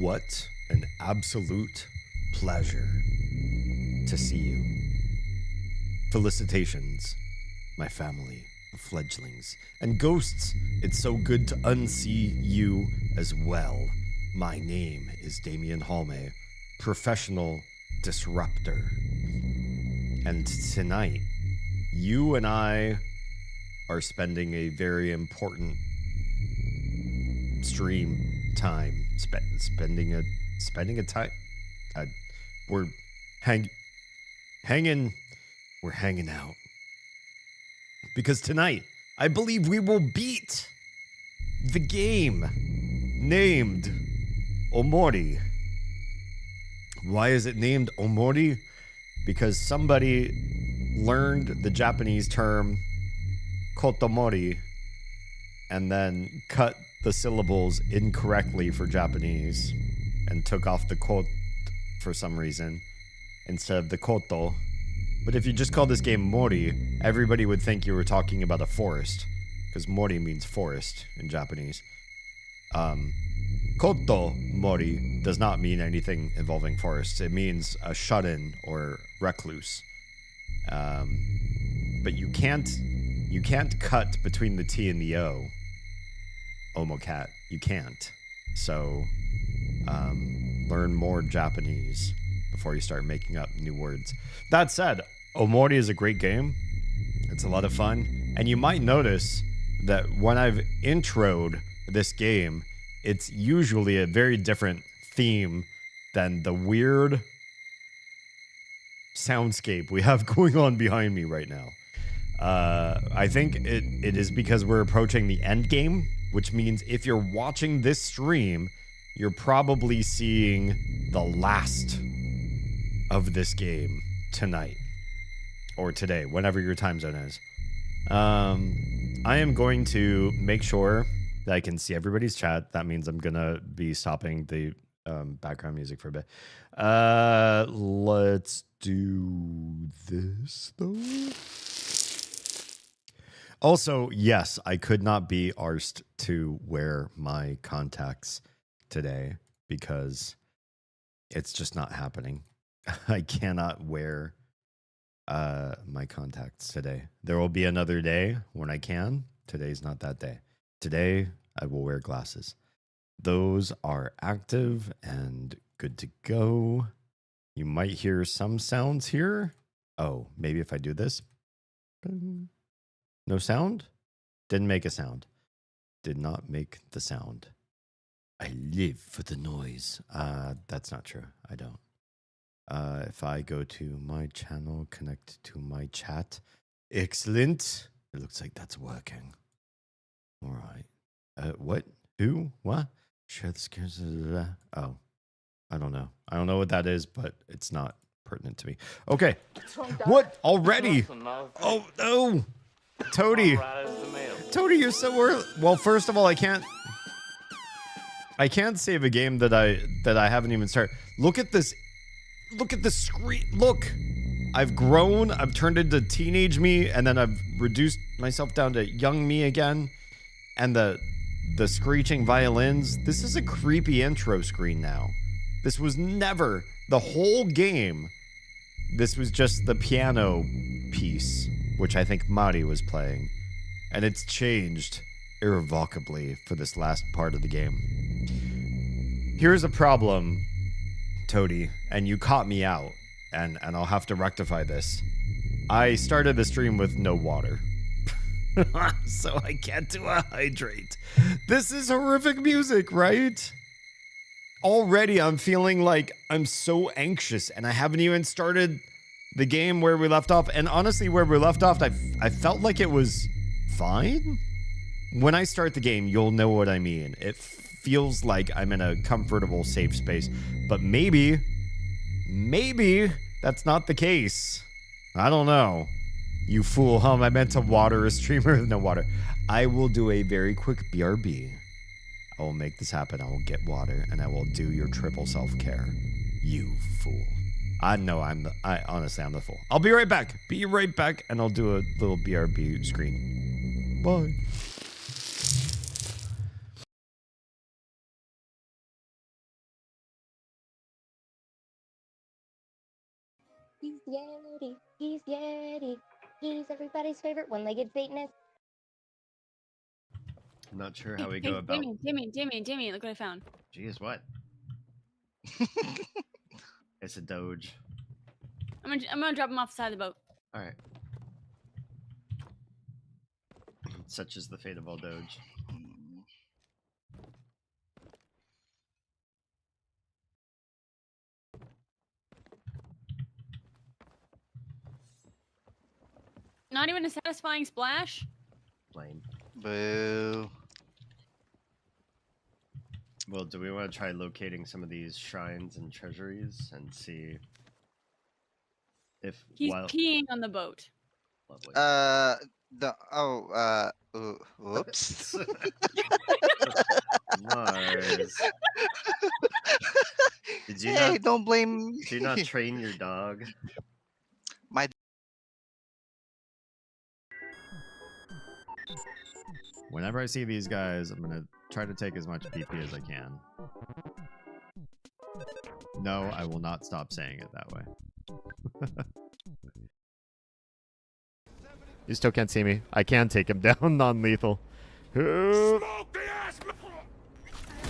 What an absolute pleasure to see you. Felicitations, my family of fledglings and ghosts. It's so good to unsee you as well. My name is Damien Halme, professional disruptor. And tonight, you and I are spending a very important stream time. Spending a time. We're hanging out. Because tonight, I believe we will beat the game named OMORI. Why is it named OMORI? Because somebody learned the Japanese term kotomori and then cut the syllables incorrectly for Japanese and took off the kot for some reason instead of the koto. But if you just call this game Mori, everybody would think you were talking about a forest, because Mori means forest in Japanese. Koto Mori does not mean anything involving forests. It means a shut-in or recluse. But you can't cut between the T and the O. Omocat, you can't. So, learn more Japanese before you start making up new words. That said, OMORI is a great game. It's a lot of fun. And you might notice that when I've introed this game, it's usually a very different theme than the weird soundscape we have going on behind me right now. I think it is because we're approaching the end game, which means if you're watching this stream, you're probably seeing the last of this game tonight or today, whenever your time zone is. I am going to make sure that I can see everybody's chat. That means I'm gonna be stopping the background music for a bit. Let's do this though. Also, yes, I could not be arsed to wear my contacts today because it's just not happening. I cannot wear my contacts today. There will be another day when I can. Today's not that day. Today, I will wear glasses. Those are active and good to go. You might hear some sounds here. Oh, maybe if I do this. No sound? Didn't make a sound. Did not make the sound. I live for the noise. That's not true. I don't. If I go to my channel, connect to my chat. Excellent. It looks like that's working. All right. What? Who? What? Share the scares. Oh, I don't know. I don't know what that is, but it's not pertinent to me. Okay. What? Already? Oh, no. Toady. Toady, you're so early. Well, first of all, I can't save a game that I haven't even started. Look at this. Look at the screen. Look. I've grown. I've turned into teenage me, and then I've reduced myself down to young me again. And the screeching violins. This is a creepy intro screen now. This was never the whole game. This was just the piano piece, which I think Mari was playing. And it's changed irrevocably for this last part of the game. Here's a problem, Toady, and you caught me out, and I'll have to rectify this. I started the stream with no water. So I can't do a hydrate. This is horrific music, right? Already I'm feeling like I'm so anxious, and I haven't even started the game where we left off. And honestly, where we left off, I felt like it was fine. When I start the game, you'll know what I mean. It feels like I'm in a comfortable, safe space. But maybe that's not the case. I don't know. You fool, huh? I meant to water a streamer with no water. I will do a very quick BRB. I will make this happen. I will get water, and I will do your triple self-care. You fool. I know honestly, I'm the fool. I'll be right back. Be right back, and I'll do a little BRB screen. Bye. He's Yeti. He's Yeti. He's everybody's favorite one-legged Satanist. I'm not sure how we go about. Damien, look what I found. Jeez, what? It's a Doge. I'm gonna drop him off the side of the boat. All right. Such is the fate of all Doge. Not even a satisfying splash. Lame. Boo. Well, do we want to try locating some of these shrines and treasuries and see if He's peeing on the boat. Lovely. Whoops. Mars. Did you Hey, not? don't blame. Did you not train your dog? My. Whenever I see these guys, I'm gonna try to take as much BP as I can. No, I will not stop saying it that way. You still can't see me. I can take him down non-lethal.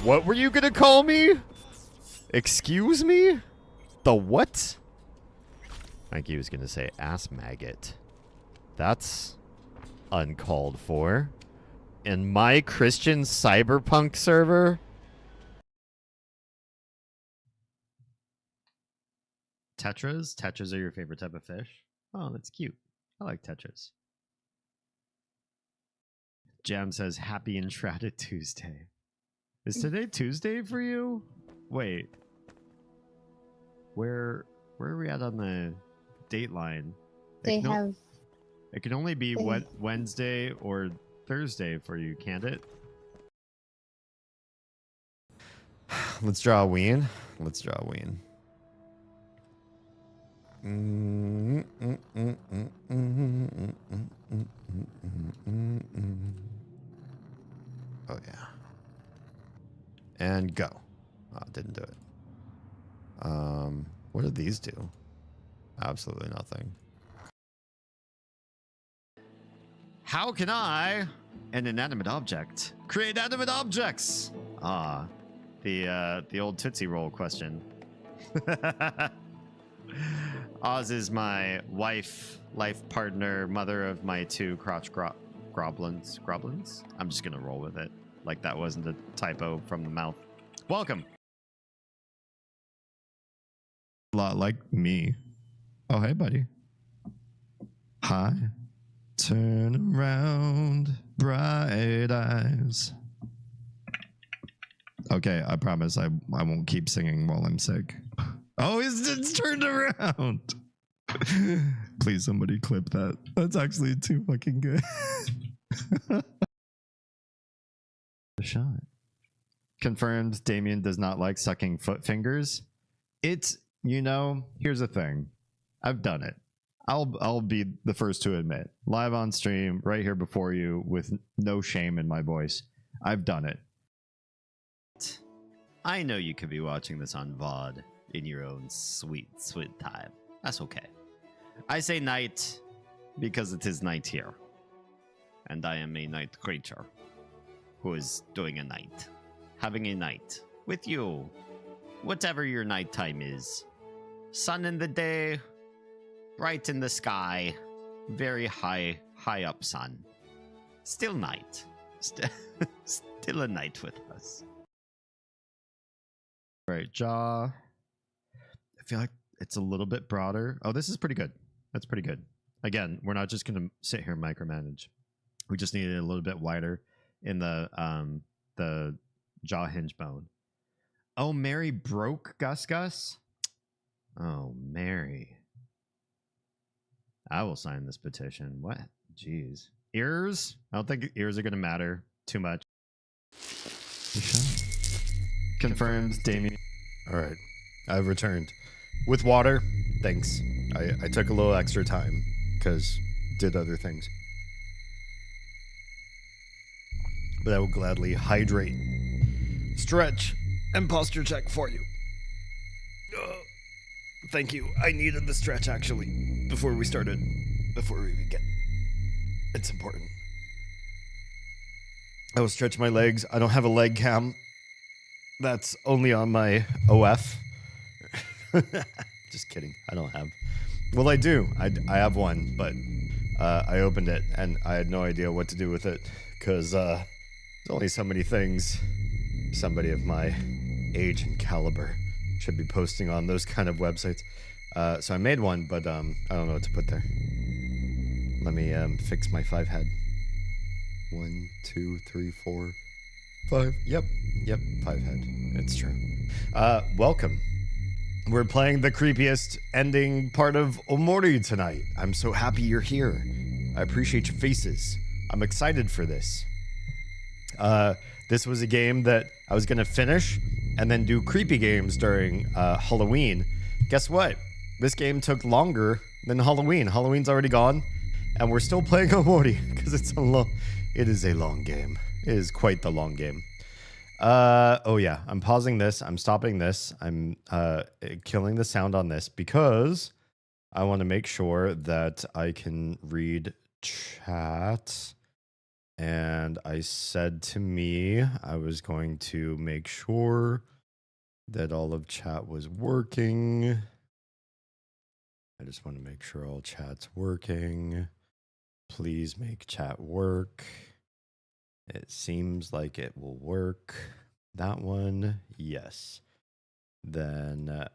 What were you gonna call me? Excuse me? The what? I think he was gonna say ass maggot. That's uncalled for. In my Christian cyberpunk server? Tetras? Tetras are your favorite type of fish? Oh, that's cute. I like tetras. Jam says, happy Enshrouded Tuesday. Is today Tuesday for you? Wait. Where are we at on the date line? They have... It can only be Wednesday or Thursday for you, can't it? Let's draw a ween. Let's draw a ween. Oh yeah. And go. Oh, didn't do it. What did these do? Absolutely nothing. How can I, an inanimate object, create animate objects? Ah, the old Tootsie Roll question. Oz is my wife, life partner, mother of my two crotch groblins. Groblins? I'm just gonna roll with it. Like that wasn't a typo from the mouth. Welcome. A lot like me. Oh, hey, buddy. Hi. Turn around, bright eyes. Okay, I promise I won't keep singing while I'm sick. Oh, it's turned around. Please, somebody clip that. That's actually too fucking good. A shot. Confirmed, Damien does not like sucking foot fingers. It's, you know, here's the thing. I've done it. I'll be the first to admit. Live on stream, right here before you, with no shame in my voice. I've done it. I know you could be watching this on VOD in your own sweet, sweet time. That's okay. I say night because it is night here. And I am a night creature who is doing a night. Having a night with you. Whatever your nighttime is. Sun in the day. Bright in the sky. Very high up sun. Still night. Still a night with us. Right, jaw. I feel like it's a little bit broader. Oh, this is pretty good. That's pretty good. Again, we're not just going to sit here and micromanage. We just need it a little bit wider in the jaw hinge bone. Oh, Mary broke Gus Gus? Oh, Mary. I will sign this petition. What? Jeez. Ears? I don't think ears are going to matter too much. Confirmed, Damien. All right. I've returned. With water. Thanks. I took a little extra time because did other things. But I will gladly hydrate, stretch, and posture check for you. Thank you. I needed the stretch, actually, before we started. Before we begin. It's important. I will stretch my legs. I don't have a leg cam. That's only on my OF. Just kidding. I don't have. Well, I do. I have one, but I opened it and I had no idea what to do with it because there's only so many things somebody of my age and caliber should be posting on those kind of websites. So I made one, but I don't know what to put there. Let me fix my 5 head. 1, 2, 3, 4, 5. Yep, 5 head. It's true. Welcome. We're playing the creepiest ending part of OMORI tonight. I'm so happy you're here. I appreciate your faces. I'm excited for this. This was a game that I was going to finish and then do creepy games during Halloween. Guess what? This game took longer than Halloween. Halloween's already gone, and we're still playing OMORI because it is a long game. It is quite the long game. Oh yeah, I'm pausing this. I'm stopping this. I'm killing the sound on this because I want to make sure that I can read chat. And I said to me, I was going to make sure that all of chat was working. I just want to make sure all chat's working. Please make chat work. It seems like it will work. That one, yes. Then,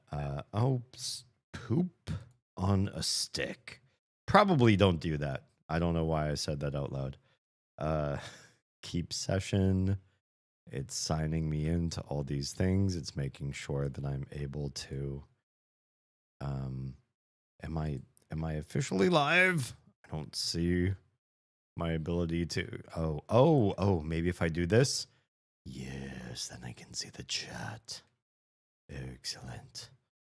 poop on a stick. Probably don't do that. I don't know why I said that out loud. Keep session. It's signing me into all these things. It's making sure that I'm able to, am I officially live? I don't see my ability to, oh, maybe if I do this. Yes, then I can see the chat. Excellent.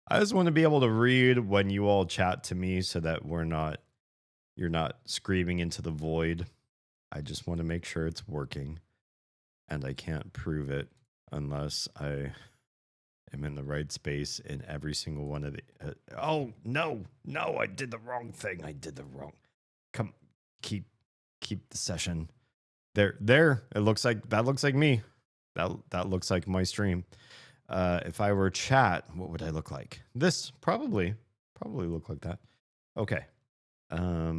I just want to be able to read when you all chat to me so that you're not screaming into the void. I just want to make sure it's working, and I can't prove it unless I am in the right space in every single one of the, oh, no, I did the wrong thing. Come, keep the session. There, it looks like, that looks like me. That looks like my stream. If I were chat, what would I look like? This, probably look like that. Okay. I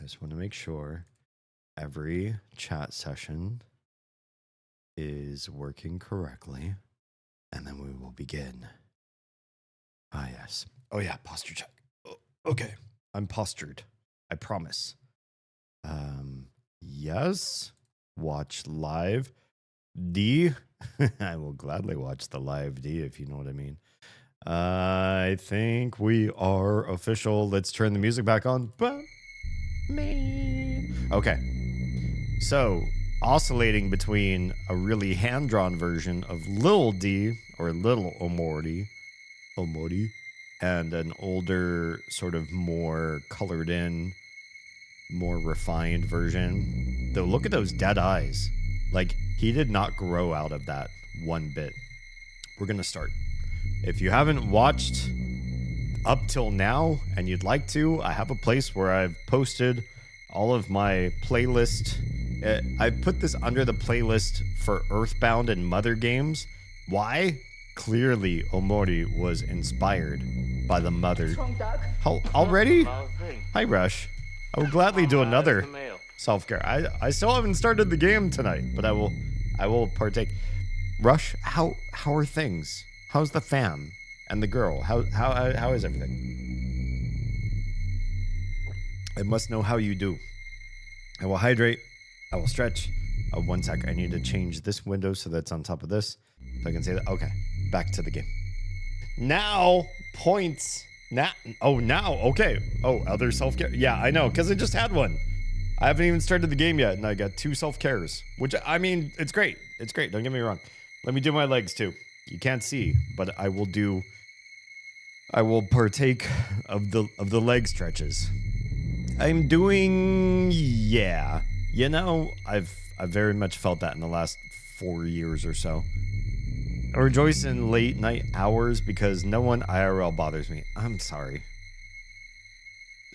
just want to make sure every chat session is working correctly, and then we will begin. Ah, yes. Oh, yeah, posture check. Oh, okay, I'm postured. I promise. Yes. Watch live. D. I will gladly watch the live D if you know what I mean. I think we are official. Let's turn the music back on. Okay. So, oscillating between a really hand-drawn version of Lil D, or Little OMORI, and an older, sort of more colored in, more refined version. Though, look at those dead eyes. Like, he did not grow out of that one bit. We're going to start. If you haven't watched up till now and you'd like to, I have a place where I've posted all of my playlist. I put this under the playlist for Earthbound and Mother games. Why? Clearly, OMORI was inspired by the Mother. How, already? Hi, Rush. I will gladly do another self-care. I still haven't started the game tonight, but I will partake. Rush, how are things? How's the fam and the girl? How is everything? I must know how you do. I will hydrate. I will stretch. Oh, 1 sec. I need to change this window so that's on top of this. So I can say that. Okay. Back to the game. Now, points. Now. Okay. Oh, other self-care. Yeah, I know. Because I just had one. I haven't even started the game yet, and I got 2 self-cares. Which, I mean, it's great. It's great. Don't get me wrong. Let me do my legs, too. You can't see, but I will partake of the leg stretches. I'm doing, yeah. You know, I've very much felt that in the last 4 years or so. I rejoice in late night hours because no one IRL bothers me. I'm sorry.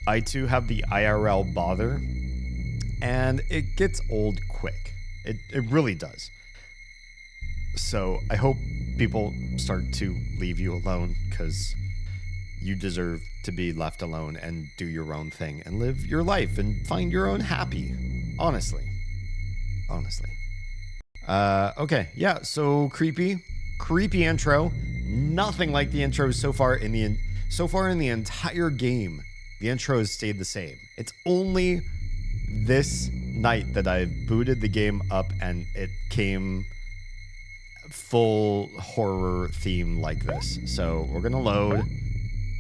I too have the IRL bother, and it gets old quick. It really does. So I hope people start to leave you alone, because you deserve to be left alone and do your own thing and live your life and find your own happy. Honestly. Okay, yeah, so creepy intro. Nothing like the intro so far in the entire game. The intro has stayed the same. It's only this night that I've booted the game up and it came full horror theme like this. So we're gonna load,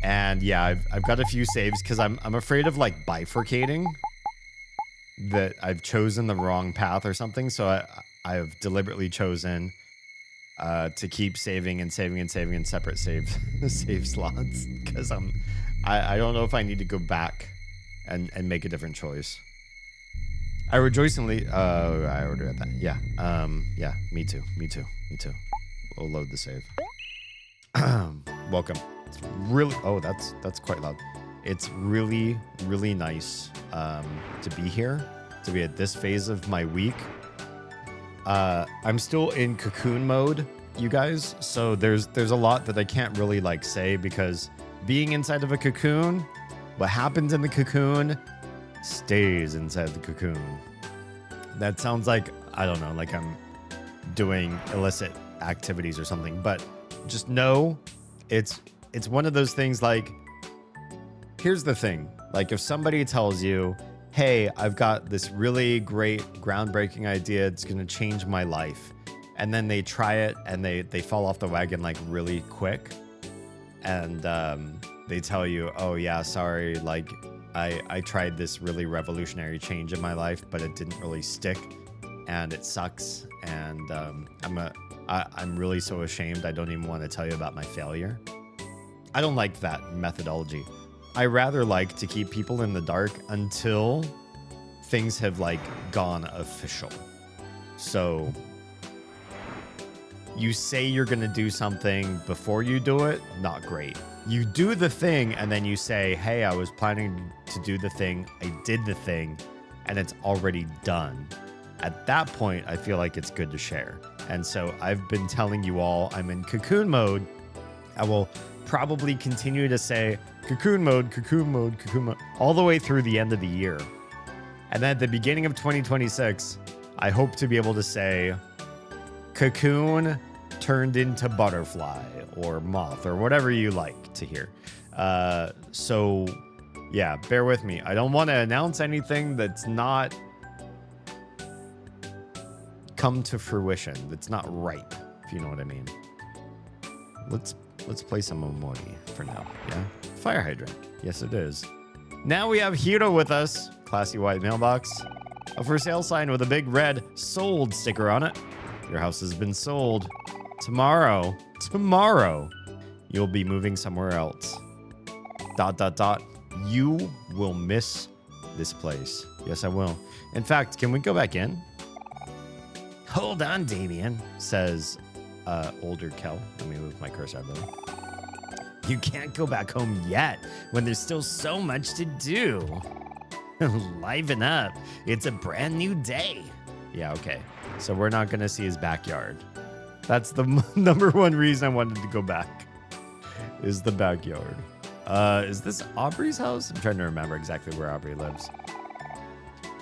and yeah, I've got a few saves because I'm afraid of like bifurcating, that I've chosen the wrong path or something. So I've deliberately chosen to keep saving in separate save slots, because I don't know if I need to go back and make a different choice. I rejoice in I already read that. Yeah. Yeah, me too. We'll load the save. Welcome. It's really, that's quite loud. It's really, really nice to be here, to be at this phase of my week. I'm still in cocoon mode, you guys. So there's a lot that I can't really like say, because being inside of a cocoon, what happens in the cocoon stays inside the cocoon. That sounds like, I don't know, like I'm doing illicit activities or something, but just know it's one of those things. Like, here's the thing. Like, if somebody tells you, hey, I've got this really great groundbreaking idea, it's going to change my life, and then they try it and they fall off the wagon like really quick, and they tell you, oh yeah, sorry, like I tried this really revolutionary change in my life, but it didn't really stick and it sucks, and I'm really so ashamed, I don't even want to tell you about my failure. I don't like that methodology. I rather like to keep people in the dark until things have like gone official. So you say you're going to do something before you do it, not great. You do the thing and then you say, hey, I was planning to do the thing, I did the thing, and it's already done. At that point, I feel like it's good to share. And so I've been telling you all I'm in cocoon mode. I will probably continue to say cocoon mode, all the way through the end of the year. And then at the beginning of 2026, I hope to be able to say cocoon turned into butterfly or moth or whatever you like to hear. So yeah, bear with me. I don't want to announce anything that's not come to fruition, that's not ripe, if you know what I mean. Let's play some OMORI for now, yeah? Fire hydrant. Yes, it is. Now we have Hiro with us. Classy white mailbox. A for sale sign with a big red sold sticker on it. Your house has been sold. Tomorrow, you'll be moving somewhere else. ... You will miss this place. Yes, I will. In fact, can we go back in? Hold on, Damien, says older Kel. Let me move my cursor out of the way. You can't go back home yet when there's still so much to do. Liven up. It's a brand new day. Yeah, okay. So we're not going to see his backyard. That's the number one reason I wanted to go back, is the backyard. Is this Aubrey's house? I'm trying to remember exactly where Aubrey lives.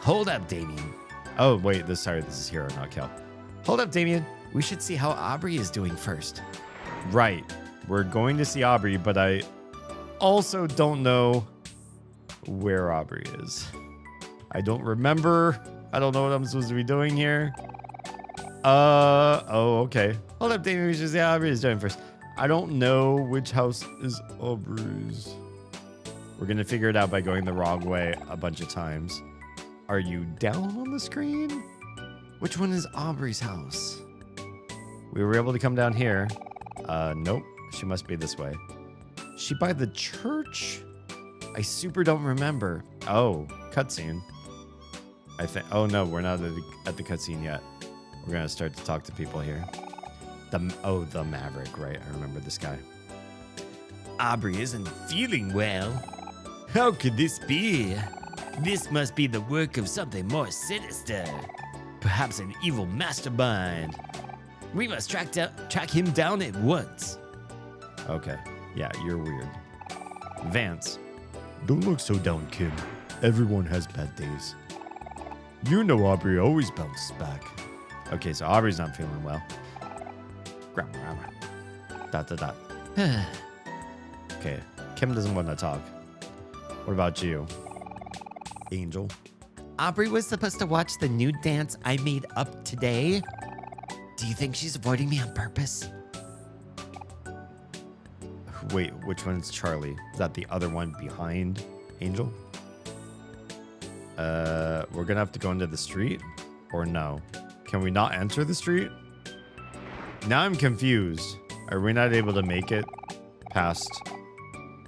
Hold up, Damien. Oh, wait. This is Hiro, not Kel. Hold up, Damien. We should see how Aubrey is doing first. Right. We're going to see Aubrey, but I also don't know where Aubrey is. I don't remember. I don't know what I'm supposed to be doing here. Oh, okay. Hold up, Damien. We should see how Aubrey is doing first. I don't know which house is Aubrey's. We're going to figure it out by going the wrong way a bunch of times. Are you down on the screen? Which one is Aubrey's house? We were able to come down here. Nope. She must be this way. She by the church? I super don't remember. Oh, cutscene. I think. Oh no, we're not at the cutscene yet. We're gonna start to talk to people here. The Maverick, right? I remember this guy. Aubrey isn't feeling well. How could this be? This must be the work of something more sinister. Perhaps an evil mastermind. We must track him down at once. Okay. Yeah, you're weird. Vance. Don't look so down, Kim. Everyone has bad days. You know Aubrey always bounces back. Okay, so Aubrey's not feeling well. Grammar. Dot. Okay, Kim doesn't want to talk. What about you? Angel. Aubrey was supposed to watch the new dance I made up today. Do you think she's avoiding me on purpose? Wait, which one's Charlie? Is that the other one behind Angel? We're gonna have to go into the street? Or no? Can we not enter the street? Now I'm confused. Are we not able to make it past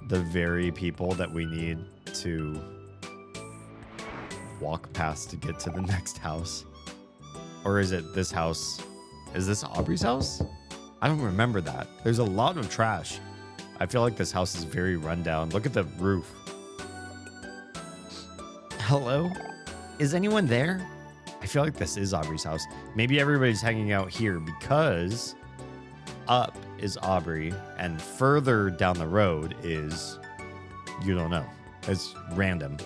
the very people that we need to walk past to get to the next house? Or is it this house? Is this Aubrey's house? I don't remember that. There's a lot of trash. I feel like this house is very rundown. Look at the roof. Hello? Is anyone there? I feel like this is Aubrey's house. Maybe everybody's hanging out here because up is Aubrey and further down the road is, you don't know. It's random.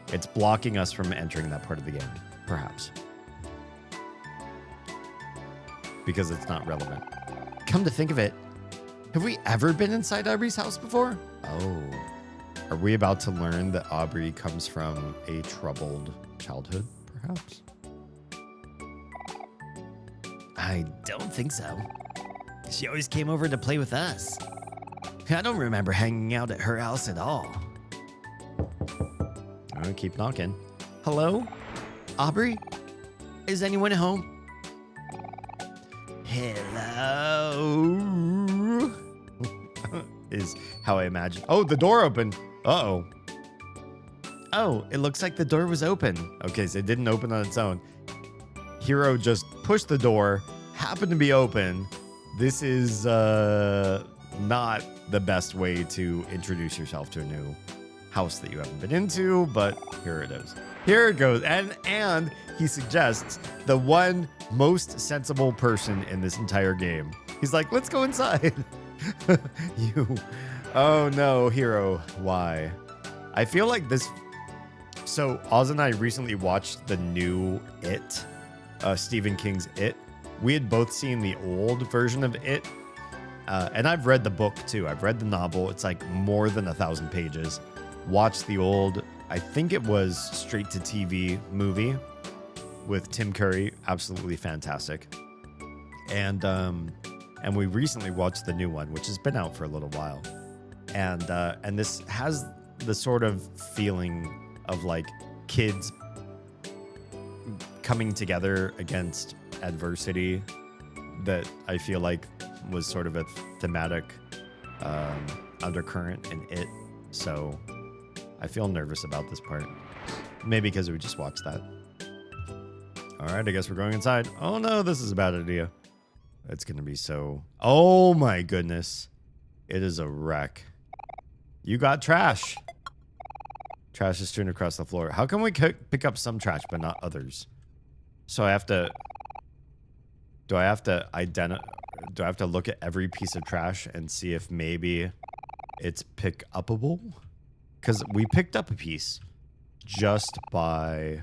It's blocking us from entering that part of the game, perhaps. Because it's not relevant. Come to think of it, have we ever been inside Aubrey's house before? Oh. Are we about to learn that Aubrey comes from a troubled childhood, perhaps? I don't think so. She always came over to play with us. I don't remember hanging out at her house at all. I'm gonna keep knocking. Hello? Aubrey? Is anyone home? Hello? Is how I imagine. Oh, the door opened. Uh-oh. Oh, it looks like the door was open. Okay, so it didn't open on its own. Hero just pushed the door, happened to be open. This is not the best way to introduce yourself to a new house that you haven't been into, but here it is. Here it goes. And he suggests the one most sensible person in this entire game. He's like, let's go inside. Oh no, Hero, why? I feel like this. So Oz and I recently watched the new It, Stephen King's It. We had both seen the old version of It, and I've read the book too. I've read the novel. It's like more than 1,000 pages. Watched the old, I think it was straight to TV movie with Tim Curry. Absolutely fantastic. And we recently watched the new one, which has been out for a little while. And this has the sort of feeling of like kids coming together against adversity that I feel like was sort of a thematic undercurrent in It. So I feel nervous about this part. Maybe because we just watched that. All right, I guess we're going inside. Oh no, this is a bad idea. It's going to be so... Oh my goodness. It is a wreck. You got trash. Trash is strewn across the floor. How come we pick up some trash but not others? So I have to... Do I have to look at every piece of trash and see if maybe it's pick-upable? Because we picked up a piece just by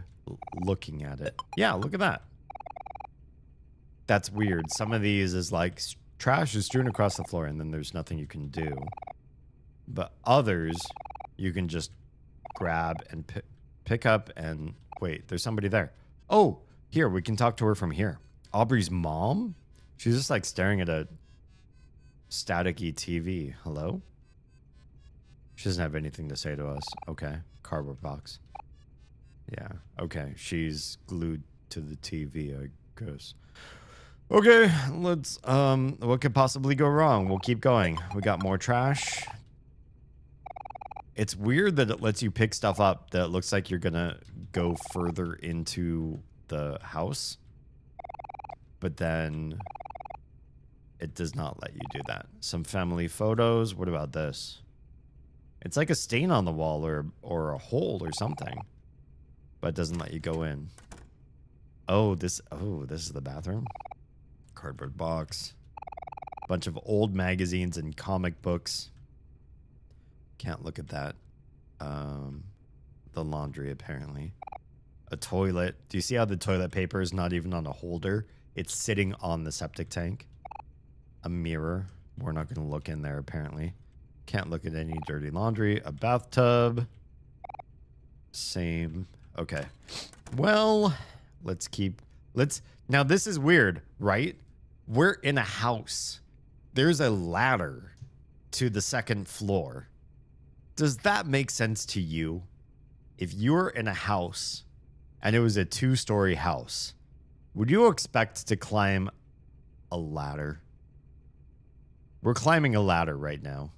looking at it. Yeah, look at that. That's weird. Some of these is like trash is strewn across the floor and then there's nothing you can do. But others, you can just grab and pick up and... Wait, there's somebody there. Oh, here, we can talk to her from here. Aubrey's mom? She's just like staring at a staticky TV. Hello? She doesn't have anything to say to us. Okay. Cardboard box. Yeah. Okay. She's glued to the TV, I guess. Okay. Let's, what could possibly go wrong? We'll keep going. We got more trash. It's weird that it lets you pick stuff up that looks like you're gonna go further into the house. But then It does not let you do that. Some family photos. What about this? It's like a stain on the wall or a hole or something. But it doesn't let you go in. Oh, this is the bathroom. Cardboard box. Bunch of old magazines and comic books. Can't look at that. The laundry, apparently. A toilet. Do you see how the toilet paper is not even on a holder? It's sitting on the septic tank. A mirror. We're not going to look in there, apparently. Can't look at any dirty laundry. A bathtub. Same. Okay. Well, now this is weird, right? We're in a house. There's a ladder to the second floor. Does that make sense to you? If you're in a house and it was a 2-story house, would you expect to climb a ladder? We're climbing a ladder right now.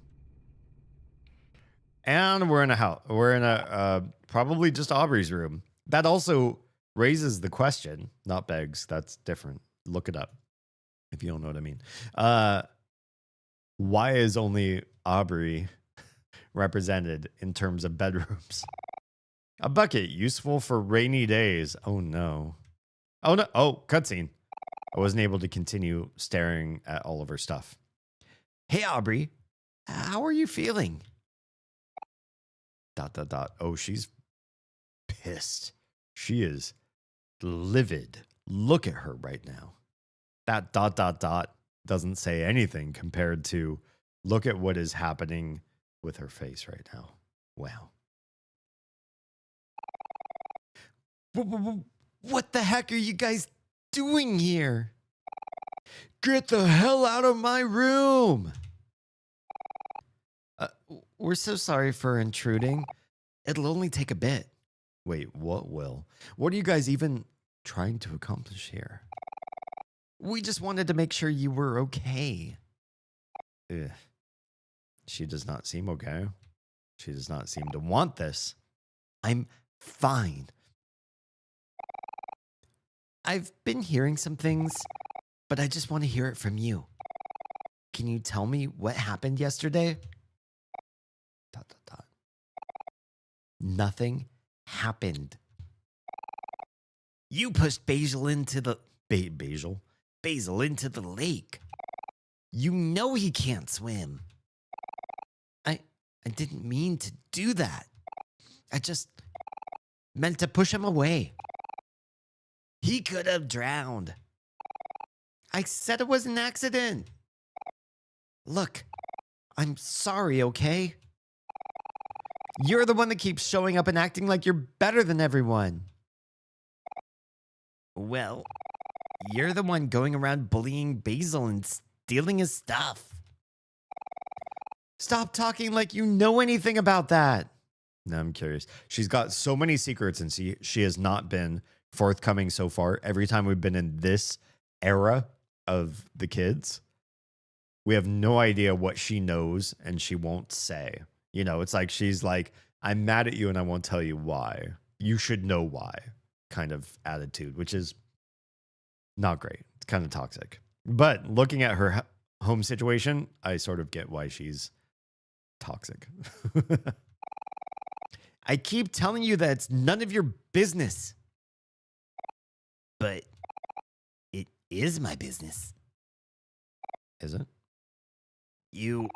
And we're in a house. We're in a probably just Aubrey's room. That also raises the question, not begs. That's different. Look it up if you don't know what I mean. Why is only Aubrey represented in terms of bedrooms? A bucket useful for rainy days. Oh no. Oh no. Oh, cutscene. I wasn't able to continue staring at all of her stuff. Hey Aubrey, how are you feeling? ... Oh, she's pissed. She is livid. Look at her right now. That ... doesn't say anything compared to look at what is happening with her face right now. Wow. What the heck are you guys doing here? Get the hell out of my room. We're so sorry for intruding. It'll only take a bit. Wait, what will? What are you guys even trying to accomplish here? We just wanted to make sure you were okay. Ugh. She does not seem okay. She does not seem to want this. I'm fine. I've been hearing some things, but I just want to hear it from you. Can you tell me what happened yesterday? ... Nothing happened. You pushed Basil into the... Basil into the lake. You know he can't swim. I didn't mean to do that. I just meant to push him away. He could have drowned. I said it was an accident. Look, I'm sorry, okay? You're the one that keeps showing up and acting like you're better than everyone. Well, you're the one going around bullying Basil and stealing his stuff. Stop talking like you know anything about that. No, I'm curious. She's got so many secrets and she has not been forthcoming so far. Every time we've been in this era of the kids, we have no idea what she knows and she won't say. You know, it's like she's like, I'm mad at you and I won't tell you why. You should know why kind of attitude, which is not great. It's kind of toxic. But looking at her home situation, I sort of get why she's toxic. I keep telling you that it's none of your business. But it is my business. Is it? You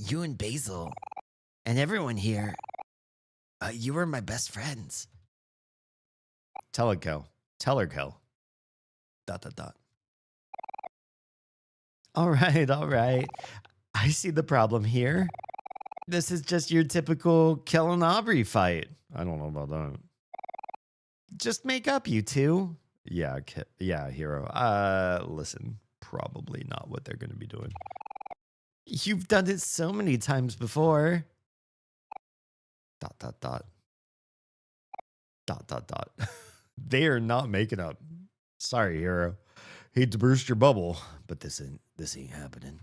and Basil and everyone here, you were my best friends. Tell her, Kel. Tell her, Kel. ... All right. I see the problem here. This is just your typical Kel and Aubrey fight. I don't know about that. Just make up, you two. Yeah, Hero. Listen, probably not what they're going to be doing. You've done it so many times before. ... They are not making up. Sorry, Hero. Hate to burst your bubble, but this ain't happening.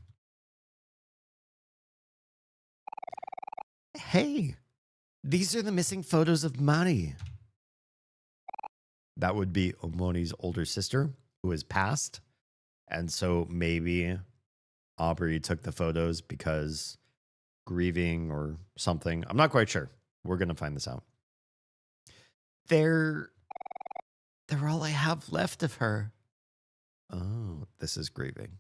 Hey, these are the missing photos of Mari. That would be Omori's older sister who has passed. And so maybe Aubrey took the photos because grieving or something. I'm not quite sure. We're going to find this out. They're all I have left of her. Oh, this is grieving.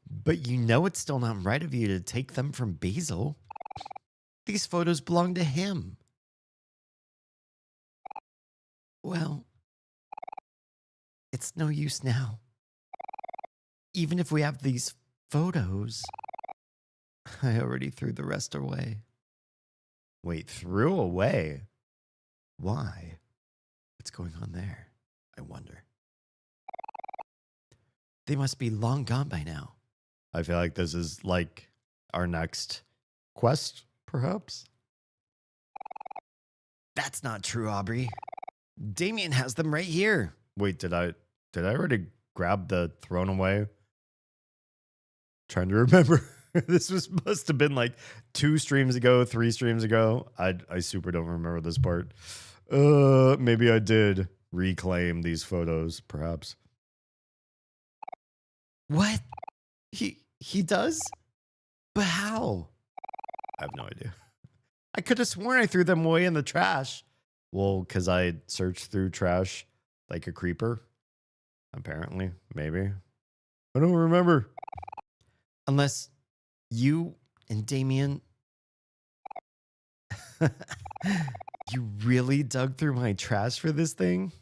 But you know it's still not right of you to take them from Basil. These photos belong to him. Well, it's no use now. Even if we have these photos, I already threw the rest away. Wait, threw away? Why? What's going on there? I wonder. They must be long gone by now. I feel like this is like our next quest, perhaps. That's not true, Aubrey. Damien has them right here. Wait, did I already grab the thrown away? Trying to remember. This must have been like 2 streams ago, 3 streams ago. I super don't remember this part. Maybe I did reclaim these photos, perhaps. What? He does? But how? I have no idea. I could have sworn I threw them away in the trash. Well, because I searched through trash like a creeper. Apparently, maybe. I don't remember. Unless you and Damien... You really dug through my trash for this thing?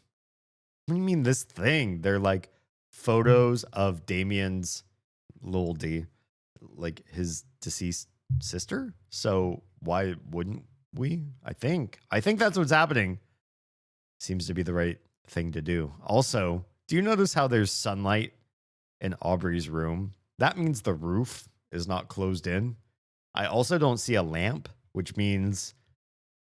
What do you mean this thing? They're like photos of Damien's little D, like his deceased sister. So why wouldn't we? I think that's what's happening. Seems to be the right thing to do. Also, do you notice how there's sunlight in Aubrey's room? That means the roof is not closed in. I also don't see a lamp, which means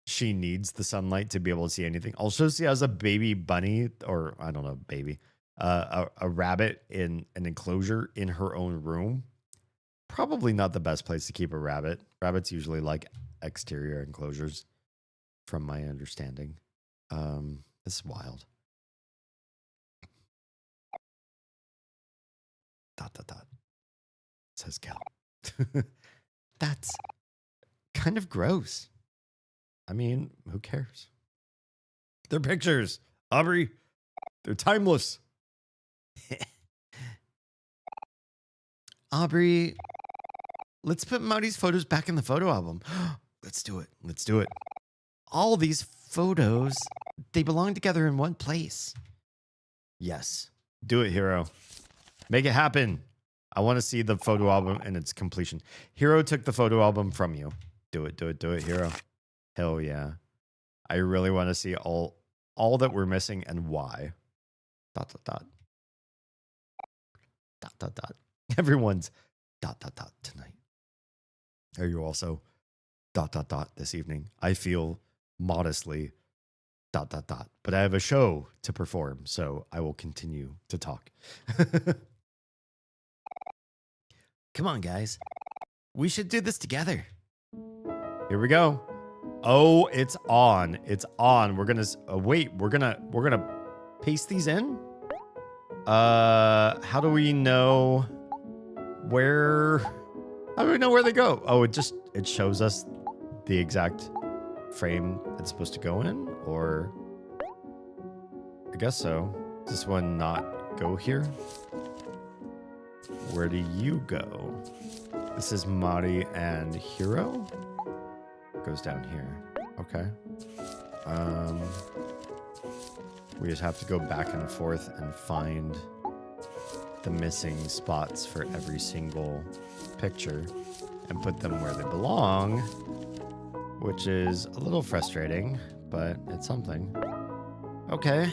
she needs the sunlight to be able to see anything. Also, she has a baby bunny, or I don't know, baby, a rabbit in an enclosure in her own room. Probably not the best place to keep a rabbit. Rabbits usually like exterior enclosures, from my understanding. This is wild. ... says Cal. That's kind of gross. I mean, who cares? They're pictures, Aubrey. They're timeless. Aubrey, let's put Marty's photos back in the photo album. Let's do it. Let's do it. All these photos, they belong together in one place. Yes. Do it, Hero. Make it happen. I want to see the photo album in its completion. Hero took the photo album from you. Do it, do it, do it, Hero. Hell yeah. I really want to see all that we're missing and why. ... Everyone's ... tonight. Are you also ... this evening? I feel modestly ... But I have a show to perform, so I will continue to talk. Come on, guys. We should do this together. Here we go. Oh, it's on. It's on. We're gonna wait. We're gonna paste these in. How do we know where? How do we know where they go? Oh, it shows us the exact frame it's supposed to go in, or I guess so. Does this one not go here? Where do you go? This is Mari and Hero. Goes down here. Okay. We just have to go back and forth and find the missing spots for every single picture and put them where they belong, which is a little frustrating, but it's something. Okay.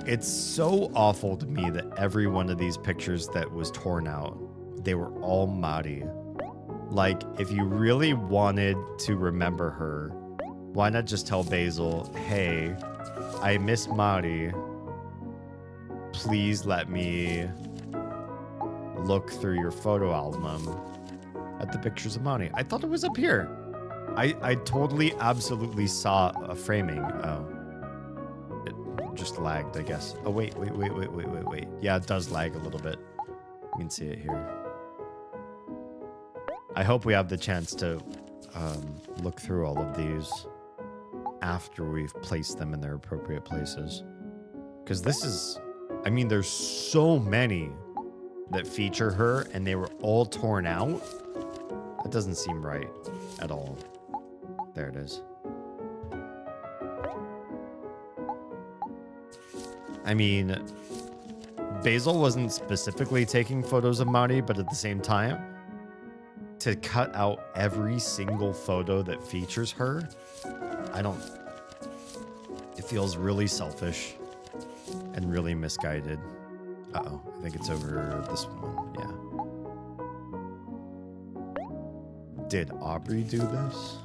It's so awful to me that every one of these pictures that was torn out, they were all Mari. Like, if you really wanted to remember her, why not just tell Basil, hey, I miss Mari. Please let me look through your photo album at the pictures of Mari. I thought it was up here. I totally, absolutely saw a framing. Oh. just lagged, I guess. Oh, wait. Yeah, it does lag a little bit. You can see it here. I hope we have the chance to look through all of these after we've placed them in their appropriate places. Because this is... I mean, there's so many that feature her, and they were all torn out. That doesn't seem right at all. There it is. I mean, Basil wasn't specifically taking photos of Mari, but at the same time, to cut out every single photo that features her, I don't... It feels really selfish and really misguided. Uh-oh, I think it's over this one, yeah. Did Aubrey do this?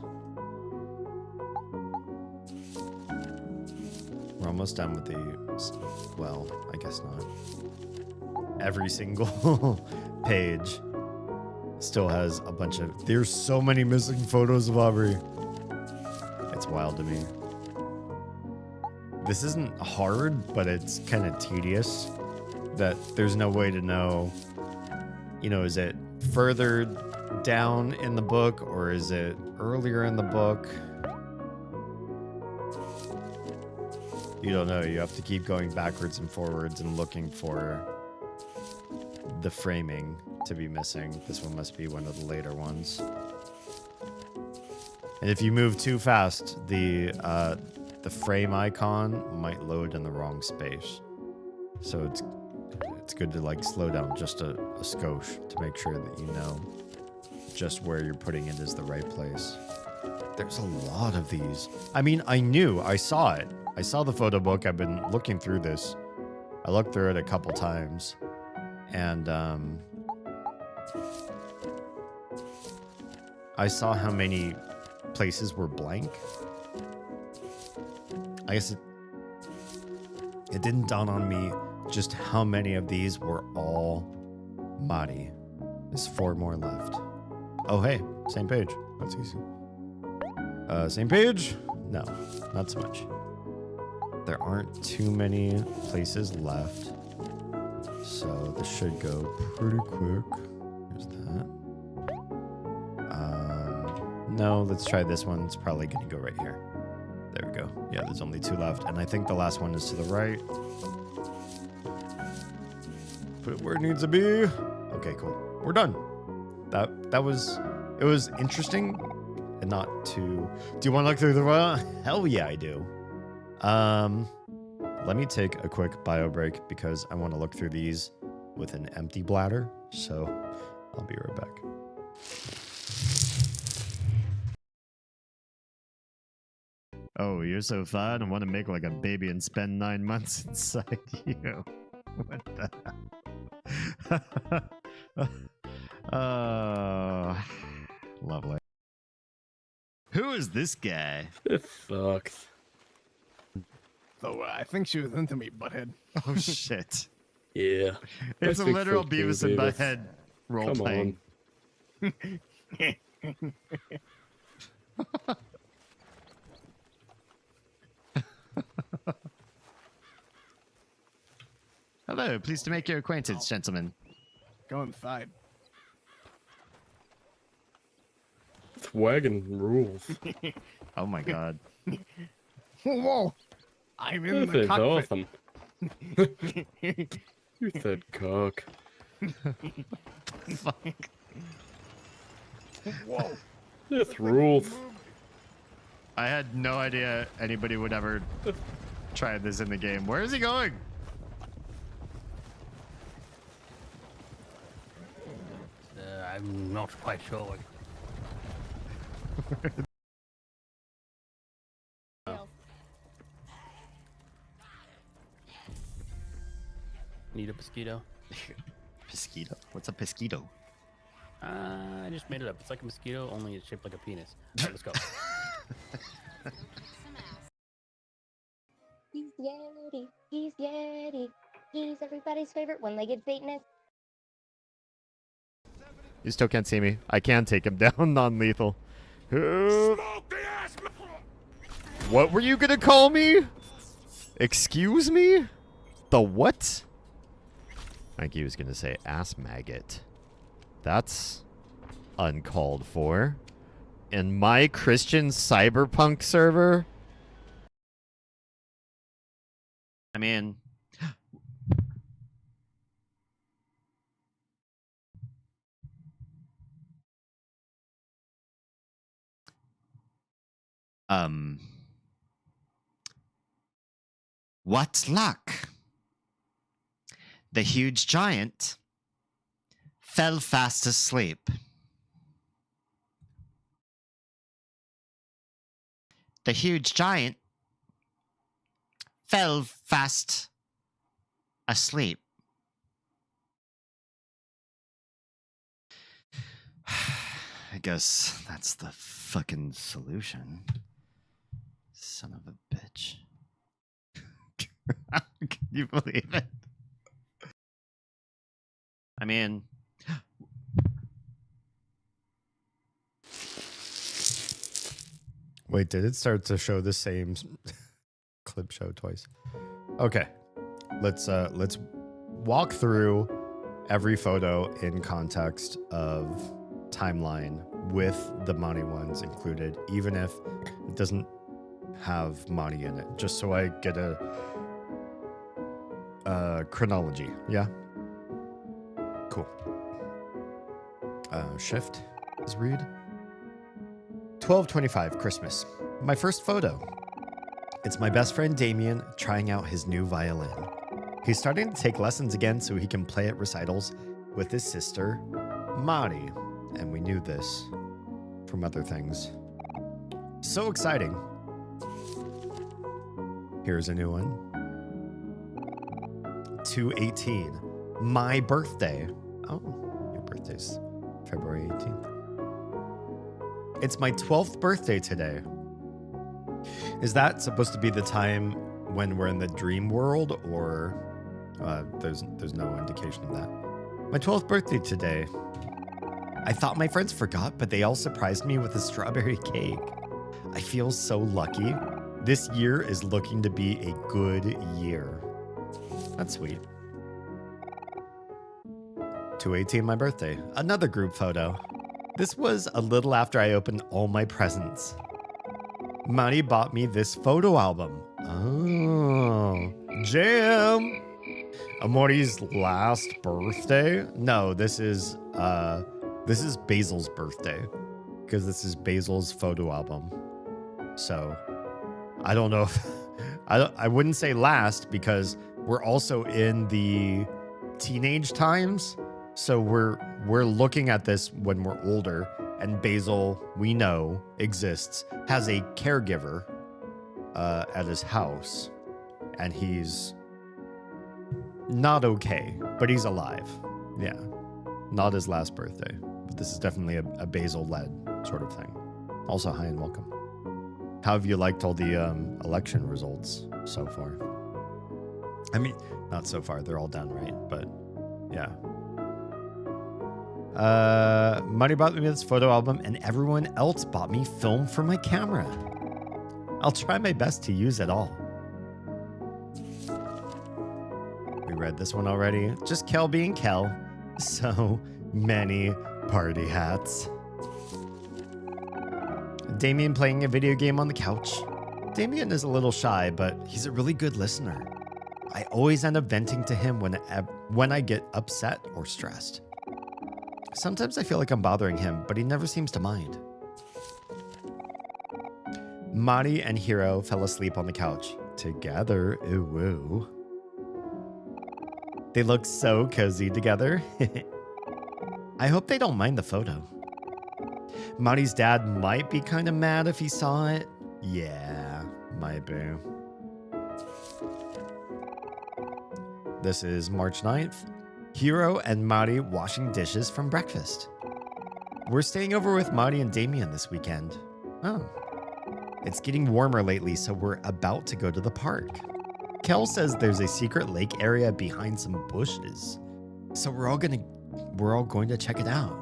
We're almost done with the... Well, I guess not. Every single page still has a bunch of... There's so many missing photos of Aubrey. It's wild to me. This isn't hard, but it's kind of tedious that there's no way to know, you know, is it further down in the book or is it earlier in the book? You don't know. You have to keep going backwards and forwards and looking for the framing to be missing. This one must be one of the later ones. And if you move too fast, the frame icon might load in the wrong space. So it's good to like slow down just a skosh to make sure that you know just where you're putting it is the right place. There's a lot of these. I mean, I saw it. I saw the photo book. I've been looking through this. I looked through it a couple times. And I saw how many places were blank. I guess it didn't dawn on me just how many of these were all Mari. There's 4 more left. Oh, hey, same page. That's easy. Same page? No, not so much. There aren't too many places left. So this should go pretty quick. There's that. No, let's try this one. It's probably going to go right here. There we go. Yeah, there's only 2 left. And I think the last one is to the right. Put it where it needs to be. Okay, cool. We're done. That was... It was interesting and not too... Do you want to look through the... Hell yeah, I do. Let me take a quick bio break because I want to look through these with an empty bladder. So I'll be right back. Oh, you're so fun. I want to make like a baby and spend 9 months inside you. What the hell? Lovely. Who is this guy? It sucks. So I think she was into me, butthead. Oh shit. Yeah. It's a Big literal fuck you, Beavis and Beavis. Butthead role Come playing. Hello, pleased to make your acquaintance, gentlemen. Go inside. It's wagon rules. Oh my god. Whoa! I'm in This the is cockpit. awesome. You said cock. Fuck. Whoa! This rules. I had no idea anybody would ever try this in the game. Where is he going? I'm not quite sure. Need a mosquito? Pesquito? What's a pesquito? I just made it up. It's like a mosquito, only it's shaped like a penis. Alright, let's go. He's Yeti. He's Yeti. He's everybody's favorite one-legged Satanist. You still can't see me. I can take him down non-lethal. What were you gonna call me? Excuse me? The what? I think he was going to say ass maggot. That's uncalled for. In my Christian cyberpunk server? I mean... What luck? The huge giant fell fast asleep. The huge giant fell fast asleep. I guess that's the fucking solution. Son of a bitch. Can you believe it? I mean... Wait, did it start to show the same clip show twice? Okay. Let's walk through every photo in context of timeline with the Monty ones included, even if it doesn't have Monty in it, just so I get a chronology. Yeah. Cool. Shift is read. 12/25 Christmas. My first photo. It's my best friend Damien trying out his new violin. He's starting to take lessons again so he can play at recitals with his sister, Mari. And we knew this from other things. So exciting. Here's a new one. 2/18. My birthday. Oh, your birthday's February 18th. It's my 12th birthday today. Is that supposed to be the time when we're in the dream world, or there's no indication of that? My 12th birthday today. I thought my friends forgot, but they all surprised me with a strawberry cake. I feel so lucky. This year is looking to be a good year. That's sweet. 2/18, my birthday. Another group photo. This was a little after I opened all my presents. Monty bought me this photo album. Oh, jam. Amori's last birthday? No, this is Basil's birthday, because this is Basil's photo album. So I don't know if I wouldn't say last, because we're also in the teenage times. So we're looking at this when we're older, and Basil, we know, exists, has a caregiver at his house, and he's not okay, but he's alive. Yeah, not his last birthday, but this is definitely a Basil-led sort of thing. Also, hi and welcome. How have you liked all the election results so far? I mean, not so far, they're all done, right? But yeah. Money bought me this photo album, and everyone else bought me film for my camera. I'll try my best to use it all. We read this one already. Just Kel being Kel. So many party hats. Damien playing a video game on the couch. Damien is a little shy, but he's a really good listener. I always end up venting to him when I get upset or stressed. Sometimes I feel like I'm bothering him, but he never seems to mind. Mari and Hiro fell asleep on the couch. Together, ooh woo. They look so cozy together. I hope they don't mind the photo. Mari's dad might be kind of mad if he saw it. Yeah, might be. This is March 9th. Hiro and Mari washing dishes from breakfast. We're staying over with Mari and Damien this weekend. Oh. It's getting warmer lately, so we're about to go to the park. Kel says there's a secret lake area behind some bushes. So we're all going to check it out.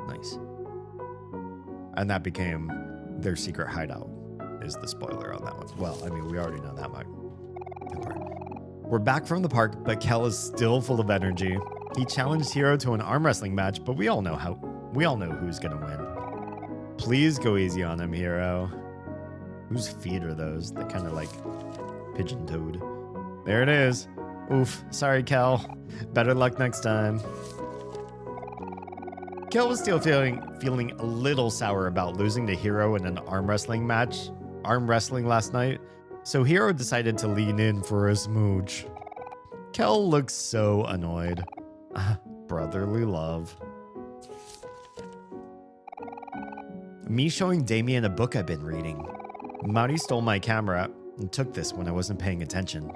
Nice. And that became their secret hideout, is the spoiler on that one. Well, I mean, we already know that much. We're back from the park, but Kel is still full of energy. He challenged Hero to an arm wrestling match, but we all know who's gonna win. Please go easy on him, Hero. Whose feet are those? They're kind of like pigeon-toed. There it is. Oof. Sorry, Kel. Better luck next time. Kel was still feeling a little sour about losing to Hero in an arm wrestling last night, so Hero decided to lean in for a smooch. Kel looks so annoyed. Brotherly love. Me showing Damien a book I've been reading. Mari stole my camera and took this when I wasn't paying attention.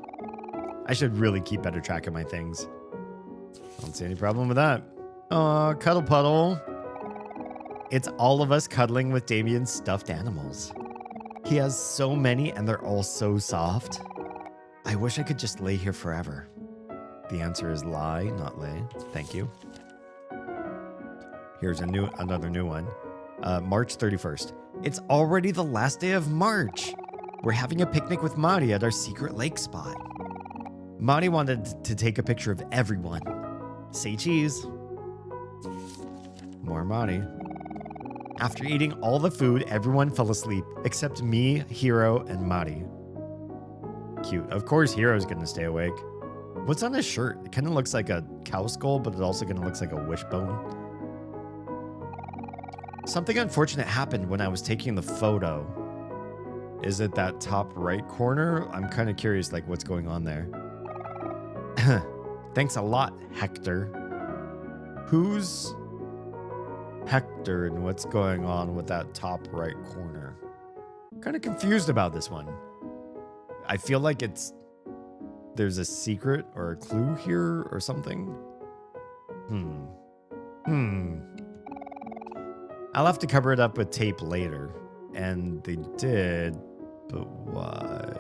I should really keep better track of my things. I don't see any problem with that. Aw, Cuddle Puddle. It's all of us cuddling with Damien's stuffed animals. He has so many and they're all so soft. I wish I could just lay here forever. The answer is lie, not lay. Thank you. Here's another new one. March 31st. It's already the last day of March. We're having a picnic with Mari at our secret lake spot. Mari wanted to take a picture of everyone. Say cheese. More Mari. After eating all the food, everyone fell asleep except me, Hero, and Mari. Cute. Of course, Hero's gonna stay awake. What's on his shirt? It kind of looks like a cow skull, but it also kind of looks like a wishbone. Something unfortunate happened when I was taking the photo. Is it that top right corner? I'm kind of curious, like, what's going on there. Thanks a lot, Hector. Who's Hector and what's going on with that top right corner? Kind of confused about this one. I feel like there's a secret or a clue here or something. I'll have to cover it up with tape later. And they did, but why?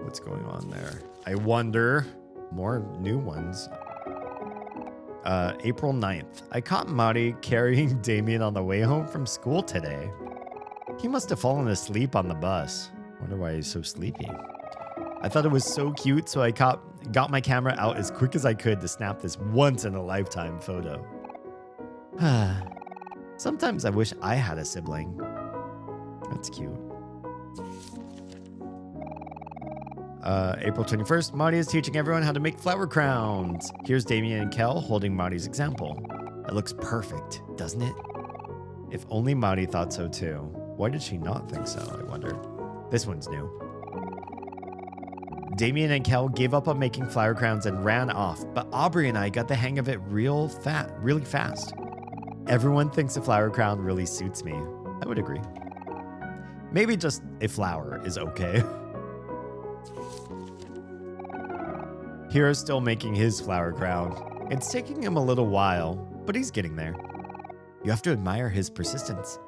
What's going on there? I wonder. More new ones. April 9th. I caught Mari carrying Damien on the way home from school today. He must have fallen asleep on the bus. Wonder why he's so sleepy. I thought it was so cute, so I got my camera out as quick as I could to snap this once-in-a-lifetime photo. Sometimes I wish I had a sibling. That's cute. April 21st, Marty is teaching everyone how to make flower crowns. Here's Damien and Kel holding Marty's example. It looks perfect, doesn't it? If only Marty thought so too. Why did she not think so, I wonder? This one's new. Damien and Kel gave up on making flower crowns and ran off, but Aubrey and I got the hang of it really fast. Everyone thinks a flower crown really suits me. I would agree. Maybe just a flower is okay. Hero's still making his flower crown. It's taking him a little while, but he's getting there. You have to admire his persistence.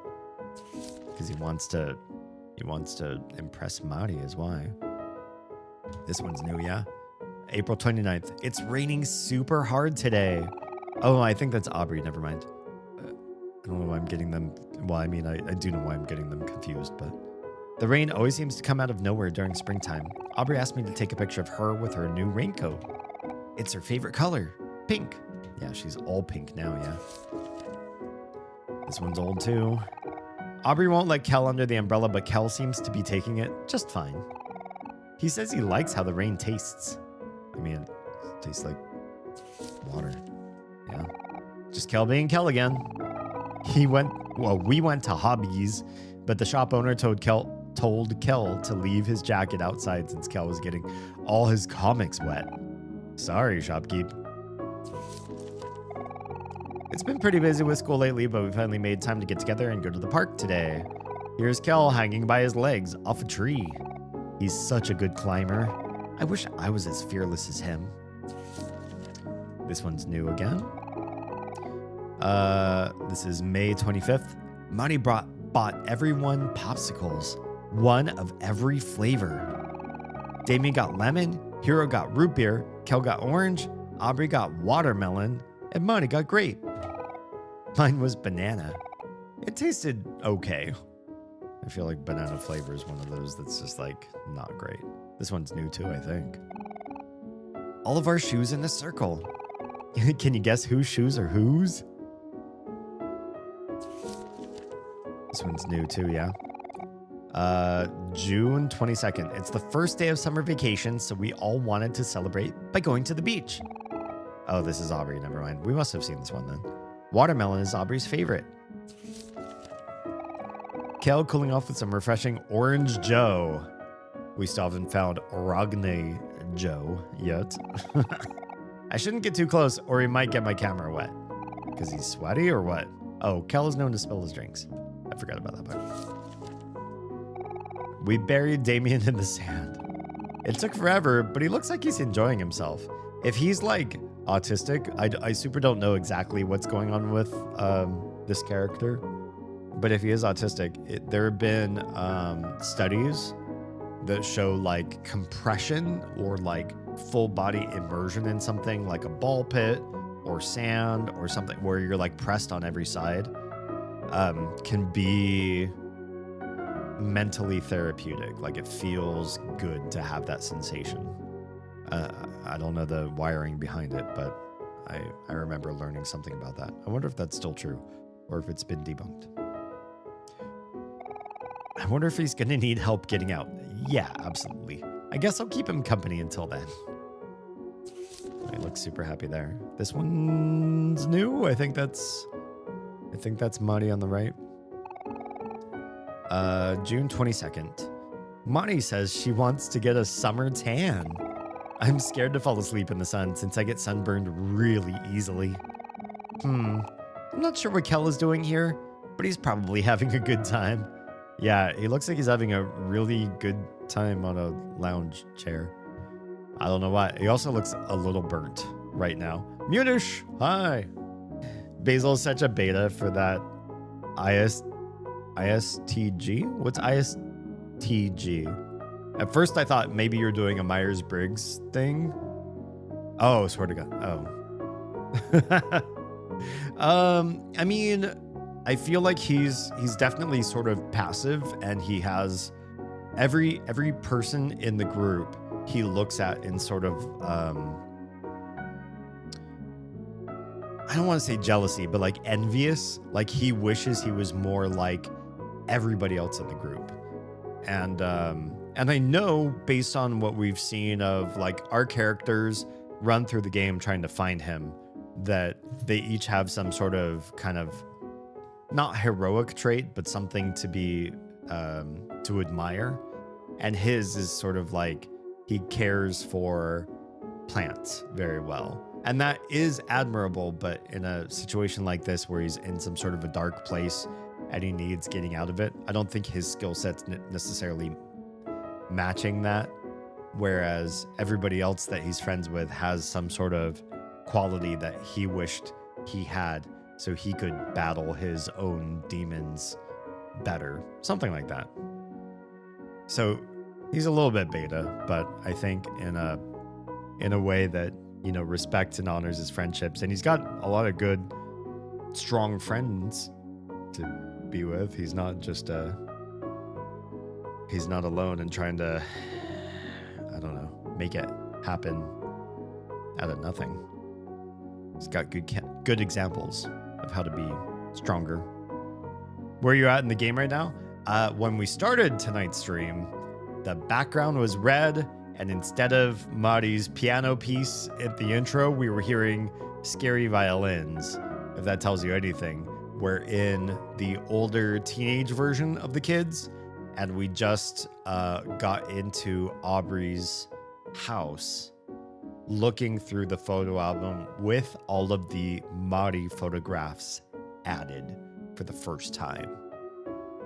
Because he wants to impress Mari is why. This one's new, yeah? April 29th. It's raining super hard today. Oh, I think that's Aubrey. Never mind. I don't know why I'm getting them. Well, I mean, I do know why I'm getting them confused, but the rain always seems to come out of nowhere during springtime. Aubrey asked me to take a picture of her with her new raincoat. It's her favorite color, pink. Yeah, she's all pink now, yeah. This one's old too. Aubrey won't let Kel under the umbrella, but Kel seems to be taking it just fine. He says he likes how the rain tastes. I mean, it tastes like water. Yeah. Just Kel being Kel again. We went to Hobbies, but the shop owner told Kel to leave his jacket outside since Kel was getting all his comics wet. Sorry, shopkeep. It's been pretty busy with school lately, but we finally made time to get together and go to the park today. Here's Kel hanging by his legs off a tree. He's such a good climber. I wish I was as fearless as him. This one's new again. This is May 25th. Money bought everyone popsicles. One of every flavor. Damien got lemon, Hero got root beer, Kel got orange, Aubrey got watermelon, and Money got grape. Mine was banana. It tasted okay. I feel like banana flavor is one of those that's just like not great. This one's new too, I think. All of our shoes in a circle. Can you guess whose shoes are whose? This one's new too, yeah. June 22nd. It's the first day of summer vacation, so we all wanted to celebrate by going to the beach. Oh, this is Aubrey. Never mind. We must have seen this one then. Watermelon is Aubrey's favorite. Kale cooling off with some refreshing Orange Joe. We still haven't found Oragne Joe yet. I shouldn't get too close or he might get my camera wet. Because he's sweaty or what? Oh, Kel is known to spill his drinks. I forgot about that part. We buried Damien in the sand. It took forever, but he looks like he's enjoying himself. If he's like autistic, I super don't know exactly what's going on with this character. But if he is autistic, there have been studies that show like compression or like full body immersion in something like a ball pit or sand or something where you're like pressed on every side can be mentally therapeutic. Like it feels good to have that sensation. I don't know the wiring behind it, but I remember learning something about that. I wonder if that's still true or if it's been debunked. I wonder if he's going to need help getting out. Yeah, absolutely. I guess I'll keep him company until then. He looks super happy there. This one's new. I think that's Mari on the right. June 22nd. Mari says she wants to get a summer tan. I'm scared to fall asleep in the sun since I get sunburned really easily. I'm not sure what Kel is doing here, but he's probably having a good time. Yeah, he looks like he's having a really good time on a lounge chair. I don't know why. He also looks a little burnt right now. Munish, hi. Basil is such a beta for that ISTG? What's ISTG? At first I thought maybe you're doing a Myers-Briggs thing. Oh, swear to God. Oh. I mean, I feel like he's definitely sort of passive, and he has every person in the group he looks at in sort of I don't want to say jealousy, but like envious. Like he wishes he was more like everybody else in the group. And I know based on what we've seen of like our characters run through the game trying to find him, that they each have some sort of kind of not heroic trait, but something to be to admire. And his is sort of like he cares for plants very well. And that is admirable, but in a situation like this where he's in some sort of a dark place and he needs getting out of it, I don't think his skill set's necessarily matching that. Whereas everybody else that he's friends with has some sort of quality that he wished he had so he could battle his own demons better. Something like that. So he's a little bit beta, but I think in a way that, you know, respects and honors his friendships. And he's got a lot of good, strong friends to be with. He's not just he's not alone and trying to, I don't know, make it happen out of nothing. He's got good examples of how to be stronger. Where are you at in the game right now? When we started tonight's stream, the background was red, and instead of Mari's piano piece at the intro, we were hearing scary violins, if that tells you anything. We're in the older teenage version of the kids, and we just got into Aubrey's house, looking through the photo album with all of the Mari photographs added for the first time.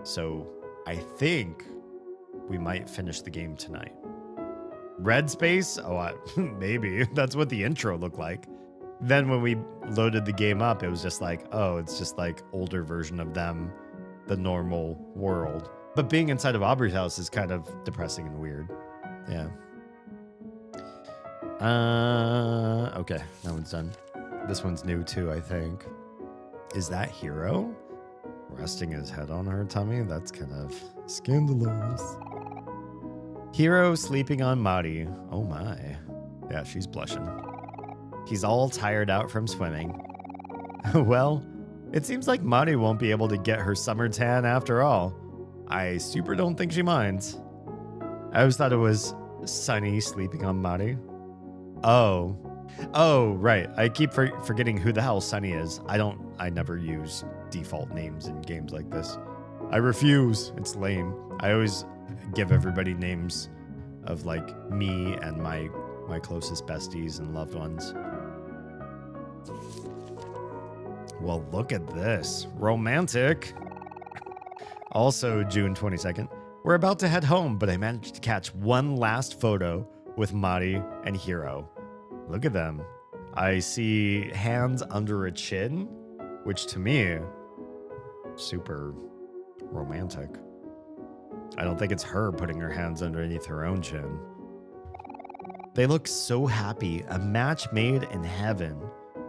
So I think we might finish the game tonight. Red space? Oh, maybe. That's what the intro looked like. Then when we loaded the game up, it was just like, oh, it's just like older version of them, the normal world. But being inside of Aubrey's house is kind of depressing and weird. Yeah. Okay, that one's done. This one's new too, I think. Is that Hero? resting his head on her tummy? That's kind of scandalous. Hiro sleeping on Mari. Oh my. Yeah, she's blushing. He's all tired out from swimming. Well, it seems like Mari won't be able to get her summer tan after all. I super don't think she minds. I always thought it was Sunny sleeping on Mari. Oh, right. I keep forgetting who the hell Sunny is. I never use default names in games like this. I refuse. It's lame. I always give everybody names of like me and my closest besties and loved ones. Well, look at this. Romantic. Also, June 22nd. We're about to head home, but I managed to catch one last photo with Mari and Hiro. Look at them. I see hands under a chin, which to me, super romantic. I don't think it's her putting her hands underneath her own chin. They look so happy. A match made in heaven.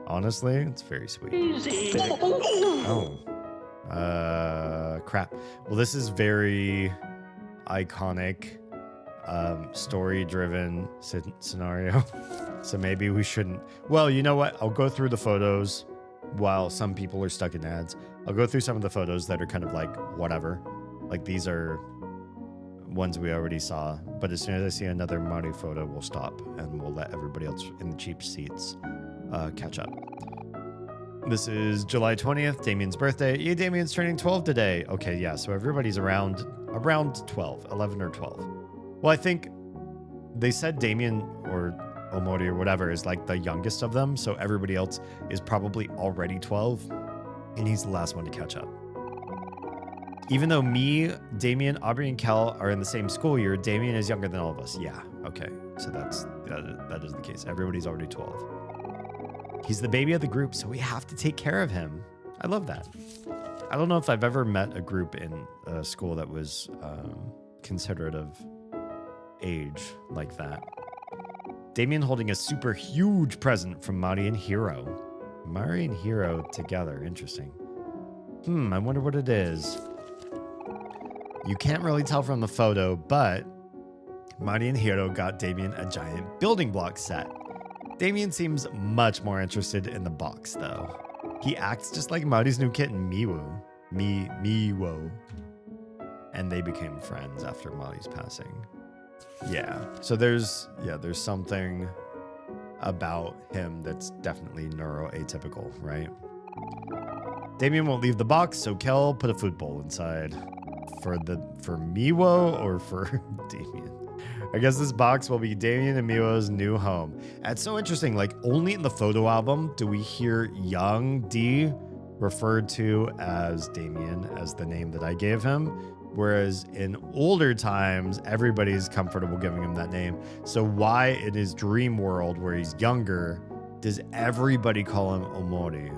Honestly, it's very sweet. Oh. Crap. Well, this is very iconic, story-driven scenario. So maybe we shouldn't. Well, you know what? I'll go through the photos while some people are stuck in ads. I'll go through some of the photos that are kind of like whatever. Like these are ones we already saw. But as soon as I see another Mari photo, we'll stop and we'll let everybody else in the cheap seats catch up. This is July 20th, Damien's birthday. Yeah, Damien's turning 12 today. Okay, yeah, so everybody's around 12, 11 or 12. Well, I think they said Damien or Omori or whatever is like the youngest of them, so everybody else is probably already 12, and he's the last one to catch up. Even though me, Damien, Aubrey, and Kel are in the same school year, Damien is younger than all of us. Yeah, okay, so that is the case. Everybody's already 12. He's the baby of the group, so we have to take care of him. I love that. I don't know if I've ever met a group in a school that was considerate of age like that. Damien holding a super huge present from Mari and Hiro. Mari and Hiro together. Interesting. I wonder what it is. You can't really tell from the photo, but Mari and Hiro got Damien a giant building block set. Damien seems much more interested in the box, though. He acts just like Mari's new kitten, Miwo. Miwo. And they became friends after Mari's passing. Yeah. So there's something about him that's definitely neuroatypical, right? Damien won't leave the box, so Kel put a food bowl inside. For Miwo or for Damien? I guess this box will be Damien and Miwo's new home. That's so interesting. Like, only in the photo album do we hear young D referred to as Damien, as the name that I gave him. Whereas in older times, everybody's comfortable giving him that name. So why in his dream world, where he's younger, does everybody call him Omori?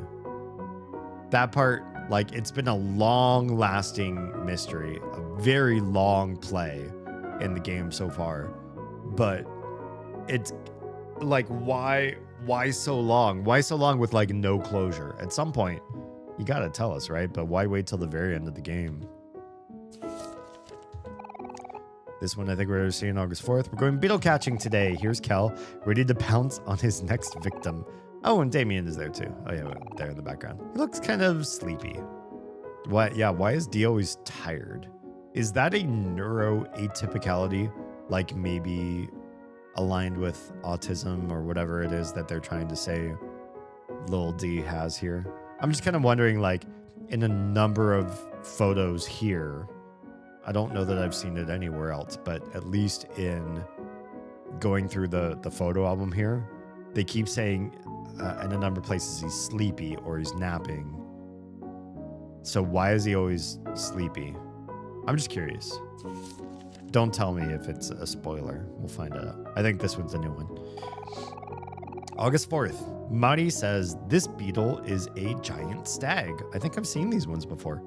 That part, like, it's been a long-lasting mystery, a very long play in the game so far, but it's like, why so long? Why so long with like no closure? At some point, you gotta tell us, right? But why wait till the very end of the game? This one I think we're seeing August 4th. We're going beetle catching today. Here's Kel, ready to pounce on his next victim. Oh, and Damien is there too. Oh yeah, there in the background. He looks kind of sleepy. What? Yeah, why is D always tired? Is that a neuroatypicality, like maybe aligned with autism or whatever it is that they're trying to say Lil D has here? I'm just kind of wondering, like, in a number of photos here, I don't know that I've seen it anywhere else, but at least in going through the photo album here, they keep saying in a number of places he's sleepy or he's napping. So why is he always sleepy? I'm just curious. Don't tell me if it's a spoiler. We'll find out. I think this one's a new one. August 4th. Mari says this beetle is a giant stag. I think I've seen these ones before.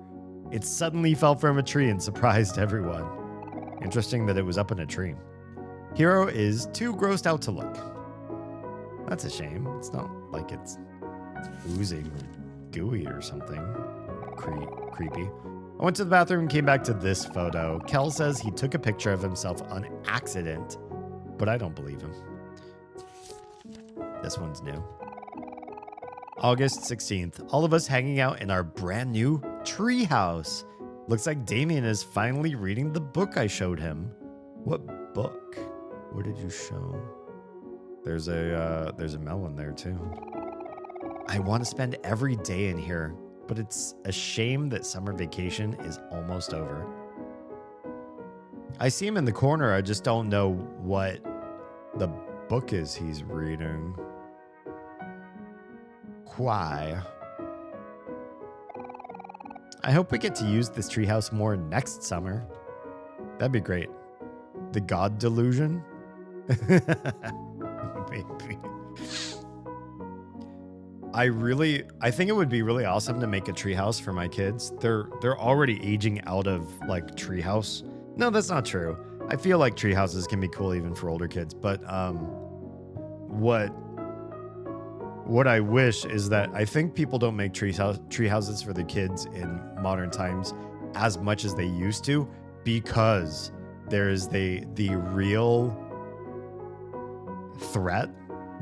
It suddenly fell from a tree and surprised everyone. Interesting that it was up in a tree. Hiro is too grossed out to look. That's a shame. It's not like it's oozing or gooey or something. creepy. I went to the bathroom and came back to this photo. Kel says he took a picture of himself on accident, but I don't believe him. This one's new. August 16th. All of us hanging out in our brand new treehouse. Looks like Damien is finally reading the book I showed him. What book? What did you show? There's a melon there too. I want to spend every day in here, but it's a shame that summer vacation is almost over. I see him in the corner. I just don't know what the book is he's reading. Why? I hope we get to use this treehouse more next summer. That'd be great. The God Delusion? Maybe. I think it would be really awesome to make a treehouse for my kids. They're already aging out of like treehouse. No, that's not true. I feel like treehouses can be cool even for older kids, but what I wish is that I think people don't make treehouses for the kids in modern times as much as they used to, because there's the real threat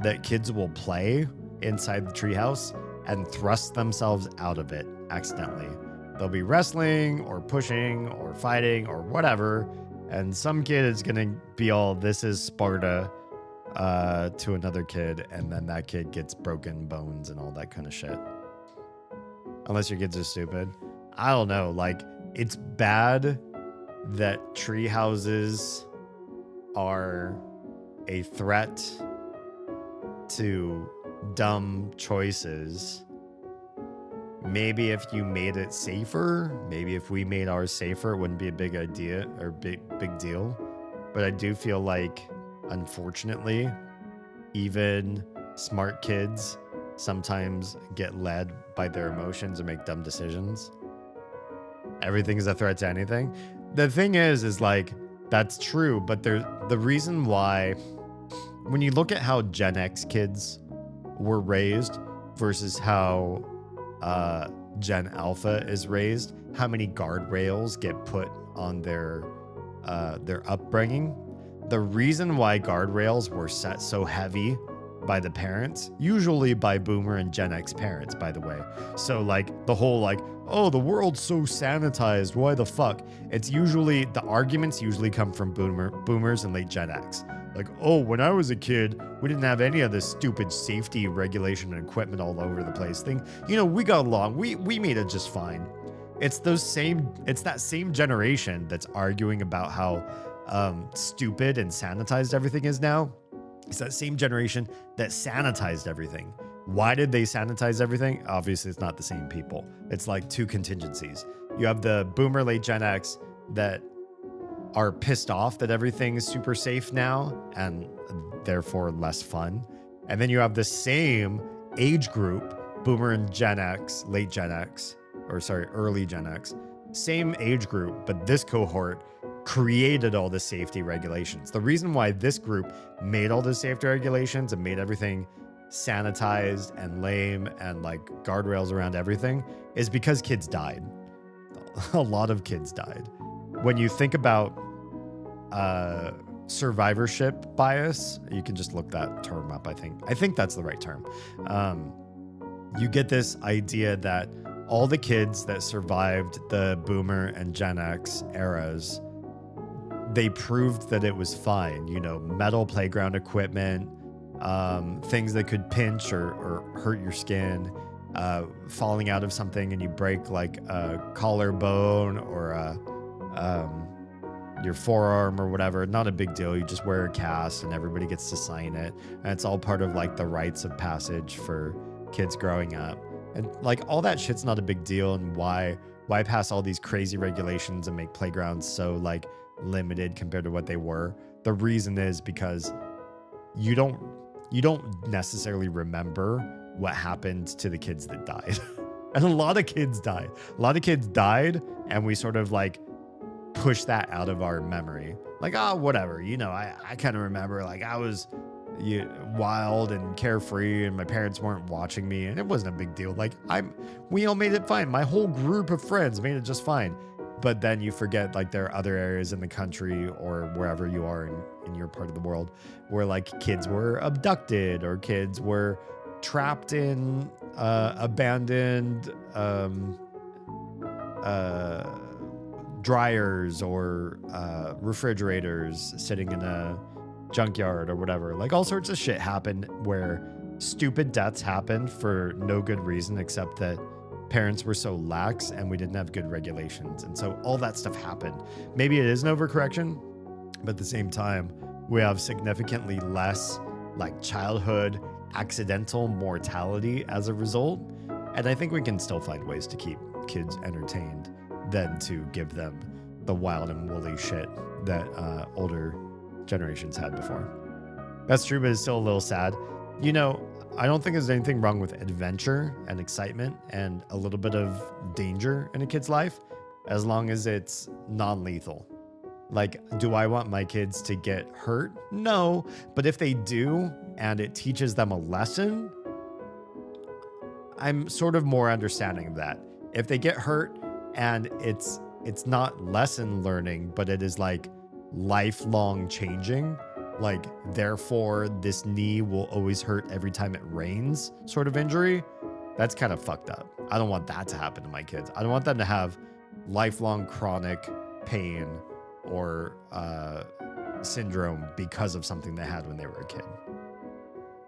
that kids will play inside the treehouse and thrust themselves out of it accidentally. They'll be wrestling or pushing or fighting or whatever, and some kid is gonna be all, this is Sparta, to another kid, and then that kid gets broken bones and all that kind of shit. Unless your kids are stupid. I don't know. Like, it's bad that tree houses are a threat to dumb choices. Maybe if you made it safer, maybe if we made ours safer, it wouldn't be a big idea or big deal. But I do feel like, unfortunately, even smart kids sometimes get led by their emotions and make dumb decisions. Everything is a threat to anything. The thing is like, that's true, but the reason why, when you look at how Gen X kids were raised versus how Gen Alpha is raised, how many guardrails get put on their upbringing. The reason why guardrails were set so heavy by the parents, usually by Boomer and Gen X parents, by the way. So like the whole like, oh, the world's so sanitized, why the fuck? It's usually, the arguments usually come from Boomers and late Gen X. Like, oh, when I was a kid, we didn't have any of this stupid safety regulation and equipment all over the place thing. You know, we got along. We made it just fine. It's that same generation that's arguing about how stupid and sanitized everything is now. It's that same generation that sanitized everything. Why did they sanitize everything? Obviously, it's not the same people. It's like two contingencies. You have the Boomer late Gen X that are pissed off that everything's super safe now and therefore less fun. And then you have the same age group, Boomer and Gen X, late Gen X, or sorry, early Gen X, same age group, but this cohort created all the safety regulations. The reason why this group made all the safety regulations and made everything sanitized and lame and like guardrails around everything is because kids died. A lot of kids died. When you think about survivorship bias, you can just look that term up. I think that's the right term. You get this idea that all the kids that survived the Boomer and Gen X eras, they proved that it was fine. You know, metal playground equipment, things that could pinch or hurt your skin, falling out of something and you break like a collarbone or your forearm or whatever. Not a big deal. You just wear a cast and everybody gets to sign it. And it's all part of like the rites of passage for kids growing up. And like all that shit's not a big deal. And why pass all these crazy regulations and make playgrounds so like limited compared to what they were? The reason is because you don't necessarily remember what happened to the kids that died. And a lot of kids died. A lot of kids died, and we sort of like push that out of our memory. Like, oh, whatever. You know, I kind of remember like I was wild and carefree, and my parents weren't watching me, and it wasn't a big deal. Like we all made it fine. My whole group of friends made it just fine. But then you forget, like, there are other areas in the country or wherever you are in your part of the world where, like, kids were abducted or kids were trapped in abandoned dryers or refrigerators sitting in a junkyard or whatever. Like, all sorts of shit happened where stupid deaths happened for no good reason except that parents were so lax and we didn't have good regulations. And so all that stuff happened. Maybe it is an overcorrection, but at the same time, we have significantly less, like, childhood accidental mortality as a result. And I think we can still find ways to keep kids entertained than to give them the wild and woolly shit that older generations had before. That's true, but it's still a little sad. You know, I don't think there's anything wrong with adventure and excitement and a little bit of danger in a kid's life, as long as it's non-lethal. Like, do I want my kids to get hurt? No, but if they do and it teaches them a lesson, I'm sort of more understanding of that. If they get hurt and it's not lesson learning, but it is like lifelong changing, like, therefore this knee will always hurt every time it rains sort of injury, that's kind of fucked up. I don't want that to happen to my kids. I don't want them to have lifelong chronic pain or syndrome because of something they had when they were a kid.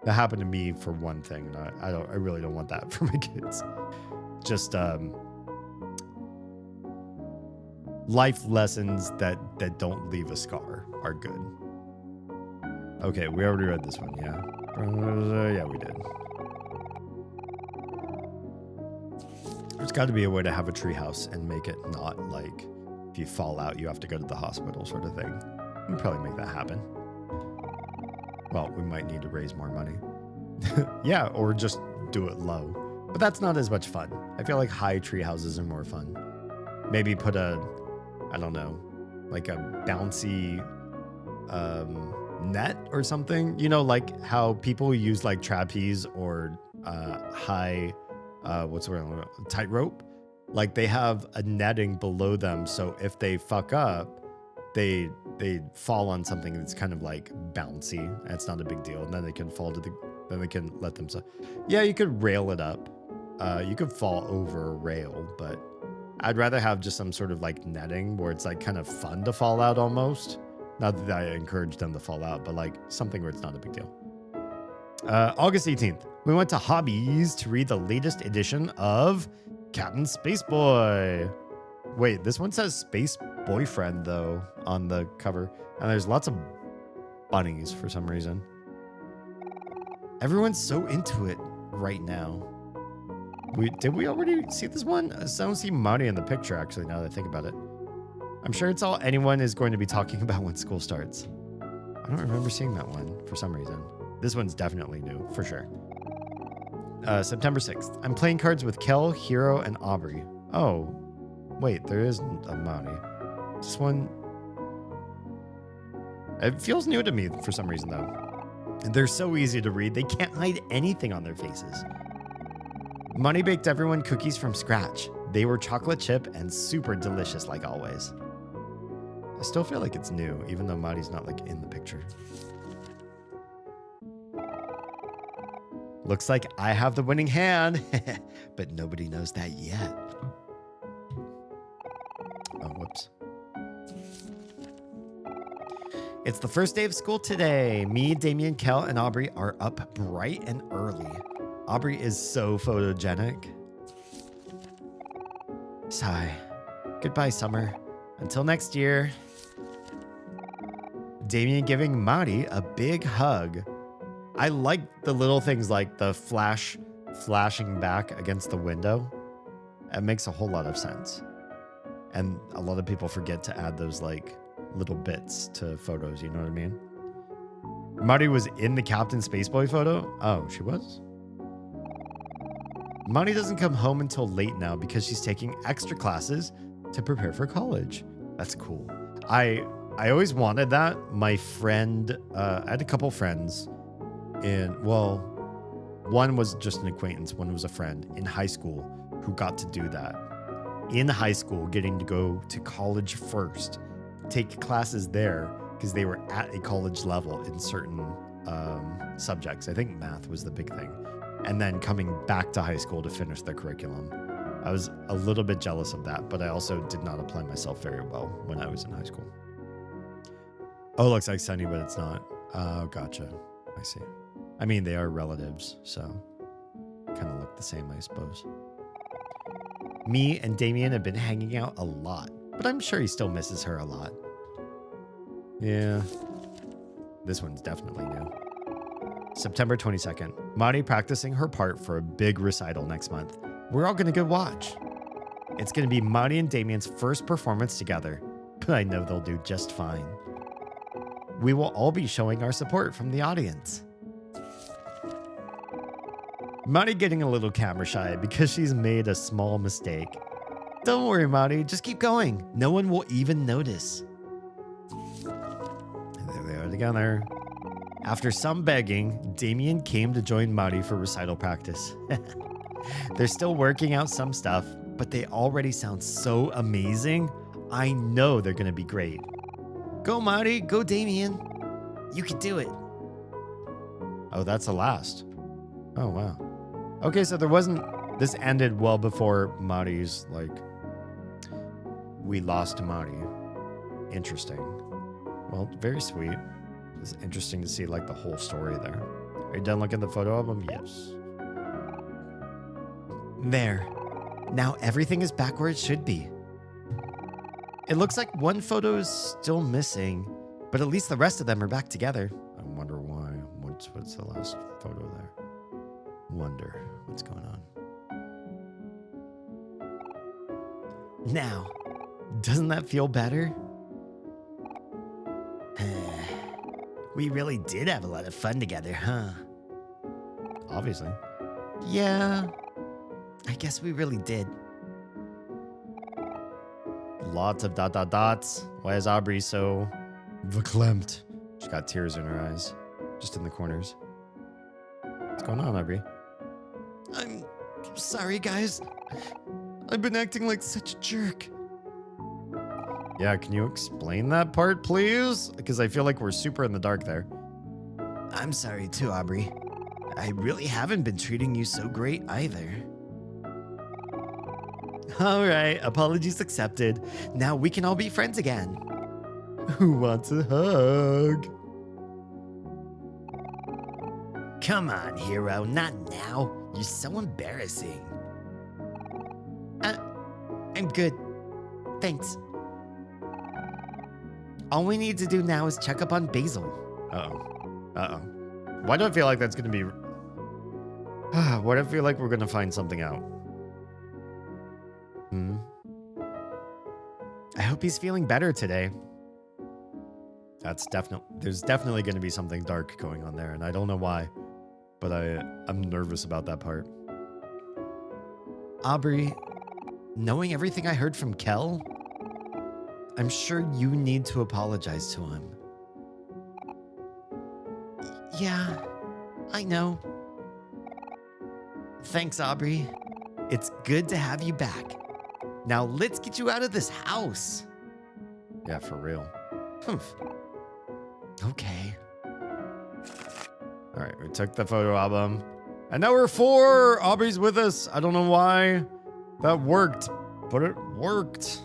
That happened to me for one thing, and I really don't want that for my kids. Just life lessons that don't leave a scar are good. Okay, we already read this one, yeah? Yeah, we did. There's got to be a way to have a treehouse and make it not like if you fall out, you have to go to the hospital sort of thing. We can probably make that happen. Well, we might need to raise more money. Yeah, or just do it low. But that's not as much fun. I feel like high tree houses are more fun. Maybe put a, I don't know, like a bouncy net or something. You know, like how people use like trapeze or high, what's the word? Tightrope. Like they have a netting below them, so if they fuck up, they fall on something that's kind of like bouncy, and it's not a big deal. And then they can fall to the, then they can let themselves. Yeah, you could rail it up. You could fall over a rail, but I'd rather have just some sort of like netting where it's like kind of fun to fall out almost. Not that I encourage them to fall out, but like something where it's not a big deal. August 18th, we went to Hobbies to read the latest edition of Captain Spaceboy. Wait, this one says Space Boyfriend though on the cover, and there's lots of bunnies for some reason. Everyone's so into it right now. Did we already see this one? I don't see Marty in the picture actually, now that I think about it. I'm sure it's all anyone is going to be talking about when school starts. I don't remember seeing that one for some reason. This one's definitely new, for sure. September 6th. I'm playing cards with Kel, Hero, and Aubrey. Oh, wait, there isn't a Marty. This one... It feels new to me for some reason, though. They're so easy to read, they can't hide anything on their faces. Money baked everyone cookies from scratch. They were chocolate chip and super delicious like always. I still feel like it's new, even though Marty's not like in the picture. Looks like I have the winning hand, but nobody knows that yet. Oh, whoops. It's the first day of school today. Me, Damien, Kel, and Aubrey are up bright and early. Aubrey is so photogenic. Sigh. Goodbye, summer. Until next year. Damien giving Marty a big hug. I like the little things like the flashing back against the window. It makes a whole lot of sense. And a lot of people forget to add those like little bits to photos, you know what I mean? Marty was in the Captain Spaceboy photo? Oh, she was? Marty doesn't come home until late now because she's taking extra classes to prepare for college. That's cool. I always wanted that. My friend, I had a couple friends well, one was just an acquaintance, one was a friend in high school who got to do that. In high school, getting to go to college first, take classes there because they were at a college level in certain subjects. I think math was the big thing. And then coming back to high school to finish their curriculum. I was a little bit jealous of that, but I also did not apply myself very well when I was in high school. Oh, looks like Sunny, but it's not. Oh, gotcha. I see. I mean, they are relatives, so kind of look the same, I suppose. Me and Damien have been hanging out a lot, but I'm sure he still misses her a lot. Yeah. This one's definitely new. September 22nd. Mari practicing her part for a big recital next month. We're all going to go watch. It's going to be Mari and Damien's first performance together, but I know they'll do just fine. We will all be showing our support from the audience. Mari getting a little camera shy because she's made a small mistake. Don't worry, Mari, just keep going. No one will even notice. And there they are together. After some begging, Damien came to join Mari for recital practice. They're still working out some stuff, but they already sound so amazing. I know they're going to be great. Go, Mari. Go, Damien. You can do it. Oh, that's the last. Oh, wow. Okay, so there wasn't... This ended well before Mari's, like... We lost Mari. Interesting. Well, very sweet. It's interesting to see, like, the whole story there. Are you done looking at the photo album? Yes. There. Now everything is back where it should be. It looks like one photo is still missing, but at least the rest of them are back together. I wonder why. What's the last photo there? Wonder what's going on. Now, doesn't that feel better? We really did have a lot of fun together, huh? Obviously. Yeah, I guess we really did. Lots of dots. Why is Aubrey so verklempt? She's got tears in her eyes, just in the corners. What's going on, Aubrey? I'm sorry, guys. I've been acting like such a jerk. Yeah, can you explain that part, please? Because I feel like we're super in the dark there. I'm sorry too, Aubrey. I really haven't been treating you so great either. All right, apologies accepted. Now we can all be friends again. Who wants a hug? Come on, hero, not now. You're so embarrassing. I'm good. Thanks. All we need to do now is check up on Basil. Uh-oh. Why do I feel like that's going to be... Why do I feel like we're going to find something out? I hope he's feeling better today. There's definitely going to be something dark going on there, and I don't know why, but I'm nervous about that part. Aubrey, knowing everything I heard from Kel, I'm sure you need to apologize to him. Yeah, I know. Thanks, Aubrey. It's good to have you back. Now let's get you out of this house. Yeah, for real. Okay. All right, we took the photo album. And now we're 4. Aubrey's with us. I don't know why that worked, but it worked.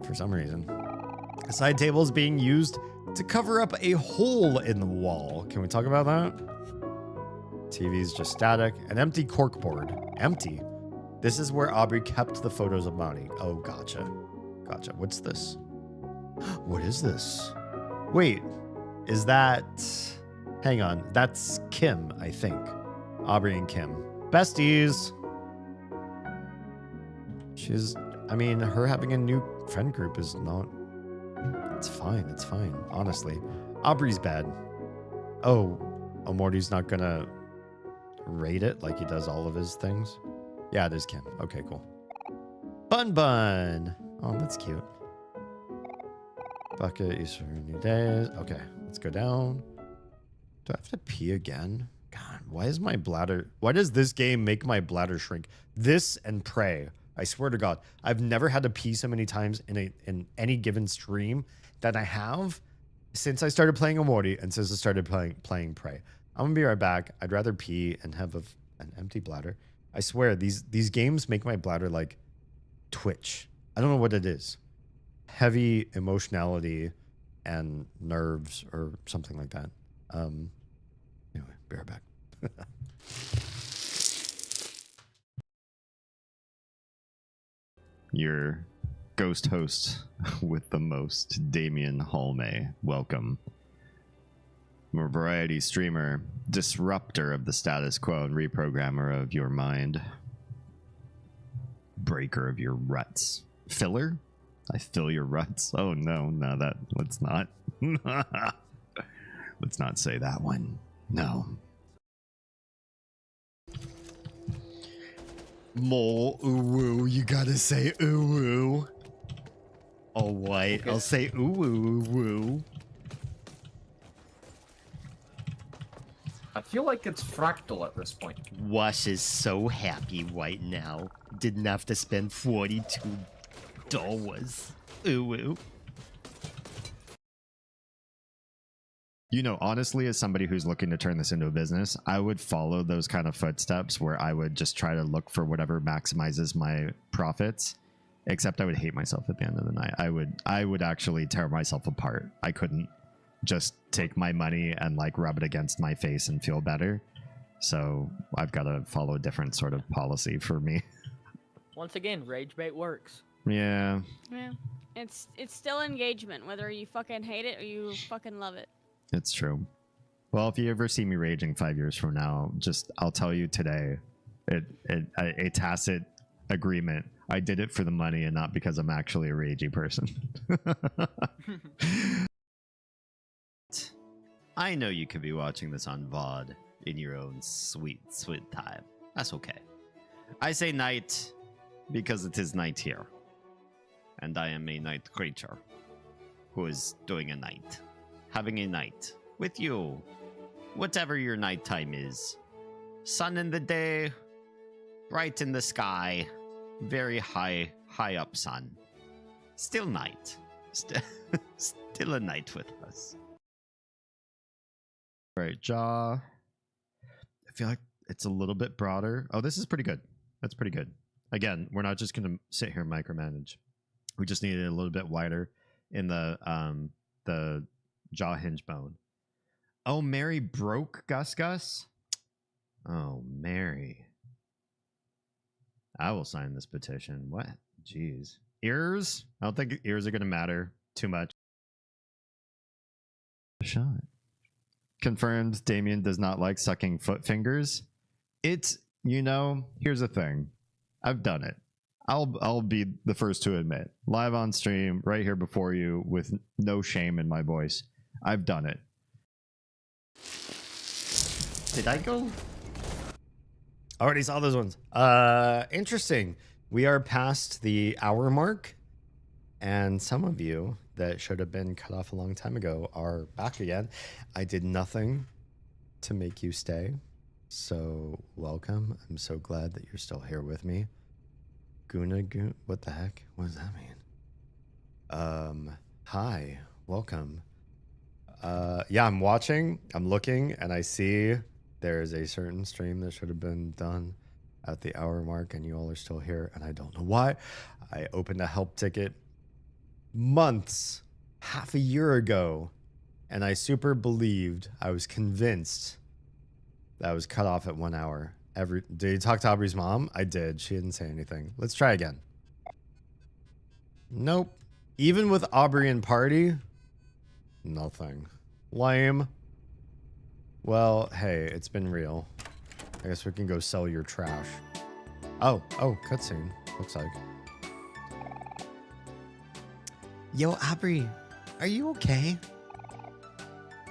For some reason. A side table is being used to cover up a hole in the wall. Can we talk about that? TV's just static. An empty corkboard. Empty. This is where Aubrey kept the photos of Mari. Oh, gotcha. What's this? What is this? Wait, is that... Hang on. That's Kim, I think. Aubrey and Kim. Besties. I mean, her having a new friend group is not... It's fine. Honestly. Aubrey's bad. Oh, OMORI's not gonna rate it like he does all of his things? Yeah, it is Kim. Okay, cool. Bun. Oh, that's cute. Bucket, Easter, New Days. Okay, let's go down. Do I have to pee again? God, why is my bladder... Why does this game make my bladder shrink? This and Prey. I swear to God. I've never had to pee so many times in any given stream that I have since I started playing OMORI and since I started playing Prey. I'm going to be right back. I'd rather pee and have an empty bladder. I swear, these games make my bladder, like, twitch. I don't know what it is. Heavy emotionality and nerves or something like that. Anyway, be right back. Your ghost host with the most, Damien Halme. Welcome. I'm a variety streamer, disruptor of the status quo and reprogrammer of your mind. Breaker of your ruts. Filler? I fill your ruts. Oh no, let's not. Let's not say that one. No. More ooh-woo. You gotta say ooh-woo. All white. Okay. I'll say ooh-woo-woo. I feel like it's fractal at this point. Wash is so happy right now. Didn't have to spend $42. Ooh-woo. You know, honestly, as somebody who's looking to turn this into a business, I would follow those kind of footsteps where I would just try to look for whatever maximizes my profits. Except I would hate myself at the end of the night. I would actually tear myself apart. I couldn't just take my money and like rub it against my face and feel better. So I've got to follow a different sort of policy for me. Once again, rage bait works. Yeah. Yeah. It's still engagement, whether you fucking hate it or you fucking love it. It's true. Well, if you ever see me raging 5 years from now, I'll tell you today, a tacit agreement. I did it for the money and not because I'm actually a ragey person. I know you could be watching this on VOD in your own sweet time. That's okay. I say night because it is night here. And I am a night creature who is doing a night. Having a night with you. Whatever your nighttime is. Sun in the day, bright in the sky, very high up sun. Still night. Still a night with us. Right, jaw. I feel like it's a little bit broader. Oh, this is pretty good. That's pretty good. Again, we're not just going to sit here and micromanage. We just need it a little bit wider in the jaw hinge bone. Oh, Mary broke Gus. Oh, Mary. I will sign this petition. What? Jeez. Ears? I don't think ears are going to matter too much. Shot. Confirmed Damien does not like sucking foot fingers. It's, you know, here's the thing. I've done it. I'll be the first to admit. Live on stream, right here before you, with no shame in my voice. I've done it. Did I go? Already saw those ones. Interesting. We are past the hour mark, and some of you that should have been cut off a long time ago are back again. I did nothing to make you stay, so welcome. I'm so glad that you're still here with me. Goon, what the heck? What does that mean? Hi, welcome. Yeah, I'm watching, I'm looking, and I see there's a certain stream that should have been done at the hour mark, and you all are still here, and I don't know why. I opened a help ticket months, half a year ago, and I super believed, I was convinced that I was cut off at 1 hour. Did you talk to Aubrey's mom? I did. She didn't say anything. Let's try again. Nope. Even with Aubrey and party, nothing. Lame. Well, hey, it's been real. I guess we can go sell your trash. Oh, cutscene. Looks like. Yo, Aubrey, are you okay?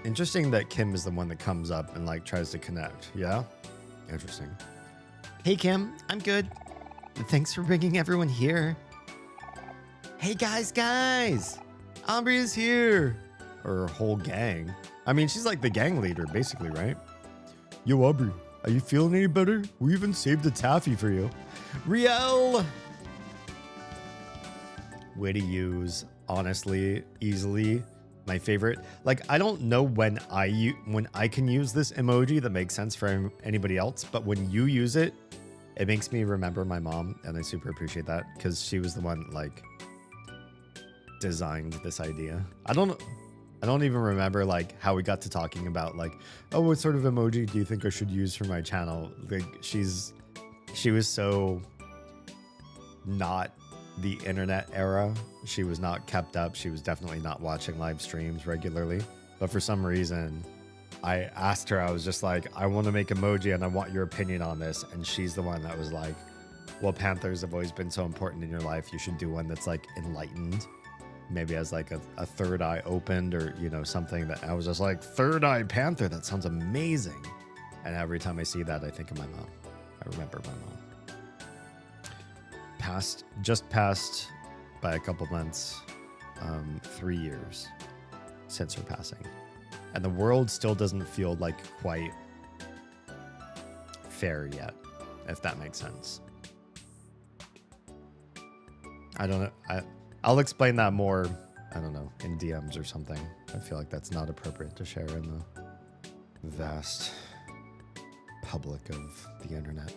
Interesting that Kim is the one that comes up and like tries to connect. Yeah? Interesting. Hey, Kim, I'm good. Thanks for bringing everyone here. Hey, guys. Aubrey is here. Or her whole gang. I mean, she's like the gang leader, basically, right? Yo, Aubrey, are you feeling any better? We even saved a taffy for you. Riel! Way to use, honestly, easily, my favorite. Like, I don't know when I can use this emoji that makes sense for anybody else, but when you use it, it makes me remember my mom, and I super appreciate that because she was the one like designed this idea. I don't even remember like how we got to talking about like, oh, what sort of emoji do you think I should use for my channel? Like she was so not the internet era. She was not kept up. She was definitely not watching live streams regularly. But for some reason, I asked her, I was just like, I want to make emoji and I want your opinion on this. And she's the one that was like, well, Panthers have always been so important in your life. You should do one that's like enlightened. Maybe as like a third eye opened or, you know, something that I was just like, third eye panther. That sounds amazing. And every time I see that, I think of my mom. I remember my mom. Just passed by a couple months, 3 years since her passing. And the world still doesn't feel like quite fair yet, if that makes sense. I don't know. I'll explain that more, I don't know, in DMs or something. I feel like that's not appropriate to share in the vast public of the internet.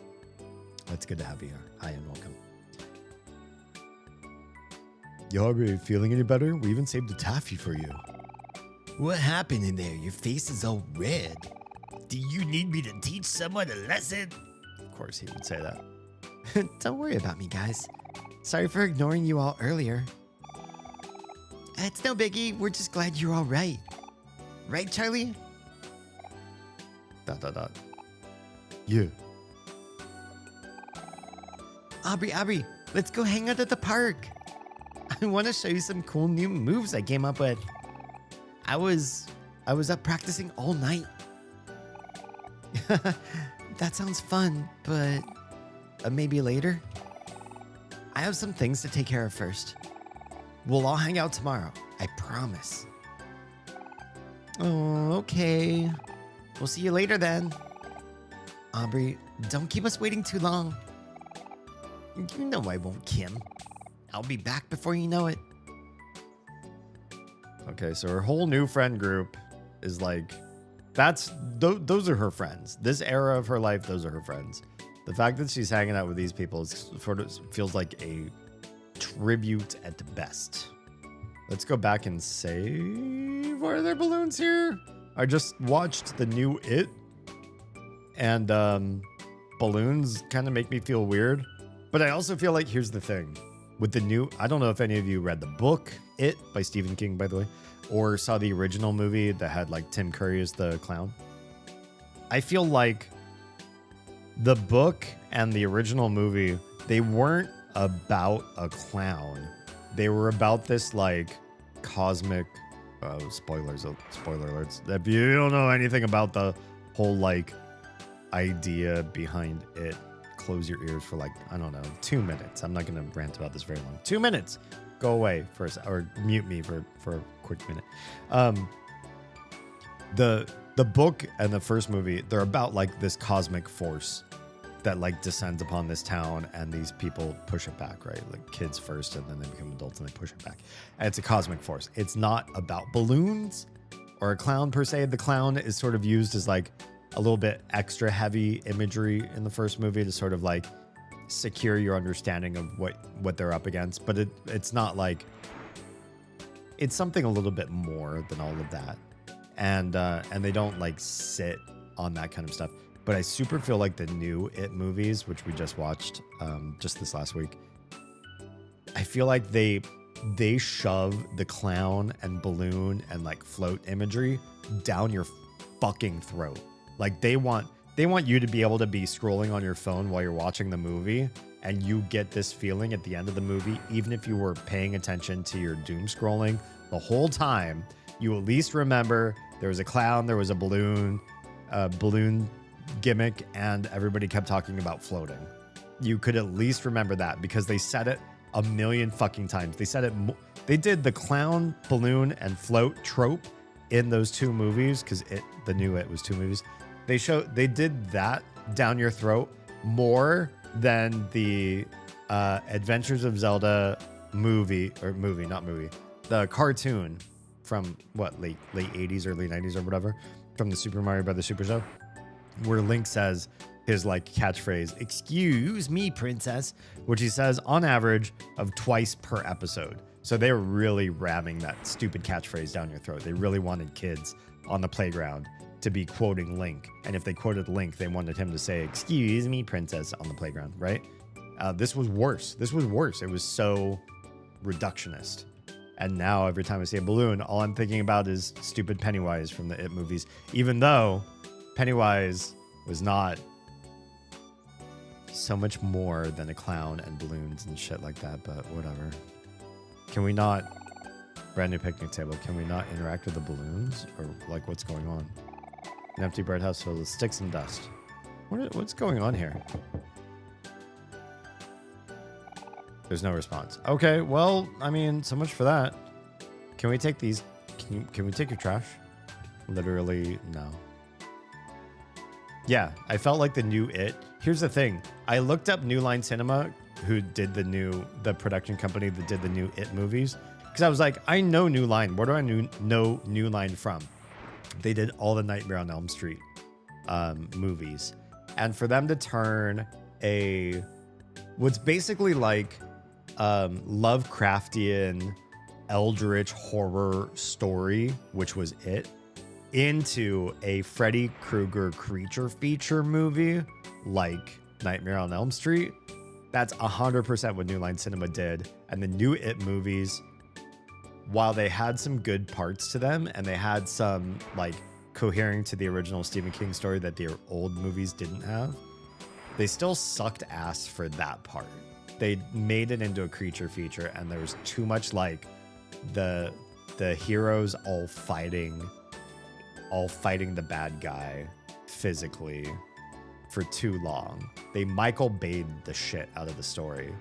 It's good to have you here. Hi and welcome. Yo, are you feeling any better? We even saved a taffy for you. What happened in there? Your face is all red. Do you need me to teach someone a lesson? Of course he would say that. Don't worry about me, guys. Sorry for ignoring you all earlier. It's no biggie. We're just glad you're all right. Right, Charlie? ... Yeah. Aubrey, let's go hang out at the park. I want to show you some cool new moves I came up with. I was up practicing all night. That sounds fun, but maybe later? I have some things to take care of first. We'll all hang out tomorrow. I promise. Oh, okay. We'll see you later then. Aubrey, don't keep us waiting too long. You know I won't, Kim. I'll be back before you know it. Okay, so her whole new friend group is like, those are her friends. This era of her life, those are her friends. The fact that she's hanging out with these people sort of feels like a tribute at best. Let's go back and save. Are there balloons here? I just watched the new It, and balloons kind of make me feel weird. But I also feel like, here's the thing. With the new, I don't know if any of you read the book, It, by Stephen King, by the way, or saw the original movie that had like Tim Curry as the clown. I feel like the book and the original movie, they weren't about a clown. They were about this like cosmic, spoiler alerts. If you don't know anything about the whole like idea behind It, close your ears for like, I don't know, 2 minutes. I'm not going to rant about this very long. 2 minutes. Go away for or mute me for a quick minute. The book and the first movie, they're about like this cosmic force that like descends upon this town, and these people push it back, right? Like kids first, and then they become adults and they push it back. And it's a cosmic force. It's not about balloons or a clown per se. The clown is sort of used as like a little bit extra heavy imagery in the first movie to sort of like secure your understanding of what they're up against. But it's not like, it's something a little bit more than all of that. And they don't like sit on that kind of stuff. But I super feel like the new It movies, which we just watched just this last week, I feel like they shove the clown and balloon and like float imagery down your fucking throat. Like they want you to be able to be scrolling on your phone while you're watching the movie, and you get this feeling at the end of the movie, even if you were paying attention to your doom scrolling the whole time, you at least remember there was a clown, there was a balloon gimmick, and everybody kept talking about floating. You could at least remember that because they said it a million fucking times. They said it. They did the clown, balloon, and float trope in those 2 movies, because the new It was 2 movies. They did that down your throat more than the Adventures of Zelda the cartoon from what late 80s, early 90s or whatever, from the Super Mario Brothers Super Show, where Link says his like catchphrase, "Excuse me, princess," which he says on average of twice per episode. So they were really ramming that stupid catchphrase down your throat. They really wanted kids on the playground to be quoting Link. And if they quoted Link, they wanted him to say, "Excuse me, princess," on the playground, right? This was worse. It was so reductionist. And now every time I see a balloon, all I'm thinking about is stupid Pennywise from the It movies. Even though Pennywise was not so much more than a clown and balloons and shit like that, but whatever. Can we not, brand new picnic table, can we not interact with the balloons? Or like what's going on? An empty bread house filled with sticks and dust. What's going on here? There's no response. Okay, well, I mean, so much for that. Can we take these? Can we take your trash? Literally, no. Yeah, I felt like the new It. Here's the thing. I looked up New Line Cinema, who did the production company that did the new It movies. Because I was like, I know New Line. Where do I know New Line from? They did all the Nightmare on Elm Street movies. And for them to turn what's basically like Lovecraftian eldritch horror story, which was It, into a Freddy Krueger creature feature movie like Nightmare on Elm Street, that's 100% what New Line Cinema did. And the new It movies, while they had some good parts to them and they had some like cohering to the original Stephen King story that the old movies didn't have, they still sucked ass for that part. They made it into a creature feature, and there was too much like the heroes all fighting the bad guy physically for too long. They Michael Bay'd the shit out of the story.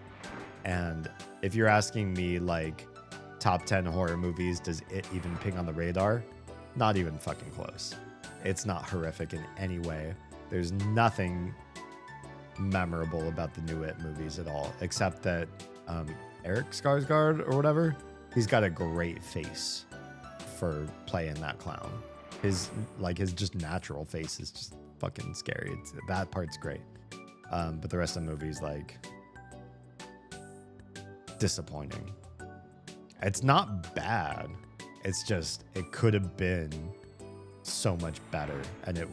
And if you're asking me like top 10 horror movies, does It even ping on the radar? Not even fucking close. It's not horrific in any way. There's nothing memorable about the new It movies at all, except that Eric Skarsgård or whatever, he's got a great face for playing that clown. His just natural face is just fucking scary. That part's great. But the rest of the movie's like disappointing. It's not bad. It's just it could have been so much better, and it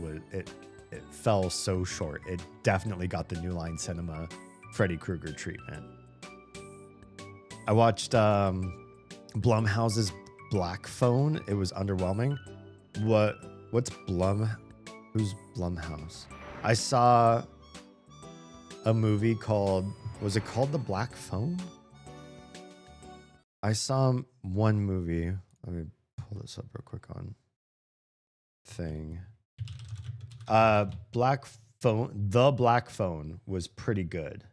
fell so short. It definitely got the New Line Cinema Freddy Krueger treatment. I watched Blumhouse's Black Phone. It was underwhelming. What's who's Blumhouse? I saw a movie was it called The Black Phone? I saw one movie. Let me pull this up real quick on thing. Black Phone. The Black Phone was pretty good.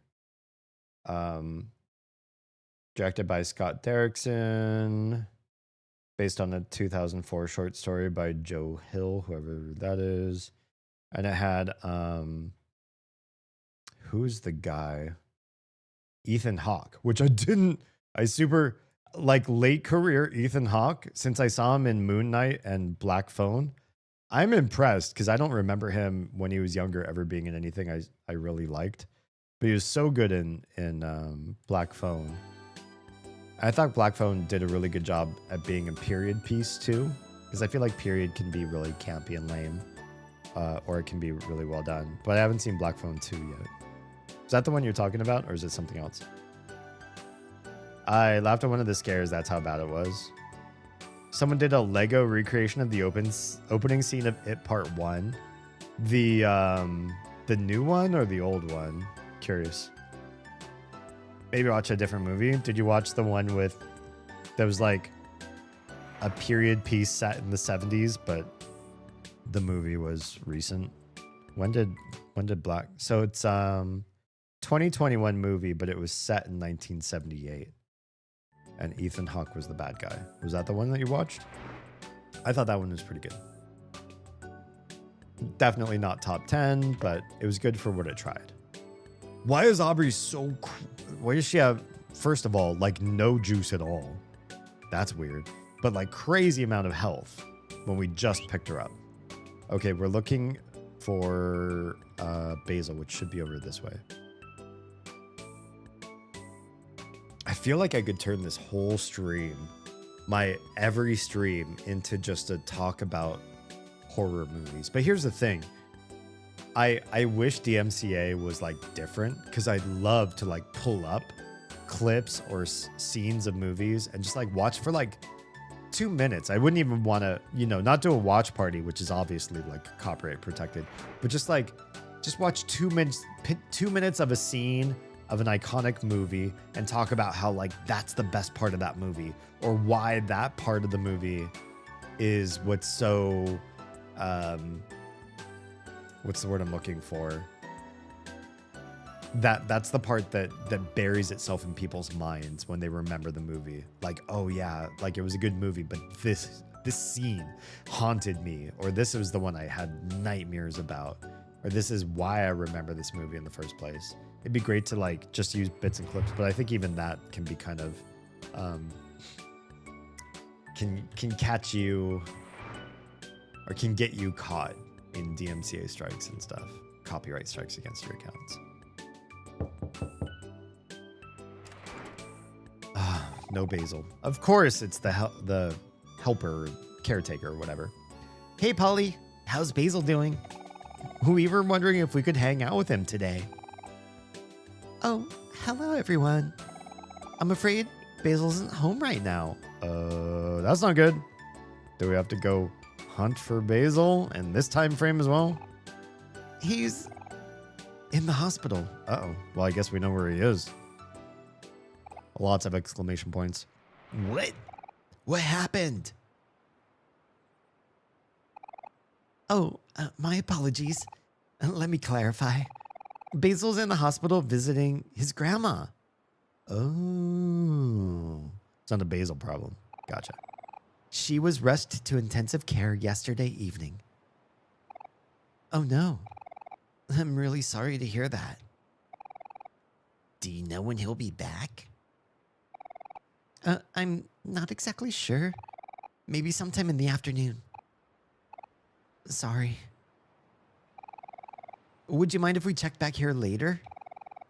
Directed by Scott Derrickson, based on a 2004 short story by Joe Hill, whoever that is. And it had who's the guy? Ethan Hawke, which I super like late career Ethan Hawke, since I saw him in Moon Knight and Black Phone. I'm impressed because I don't remember him when he was younger ever being in anything I really liked. But he was so good in Black Phone. I thought Black Phone did a really good job at being a period piece too, because I feel like period can be really campy and lame, or it can be really well done. But I haven't seen Black Phone 2 yet. Is that the one you're talking about, or is it something else? I laughed at one of the scares. That's how bad it was. Someone did a Lego recreation of the opening scene of It Part 1. The new one or the old one? Curious. Maybe watch a different movie. Did you watch the one that was like a period piece set in the 70s, but the movie was recent? When did Black? So it's 2021 movie, but it was set in 1978. And Ethan Hawke was the bad guy. Was that the one that you watched? I thought that one was pretty good. Definitely not top 10, but it was good for what it tried. Why is Aubrey so... Why does she have, first of all, like no juice at all? That's weird. But like crazy amount of health when we just picked her up. Okay, we're looking for Basil, which should be over this way. I feel like I could turn this whole stream, my every stream, into just a talk about horror movies. But here's the thing. I wish DMCA was like different, because I'd love to like pull up clips or scenes of movies and just like watch for like 2 minutes. I wouldn't even want to, you know, not do a watch party, which is obviously like copyright protected, but just watch 2 minutes, 2 minutes of a scene of an iconic movie and talk about how like that's the best part of that movie, or why that part of the movie is what's so what's the word I'm looking for? That's the part that buries itself in people's minds when they remember the movie. Like, oh yeah, like it was a good movie, but this scene haunted me, or this was the one I had nightmares about, or this is why I remember this movie in the first place. It'd be great to like just use bits and clips, but I think even that can be kind of can catch you, or can get you caught in DMCA strikes and stuff, copyright strikes against your accounts. No Basil. Of course, it's the helper, caretaker, or whatever. Hey, Polly, how's Basil doing? We were wondering if we could hang out with him today. Oh, hello, everyone. I'm afraid Basil isn't home right now. That's not good. Do we have to go hunt for Basil in this time frame as well? He's in the hospital. Uh-oh. Well, I guess we know where he is. Lots of exclamation points. What? What happened? Oh, my apologies. Let me clarify. Basil's in the hospital visiting his grandma. Oh. It's not a Basil problem. Gotcha. She was rushed to intensive care yesterday evening. Oh no. I'm really sorry to hear that. Do you know when he'll be back? I'm not exactly sure. Maybe sometime in the afternoon. Sorry. Would you mind if we checked back here later?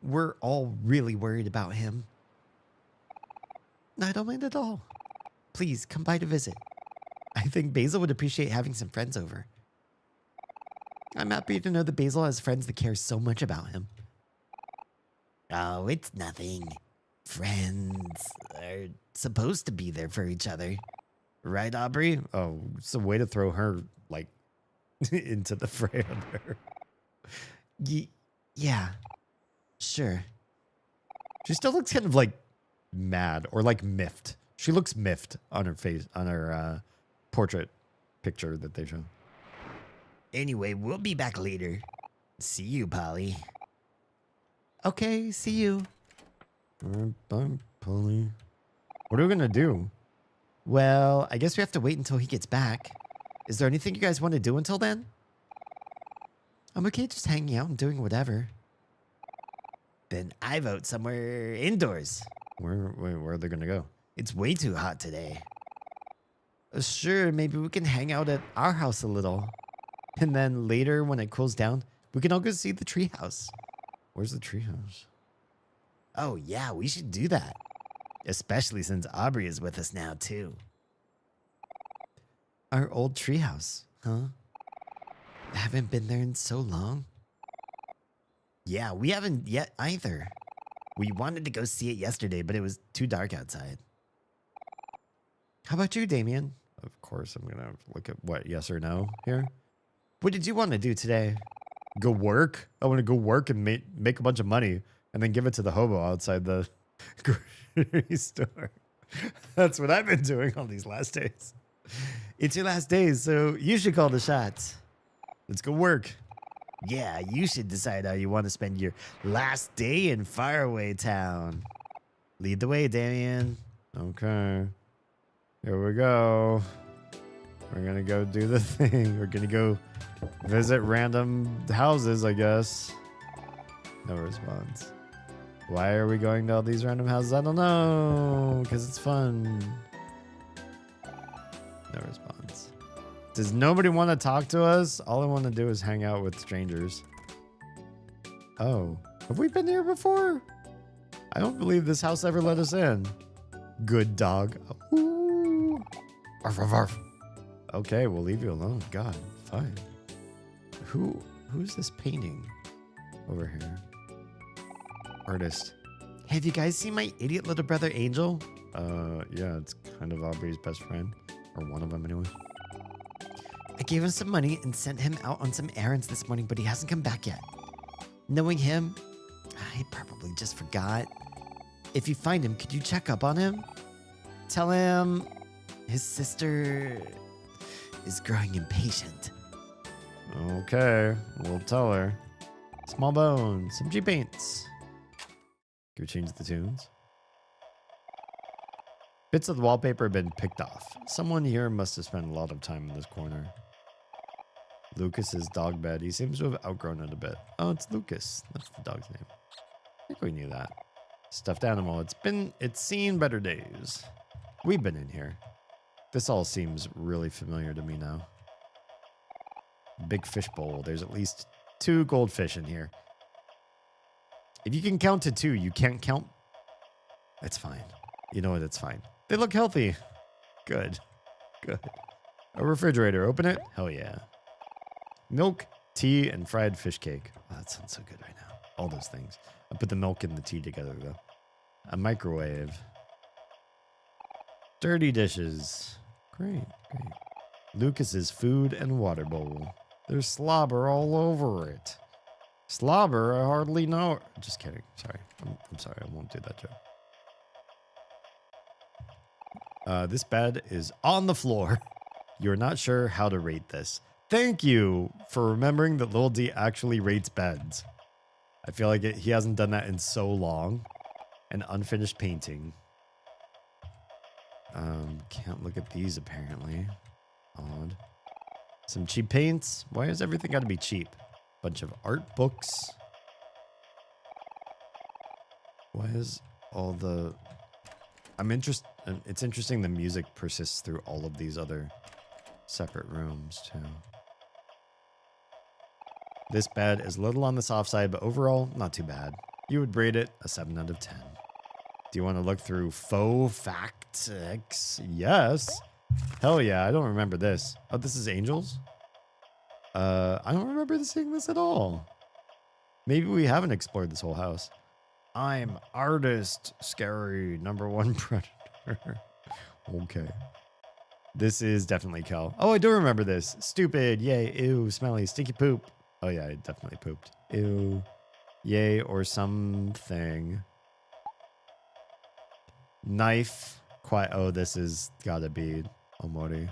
We're all really worried about him. I don't mind at all. Please, come by to visit. I think Basil would appreciate having some friends over. I'm happy to know that Basil has friends that care so much about him. Oh, it's nothing. Friends are supposed to be there for each other. Right, Aubrey? Oh, it's a way to throw her, like, into the fray on there. Yeah. Sure. She still looks kind of, like, mad or, like, miffed. She looks miffed on her face, on her portrait picture that they show. Anyway, we'll be back later. See you, Polly. Okay, see you. Bye, Polly. What are we gonna do? Well, I guess we have to wait until he gets back. Is there anything you guys want to do until then? I'm okay just hanging out and doing whatever. Then I vote somewhere indoors. Where are they gonna go? It's way too hot today. Sure, maybe we can hang out at our house a little. And then later, when it cools down, we can all go see the treehouse. Where's the treehouse? Oh, yeah, we should do that. Especially since Aubrey is with us now, too. Our old treehouse, huh? I haven't been there in so long. Yeah, we haven't yet either. We wanted to go see it yesterday, but it was too dark outside. How about you, Damien? Of course, I'm going to look at what, yes or no here. What did you want to do today? Go work? I want to go work and make a bunch of money and then give it to the hobo outside the grocery store. That's what I've been doing all these last days. It's your last days, so you should call the shots. Let's go work. Yeah, you should decide how you want to spend your last day in Faraway Town. Lead the way, Damien. Okay. Here we go. We're gonna go do the thing. We're gonna go visit random houses, I guess. No response. Why are we going to all these random houses? I don't know. Because it's fun. No response. Does nobody want to talk to us? All I want to do is hang out with strangers. Oh. Have we been here before? I don't believe this house ever let us in. Good dog. Ooh. Arf, arf, arf. Okay, we'll leave you alone. God, fine. Who's this painting over here? Artist. Hey, have you guys seen my idiot little brother Angel? Yeah, it's kind of Aubrey's best friend. Or one of them anyway. I gave him some money and sent him out on some errands this morning, but he hasn't come back yet. Knowing him, he probably just forgot. If you find him, could you check up on him? Tell him his sister is growing impatient. Okay, we'll tell her. Small bones, some G paints. Can we change the tunes? Bits of the wallpaper have been picked off. Someone here must have spent a lot of time in this corner. Lucas's dog bed. He seems to have outgrown it a bit. Oh, it's Lucas. That's the dog's name. I think we knew that. Stuffed animal. It's seen better days. We've been in here. This all seems really familiar to me now. Big fish bowl. There's at least 2 goldfish in here. If you can count to 2, you can't count. It's fine. You know what? It's fine. They look healthy. Good. Good. A refrigerator. Open it. Hell yeah. Milk, tea, and fried fish cake. Oh, that sounds so good right now. All those things. I put the milk and the tea together, though. A microwave. Dirty dishes. Great, great. Lucas's food and water bowl. There's slobber all over it. Slobber? I hardly know. Just kidding. Sorry. I'm sorry. I won't do that joke. This bed is on the floor. You're not sure how to rate this. Thank you for remembering that Lil D actually rates beds. I feel like he hasn't done that in so long. An unfinished painting. Can't look at these apparently. Odd. Some cheap paints. Why has everything got to be cheap? Bunch of art books. Why is all the... It's interesting the music persists through all of these other separate rooms too. This bed is a little on the soft side, but overall, not too bad. You would rate it a 7 out of 10. Do you want to look through faux facts? Yes. Hell yeah, I don't remember this. Oh, this is Angels? I don't remember seeing this at all. Maybe we haven't explored this whole house. I'm artist, scary, #1 predator. Okay. This is definitely Kel. Oh, I do remember this. Stupid, yay, ew, smelly, stinky poop. Oh yeah, I definitely pooped. Ew, yay, or something. Knife, quiet. Oh, this is gotta be Omori. ...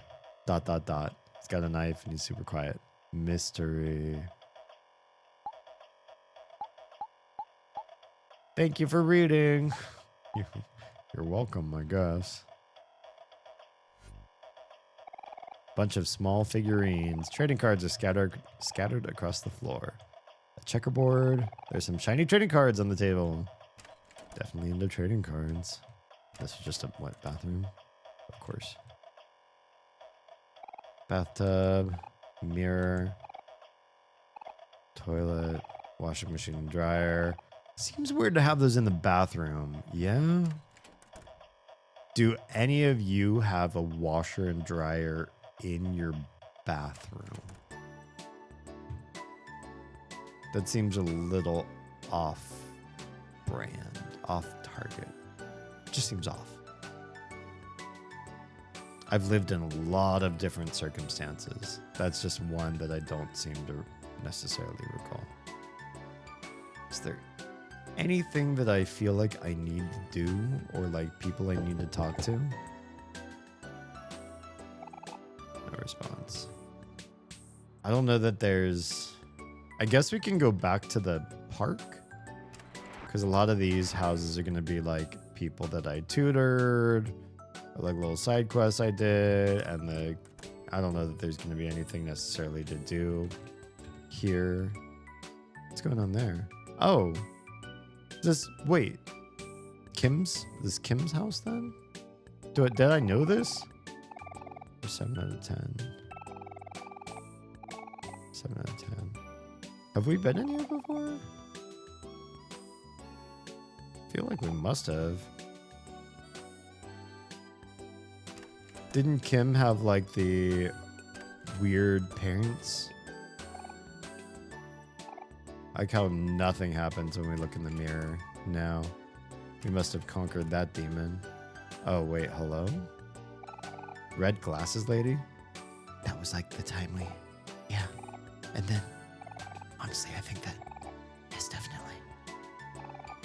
He's got a knife and he's super quiet. Mystery. Thank you for reading. You're welcome, I guess. Bunch of small figurines. Trading cards are scattered across the floor. A checkerboard. There's some shiny trading cards on the table. Definitely into trading cards. This is just a what, bathroom? Of course. Bathtub. Mirror. Toilet. Washing machine, dryer. Seems weird to have those in the bathroom. Yeah? Do any of you have a washer and dryer in your bathroom? That seems a little off brand, off target. Just seems off. I've lived in a lot of different circumstances. That's just one that I don't seem to necessarily recall. Is there anything that I feel like I need to do or like people I need to talk to? No response. I don't know that there's... I guess we can go back to the park because a lot of these houses are going to be like people that I tutored or like little side quests I did, and the I don't know that there's going to be anything necessarily to do here. What's going on there? Oh, wait, this Kim's house then? Did I know this? 7 out of 10. 7 out of 10. Have we been in here before? I feel like we must have. Didn't Kim have like the weird parents? Like how nothing happens when we look in the mirror. No. We must have conquered that demon. Oh, wait, hello? Red glasses lady? That was like the time we... Yeah. And then, honestly, I think that is definitely...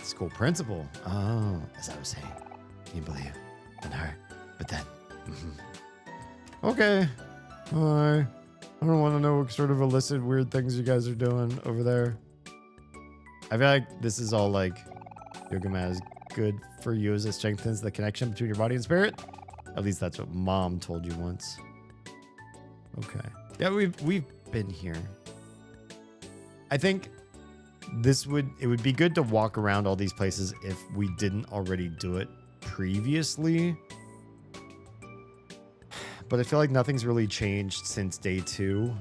School principal. Oh, as I was saying, you believe in her. But then... Okay. Alright. I don't want to know what sort of illicit weird things you guys are doing over there. I feel like this is all like yoga mat is good for you as it strengthens the connection between your body and spirit. At least that's what mom told you once. Okay. Yeah, we've been here. I think it would be good to walk around all these places if we didn't already do it previously. But I feel like nothing's really changed since day 2.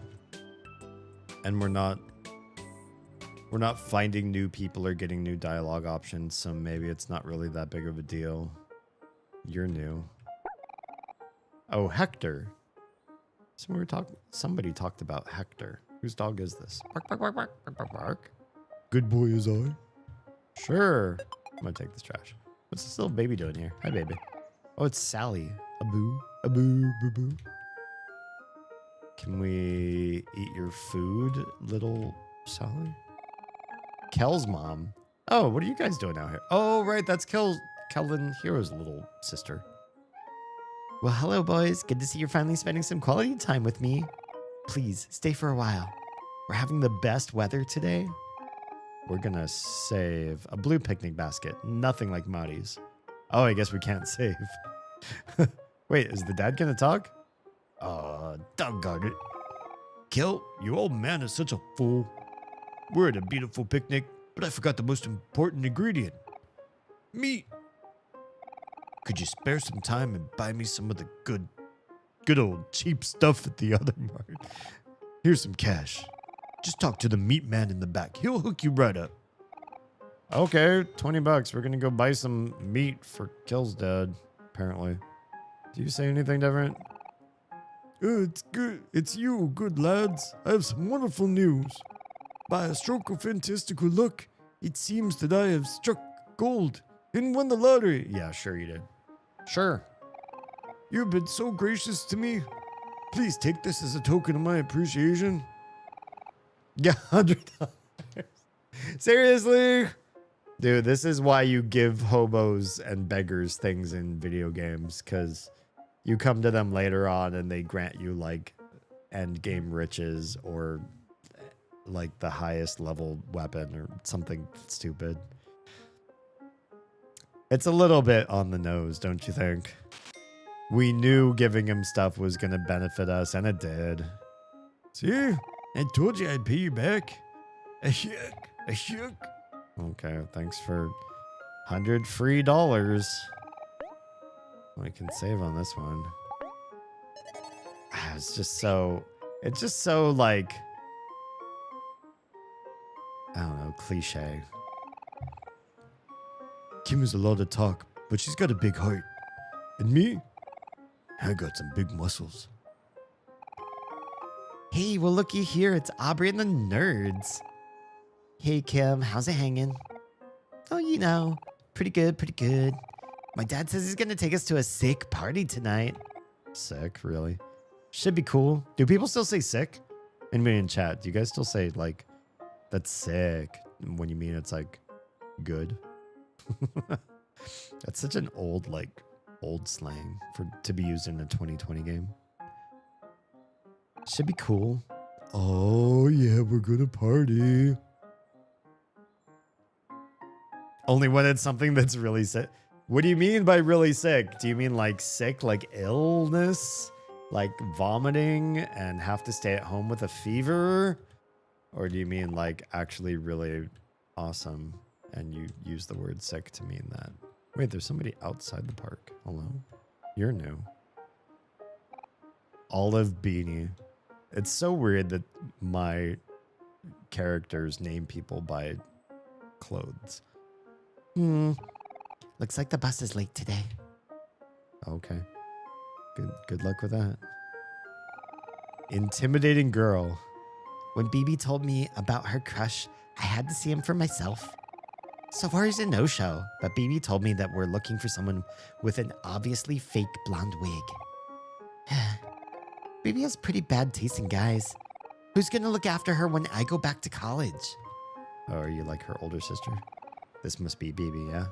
And we're not finding new people or getting new dialogue options, so maybe it's not really that big of a deal. You're new. Oh, Hector. Somebody talked about Hector. Whose dog is this? Bark, bark, bark, bark, bark, bark, bark. Good boy is I. Sure. I'm gonna take this trash. What's this little baby doing here? Hi, baby. Oh, it's Sally. A boo. A boo, boo, boo. Can we eat your food, little Sally? Kel's mom. Oh, what are you guys doing out here? Oh, right. That's Kelvin Hero's little sister. Well, hello, boys. Good to see you're finally spending some quality time with me. Please, stay for a while. We're having the best weather today. We're gonna save a blue picnic basket. Nothing like Marty's. Oh, I guess we can't save. Wait, is the dad gonna talk? Doggone it. Kel, your old man is such a fool. We're at a beautiful picnic, but I forgot the most important ingredient. Meat. Could you spare some time and buy me some of the good old cheap stuff at the other mart? Here's some cash. Just talk to the meat man in the back. He'll hook you right up. Okay, $20. We're gonna go buy some meat for Kel's dad, apparently. Do you say anything different? It's good. It's you, good lads. I have some wonderful news. By a stroke of fantastical luck, it seems that I have struck gold and won the lottery. Yeah, sure you did. Sure. You've been so gracious to me. Please take this as a token of my appreciation. Yeah, $100. Seriously? Dude, this is why you give hobos and beggars things in video games, because you come to them later on and they grant you, like, end game riches or, like, the highest level weapon or something stupid. It's a little bit on the nose, don't you think? We knew giving him stuff was going to benefit us, and it did. See? I told you I'd pay you back. A shuck. Okay, thanks for $100 free. I can save on this one. It's just so like, I don't know, cliche. Kim is a lot of talk, but she's got a big heart. And me? I got some big muscles. Hey, well, looky here. It's Aubrey and the nerds. Hey, Kim. How's it hanging? Oh, you know, pretty good, pretty good. My dad says he's going to take us to a sick party tonight. Sick, really? Should be cool. Do people still say sick? Anybody in chat, do you guys still say, like, that's sick when you mean it's, like, good? That's such an old slang to be used in a 2020 game. Should be cool. Oh, yeah, we're gonna party. Only when it's something that's really sick. What do you mean by really sick? Do you mean like sick, like illness? Like vomiting and have to stay at home with a fever? Or do you mean like actually really awesome and you use the word sick to mean that? Wait, there's somebody outside the park. Hello? You're new. Olive Beanie. It's so weird that my characters name people by clothes. Looks like the bus is late today. Okay. Good luck with that. Intimidating girl. When BB told me about her crush, I had to see him for myself. So far, he's a no-show, but BB told me that we're looking for someone with an obviously fake blonde wig. BB has pretty bad taste in guys. Who's gonna look after her when I go back to college? Oh, are you like her older sister? This must be BB, yeah?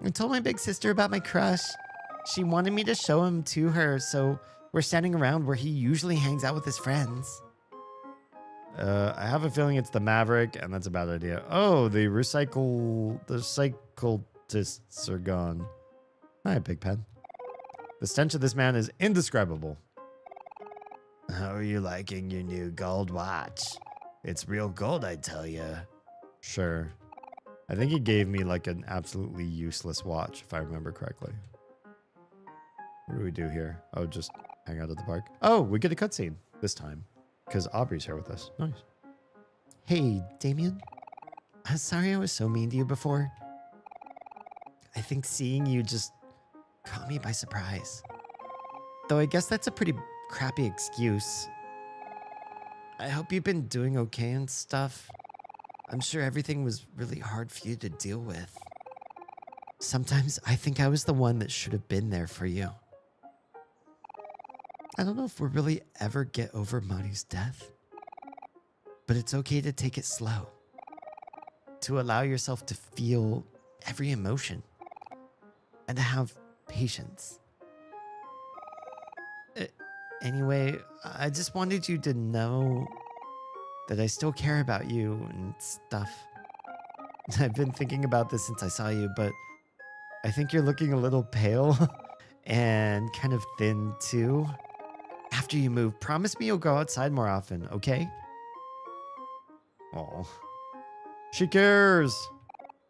I told my big sister about my crush. She wanted me to show him to her, so we're standing around where he usually hangs out with his friends. I have a feeling it's the Maverick, and that's a bad idea. Oh, the cyclists are gone. Hi, Pigpen. The stench of this man is indescribable. How are you liking your new gold watch? It's real gold, I tell you. Sure. I think he gave me like an absolutely useless watch, if I remember correctly. What do we do here? Oh, just hang out at the park. Oh, we get a cutscene this time because Aubrey's here with us. Nice. Hey, Damien. I'm sorry I was so mean to you before. I think seeing you just caught me by surprise. Though I guess that's a pretty crappy excuse. I hope you've been doing okay and stuff. I'm sure everything was really hard for you to deal with. Sometimes I think I was the one that should have been there for you. I don't know if we'll really ever get over Marty's death, but it's okay to take it slow. To allow yourself to feel every emotion and to have patience. Anyway, I just wanted you to know that I still care about you and stuff. I've been thinking about this since I saw you, but I think you're looking a little pale and kind of thin too. After you move, promise me you'll go outside more often, okay? Oh, she cares.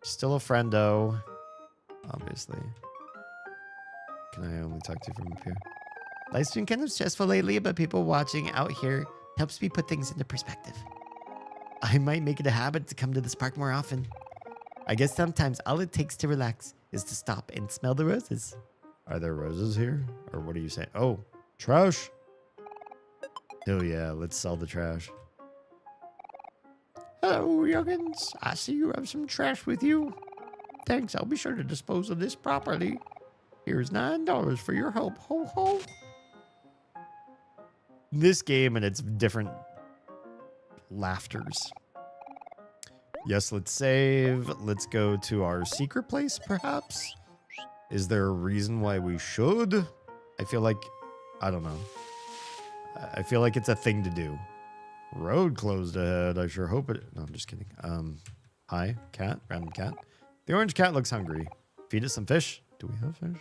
Still a friendo, obviously. Can I only talk to you from up here? Life's been kind of stressful lately, but people watching out here helps me put things into perspective. I might make it a habit to come to this park more often. I guess sometimes all it takes to relax is to stop and smell the roses. Are there roses here? Or what are you saying? Oh, trash. Hell yeah, let's sell the trash. Hello, youngins. I see you have some trash with you. Thanks, I'll be sure to dispose of this properly. Here's $9 for your help. Ho ho. This game and its different laughters. Yes, let's save. Let's go to our secret place, perhaps. Is there a reason why we should? I feel like, I don't know. I feel like it's a thing to do. Road closed ahead. I sure hope it. No, I'm just kidding. Hi, cat, random cat. The orange cat looks hungry. Feed it some fish. Do we have fish?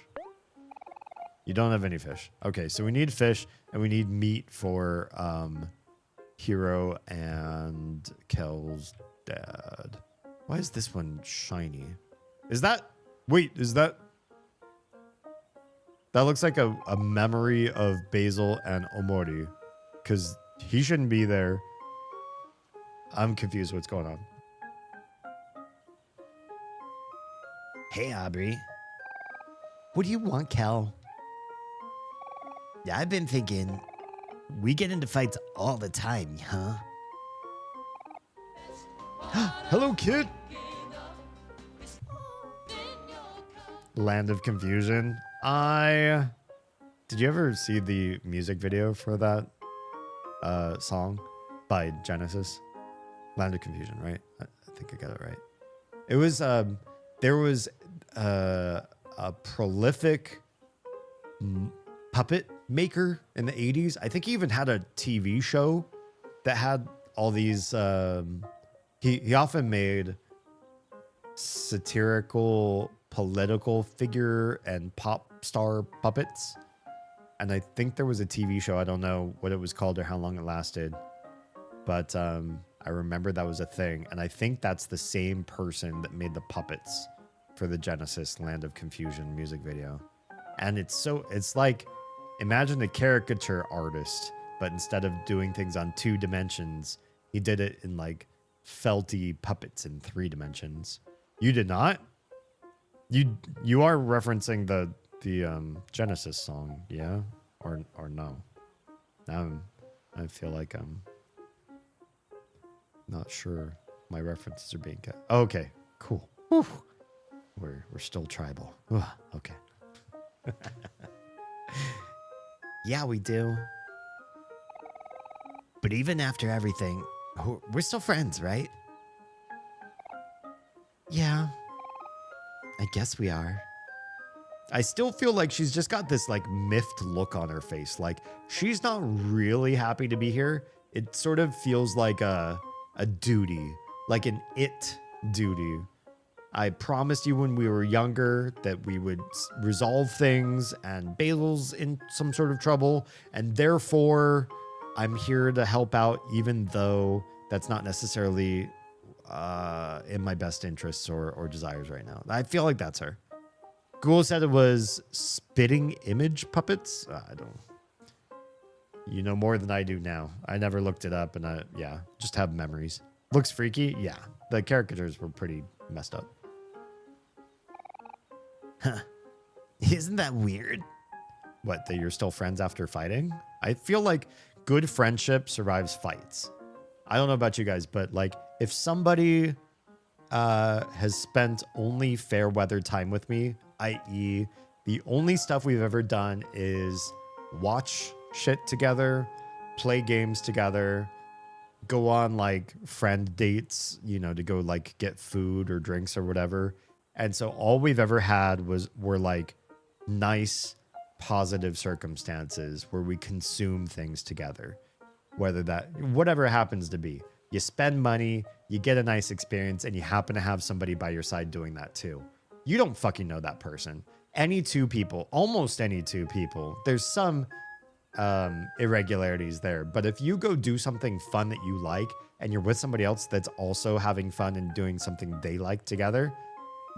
You don't have any fish. Okay, so we need fish and we need meat for Hero and Kel's dad. Why is this one shiny? Is that... Wait, is that... That looks like a memory of Basil and Omori. Because he shouldn't be there. I'm confused what's going on. Hey, Aubrey. What do you want, Kel? I've been thinking, we get into fights all the time, huh? Hello, kid. Land of Confusion. Did you ever see the music video for that song by Genesis? Land of Confusion, right? I think I got it right. It was there was a prolific puppet maker in the 80s. I think he even had a TV show that had all these he often made satirical political figure and pop star puppets. and I think there was a TV show. I don't know what it was called or how long it lasted, but I remember that was a thing. And I think that's the same person that made the puppets for the Genesis Land of Confusion music video. And it's like, imagine a caricature artist, but instead of doing things on 2 dimensions, he did it in like felty puppets in 3 dimensions. You did not? You are referencing the Genesis song, yeah? Or no? Now I feel like I'm not sure my references are being cut. Okay, cool. Whew. We're still tribal. Ugh, okay. Yeah, we do. But even after everything, we're still friends, right? Yeah. I guess we are. I still feel like she's just got this like miffed look on her face. Like she's not really happy to be here. It sort of feels like a duty, like an it duty. I promised you when we were younger that we would resolve things, and Basil's in some sort of trouble, and therefore I'm here to help out, even though that's not necessarily in my best interests or desires right now. I feel like that's her. Ghoul said it was spitting image puppets. I don't. You know more than I do now. I never looked it up, and yeah, just have memories. Looks freaky. Yeah, the caricatures were pretty messed up. Huh. Isn't that weird? What, that you're still friends after fighting? I feel like good friendship survives fights. I don't know about you guys, but like if somebody has spent only fair weather time with me, i.e. the only stuff we've ever done is watch shit together, play games together, go on like friend dates, you know, to go like get food or drinks or whatever. And so all we've ever had were like nice, positive circumstances where we consume things together. Whatever it happens to be. You spend money, you get a nice experience, and you happen to have somebody by your side doing that too. You don't fucking know that person. Any 2 people, almost any 2 people, there's some irregularities there. But if you go do something fun that you like, and you're with somebody else that's also having fun and doing something they like together,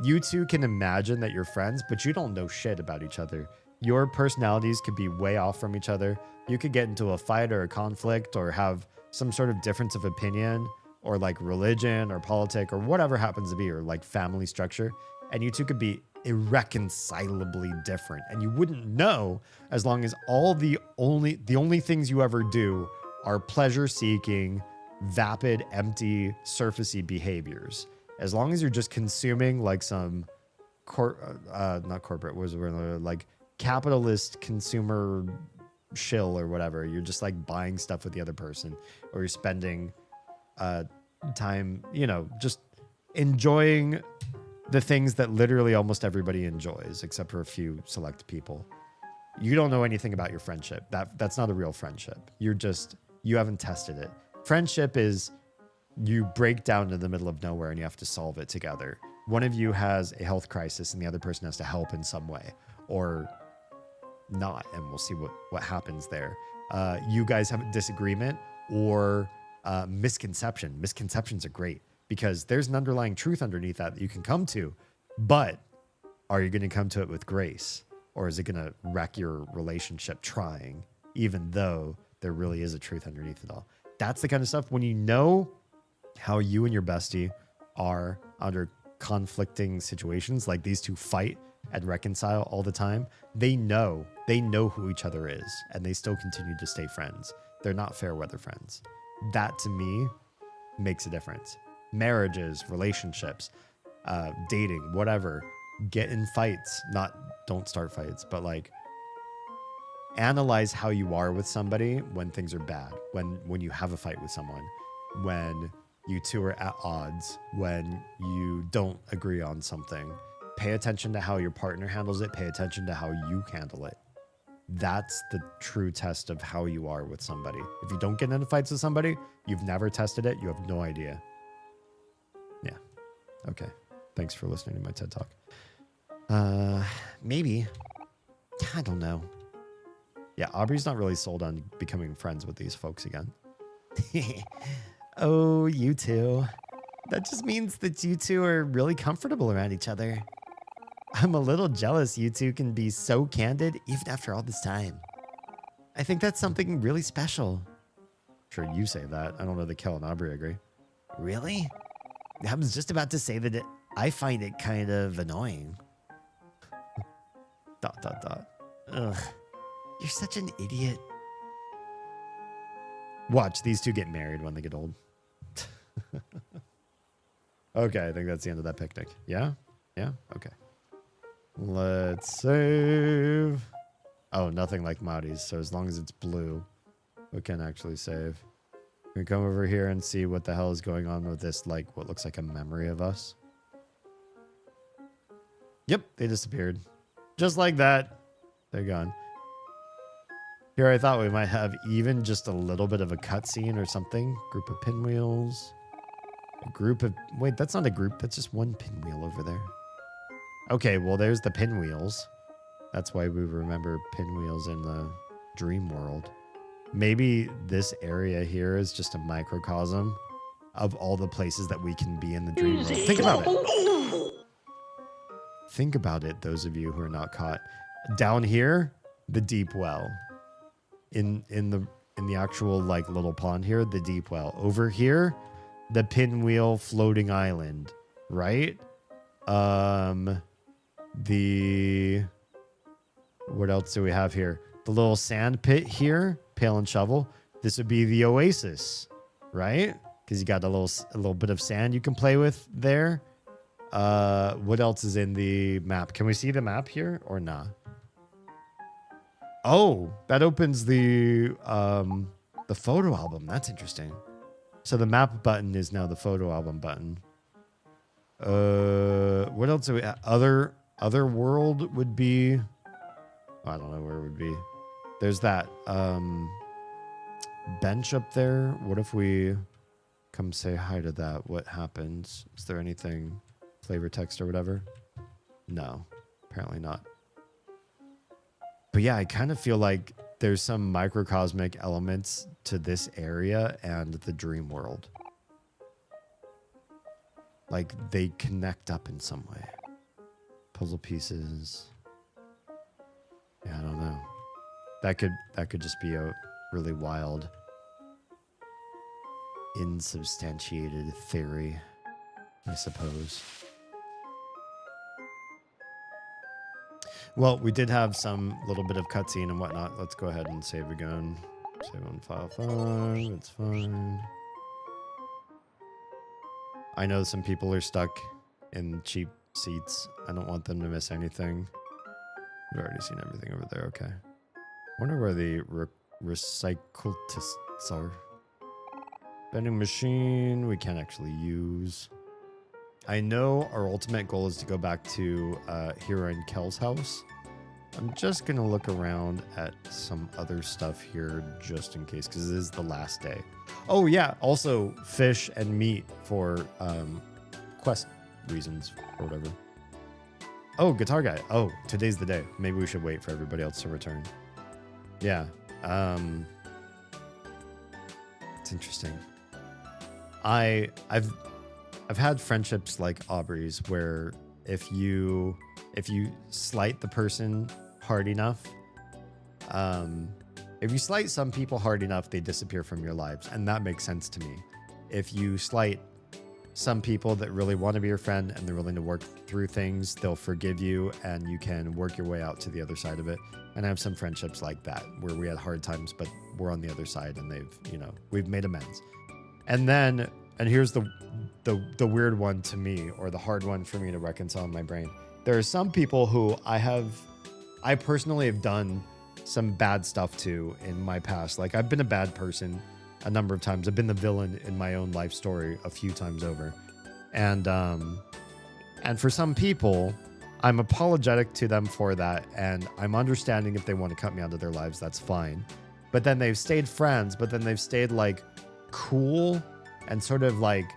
you 2 can imagine that you're friends, but you don't know shit about each other. Your personalities could be way off from each other. You could get into a fight or a conflict or have some sort of difference of opinion or like religion or politic or whatever happens to be, or like family structure. And you 2 could be irreconcilably different. And you wouldn't know, as long as the only things you ever do are pleasure seeking, vapid, empty, surfacey behaviors. As long as you're just consuming like some not corporate, was like capitalist consumer shill or whatever. You're just like buying stuff with the other person, or you're spending time, you know, just enjoying the things that literally almost everybody enjoys, except for a few select people. You don't know anything about your friendship. That's not a real friendship. You haven't tested it. Friendship is you break down in the middle of nowhere and you have to solve it together. One of you has a health crisis and the other person has to help in some way, or not, and we'll see what happens there. You guys have a disagreement or misconception. Misconceptions are great because there's an underlying truth underneath that you can come to, but are you going to come to it with grace, or is it going to wreck your relationship trying, even though there really is a truth underneath it all? That's the kind of stuff when you know how you and your bestie are under conflicting situations, like these 2 fight and reconcile all the time. They know who each other is, and they still continue to stay friends. They're not fair weather friends. That to me makes a difference. Marriages, relationships, dating, whatever, get in fights. Don't start fights, but like analyze how you are with somebody when things are bad, when you have a fight with someone, when you 2 are at odds, when you don't agree on something. Pay attention to how your partner handles it. Pay attention to how you handle it. That's the true test of how you are with somebody. If you don't get into fights with somebody, you've never tested it. You have no idea. Yeah. Okay. Thanks for listening to my TED Talk. Maybe. I don't know. Yeah, Aubrey's not really sold on becoming friends with these folks again. Oh, you two. That just means that you two are really comfortable around each other. I'm a little jealous you two can be so candid even after all this time. I think that's something really special. Sure, you say that. I don't know that Kel and Aubrey agree. Really? I was just about to say that I find it kind of annoying. ... Ugh. You're such an idiot. Watch, these two get married when they get old. Okay, I think that's the end of that picnic. Yeah? Yeah? Okay. Let's save. Oh, nothing like Maudie's, so as long as it's blue, we can actually save. We come over here and see what the hell is going on with this, like, what looks like a memory of us. Yep, they disappeared. Just like that. They're gone. Here I thought we might have even just a little bit of a cutscene or something. Group of pinwheels. A group of... Wait, that's not a group. That's just one pinwheel over there. Okay, well, there's the pinwheels. That's why we remember pinwheels in the dream world. Maybe this area here is just a microcosm of all the places that we can be in the dream world. Think about it. Think about it, those of you who are not caught. Down here, the deep well. In the actual like little pond here, the deep well. Over here, the pinwheel floating island, right? What else do we have here? The little sand pit here, pail and shovel. This would be the oasis, right? Because you got a little bit of sand you can play with there. What else is in the map? Can we see the map here or not? Oh, that opens the photo album. That's interesting. So the map button is now the photo album button. What else do we have? Other world would be... I don't know where it would be. There's that bench up there. What if we come say hi to that? What happens? Is there anything flavor text or whatever? No, apparently not. But yeah, I kind of feel like there's some microcosmic elements to this area and the dream world. Like they connect up in some way. Puzzle pieces. Yeah, I don't know. That could just be a really wild, insubstantiated theory, I suppose. Well, we did have some little bit of cutscene and whatnot. Let's go ahead and save again. Save on file 5. It's fine. I know some people are stuck in cheap seats. I don't want them to miss anything. We've already seen everything over there. Okay. Wonder where the recyclists are. Vending machine we can't actually use. I know our ultimate goal is to go back to Hero and Kel's house. I'm just going to look around at some other stuff here just in case, because it is the last day. Oh, yeah. Also, fish and meat for quest reasons or whatever. Oh, guitar guy. Oh, today's the day. Maybe we should wait for everybody else to return. Yeah. It's interesting. I've had friendships like Aubrey's where if you slight the person hard enough, if you slight some people hard enough, they disappear from your lives, and that makes sense to me. If you slight some people that really want to be your friend and they're willing to work through things, they'll forgive you and you can work your way out to the other side of it. And I have some friendships like that where we had hard times, but we're on the other side and we've made amends. And then, and here's the weird one to me, or the hard one for me to reconcile in my brain. There are some people who I personally have done some bad stuff to in my past. Like I've been a bad person a number of times. I've been the villain in my own life story a few times over. And for some people, I'm apologetic to them for that. And I'm understanding if they want to cut me out of their lives, that's fine. But then they've stayed friends, but then they've stayed like cool and sort of like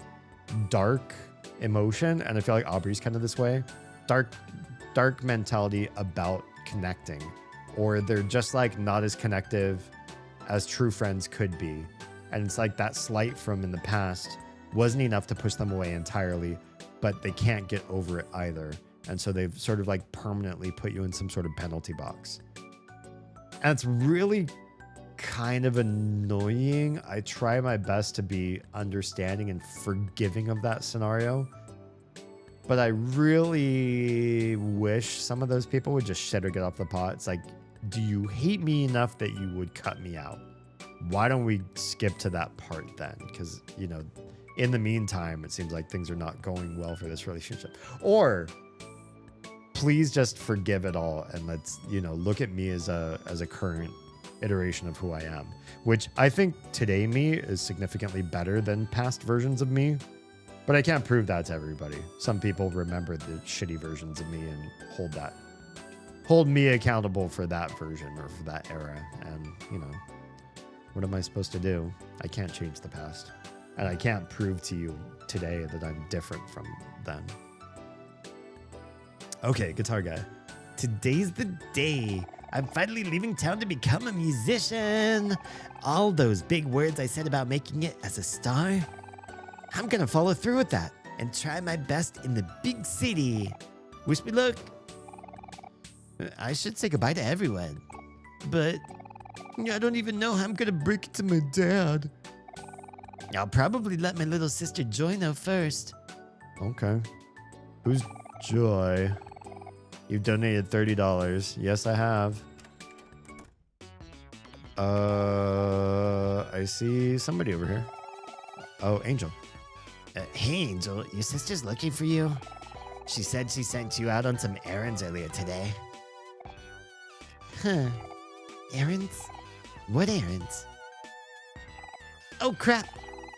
dark emotion. And I feel like Aubrey's kind of this way. Dark mentality about connecting or they're just like not as connective as true friends could be. And it's like that slight from in the past wasn't enough to push them away entirely, but they can't get over it either. And so they've sort of like permanently put you in some sort of penalty box. And it's really kind of annoying. I try my best to be understanding and forgiving of that scenario. But I really wish some of those people would just shit or get off the pot. It's like, do you hate me enough that you would cut me out? Why don't we skip to that part then? Because, you know, in the meantime, it seems like things are not going well for this relationship. Or please just forgive it all and let's, you know, look at me as a current iteration of who I am, which I think today me is significantly better than past versions of me. But I can't prove that to everybody. Some people remember the shitty versions of me and hold me accountable for that version or for that era. And, you know, what am I supposed to do? I can't change the past. And I can't prove to you today that I'm different from then. Okay, guitar guy. Today's the day. I'm finally leaving town to become a musician. All those big words I said about making it as a star, I'm gonna follow through with that and try my best in the big city. Wish me luck. I should say goodbye to everyone, but I don't even know how I'm gonna break it to my dad. I'll probably let my little sister Joy know first. Okay. Who's Joy? You've donated $30. Yes, I have. I see somebody over here. Oh, Angel. Hey, Angel, your sister's looking for you. She said she sent you out on some errands earlier today. Huh. Errands? What errands? Oh, crap.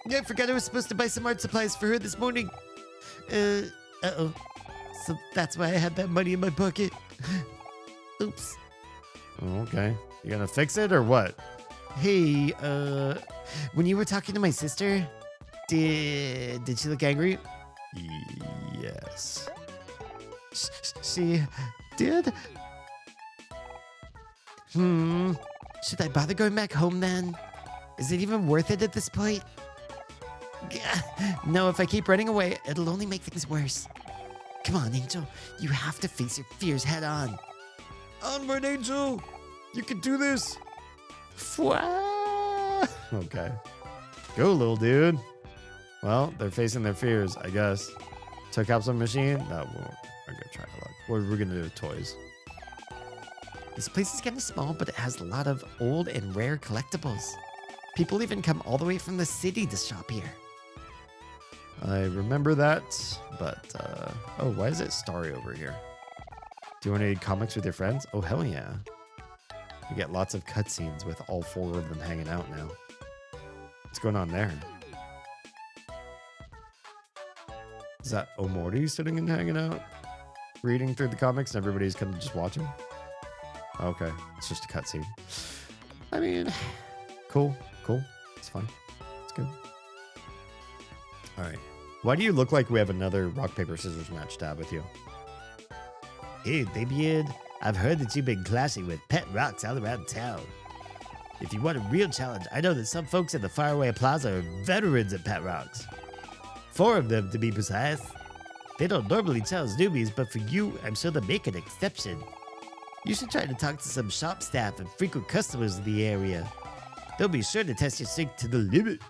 I forgot I was supposed to buy some art supplies for her this morning. Uh-oh. So that's why I had that money in my pocket. Oops. Oh, okay. You gonna fix it or what? Hey, when you were talking to my sister, did she look angry? Yes. She did? Should I bother going back home then? Is it even worth it at this point? No, if I keep running away, it'll only make things worse. Come on, Angel. You have to face your fears head on. Onward, Angel! You can do this! Okay. Go, little dude. Well, they're facing their fears, I guess. Took out some machine? No, we're gonna try our luck. What are we gonna do with toys? This place is kind of small, but it has a lot of old and rare collectibles. People even come all the way from the city to shop here. I remember that, but, oh, why is it starry over here? Do you want to read comics with your friends? Oh, hell yeah. You get lots of cutscenes with all 4 of them hanging out now. What's going on there? Is that OMORI sitting and hanging out? Reading through the comics and everybody's kind of just watching? Okay, it's just a cutscene. I mean, cool. It's fine. It's good. All right. Why do you look like we have another rock, paper, scissors match tab with you? Hey, Damien, I've heard that you've been clashing with pet rocks all around town. If you want a real challenge, I know that some folks at the Faraway Plaza are veterans at pet rocks. 4 of them, to be precise. They don't normally challenge newbies, but for you, I'm sure they'll make an exception. You should try to talk to some shop staff and frequent customers in the area. They'll be sure to test your strength to the limit.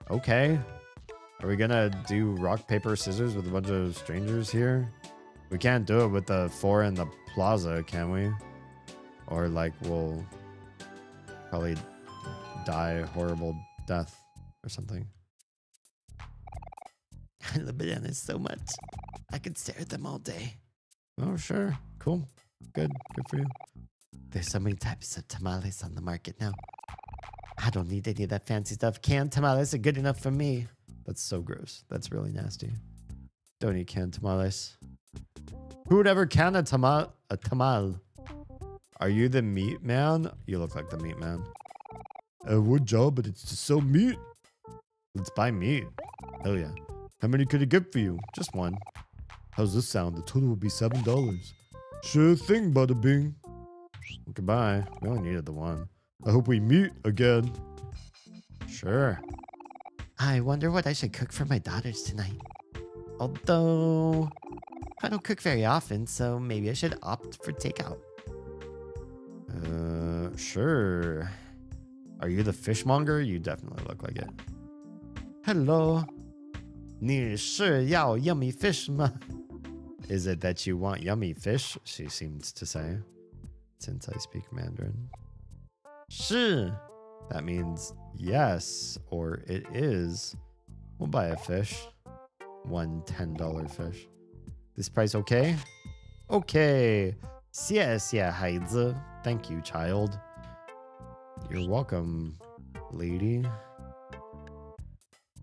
Okay. Are we gonna do rock, paper, scissors with a bunch of strangers here? We can't do it with the 4 in the plaza, can we? Or like we'll probably die a horrible death or something. I love bananas so much. I could stare at them all day. Oh, sure. Cool. Good for you. There's so many types of tamales on the market now. I don't need any of that fancy stuff. Canned tamales are good enough for me. That's so gross. That's really nasty. Don't eat canned tamales. Who would ever can a tamal? Are you the meat man? You look like the meat man. What job? But it's to sell meat. Let's buy meat. Hell yeah. How many could it get for you? Just 1. How's this sound? The total will be $7. Sure thing, bada bing. Goodbye. We only needed the one. I hope we meet again. Sure. I wonder what I should cook for my daughters tonight. Although, I don't cook very often, so maybe I should opt for takeout. Sure. Are you the fishmonger? You definitely look like it. Hello. 你是要 yummy fish 吗? Is it that you want yummy fish? She seems to say. Since I speak Mandarin. 是. That means yes, or it is. We'll buy a fish. One $10 fish. This price okay? Okay. 谢谢孩子. Thank you, child. You're welcome, lady.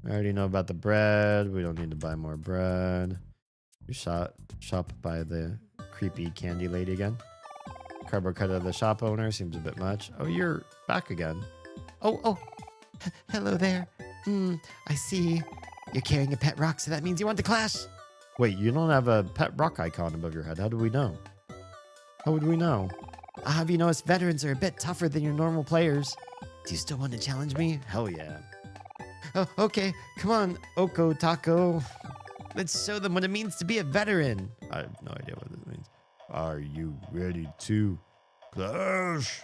I already know about the bread. We don't need to buy more bread. You shop by the creepy candy lady again. Cardboard cut of the shop owner seems a bit much. Oh, you're back again. Oh. Hello there. I see. You're carrying a pet rock, so that means you want to clash. Wait, you don't have a pet rock icon above your head. How do we know? How would we know? I'll have you know us veterans are a bit tougher than your normal players. Do you still want to challenge me? Hell yeah. Oh, okay. Come on, Oko Taco. Let's show them what it means to be a veteran. I have no idea what this means. Are you ready to clash?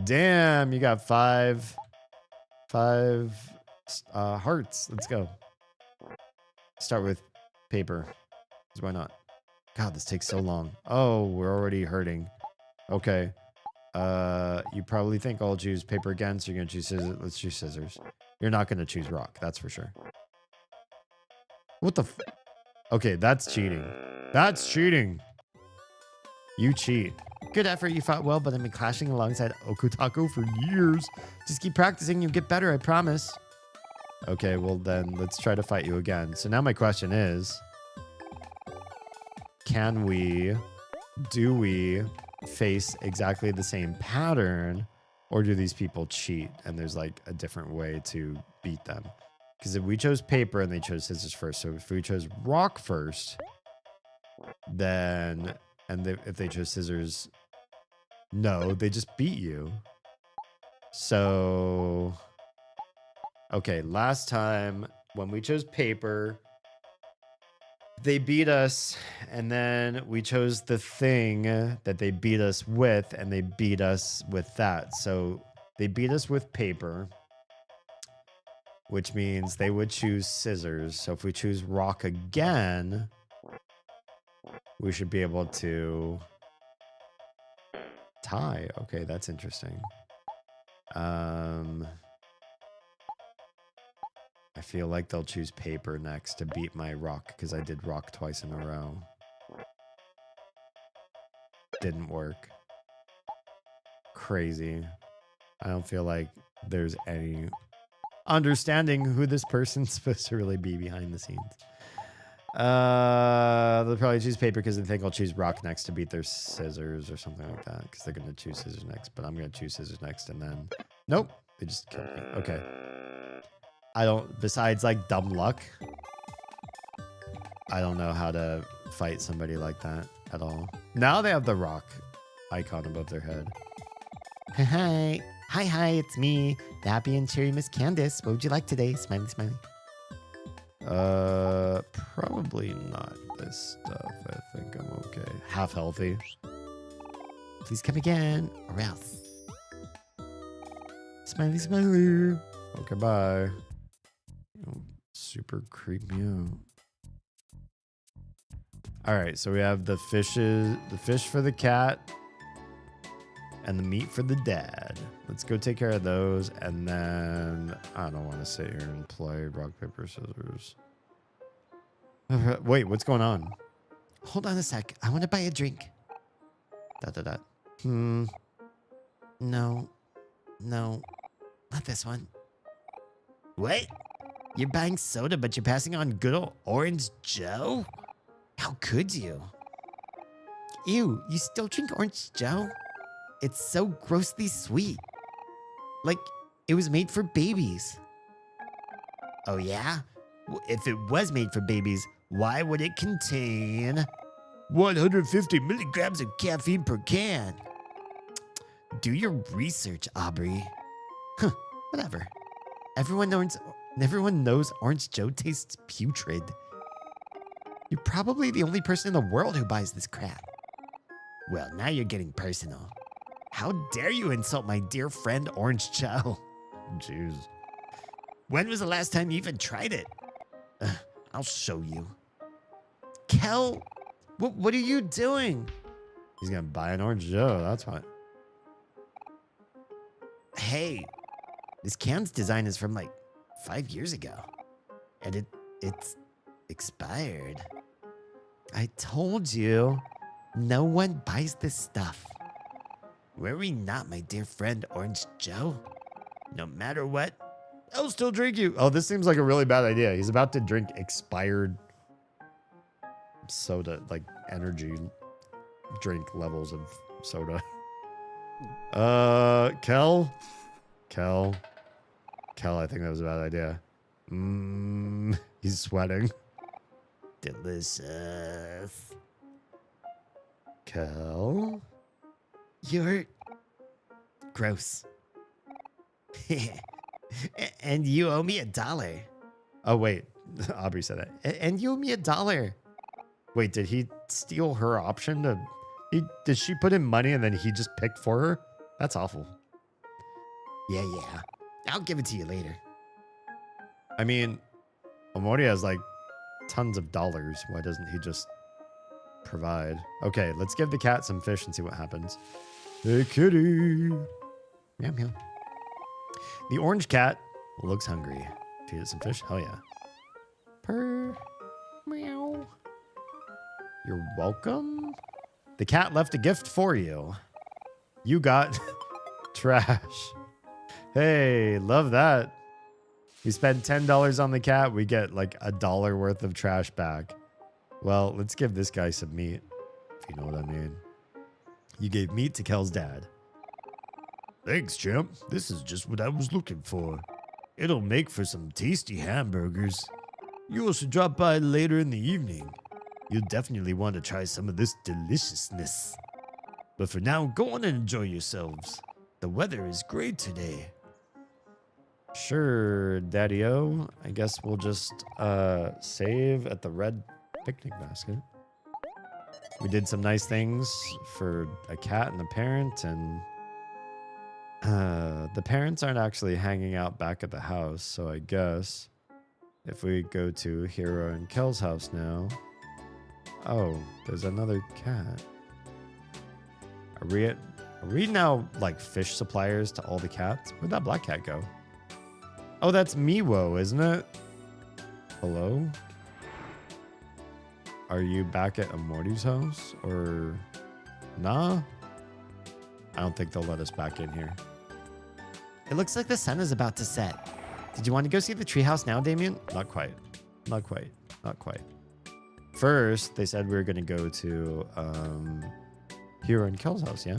Damn, you got five hearts. Let's go. Start with paper. 'Cause why not? God, this takes so long. Oh, we're already hurting. Okay. You probably think I'll choose paper again, so you're gonna choose scissors. Let's choose scissors. You're not gonna choose rock, that's for sure. What the f— Okay, that's cheating. That's cheating. You cheat. Good effort. You fought well, but I've been clashing alongside Okutako for years. Just keep practicing. You'll get better, I promise. Okay, well then let's try to fight you again. So now my question is, do we face exactly the same pattern, or do these people cheat and there's like a different way to beat them? Because if we chose paper and they chose scissors first, so if we chose rock first, then, if they chose scissors, no, they just beat you. So, okay, last time when we chose paper, they beat us, and then we chose the thing that they beat us with, and they beat us with that. So they beat us with paper, which means they would choose scissors. So if we choose rock again, we should be able to tie. Okay, that's interesting. I feel like they'll choose paper next to beat my rock, because I did rock twice in a row. Didn't work. Crazy. I don't feel like there's any understanding who this person's supposed to really be behind the scenes. They'll probably choose paper because they think I'll choose rock next to beat their scissors or something like that, because they're going to choose scissors next, but I'm going to choose scissors next, and then nope, they just killed me. Okay. I don't, besides like dumb luck, I don't know how to fight somebody like that at all. Now they have the rock icon above their head. Hi, it's me, the happy and cheery Miss Candace. What would you like today? Smiley, smiley. Probably not this stuff. I think I'm okay. Half healthy. Please come again, or else. Smiley, smiley. Okay, bye. Oh, super creep me out. All right, so we have the fishes, the fish for the cat, and the meat for the dad. Let's go take care of those, and then I don't want to sit here and play rock, paper, scissors. Wait, what's going on? Hold on a sec. I want to buy a drink. ... No, not this one. What? You're buying soda, but you're passing on good old Orange Joe? How could you? Ew, you still drink Orange Joe? It's so grossly sweet. Like, it was made for babies. Oh yeah? If it was made for babies, why would it contain 150 milligrams of caffeine per can. Do your research, Aubrey. Huh, whatever. Everyone knows Orange Joe tastes putrid. You're probably the only person in the world who buys this crap. Well, now you're getting personal. How dare you insult my dear friend Orange Joe? Jeez. When was the last time you even tried it? I'll show you. Kel, what are you doing? He's gonna buy an Orange Joe, that's fine. Hey, this can's design is from like 5 years ago. And it's expired. I told you, no one buys this stuff. Worry not, my dear friend Orange Joe. No matter what, I'll still drink you. Oh, this seems like a really bad idea. He's about to drink expired soda, like energy drink levels of soda. Kel, I think that was a bad idea. He's sweating. Delicious. Kel, you're gross. And you owe me $1. Oh, wait. Aubrey said that. And you owe me $1. Wait, did he steal her option to... Did she put in money and then he just picked for her? That's awful. Yeah. I'll give it to you later. I mean, Omori has like tons of dollars. Why doesn't he just provide? Okay, let's give the cat some fish and see what happens. Hey, kitty. Meow, meow. The orange cat looks hungry. Feed it some fish? Hell yeah. Purr. Meow. You're welcome. The cat left a gift for you. You got trash. Hey, love that. We spend $10 on the cat. We get like $1 worth of trash back. Well, let's give this guy some meat, if you know what I mean. You gave meat to Kel's dad. Thanks, champ. This is just what I was looking for. It'll make for some tasty hamburgers. You should drop by later in the evening. You'll definitely want to try some of this deliciousness. But for now, go on and enjoy yourselves. The weather is great today. Sure, Daddy-O. I guess we'll just save at the red picnic basket. We did some nice things for a cat and a parent, and the parents aren't actually hanging out back at the house, so I guess if we go to Hero and Kel's house now... Oh, there's another cat. Are we now like fish suppliers to all the cats? Where'd that black cat go? Oh, that's Miwo, isn't it? Hello? Are you back at Omori's house? Or... Nah? I don't think they'll let us back in here. It looks like the sun is about to set. Did you want to go see the treehouse now, Damien? Not quite. Not quite. Not quite. First, they said we were going to go to Hero and Kel's house, yeah?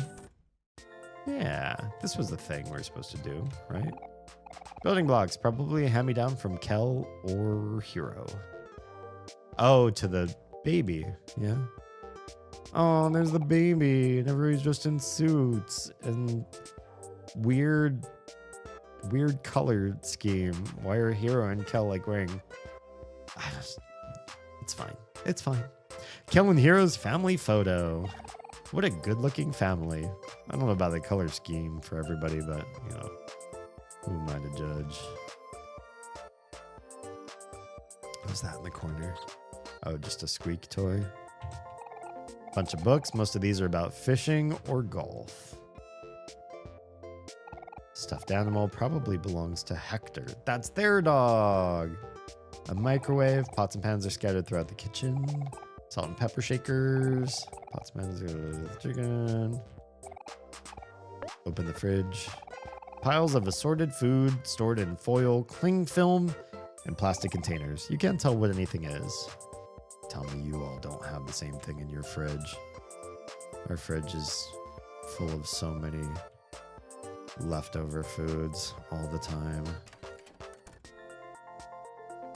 Yeah, this was the thing we were supposed to do, right? Building blocks, probably a hand-me-down from Kel or Hero. Oh, to the baby, yeah? Oh, there's the baby, and everybody's just in suits, and weird color scheme. Why are Hero and Kel like wearing... It's fine. It's fine. Kel and Hero's family photo. What a good-looking family. I don't know about the color scheme for everybody, but, you know, who am I to judge? What's that in the corner? Oh, just a squeak toy. Bunch of books. Most of these are about fishing or golf. Stuffed animal probably belongs to Hector. That's their dog. A microwave. Pots and pans are scattered throughout the kitchen. Salt and pepper shakers. Pots and pans are chicken. Open the fridge. Piles of assorted food stored in foil, cling film, and plastic containers. You can't tell what anything is. Tell me you all don't have the same thing in your fridge. Our fridge is full of so many leftover foods all the time.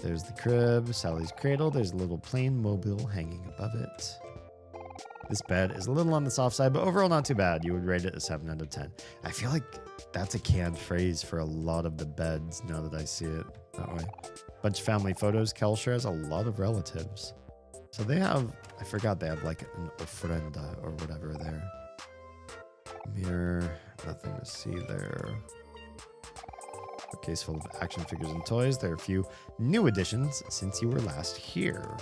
There's the crib, Sally's cradle. There's a little plain mobile hanging above it. This bed is a little on the soft side, but overall not too bad. You would rate it a 7 out of 10. I feel like that's a canned phrase for a lot of the beds now that I see it that way. Bunch of family photos. Kelcher has a lot of relatives. So they have, I forgot they have like an ofrenda or whatever there. Mirror, nothing to see there. A case full of action figures and toys. There are a few new additions since you were last here.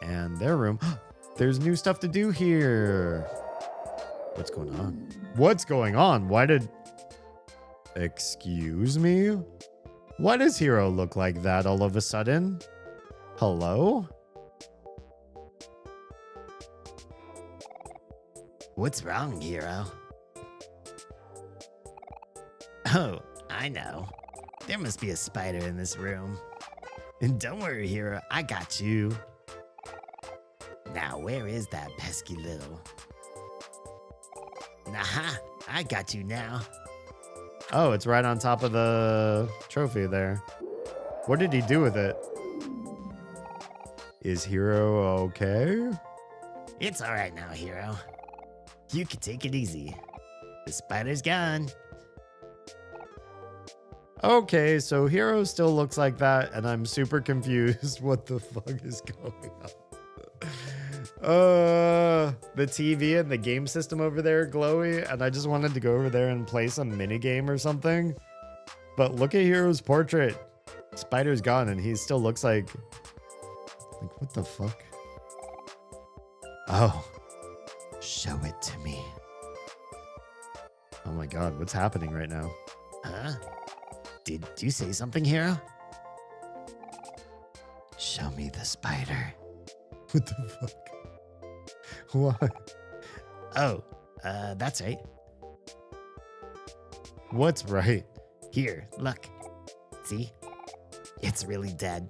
And their room, there's new stuff to do here. What's going on? What's going on? Why did... Excuse me? Why does Hero look like that all of a sudden? Hello? What's wrong, Hero? Oh, I know. There must be a spider in this room. And don't worry, Hero, I got you. Now, where is that pesky little? Aha, I got you now. Oh, it's right on top of the trophy there. What did he do with it? Is Hero okay? It's all right now, Hero. You can take it easy. The spider's gone. Okay, so Hero still looks like that, and I'm super confused. What the fuck is going on? The TV and the game system over there are glowy, and I just wanted to go over there and play some mini game or something. But look at Hero's portrait. Spider's gone, and he still looks like what the fuck? Oh, show it to me. Oh my god, what's happening right now? Huh? Did you say something, Hero? Show me the spider. What the fuck? Why? Oh, that's right. What's right? Here, look. See? It's really dead.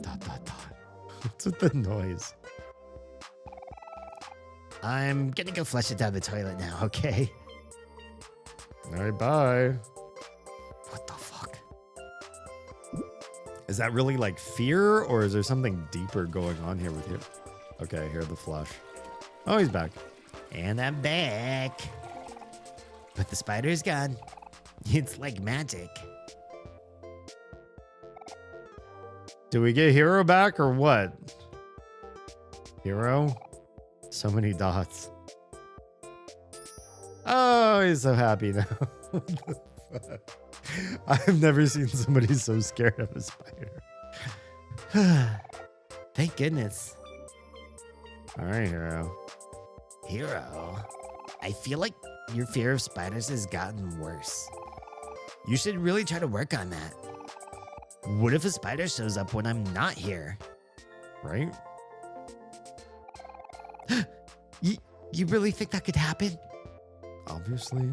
Dot, dot, dot. What's with the noise? I'm gonna go flush it down the toilet now, okay? All right, bye. What the fuck? Is that really like fear, or is there something deeper going on here with you? Okay, I hear the flush. Oh, he's back. And I'm back. But the spider's gone. It's like magic. Do we get Hero back or what? Hero? So many dots. Oh, he's so happy now. What the fuck? I've never seen somebody so scared of a spider. Thank goodness. All right, Hero. Hero, I feel like your fear of spiders has gotten worse. You should really try to work on that. What if a spider shows up when I'm not here? Right? You really think that could happen? Obviously.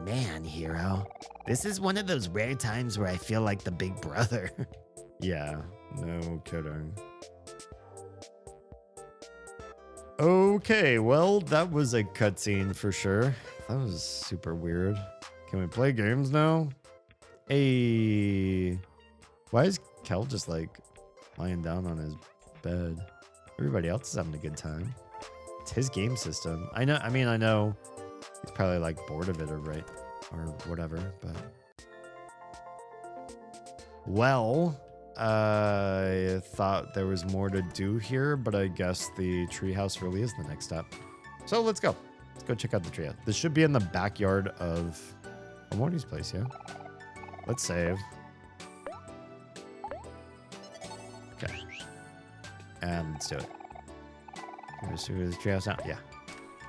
Man, Hero, this is one of those rare times where I feel like the big brother. Yeah, no kidding. Okay, well, that was a cutscene for sure. That was super weird. Can we play games now? Hey, why is Kel just like lying down on his bed? Everybody else is having a good time. It's his game system. I know he's probably like bored of it or whatever, but well, I thought there was more to do here, but I guess the treehouse really is the next step. So let's go. Let's go check out the treehouse. This should be in the backyard of OMORI's place, yeah? Let's save. Okay. And let's do it. Let's see where the treehouse out. Yeah.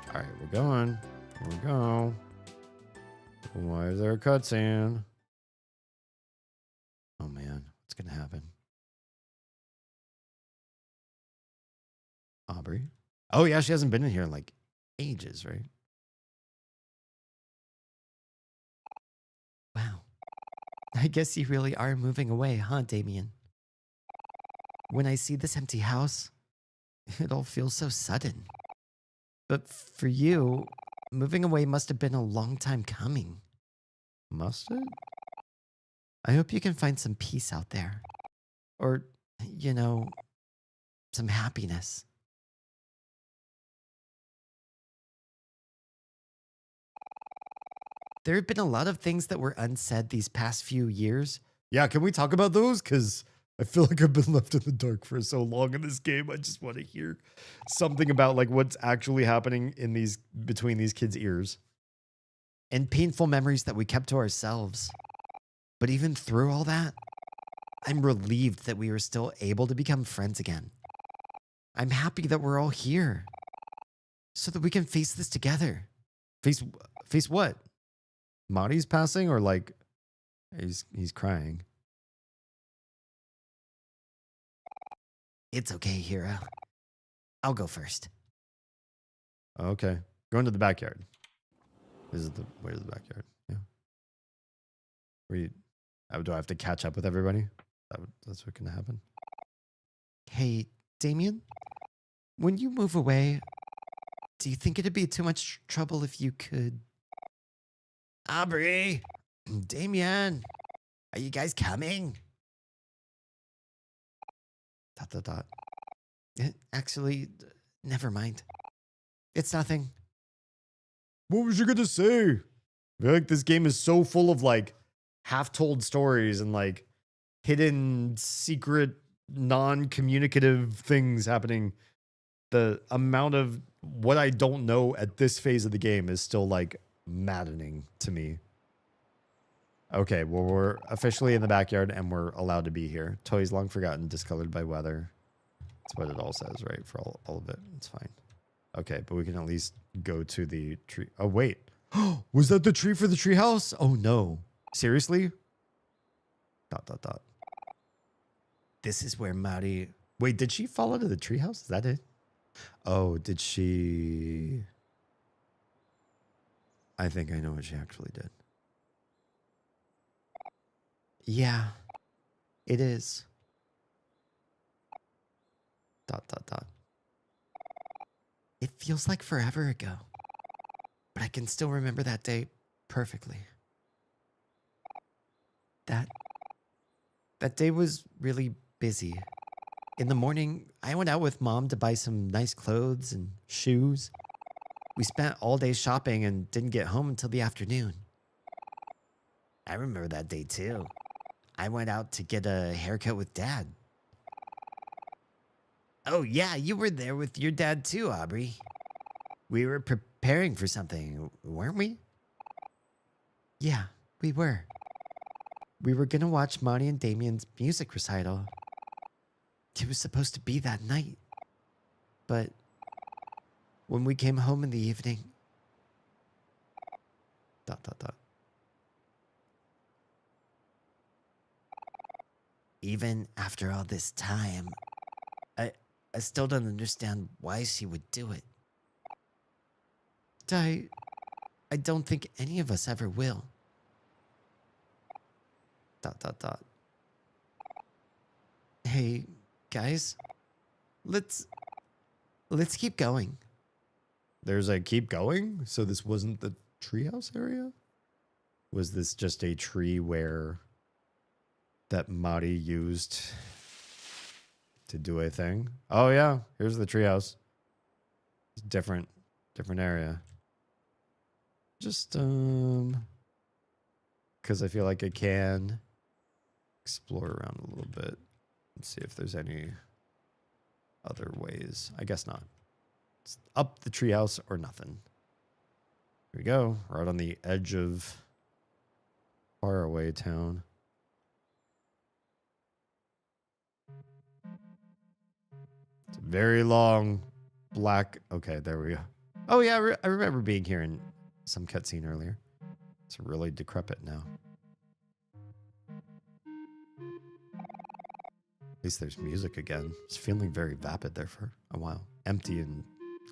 All right, we're going. Here we go. Why is there a cutscene? Oh man, what's gonna happen? Aubrey? Oh yeah, she hasn't been in here in like ages, right? Wow. I guess you really are moving away, huh, Damien? When I see this empty house, it all feels so sudden. But for you, moving away must have been a long time coming. Must it? I hope you can find some peace out there. Or, you know, some happiness. There have been a lot of things that were unsaid these past few years. Yeah, can we talk about those? Because I feel like I've been left in the dark for so long in this game. I just want to hear something about like what's actually happening in these between these kids' ears. And painful memories that we kept to ourselves. But even through all that, I'm relieved that we were still able to become friends again. I'm happy that we're all here so that we can face this together. Face what? Marty's passing or like he's crying. It's okay, hero. I'll go first. Okay. Going to the backyard. Where's the backyard? Yeah. Do I have to catch up with everybody? That's what's gonna happen. Hey, Damien, when you move away, do you think it'd be too much trouble if you could... Aubrey! Damien! Are you guys coming? ... Actually, never mind. It's nothing. What was you gonna say? I feel like this game is so full of like half-told stories and like hidden, secret, non-communicative things happening. The amount of what I don't know at this phase of the game is still like maddening to me. Okay, well, we're officially in the backyard and we're allowed to be here. Toys long forgotten, discolored by weather. That's what it all says, right? For all of it. It's fine. Okay, but we can at least go to the tree. Oh, wait. Was that the tree for the tree house? Oh, no. Seriously? ... This is where Mari... Wait, did she fall into the tree house? Is that it? Oh, did she... I think I know what she actually did. Yeah, it is. ... It feels like forever ago, but I can still remember that day perfectly. That day was really busy. In the morning, I went out with Mom to buy some nice clothes and shoes. We spent all day shopping and didn't get home until the afternoon. I remember that day too. I went out to get a haircut with Dad. Oh yeah, you were there with your dad too, Aubrey. We were preparing for something, weren't we? Yeah, we were. We were gonna watch Monty and Damien's music recital. It was supposed to be that night. But when we came home in the evening... ... Even after all this time, I still don't understand why she would do it. I don't think any of us ever will. ... Hey, guys, let's keep going. There's a keep going? So this wasn't the treehouse area? Was this just a tree where that Mari used to do a thing? Oh yeah, here's the treehouse. It's different area. Just because I feel like I can explore around a little bit and see if there's any other ways. I guess not. It's up the treehouse or nothing. Here we go. Right on the edge of faraway town. It's a very long black. Okay, there we go. Oh yeah, I remember being here in some cutscene earlier. It's really decrepit now. At least there's music again. It's feeling very vapid there for a while. Empty and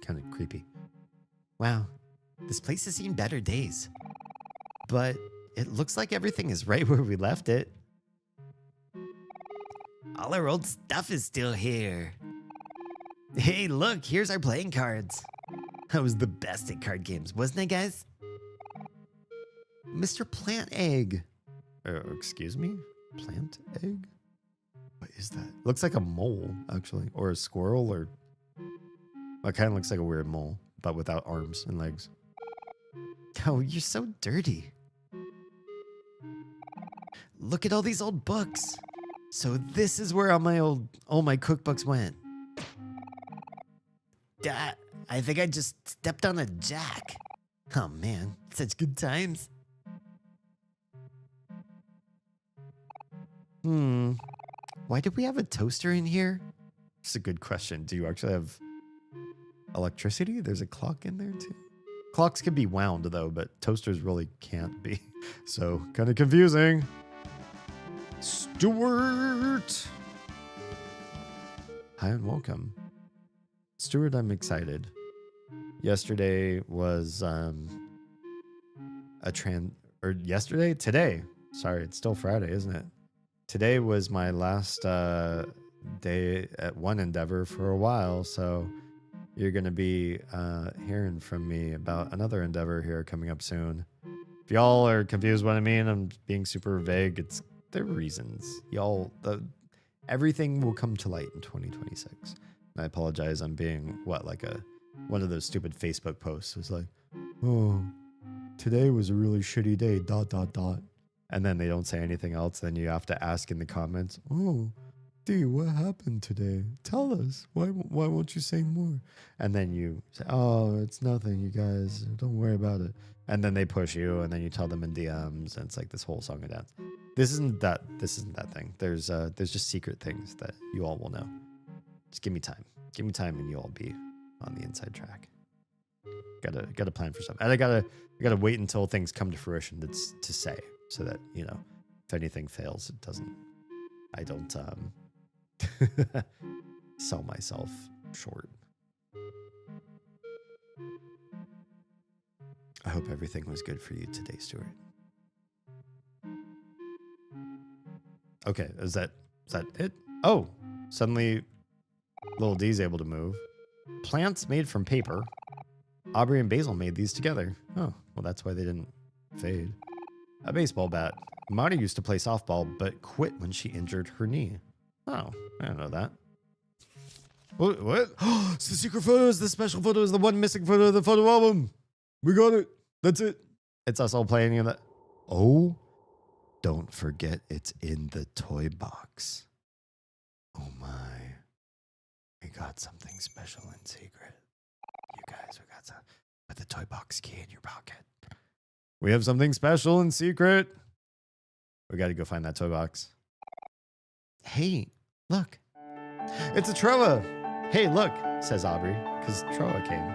kind of creepy. Wow, this place has seen better days. But it looks like everything is right where we left it. All our old stuff is still here. Hey, look, here's our playing cards. I was the best at card games, wasn't I, guys? Mr. Plant Egg. Excuse me? Plant Egg? What is that? Looks like a mole, actually. Or a squirrel, or... It kind of looks like a weird mole, but without arms and legs. Oh, you're so dirty. Look at all these old books. So this is where all my cookbooks went. I think I just stepped on a jack. Oh man, such good times. Why did we have a toaster in here? It's a good question. Do you actually have electricity? There's a clock in there too. Clocks can be wound though, but toasters really can't be. So kind of confusing. Stuart! Hi and welcome. Stuart, I'm excited. Yesterday was today. Sorry, it's still Friday, isn't it? Today was my last day at one endeavor for a while, so you're going to be hearing from me about another endeavor here coming up soon. If y'all are confused what I mean, I'm being super vague. There are reasons. Everything will come to light in 2026. And I apologize. I'm being one of those stupid Facebook posts. It's like, oh, today was a really shitty day, ... And then they don't say anything else. Then you have to ask in the comments, oh, D, what happened today? Tell us. Why won't you say more? And then you say, oh, it's nothing, you guys. Don't worry about it. And then they push you, and then you tell them in DMs, and it's like this whole song and dance. This isn't that thing. There's just secret things that you all will know. Just give me time. Give me time, and you'll all be on the inside track. Gotta plan for something. And I gotta wait until things come to fruition that's to say, so that, if anything fails, I don't sell myself short. I hope everything was good for you today, Stuart. Okay, is that it? Oh, suddenly little D's able to move. Plants made from paper. Aubrey and Basil made these together. Oh, well, that's why they didn't fade. A baseball bat. Marty used to play softball, but quit when she injured her knee. Oh, I didn't know that. What? It's the secret photos. The special photo is the one missing photo of the photo album. We got it. That's it. It's us all playing in that. Oh, don't forget it's in the toy box. Oh my. We got something special in secret. You guys, we got some. Put the toy box key in your pocket. We have something special in secret. We got to go find that toy box. Hey, look. It's a Troa. Hey, look, says Aubrey, because Troa came.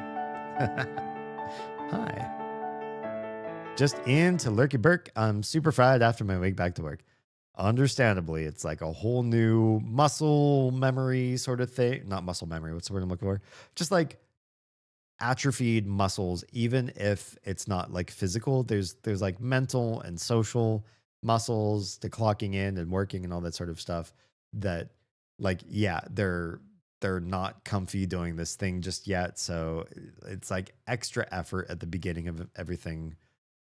Hi. Just in to Lurky Burke. I'm super fried after my week back to work. Understandably, it's like a whole new muscle memory sort of thing. Not muscle memory. What's the word I'm looking for? Just like atrophied muscles, even if it's not like physical. There's like mental and social muscles to clocking in and working and all that sort of stuff that, like, yeah, they're not comfy doing this thing just yet. So it's like extra effort at the beginning of everything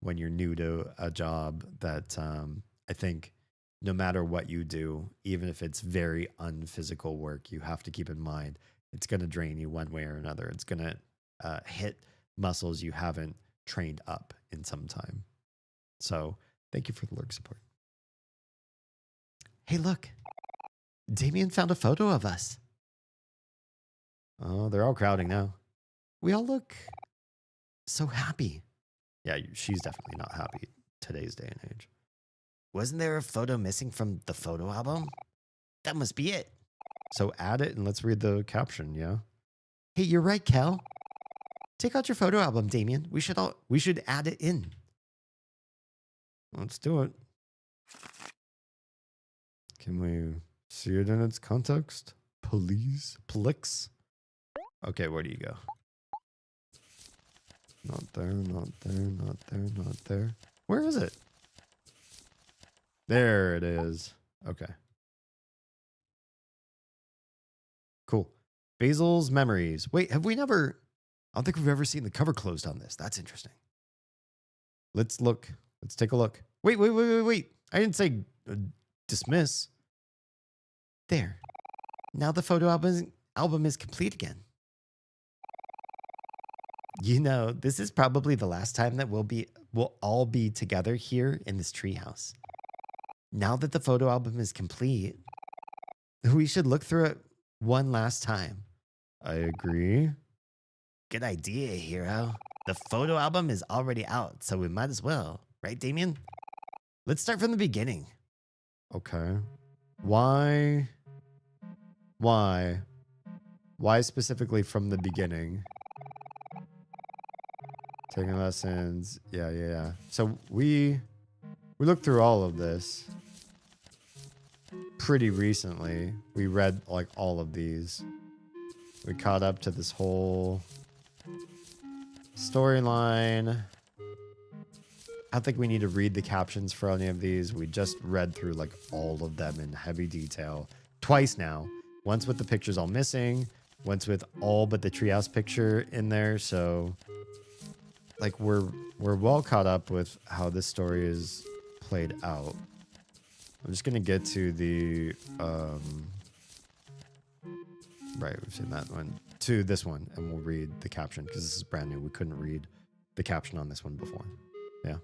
when you're new to a job that I think no matter what you do, even if it's very unphysical work, you have to keep in mind it's going to drain you one way or another. It's going to hit muscles you haven't trained up in some time. So thank you for the lurk support. Hey, look. Damien found a photo of us. Oh, they're all crowding now. We all look so happy. Yeah, she's definitely not happy today's day and age. Wasn't there a photo missing from the photo album? That must be it. So add it and let's read the caption, yeah? Hey, you're right, Kel. Take out your photo album, Damien. We should add it in. Let's do it. Can we see it in its context? Please? Plix? Okay, where do you go? Not there, not there, not there, not there. Where is it? There it is. Okay. Cool. Basil's memories. Wait, have we never... I don't think we've ever seen the cover closed on this. That's interesting. Let's look. Let's take a look. Wait. I didn't say dismiss. There. Now the photo album is complete again. You know, this is probably the last time that we'll all be together here in this treehouse. Now that the photo album is complete, we should look through it one last time. I agree. Good idea, hero. The photo album is already out, so we might as well. Right, Damien? Let's start from the beginning. Okay. Why specifically from the beginning? Taking lessons. Yeah. So we looked through all of this pretty recently. We read like all of these. We caught up to this whole storyline. I don't think we need to read the captions for any of these. We just read through like all of them in heavy detail twice now. Once with the pictures all missing, once with all but the treehouse picture in there. So like we're well caught up with how this story is played out. I'm just gonna get to the right, we've seen that one, to this one, and we'll read the caption because this is brand new. We couldn't read the caption on this one before. Yeah.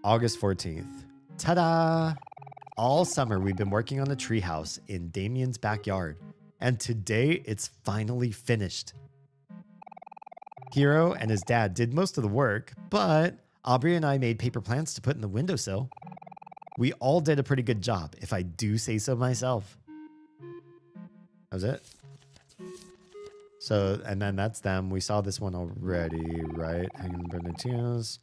August 14th. Ta-da! All summer we've been working on the treehouse in Damien's backyard, and today it's finally finished. Hero and his dad did most of the work, but Aubrey and I made paper plants to put in the windowsill. We all did a pretty good job, if I do say so myself. That was it. So, and then that's them. We saw this one already, right? Hanging Bernardinos.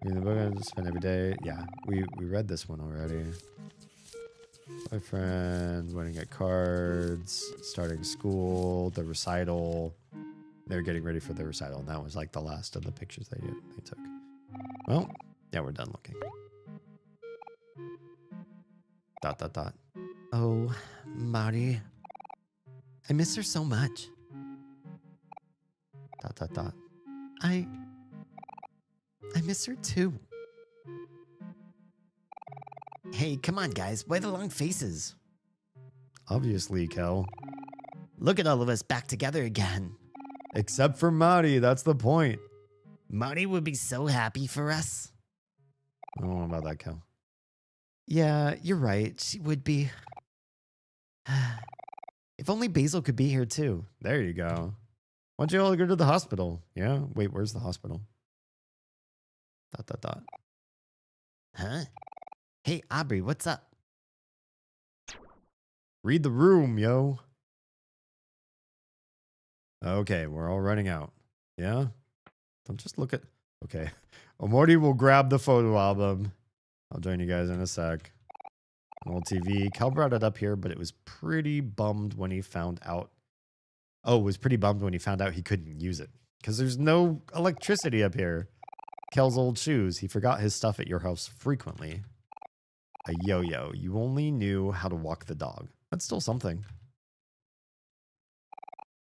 Reading the book, spend every day. Yeah, we read this one already. Boyfriend, winning at cards, starting school, the recital. They're getting ready for the recital, and that was like the last of the pictures they took. Well, yeah, we're done looking. ... Oh, Mari. I miss her so much. ... I miss her too. Hey, come on, guys. Why the long faces? Obviously, Kel. Look at all of us back together again. Except for Mari, that's the point. Mari would be so happy for us. I don't know about that, Kel. Yeah, you're right. She would be. If only Basil could be here too. There you go. Why don't you all go to the hospital? Yeah? Wait, where's the hospital? ... Huh? Hey, Aubrey, what's up? Read the room, yo. Okay, we're all running out. Yeah? Don't just look at... Okay. OMORI will grab the photo album. I'll join you guys in a sec. An old TV. Cal brought it up here, but it was pretty bummed when he found out... Oh, it was pretty bummed when he found out he couldn't use it. Because there's no electricity up here. Kel's old shoes. He forgot his stuff at your house frequently. A yo-yo. You only knew how to walk the dog. That's still something.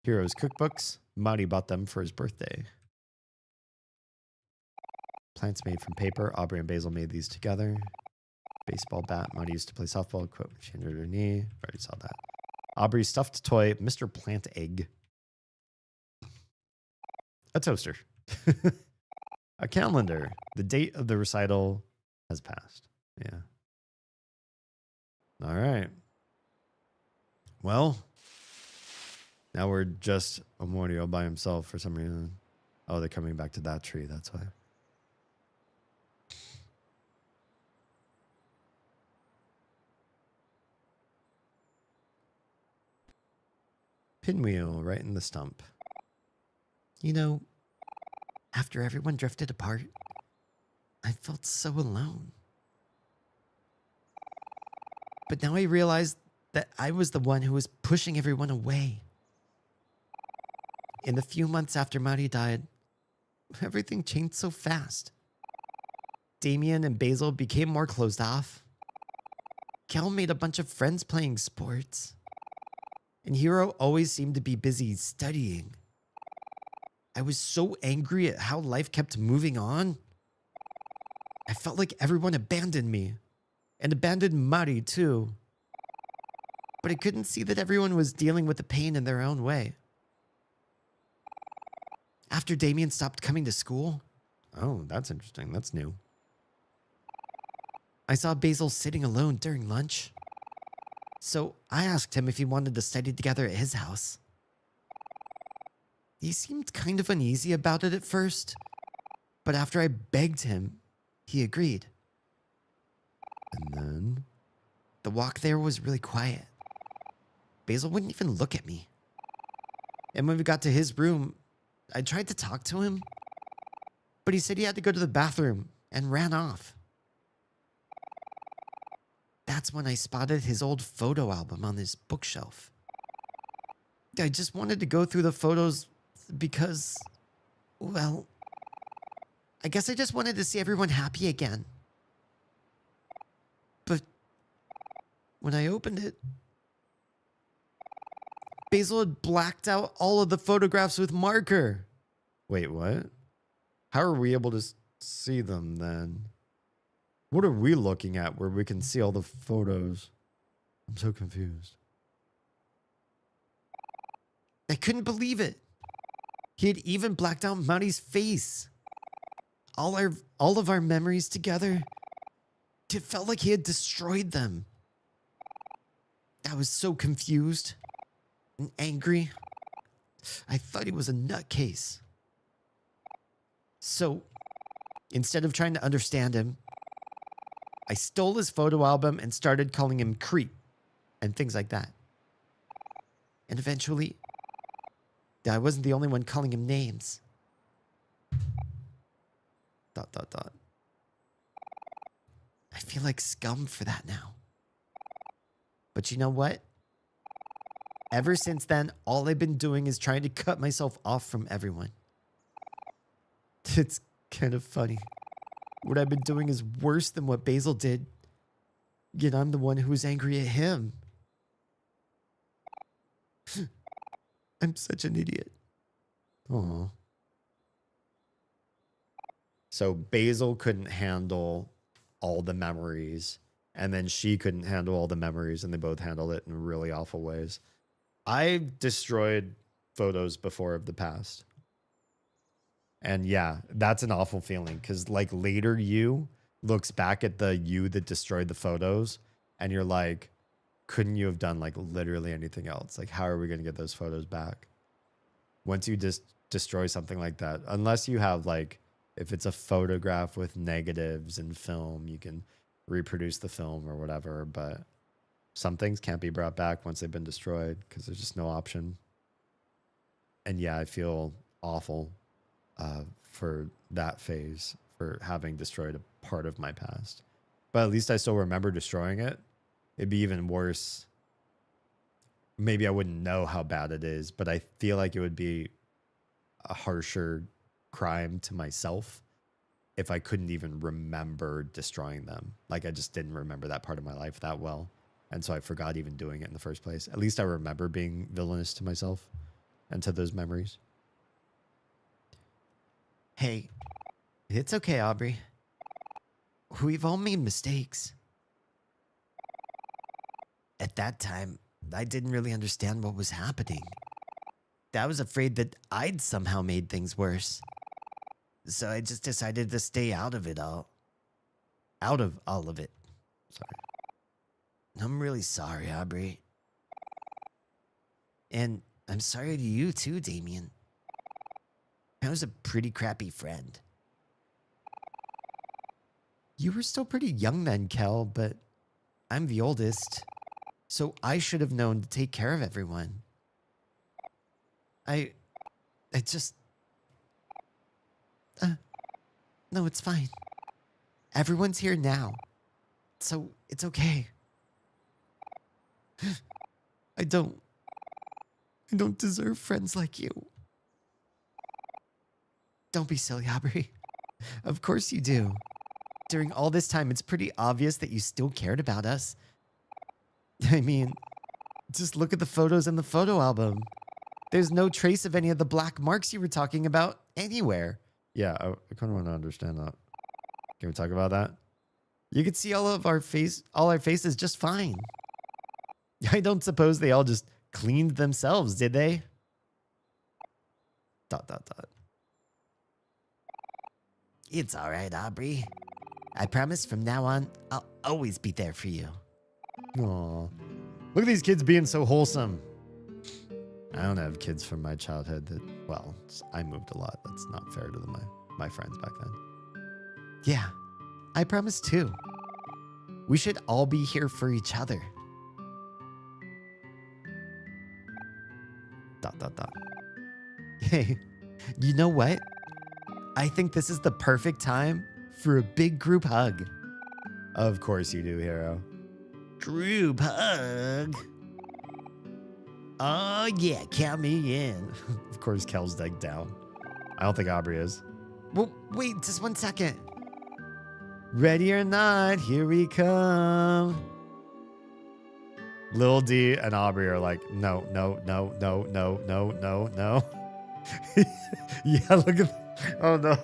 Heroes cookbooks. Mari bought them for his birthday. Plants made from paper. Aubrey and Basil made these together. Baseball bat. Mari used to play softball. Quote, she injured her knee. Already saw that. Aubrey's stuffed toy. Mr. Plant Egg. A toaster. A calendar. The date of the recital has passed. Yeah. All right. Well, now we're just OMORI all by himself for some reason. Oh, they're coming back to that tree. That's why. Pinwheel right in the stump. You know, after everyone drifted apart, I felt so alone. But now I realize that I was the one who was pushing everyone away. In the few months after Mari died, everything changed so fast. Damien and Basil became more closed off. Kel made a bunch of friends playing sports. And Hero always seemed to be busy studying. I was so angry at how life kept moving on. I felt like everyone abandoned me. And abandoned Mari too. but I couldn't see that everyone was dealing with the pain in their own way. After Damien stopped coming to school, Oh, that's interesting. That's new. I saw Basil sitting alone during lunch. So I asked him if he wanted to study together at his house. He seemed kind of uneasy about it at first, but after I begged him, he agreed. And then The walk there was really quiet. Basil wouldn't even look at me. And when we got to his room, I tried to talk to him, but he said he had to go to the bathroom and ran off. That's when I spotted his old photo album on his bookshelf. I just wanted to go through the photos because, well, I guess I just wanted to see everyone happy again. But when I opened it, Basil had blacked out all of the photographs with marker. wait, what? How are we able to see them then? What are we looking at where we can see all the photos? I'm so confused. I couldn't believe it. He had even blacked out Marty's face. All of our memories together. It felt like he had destroyed them. I was so confused and angry. I thought he was a nutcase. So, instead of trying to understand him, I stole his photo album and started calling him creep and things like that. And eventually, I wasn't the only one calling him names. ... I feel like scum for that now. But you know what? Ever since then, all I've been doing is trying to cut myself off from everyone. It's kind of funny. What I've been doing is worse than what Basil did. Yet I'm the one who's angry at him. I'm such an idiot. Oh. So Basil couldn't handle all the memories, and then she couldn't handle all the memories, and they both handled it in really awful ways. I've destroyed photos before of the past. And yeah, that's an awful feeling because like later you looks back at the you that destroyed the photos and you're like, couldn't you have done like literally anything else? Like, how are we going to get those photos back? Once you just destroy something like that, unless you have like, if it's a photograph with negatives and film, you can reproduce the film or whatever. But some things can't be brought back once they've been destroyed because there's just no option. And yeah, I feel awful for that phase, for having destroyed a part of my past. But at least I still remember destroying it. It'd be even worse. Maybe I wouldn't know how bad it is, but I feel like it would be a harsher crime to myself if I couldn't even remember destroying them. Like I just didn't remember that part of my life that well. And so I forgot even doing it in the first place. At least I remember being villainous to myself and to those memories. Hey, it's okay, Aubrey. We've all made mistakes. At that time, I didn't really understand what was happening. I was afraid that I'd somehow made things worse. So I just decided to stay out of it all. Out of all of it. Sorry. I'm really sorry, Aubrey. And I'm sorry to you too, Damien. I was a pretty crappy friend. You were still pretty young then, Kel, but I'm the oldest. So I should have known to take care of everyone. I just... no, it's fine. Everyone's here now. So it's okay. I don't deserve friends like you. Don't be silly, Aubrey. Of course you do. During all this time, it's pretty obvious that you still cared about us. I mean, just look at the photos in the photo album. There's no trace of any of the black marks you were talking about anywhere. Yeah, I kind of want to understand that. Can we talk about that? You could see all our faces just fine. I don't suppose they all just cleaned themselves, did they? ... It's all right, Aubrey. I promise from now on, I'll always be there for you. Aw. Look at these kids being so wholesome. I don't have kids from my childhood that, well, I moved a lot. That's not fair to my friends back then. Yeah, I promise too. We should all be here for each other. ... Hey, you know what? I think this is the perfect time for a big group hug. Of course you do, hero. Group hug? Oh yeah, count me in. Of course Kel's decked down. I don't think Aubrey is. Well, wait, just 1 second. Ready or not, here we come. Lil D and Aubrey are like, no, no, no, no, no, no, no, no. Yeah, look at, oh no.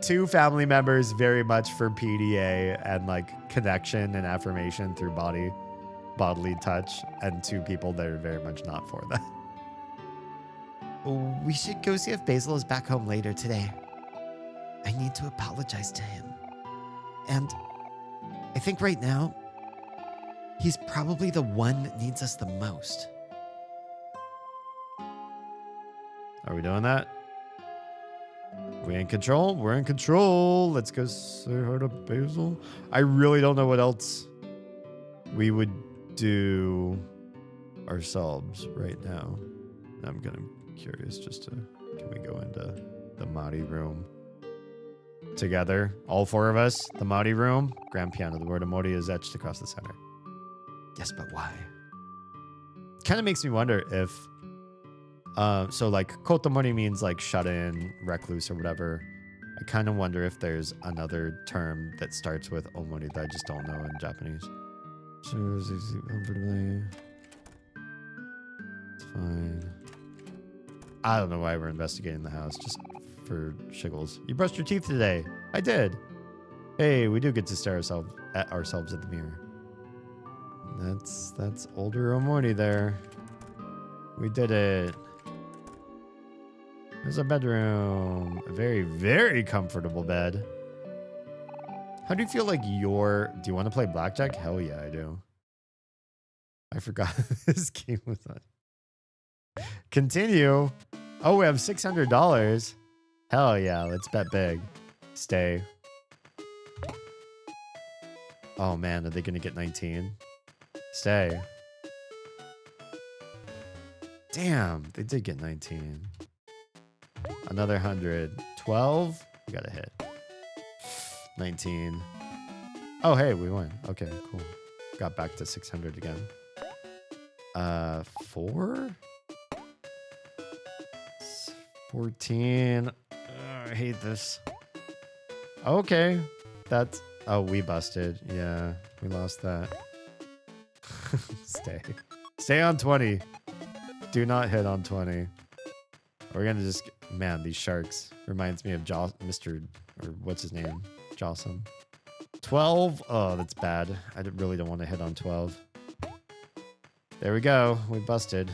2 family members very much for PDA and like connection and affirmation through bodily touch, and 2 people that are very much not for that. We should go see if Basil is back home later today. I need to apologize to him. And I think right now, he's probably the one that needs us the most. Are we doing that? We in control? We're in control. Let's go say hi to Basil. I really don't know what else we would do ourselves right now. I'm gonna curious just to, can we go into the Mahdi room together? All 4 of us, the Mahdi room. Grand piano, the word OMORI is etched across the center. Yes, but why? Kind of makes me wonder if so like kotomori means like shut in, recluse or whatever. I kind of wonder if there's another term that starts with omori that I just don't know in Japanese. So comfortably. It's fine. I don't know why we're investigating the house, just for shiggles. You brushed your teeth today. I did. Hey, we do get to stare at ourselves in the mirror. That's older Omori there. We did it. There's a bedroom. A very, very comfortable bed. How do you feel like do you want to play blackjack? Hell yeah, I do. I forgot this game was on. Continue. Oh, we have $600. Hell yeah, let's bet big. Stay. Oh man, are they going to get 19? Stay. Damn, they did get 19. Another 100. 12? We got a hit. 19. Oh, hey, we won. Okay, cool. Got back to 600 again. 4? 14. I hate this. Okay. That's... Oh, we busted. Yeah, we lost that. Stay. Stay on 20. Do not hit on 20. We're gonna just... Man, these sharks. Reminds me of Mr... Or what's his name? Jossum. 12? Oh, that's bad. I really don't want to hit on 12. There we go. We busted.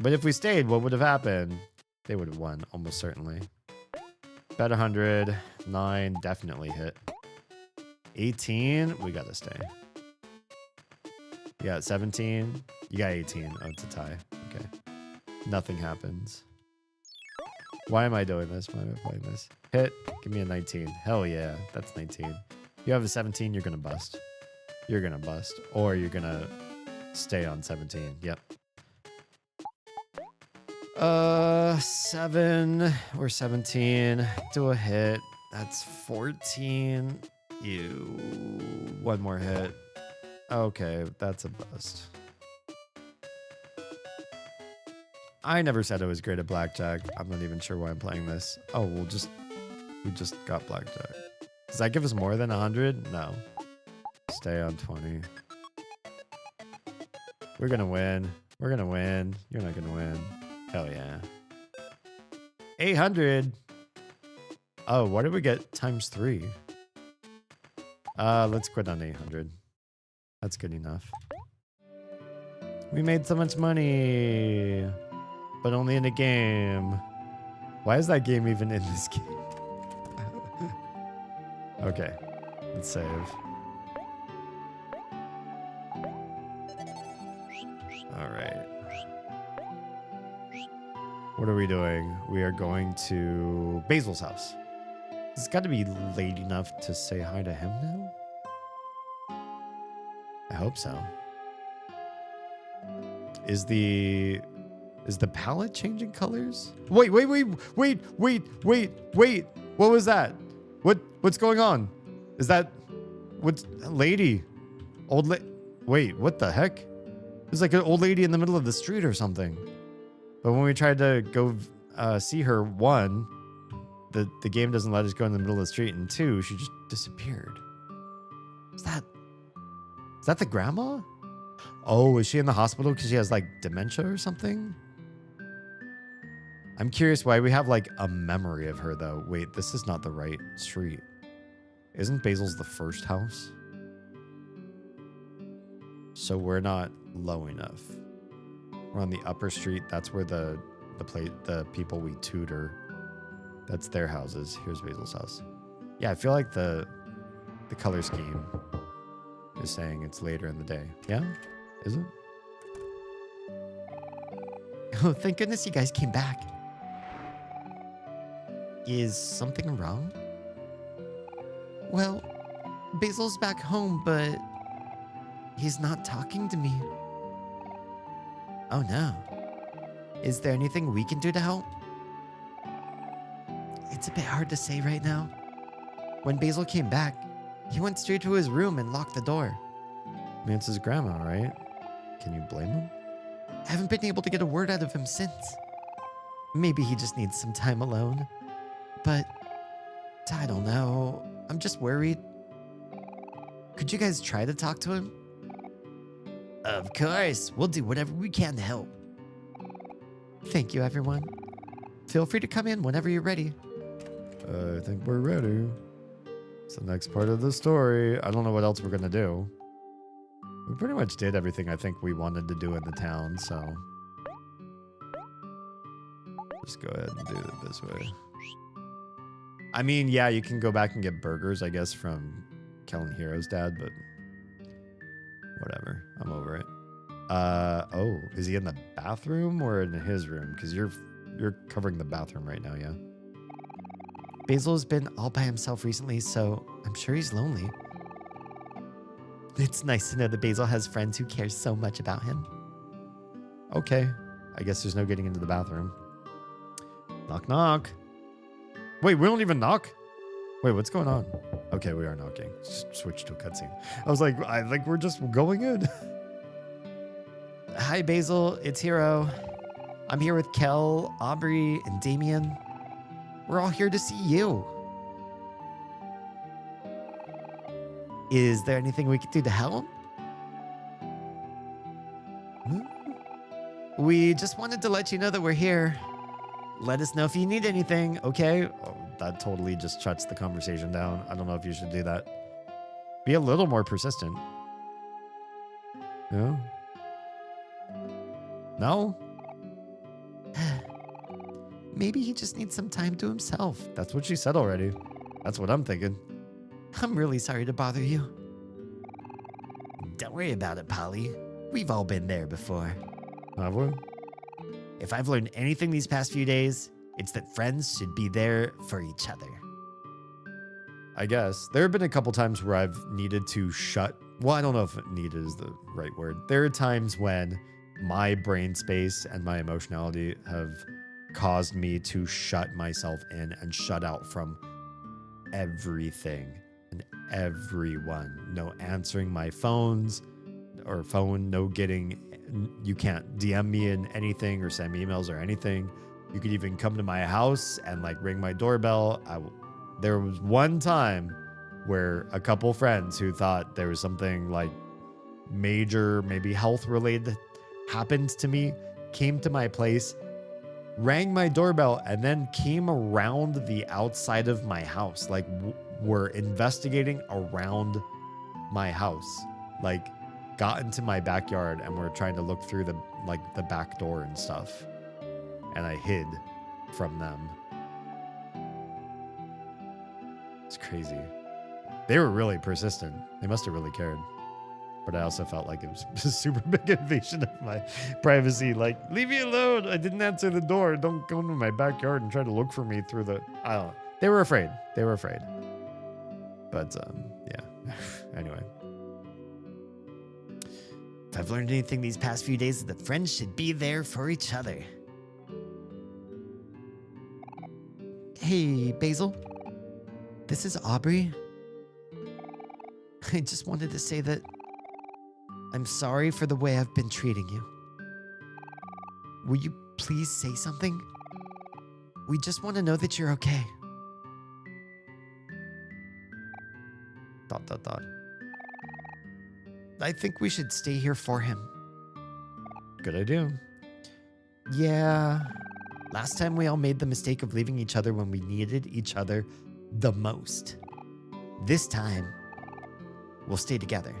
But if we stayed, what would have happened? They would have won, almost certainly. Bet 100. 9, definitely hit. 18, we gotta stay. You got 17. You got 18. Oh, it's a tie. Okay. Nothing happens. Why am I doing this? Why am I playing this? Hit. Give me a 19. Hell yeah. That's 19. You have a 17, you're gonna bust. You're gonna bust. Or you're gonna stay on 17. Yep. 7 or 17. Do a hit. That's 14. Ew. One more hit. Okay, that's a bust. I never said I was great at blackjack. I'm not even sure why I'm playing this. Oh, we just got blackjack. Does that give us more than 100? No. Stay on 20. We're gonna win. We're gonna win. You're not gonna win. Hell yeah. 800. Oh, what did we get times 3? Let's quit on 800. That's good enough. We made so much money, but only in a game. Why is that game even in this game? Okay, let's save. All right. What are we doing? We are going to Basil's house. It's got to be late enough to say hi to him now. I hope so. Is the palette changing colors? Wait. What was that? What's going on? Is that what's lady? Wait, what the heck? There's like an old lady in the middle of the street or something. But when we tried to go see her, one, the game doesn't let us go in the middle of the street, and two, she just disappeared. Is that the grandma? Oh, is she in the hospital because she has like dementia or something? I'm curious why we have like a memory of her though. Wait, this is not the right street. Isn't Basil's the first house? So we're not low enough. We're on the upper street. That's where the people we tutor. That's their houses. Here's Basil's house. Yeah, I feel like the color scheme is saying it's later in the day. Yeah? Is it? Oh, thank goodness you guys came back. Is something wrong? Well, Basil's back home, but he's not talking to me. Oh no. Is there anything we can do to help? It's a bit hard to say right now. When Basil came back, he went straight to his room and locked the door. I mean, it's his grandma, right? Can you blame him? I haven't been able to get a word out of him since. Maybe he just needs some time alone. But I don't know. I'm just worried. Could you guys try to talk to him? Of course. We'll do whatever we can to help. Thank you, everyone. Feel free to come in whenever you're ready. I think we're ready. It's the next part of the story. I don't know what else we're going to do. We pretty much did everything I think we wanted to do in the town, so... Just go ahead and do it this way. I mean, yeah, you can go back and get burgers, I guess, from Kellen Hero's dad, but... Whatever. I'm over it. Oh, is he in the bathroom or in his room? Because you're covering the bathroom right now, yeah? Basil's been all by himself recently, so I'm sure he's lonely. It's nice to know that Basil has friends who care so much about him. Okay. I guess there's no getting into the bathroom. Knock, knock. Wait, we don't even knock? Wait, what's going on? Okay, we are knocking. Switch to a cutscene. I was like, I think we're just going in. Hi, Basil. It's Hero. I'm here with Kel, Aubrey, and Damien. We're all here to see you. Is there anything we could do to help? We just wanted to let you know that we're here. Let us know if you need anything, okay? Oh, that totally just shuts the conversation down. I don't know if you should do that. Be a little more persistent. No? No? Maybe he just needs some time to himself. That's what she said already. That's what I'm thinking. I'm really sorry to bother you. Don't worry about it, Polly. We've all been there before. Have we? If I've learned anything these past few days, it's that friends should be there for each other. I guess. There have been a couple times where I've needed to shut... Well, I don't know if needed is the right word. There are times when my brain space and my emotionality have caused me to shut myself in and shut out from everything and everyone. No answering my phones or phone, no getting... You can't DM me in anything or send me emails or anything. You could even come to my house and like ring my doorbell. There was one time where a couple friends who thought there was something like major, maybe health related happened to me, came to my place, rang my doorbell, and then came around the outside of my house, like were investigating around my house, like got into my backyard and were trying to look through the back door and stuff. And I hid from them. It's crazy. They were really persistent. They must have really cared. But I also felt like it was a super big invasion of my privacy. Like, leave me alone. I didn't answer the door. Don't go into my backyard and try to look for me through the... I don't know. They were afraid. They were afraid. But, yeah. Anyway. If I've learned anything these past few days, that friends should be there for each other. Hey, Basil. This is Aubrey. I just wanted to say that I'm sorry for the way I've been treating you. Will you please say something? We just want to know that you're okay. ... I think we should stay here for him. Good idea. Yeah. Last time we all made the mistake of leaving each other when we needed each other the most. This time, we'll stay together.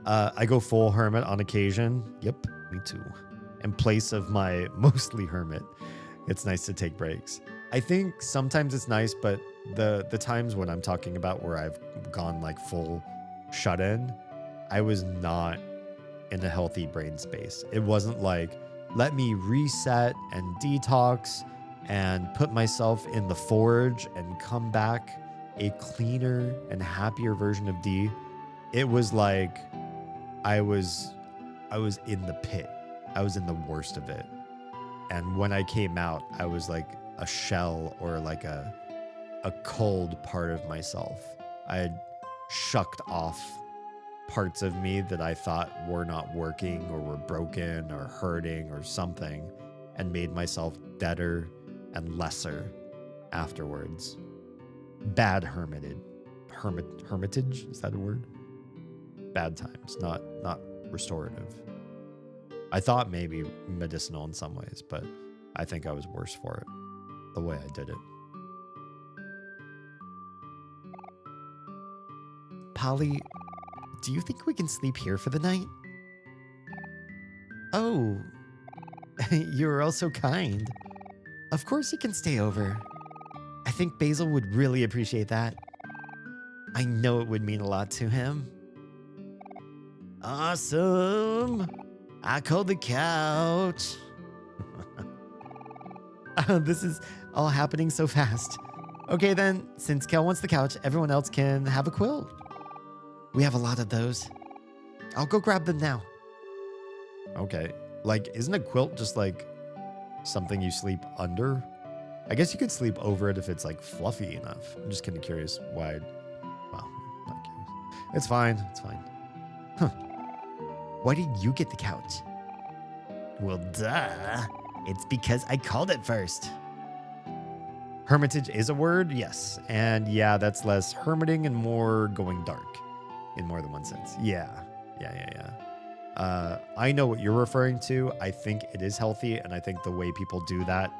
I go full hermit on occasion. Yep, me too. In place of my mostly hermit. It's nice to take breaks. I think sometimes it's nice, but the times when I'm talking about where I've gone like full shut in, I was not in a healthy brain space. It wasn't like, let me reset and detox and put myself in the forge and come back a cleaner and happier version of D. It was like I was in the pit. I was in the worst of it. And when I came out, I was like a shell or like a cold part of myself. I had shucked off parts of me that I thought were not working or were broken or hurting or something, and made myself better and lesser afterwards. Bad hermitage. Is that a word? Bad times, not restorative. I thought maybe medicinal in some ways, but I think I was worse for it, the way I did it. Polly, do you think we can sleep here for the night? Oh, you're all so kind. Of course you can stay over. I think Basil would really appreciate that. I know it would mean a lot to him. Awesome. I called the couch. This is all happening so fast. Okay then, since Kel wants the couch, everyone else can have a quilt. We have a lot of those. I'll go grab them now. Okay. Like, isn't a quilt just like something you sleep under? I guess you could sleep over it if it's like fluffy enough. I'm just kind of curious why. Well, not curious. It's fine. It's fine. Huh. Why did you get the couch? Well, duh. It's because I called it first. Hermitage is a word, yes. And yeah, that's less hermiting and more going dark in more than one sense. Yeah. I know what you're referring to. I think it is healthy, and I think the way people do that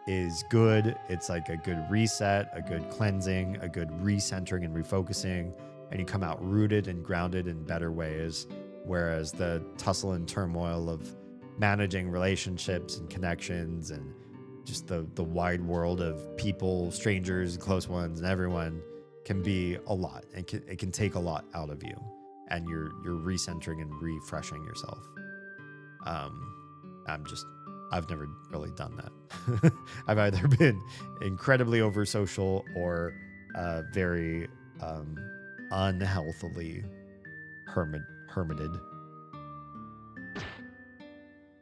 is good. It's like a good reset, a good cleansing, a good recentering and refocusing, and you come out rooted and grounded in better ways. Whereas the tussle and turmoil of managing relationships and connections and just the wide world of people, strangers, close ones, and everyone can be a lot. It can take a lot out of you, and you're recentering and refreshing yourself. I've never really done that. I've either been incredibly over social or very unhealthily hermited.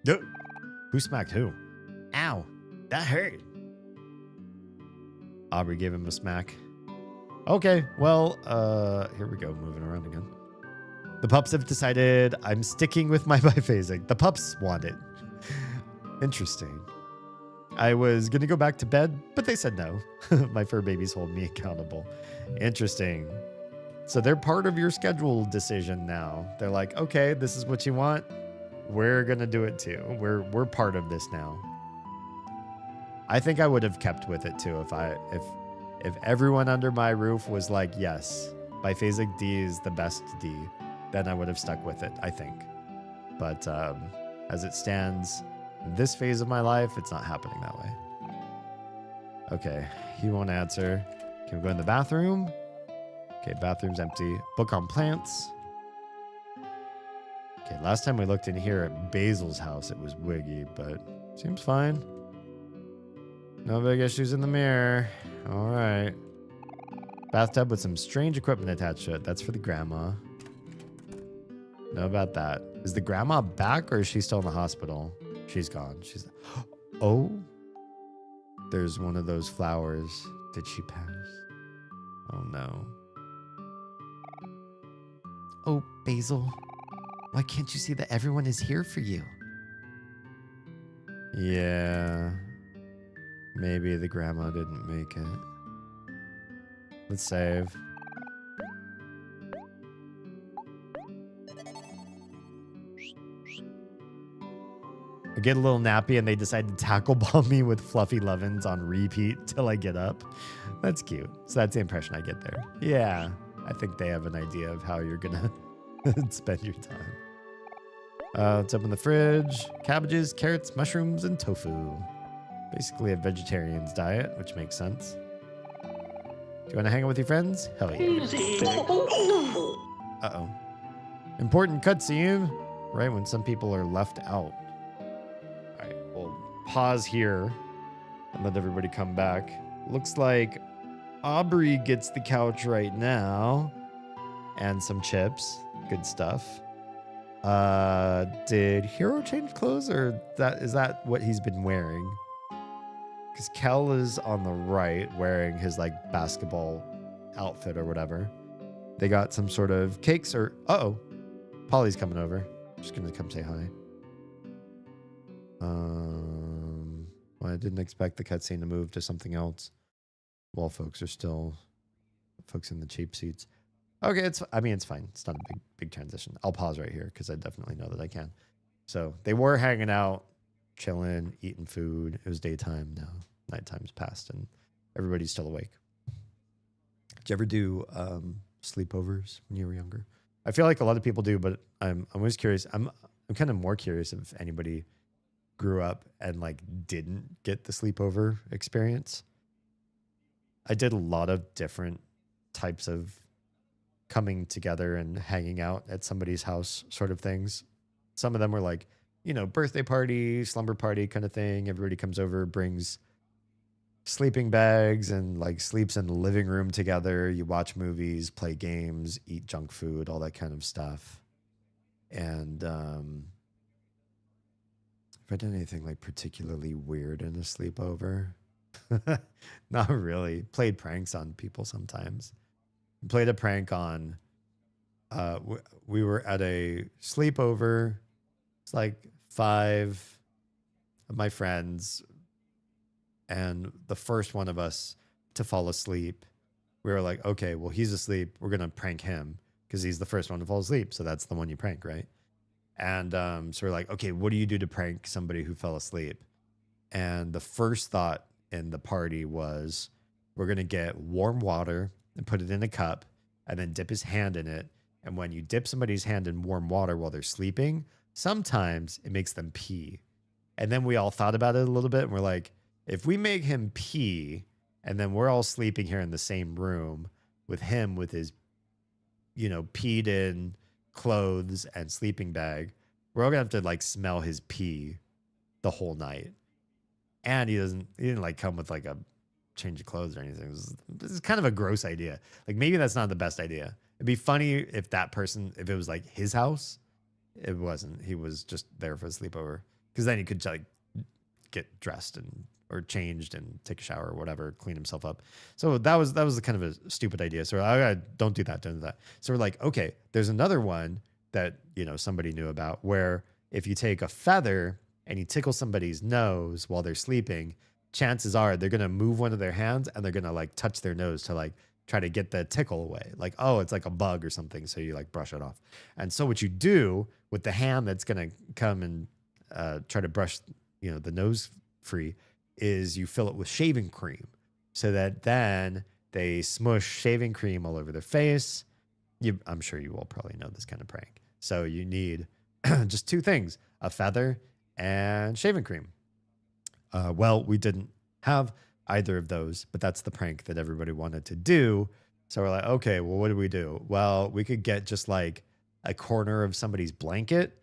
No. Who smacked who? Ow, that hurt. Aubrey gave him a smack. Okay, well, here we go, moving around again. The pups have decided I'm sticking with my biphasic. The pups want it. Interesting. I was going to go back to bed, but they said no. My fur babies hold me accountable. Interesting. So they're part of your schedule decision now. They're like, okay, this is what you want. We're going to do it too. We're part of this now. I think I would have kept with it too If everyone under my roof was like, yes, biphasic D is the best D, then I would have stuck with it, I think. But as it stands, in this phase of my life, it's not happening that way. Okay, he won't answer. Can we go in the bathroom? Okay, bathroom's empty. Book on plants. Okay, last time we looked in here at Basil's house, it was wiggy, but seems fine. No big issues in the mirror. All right. Bathtub with some strange equipment attached to it. That's for the grandma. Know about that. Is the grandma back or is she still in the hospital? She's gone. She's. Oh. There's one of those flowers. Did she pass? Oh no. Oh, Basil. Why can't you see that everyone is here for you? Yeah. Maybe the grandma didn't make it. Let's save. I get a little nappy and they decide to tackle bomb me with fluffy lovins on repeat till I get up. That's cute. So that's the impression I get there. Yeah. I think they have an idea of how you're gonna spend your time. Let's open the fridge. Cabbages, carrots, mushrooms, and tofu. Basically a vegetarian's diet, which makes sense. Do you want to hang out with your friends? Hell yeah. Uh-oh. Important cutscene. Right when some people are left out. All right, we'll pause here and let everybody come back. Looks like Aubrey gets the couch right now. And some chips. Good stuff. Did Hero change clothes or is that what he's been wearing? Because Kel is on the right wearing his like basketball outfit or whatever. They got some sort of cakes or uh-oh. Polly's coming over. Just gonna come say hi. Well, I didn't expect the cutscene to move to something else while folks are still in the cheap seats. Okay, it's fine. It's not a big transition. I'll pause right here because I definitely know that I can. So they were hanging out, chilling, eating food. It was daytime now. Nighttime's passed and everybody's still awake. Did you ever do sleepovers when you were younger? I feel like a lot of people do, but I'm always curious. I'm kind of more curious if anybody grew up and like didn't get the sleepover experience. I did a lot of different types of coming together and hanging out at somebody's house sort of things. Some of them were like, birthday party, slumber party kind of thing. Everybody comes over, brings sleeping bags and like sleeps in the living room together. You watch movies, play games, eat junk food, all that kind of stuff. And if I did anything like particularly weird in a sleepover, not really. Played pranks on people sometimes. Played a prank on, we were at a sleepover. It's like 5 of my friends. And the first one of us to fall asleep, we were like, okay, well, he's asleep. We're going to prank him because he's the first one to fall asleep. So that's the one you prank, right? And so we're like, okay, what do you do to prank somebody who fell asleep? And the first thought in the party was, we're going to get warm water and put it in a cup and then dip his hand in it. And when you dip somebody's hand in warm water while they're sleeping, sometimes it makes them pee. And then we all thought about it a little bit and we're like, if we make him pee and then we're all sleeping here in the same room with him with his, peed in clothes and sleeping bag, we're all gonna have to like smell his pee the whole night. And he didn't like come with like a change of clothes or anything. This is kind of a gross idea. Like maybe that's not the best idea. It'd be funny if if it was like his house. It wasn't. He was just there for a sleepover. Because then he could like get dressed or changed and take a shower or whatever, clean himself up. So that was kind of a stupid idea. So don't do that. Don't do that. So we're like, okay, there's another one that somebody knew about where if you take a feather and you tickle somebody's nose while they're sleeping, chances are they're going to move one of their hands and they're going to like touch their nose to like try to get the tickle away. Like, oh, it's like a bug or something. So you like brush it off. And so what you do with the hand that's going to come and try to brush, the nose free is you fill it with shaving cream so that then They smush shaving cream all over their face. I'm sure you all probably know this kind of prank. So you need just two things, a feather and shaving cream. Well, we didn't have either of those, but that's the prank that everybody wanted to do. So we're like, okay, well, what do we do? Well, we could get just like a corner of somebody's blanket.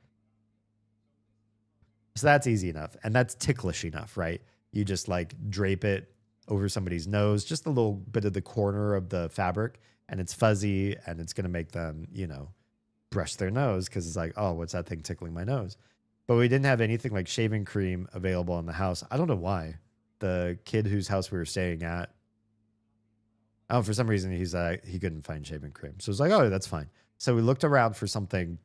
So that's easy enough. And that's ticklish enough, right? You just like drape it over somebody's nose, just a little bit of the corner of the fabric, and it's fuzzy and it's going to make them, you know, brush their nose because it's like, oh, what's that thing tickling my nose? But we didn't have anything like shaving cream available in the house. I don't know why. The kid whose house we were staying at, oh, for some reason he couldn't find shaving cream. So it was like, oh, that's fine. So we looked around for something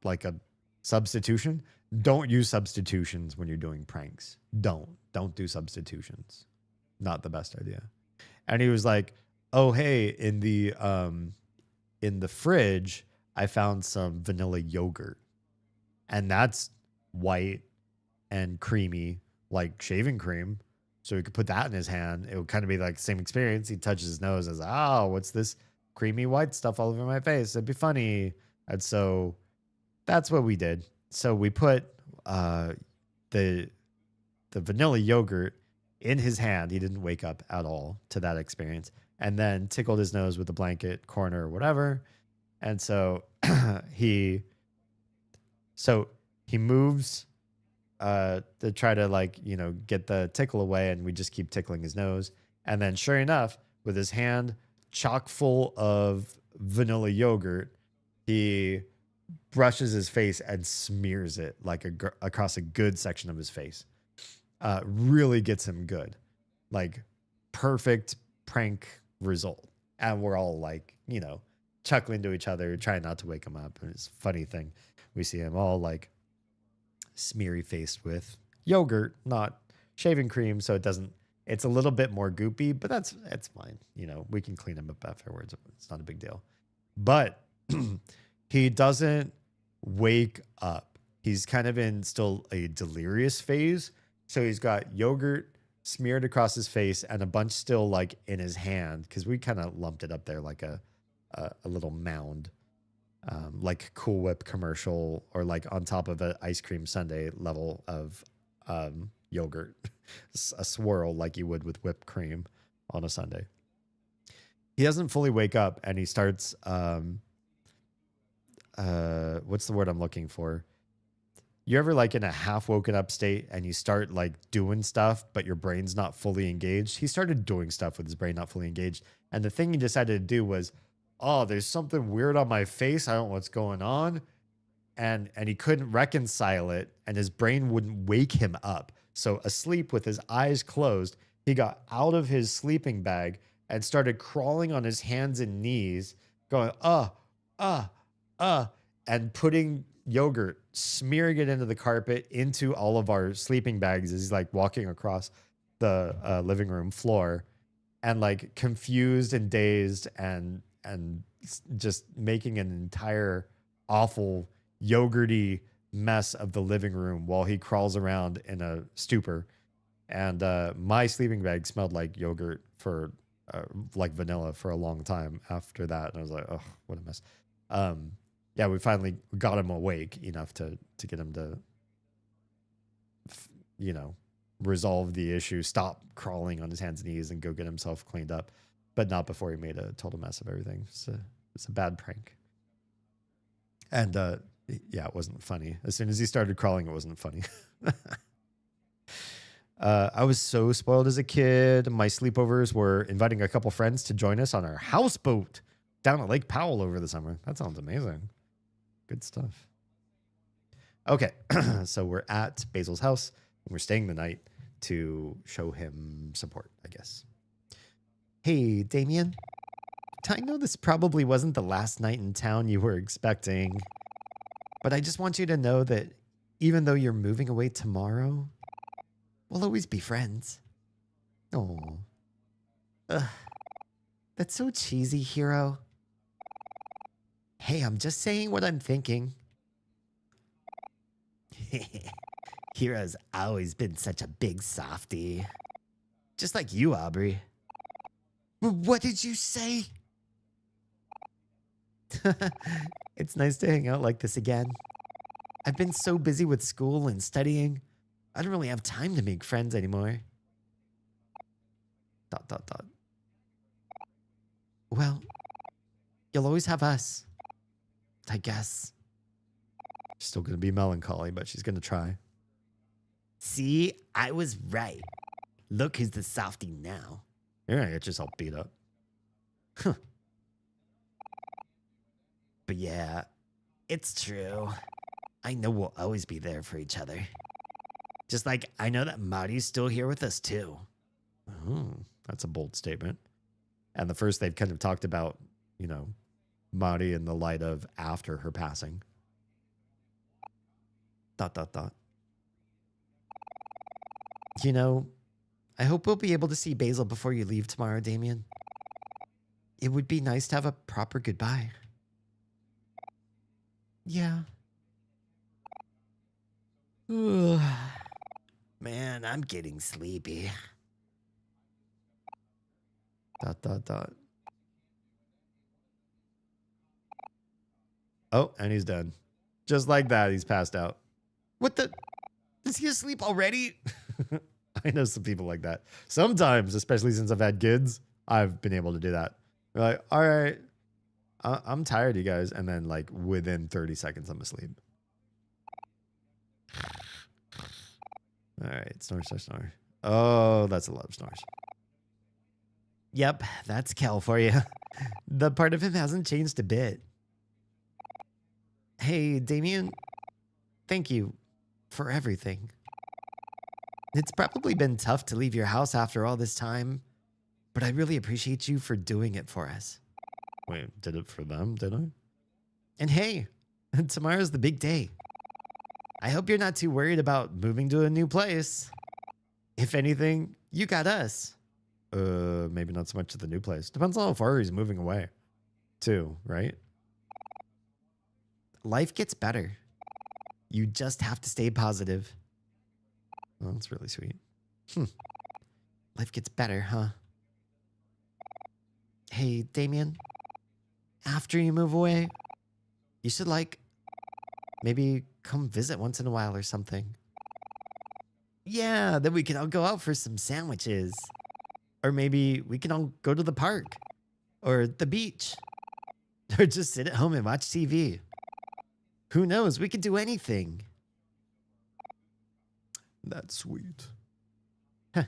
like a substitution. Don't use substitutions when you're doing pranks. Don't do substitutions. Not the best idea. And he was like, oh, hey, in the fridge, I found some vanilla yogurt. And that's white and creamy, like shaving cream. So he could put that in his hand. It would kind of be like the same experience. He touches his nose and says, oh, what's this creamy white stuff all over my face? It'd be funny. And so that's what we did. So we put the vanilla yogurt in his hand. He didn't wake up at all to that experience. And then tickled his nose with a blanket corner or whatever. And so he moves to try to, like, you know, get the tickle away, and we just keep tickling his nose. And then sure enough, with his hand chock full of vanilla yogurt, he brushes his face and smears it like across a good section of his face. Really gets him good. Like, perfect prank result. And we're all like, you know, chuckling to each other, trying not to wake him up. And it's a funny thing. We see him all like smeary faced with yogurt, not shaving cream. So it's a little bit more goopy, but it's fine. You know, we can clean him up afterwards. It's not a big deal. But he doesn't wake up. He's kind of in still a delirious phase. So he's got yogurt smeared across his face and a bunch still like in his hand, because we kind of lumped it up there like a little mound, like Cool Whip commercial, or like on top of an ice cream sundae level of yogurt, a swirl like you would with whipped cream on a sundae. He doesn't fully wake up, and he starts what's the word I'm looking for? You ever like in a half woken up state and you start like doing stuff, but your brain's not fully engaged? He started doing stuff with his brain not fully engaged. And the thing he decided to do was, oh, there's something weird on my face. I don't know what's going on. And he couldn't reconcile it, and his brain wouldn't wake him up. So asleep with his eyes closed, he got out of his sleeping bag and started crawling on his hands and knees, going, and putting yogurt, smearing it into the carpet, into all of our sleeping bags as he's like walking across the living room floor, and like confused and dazed and just making an entire awful yogurty mess of the living room while he crawls around in a stupor. And my sleeping bag smelled like yogurt for like vanilla for a long time after that. And I was like, oh, what a mess. Yeah, we finally got him awake enough to get him to, you know, resolve the issue, stop crawling on his hands and knees, and go get himself cleaned up, but not before he made a total mess of everything. So it's a bad prank. And yeah, it wasn't funny. As soon as he started crawling, it wasn't funny. I was so spoiled as a kid. My sleepovers were inviting a couple friends to join us on our houseboat down at Lake Powell over the summer. That sounds amazing. Good stuff. Okay, so we're at Basil's house, and we're staying the night to show him support, I guess. Hey, Damien. I know this probably wasn't the last night in town you were expecting, but I just want you to know that even though you're moving away tomorrow, we'll always be friends. Oh. That's so cheesy, Hero. Hey, I'm just saying what I'm thinking. Hero's always been such a big softie. Just like you, Aubrey. What did you say? It's nice to hang out like this again. I've been so busy with school and studying. I don't really have time to make friends anymore. ... Well, you'll always have us, I guess. She's still going to be melancholy, but she's going to try. See, I was right. Look who's the softie now. You're going to get yourself beat up. Huh. But yeah, it's true. I know we'll always be there for each other. Just like I know that Mari's still here with us too. Oh, that's a bold statement. And the first they've kind of talked about, you know, Mari in the light of after her passing. ... You know, I hope we'll be able to see Basil before you leave tomorrow, Damien. It would be nice to have a proper goodbye. Yeah. Man, I'm getting sleepy. ... Oh, and he's done. Just like that, he's passed out. What the? Is he asleep already? I know some people like that. Sometimes, especially since I've had kids, I've been able to do that. They're like, all right, I'm tired, you guys. And then like within 30 seconds, I'm asleep. All right, snore, snore, snore. Oh, that's a lot of snores. Yep, that's Kel for you. The part of him hasn't changed a bit. Hey, Damien, thank you for everything. It's probably been tough to leave your house after all this time, but I really appreciate you for doing it for us. Wait, did it for them, did I? And hey, tomorrow's the big day. I hope you're not too worried about moving to a new place. If anything, you got us. Maybe not so much to the new place. Depends on how far he's moving away, too, right? Life gets better. You just have to stay positive. Well, that's really sweet. Life gets better, huh? Hey, Damien, after you move away, you should like maybe come visit once in a while or something. Yeah, then we can all go out for some sandwiches. Or maybe we can all go to the park or the beach or just sit at home and watch TV. Who knows? We could do anything. That's sweet. Huh.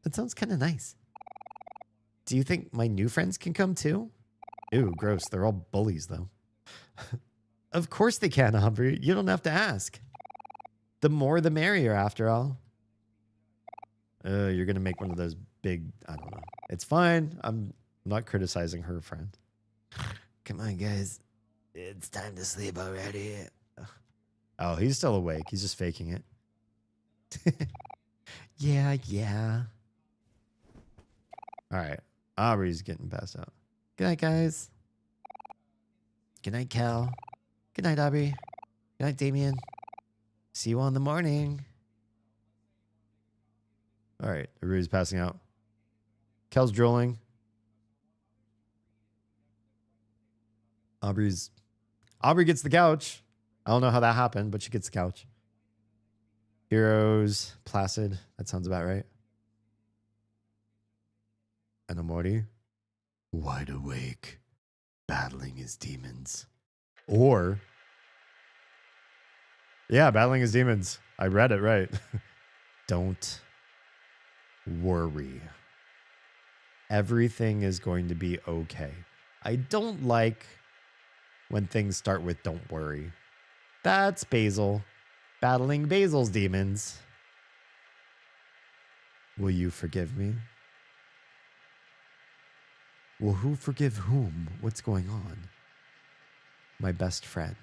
That sounds kind of nice. Do you think my new friends can come too? Ew, gross. They're all bullies, though. Of course they can, Aubrey. You don't have to ask. The more the merrier, after all. You're going to make one of those big, I don't know. It's fine. I'm not criticizing her friend. Come on, guys. It's time to sleep already. Oh, he's still awake. He's just faking it. Yeah. All right. Aubrey's getting passed out. Good night, guys. Good night, Cal. Good night, Aubrey. Good night, Damien. See you all in the morning. All right. Everybody's passing out. Kel's drooling. Aubrey gets the couch. I don't know how that happened, but she gets the couch. Heroes, Placid. That sounds about right. And OMORI, wide awake, battling his demons. Or, yeah, battling his demons. I read it right. Don't worry. Everything is going to be okay. I don't like when things start with don't worry. That's Basil. Battling Basil's demons. Will you forgive me? Will who forgive whom? What's going on? My best friend.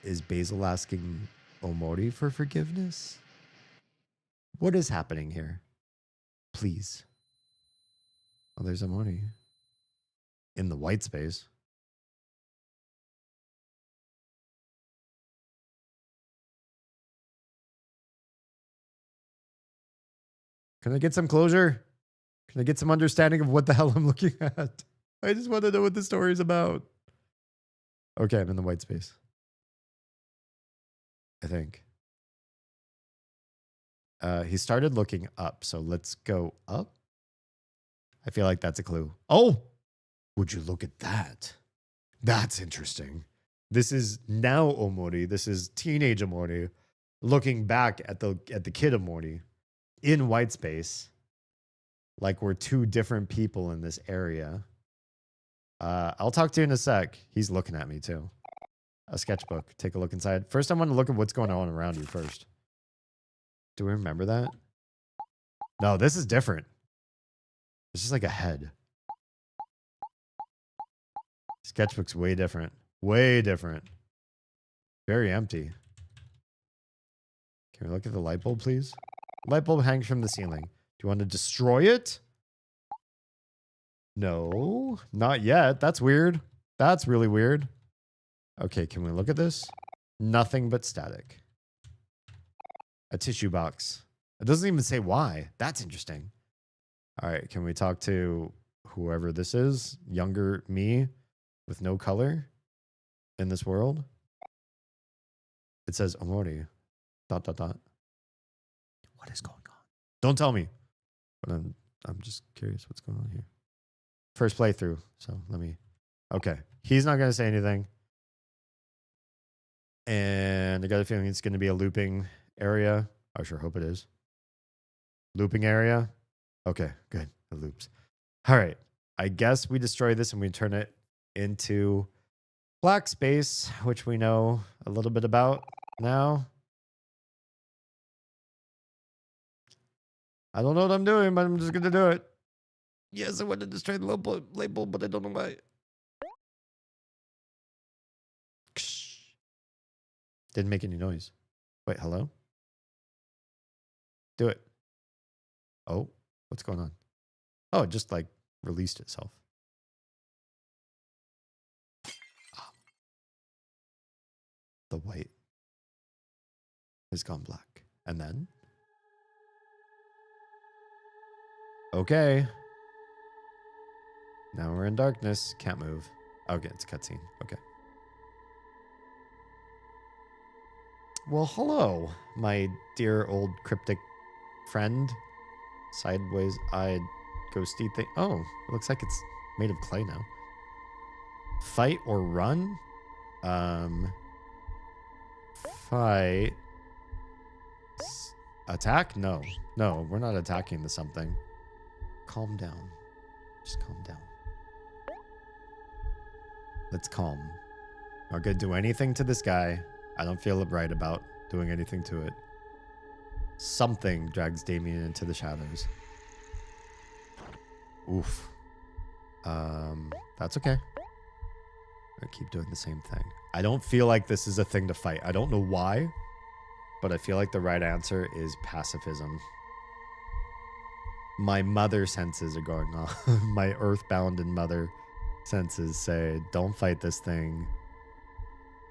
Is Basil asking OMORI for forgiveness? What is happening here? Please. Oh, there's OMORI. In the white space. Can I get some closure? Can I get some understanding of what the hell I'm looking at? I just want to know what the story is about. Okay, I'm in the white space. I think. He started looking up, so let's go up. I feel like that's a clue. Oh, would you look at that? That's interesting. This is now Omori. This is teenage Omori looking back at the kid Omori in white space. Like we're two different people in this area. I'll talk to you in a sec. He's looking at me too. A sketchbook. Take a look inside. First, I want to look at what's going on around you first. Do we remember that? No, this is different. It's just like a head. Sketchbook's way different. Way different. Very empty. Can we look at the light bulb, please? Light bulb hangs from the ceiling. Do you want to destroy it? No, not yet. That's weird. That's really weird. Okay, can we look at this? Nothing but static. A tissue box. It doesn't even say why. That's interesting. All right, can we talk to whoever this is? Younger me with no color in this world? It says Omori. ... What is going on? Don't tell me. But I'm just curious what's going on here. First playthrough, so let me... Okay, he's not going to say anything. And I got a feeling it's going to be a looping area. I sure hope it is. Looping area. Okay, good. It loops. All right. I guess we destroy this and we turn it into black space, which we know a little bit about now. I don't know what I'm doing, but I'm just going to do it. Yes, I want to destroy the label, but I don't know why. Didn't make any noise. Wait, hello? Do it. Oh, what's going on? Oh, it just like released itself. The white has gone black. And then? Okay. Now we're in darkness. Can't move. Okay, it's a cutscene. Okay. Well, hello, my dear old cryptic friend. Sideways-eyed ghosty thing. Oh, it looks like it's made of clay now. Fight or run? Fight. Attack? No. No, we're not attacking the something. Calm down. Just calm down. Let's calm. Not gonna do anything to this guy. I don't feel right about doing anything to it. Something drags Damien into the shadows. Oof. That's okay. I keep doing the same thing. I don't feel like this is a thing to fight. I don't know why, but I feel like the right answer is pacifism. My mother senses are going on. My earthbound and mother senses say, don't fight this thing.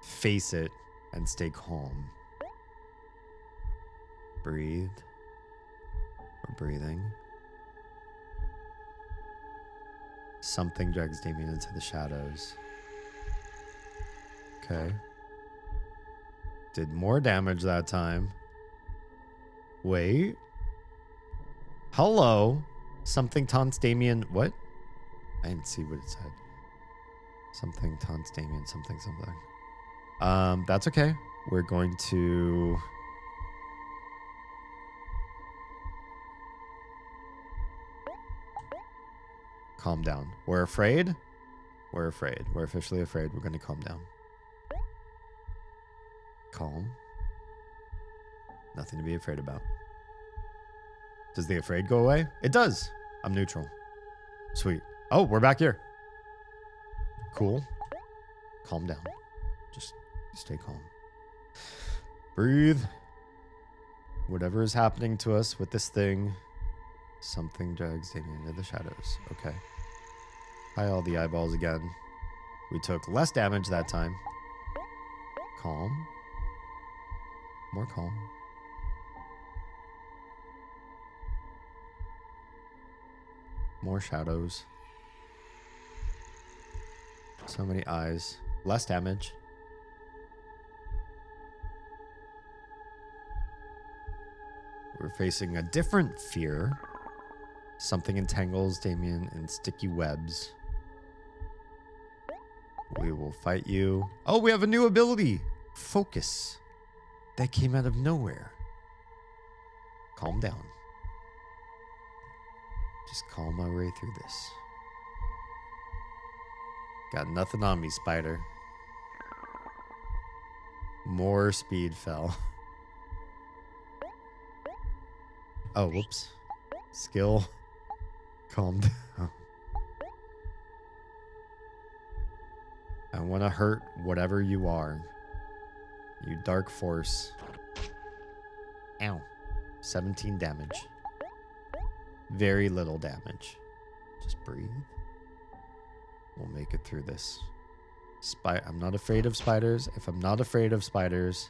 Face it and stay calm. Breathe. We're breathing. Something drags Damien into the shadows. Okay. Did more damage that time. Wait. Hello. Something taunts Damien. What? I didn't see what it said. Something taunts Damien. Something. That's okay. We're going to... calm down. We're afraid? We're afraid. We're officially afraid. We're going to calm down. Calm. Nothing to be afraid about. Does the afraid go away? It does. I'm neutral. Sweet. Oh, we're back here. Cool. Calm down. Just stay calm. Breathe. Whatever is happening to us with this thing, something drags Damien into the shadows. Okay. Hi, all the eyeballs again. We took less damage that time. Calm. More calm. More shadows. So many eyes. Less damage. We're facing a different fear. Something entangles Damien in sticky webs. We will fight you. Oh, we have a new ability. Focus. That came out of nowhere. Calm down. Just calm my way through this. Got nothing on me, spider. More speed fell. Oh, whoops. Skill. Calm down. I want to hurt whatever you are. You dark force. Ow. 17 damage. Very little damage. Just breathe. We'll make it through this. I'm not afraid of spiders. If I'm not afraid of spiders,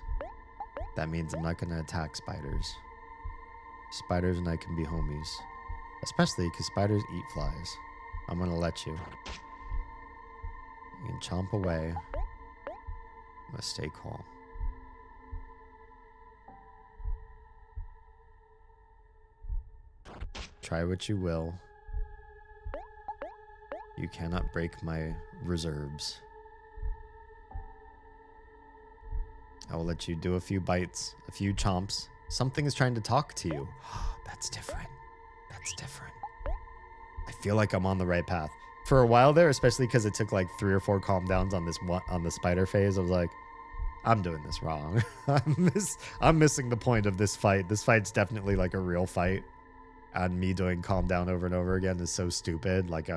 that means I'm not going to attack spiders. Spiders and I can be homies. Especially because spiders eat flies. I'm going to let you. You can chomp away. I'm going to stay calm. Try what you will. You cannot break my reserves. I will let you do a few bites, a few chomps. Something is trying to talk to you. That's different. That's different. I feel like I'm on the right path. For a while there, especially because it took like 3 or 4 calm downs on this one, on the spider phase, I was like, I'm doing this wrong. I'm missing the point of this fight. This fight's definitely like a real fight. And me doing calm down over and over again is so stupid. Like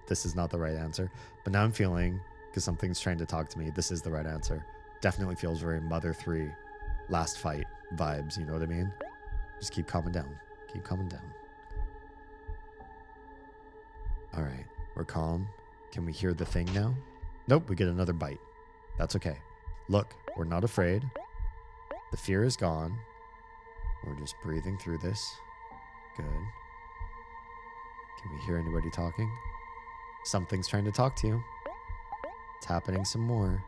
this is not the right answer. But now I'm feeling, because something's trying to talk to me, this is the right answer. Definitely feels very Mother 3 last fight vibes, you know what I mean? Just keep calming down. Keep calming down. All right, we're calm. Can we hear the thing now? Nope, we get another bite. That's okay. Look, we're not afraid. The fear is gone. We're just breathing through this. Good. Can we hear anybody talking? Something's trying to talk to you. It's happening some more.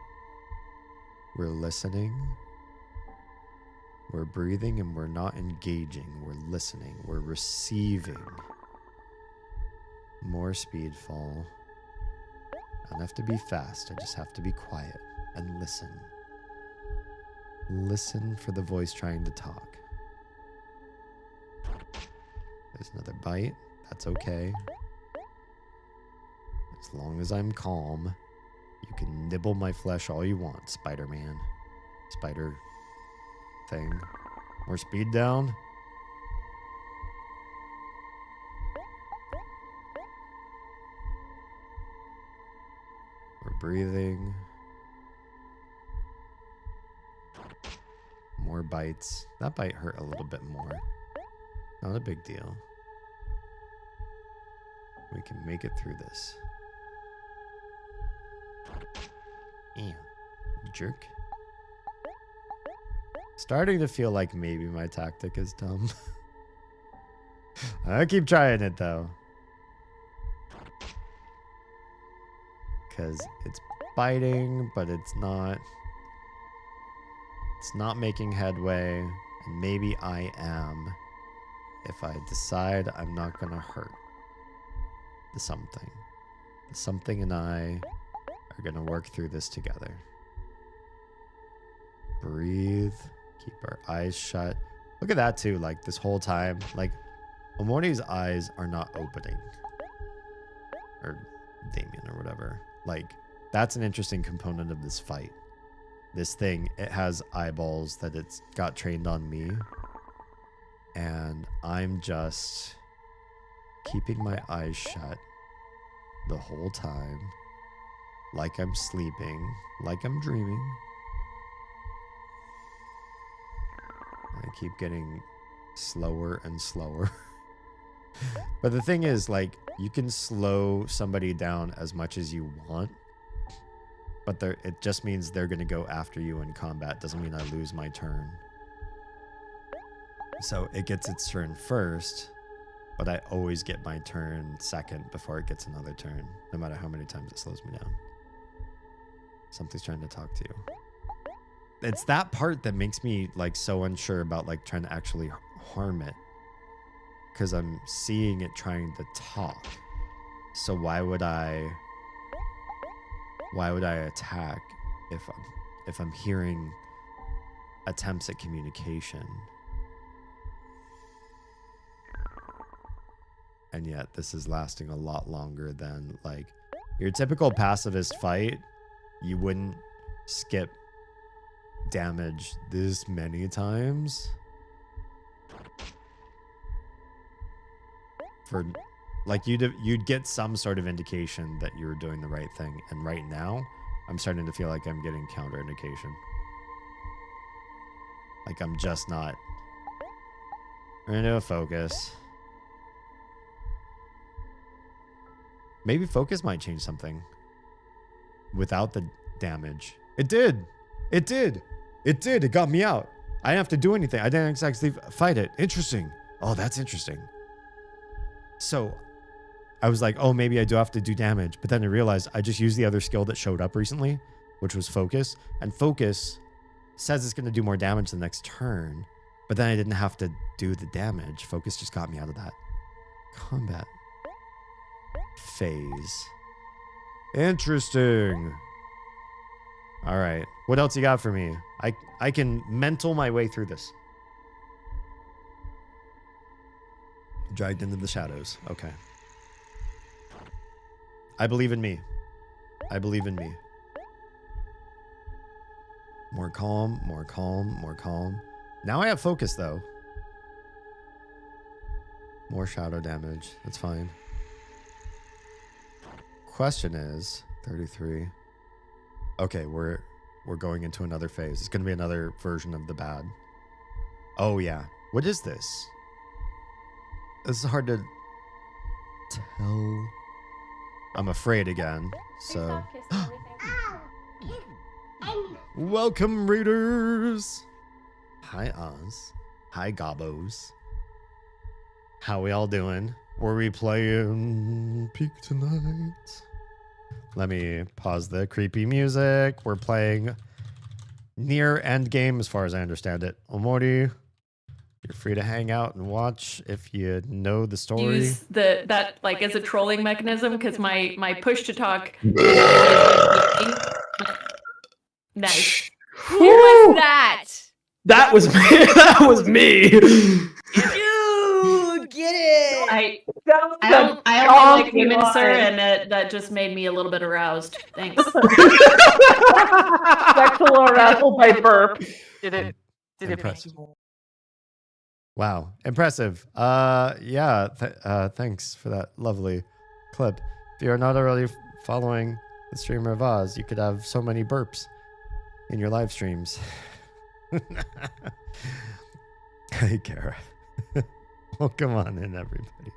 We're listening. We're breathing and we're not engaging. We're listening. We're receiving. More speed fall. I don't have to be fast. I just have to be quiet and listen. Listen for the voice trying to talk. There's another bite. That's okay. As long as I'm calm, you can nibble my flesh all you want, Spider-Man. Spider thing. More speed down. We're breathing. More bites. That bite hurt a little bit more. Not a big deal. We can make it through this. Ew. Jerk. Starting to feel like maybe my tactic is dumb. I keep trying it though. Because it's biting, but it's not making headway. And maybe I am if I decide I'm not going to hurt the something. The something and I are going to work through this together. Breathe. Keep our eyes shut. Look at that too, like this whole time. Like, OMORI's eyes are not opening. Or Damien or whatever. Like, that's an interesting component of this fight. This thing, it has eyeballs that it's got trained on me. And I'm just keeping my eyes shut the whole time. Like I'm sleeping. Like I'm dreaming. I keep getting slower and slower. But the thing is, like, you can slow somebody down as much as you want. But it just means they're going to go after you in combat. Doesn't mean I lose my turn. So it gets its turn first. but I always get my turn second before it gets another turn, no matter how many times it slows me down. Something's trying to talk to you. It's that part that makes me like so unsure about like trying to actually harm it, because I'm seeing it trying to talk. So why would I attack if I'm hearing attempts at communication? And yet this is lasting a lot longer than like your typical pacifist fight. You wouldn't skip damage this many times for like you'd get some sort of indication that you're doing the right thing. And right now I'm starting to feel like I'm getting counter indication. Like I'm just not. We're gonna do a focus. Maybe focus might change something without the damage. It did. It did. It did. It got me out. I didn't have to do anything. I didn't actually fight it. Interesting. Oh, that's interesting. So I was like, oh, maybe I do have to do damage. But then I realized I just used the other skill that showed up recently, which was focus. And focus says it's going to do more damage the next turn. But then I didn't have to do the damage. Focus just got me out of that. Combat phase. Interesting. All right. What else you got for me? I can mental my way through this. Dragged into the shadows. Okay. I believe in me. I believe in me. More calm, more calm, more calm. Now I have focus though. More shadow damage. That's fine. Question is 33. Okay, we're going into another phase. It's going to be another version of the bad. Oh yeah. What is this? This is hard to tell. I'm afraid again. So welcome, raiders. Hi Oz. Hi Gobos. How we all doing? Were we playing Peak tonight? Let me pause the creepy music. We're playing near end game as far as I understand it. Omori, you're free to hang out and watch if you know the story. Use that like as a trolling mechanism because my push to talk. Nice. Who was that? That was me. That was me. Dude, get it! I only like women, sir, and that just made me a little bit aroused. Thanks. Sexual arousal by burp. Did it Impressive. Wow, impressive. Yeah, thanks for that lovely clip. If you're not already following the streamer of Oz, you could have so many burps in your live streams. Hey, Kara. Welcome on in, everybody.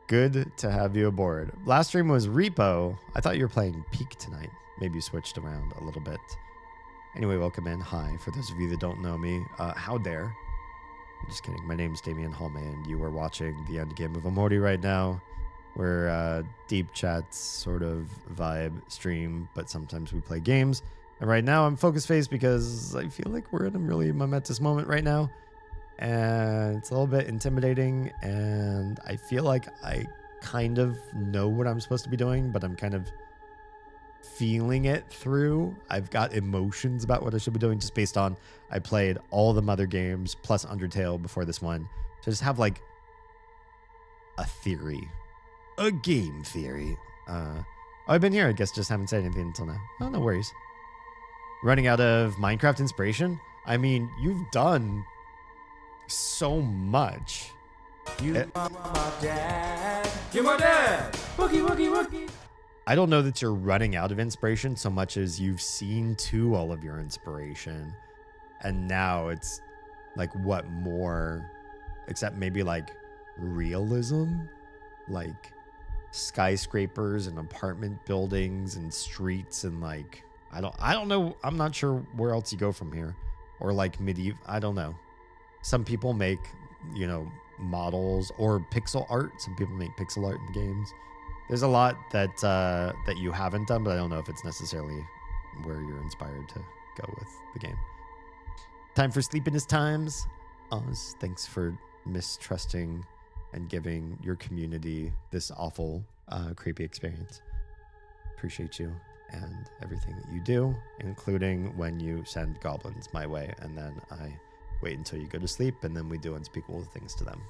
Good to have you aboard. Last stream was Repo. I thought you were playing Peak tonight. Maybe you switched around a little bit. Anyway, welcome in. Hi, for those of you that don't know me. How dare. I'm just kidding. My name's Damian Holme, and you are watching the end game of OMORI right now. We're deep chats sort of vibe stream, but sometimes we play games. And right now I'm focus phase because I feel like we're in a really momentous moment right now. And it's a little bit intimidating, and I feel like I kind of know what I'm supposed to be doing, but I'm kind of feeling it through. I've got emotions about what I should be doing just based on I played all the Mother games plus Undertale before this one. So I just have like a theory, a game theory. I've been here, I guess, just haven't said anything until now. Oh, no worries. Running out of Minecraft inspiration? I mean, you've done so much. You are my dad. You're my dad. Wookie, wookie, wookie. I don't know that you're running out of inspiration so much as you've seen to all of your inspiration. And now it's like, what more? Except maybe like realism? Like skyscrapers and apartment buildings and streets and like, I don't know. I'm not sure where else you go from here. Or like medieval, I don't know. Some people make you know, models or pixel art. Some people make pixel art in the games. There's a lot that that you haven't done, but I don't know if it's necessarily where you're inspired to go with the game. Time for sleepiness times. Oz, thanks for mistrusting and giving your community this awful, creepy experience. Appreciate you and everything that you do, including when you send goblins my way, and then I wait until you go to sleep, and then we do unspeakable things to them.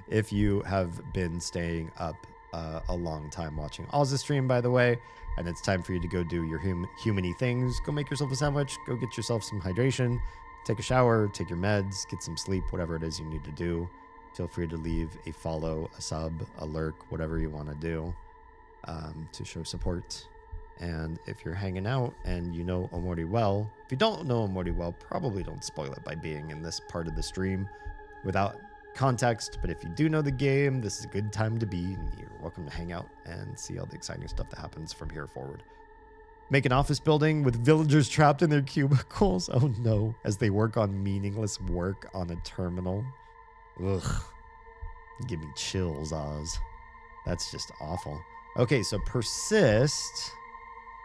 If you have been staying up a long time watching Oz's stream, by the way, and it's time for you to go do your human-y things, go make yourself a sandwich, go get yourself some hydration, take a shower, take your meds, get some sleep, whatever it is you need to do. Feel free to leave a follow, a sub, a lurk, whatever you want to do to show support. And if you're hanging out and you know OMORI well, if you don't know OMORI well, probably don't spoil it by being in this part of the stream without context. But if you do know the game, this is a good time to be, and you're welcome to hang out and see all the exciting stuff that happens from here forward. Make an office building with villagers trapped in their cubicles. Oh no, as they work on meaningless work on a terminal. Ugh. Give me chills, Oz. That's just awful. Okay, so persist.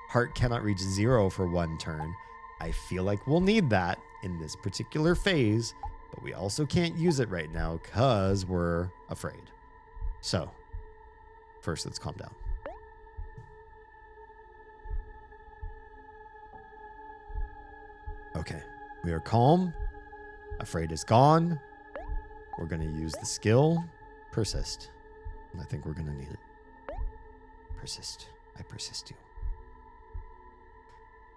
Heart cannot reach 0 for 1 turn. I feel like we'll need that in this particular phase, but we also can't use it right now because we're afraid. So, first, let's calm down. Okay, we are calm. Afraid is gone. We're going to use the skill, persist. And I think we're going to need it. Persist. I persist you.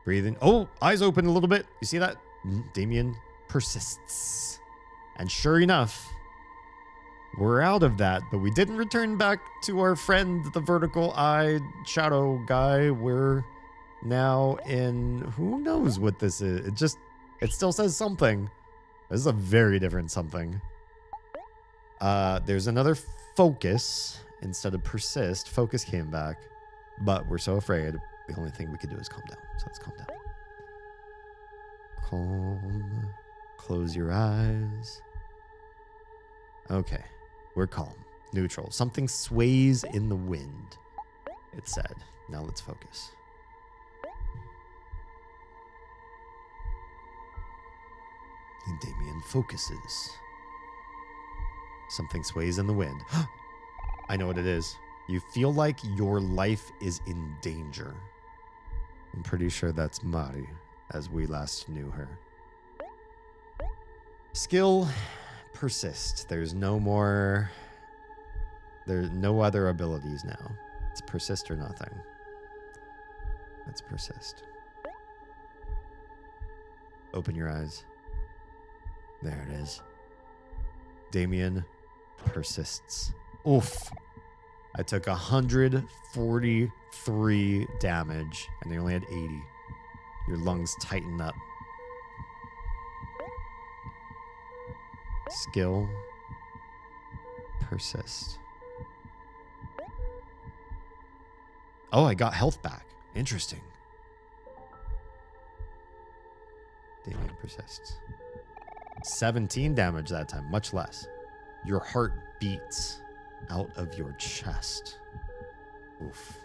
Breathing. Oh, eyes open a little bit. You see that? Damien persists. And sure enough, we're out of that, but we didn't return back to our friend, the vertical-eyed shadow guy. We're now in, who knows what this is. It still says something. This is a very different something. There's another focus instead of persist. Focus came back, but we're so afraid. The only thing we could do is calm down. So let's calm down. Calm. Close your eyes. Okay. We're calm. Neutral. Something sways in the wind, it said. Now let's focus. And Damien focuses. Something sways in the wind. I know what it is. You feel like your life is in danger. I'm pretty sure that's Mari, as we last knew her. Skill, persist. There's no other abilities now. It's persist or nothing. Let's persist. Open your eyes. There it is. Damien persists. Oof. I took 143 damage, and they only had 80. Your lungs tighten up. Skill. Persist. Oh, I got health back. Interesting. Damien persists. 17 damage that time, much less. Your heart beats out of your chest. Oof.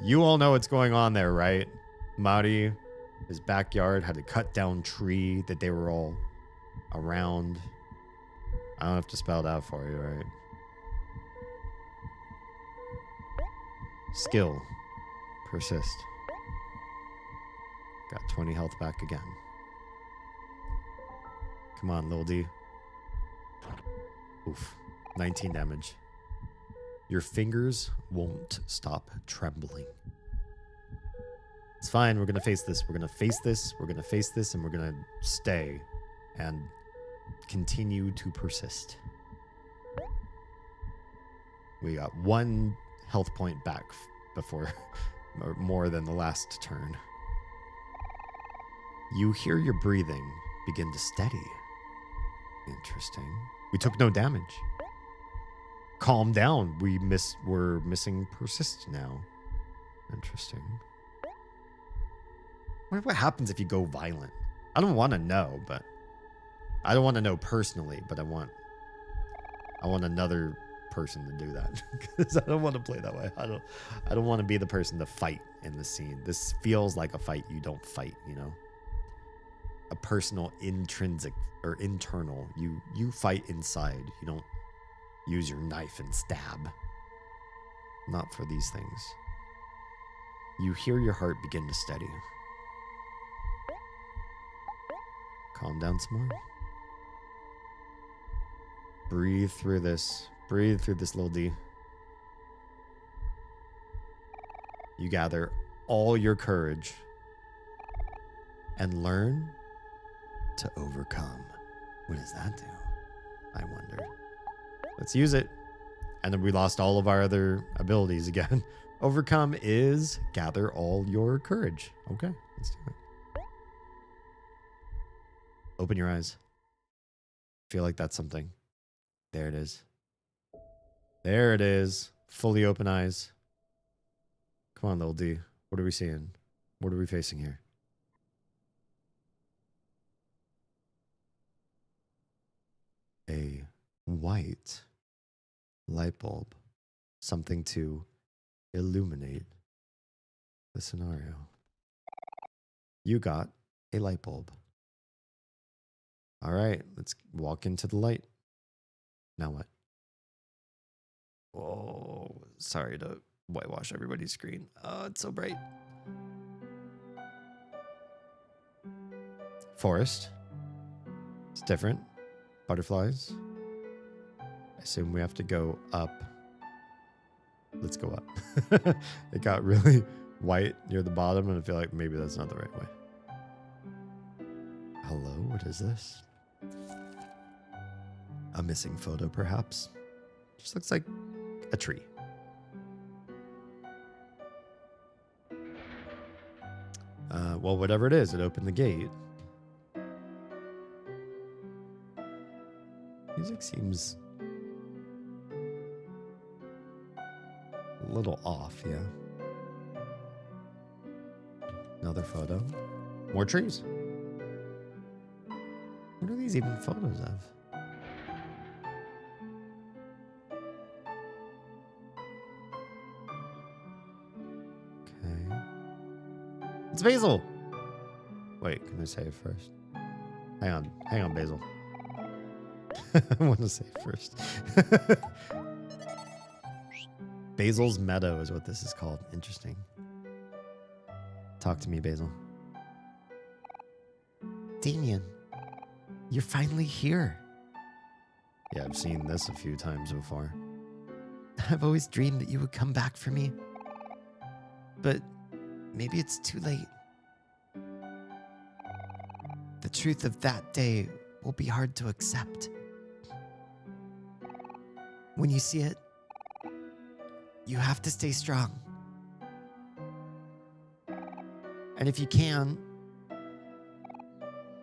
You all know what's going on there, right? Mari, his backyard, had a cut down tree that they were all around. I don't have to spell it out for you, right? Skill. Persist. Got 20 health back again. Come on, Lil D. Oof. 19 damage. Your fingers won't stop trembling. It's fine. We're going to face this. We're going to face this. We're going to face this. And we're going to stay and continue to persist. We got 1 health point back before more than the last turn. You hear your breathing begin to steady. Interesting. We took no damage. Calm down. We're missing persist now. Interesting. I wonder what happens if you go violent. I don't want to know, but I don't want to know personally, but I want another person to do that because I don't want to play that way. I don't want to be the person to fight in the scene. This feels like a fight you don't fight, you know? A personal intrinsic or internal. You fight inside. You don't use your knife and stab. Not for these things. You hear your heart begin to steady. Calm down some more. Breathe through this. Breathe through this, little D. You gather all your courage and learn to overcome. What does that do? I wonder. Let's use it. And then we lost all of our other abilities again. Overcome is gather all your courage. Okay, let's do it. Open your eyes. Feel like that's something. There it is. There it is. Fully open eyes. Come on, little D. What are we seeing? What are we facing here? A white light bulb. Something to illuminate the scenario. You got a light bulb. All right, let's walk into the light. Now what? Oh, sorry to whitewash everybody's screen. Oh, it's so bright. Forest. It's different. Butterflies. I assume we have to go up. Let's go up. It got really white near the bottom, and I feel like maybe that's not the right way. Hello, what is this? A missing photo, perhaps? Just looks like a tree. Well, whatever it is, it opened the gate. Music seems a little off, yeah. Another photo. More trees. What are these even photos of? Okay. It's Basil! Wait, can I save first? Hang on, Basil. I want to save first. Basil's Meadow is what this is called. Interesting. Talk to me, Basil. Damien, you're finally here. Yeah, I've seen this a few times before. I've always dreamed that you would come back for me. But maybe it's too late. The truth of that day will be hard to accept. When you see it, you have to stay strong. And if you can,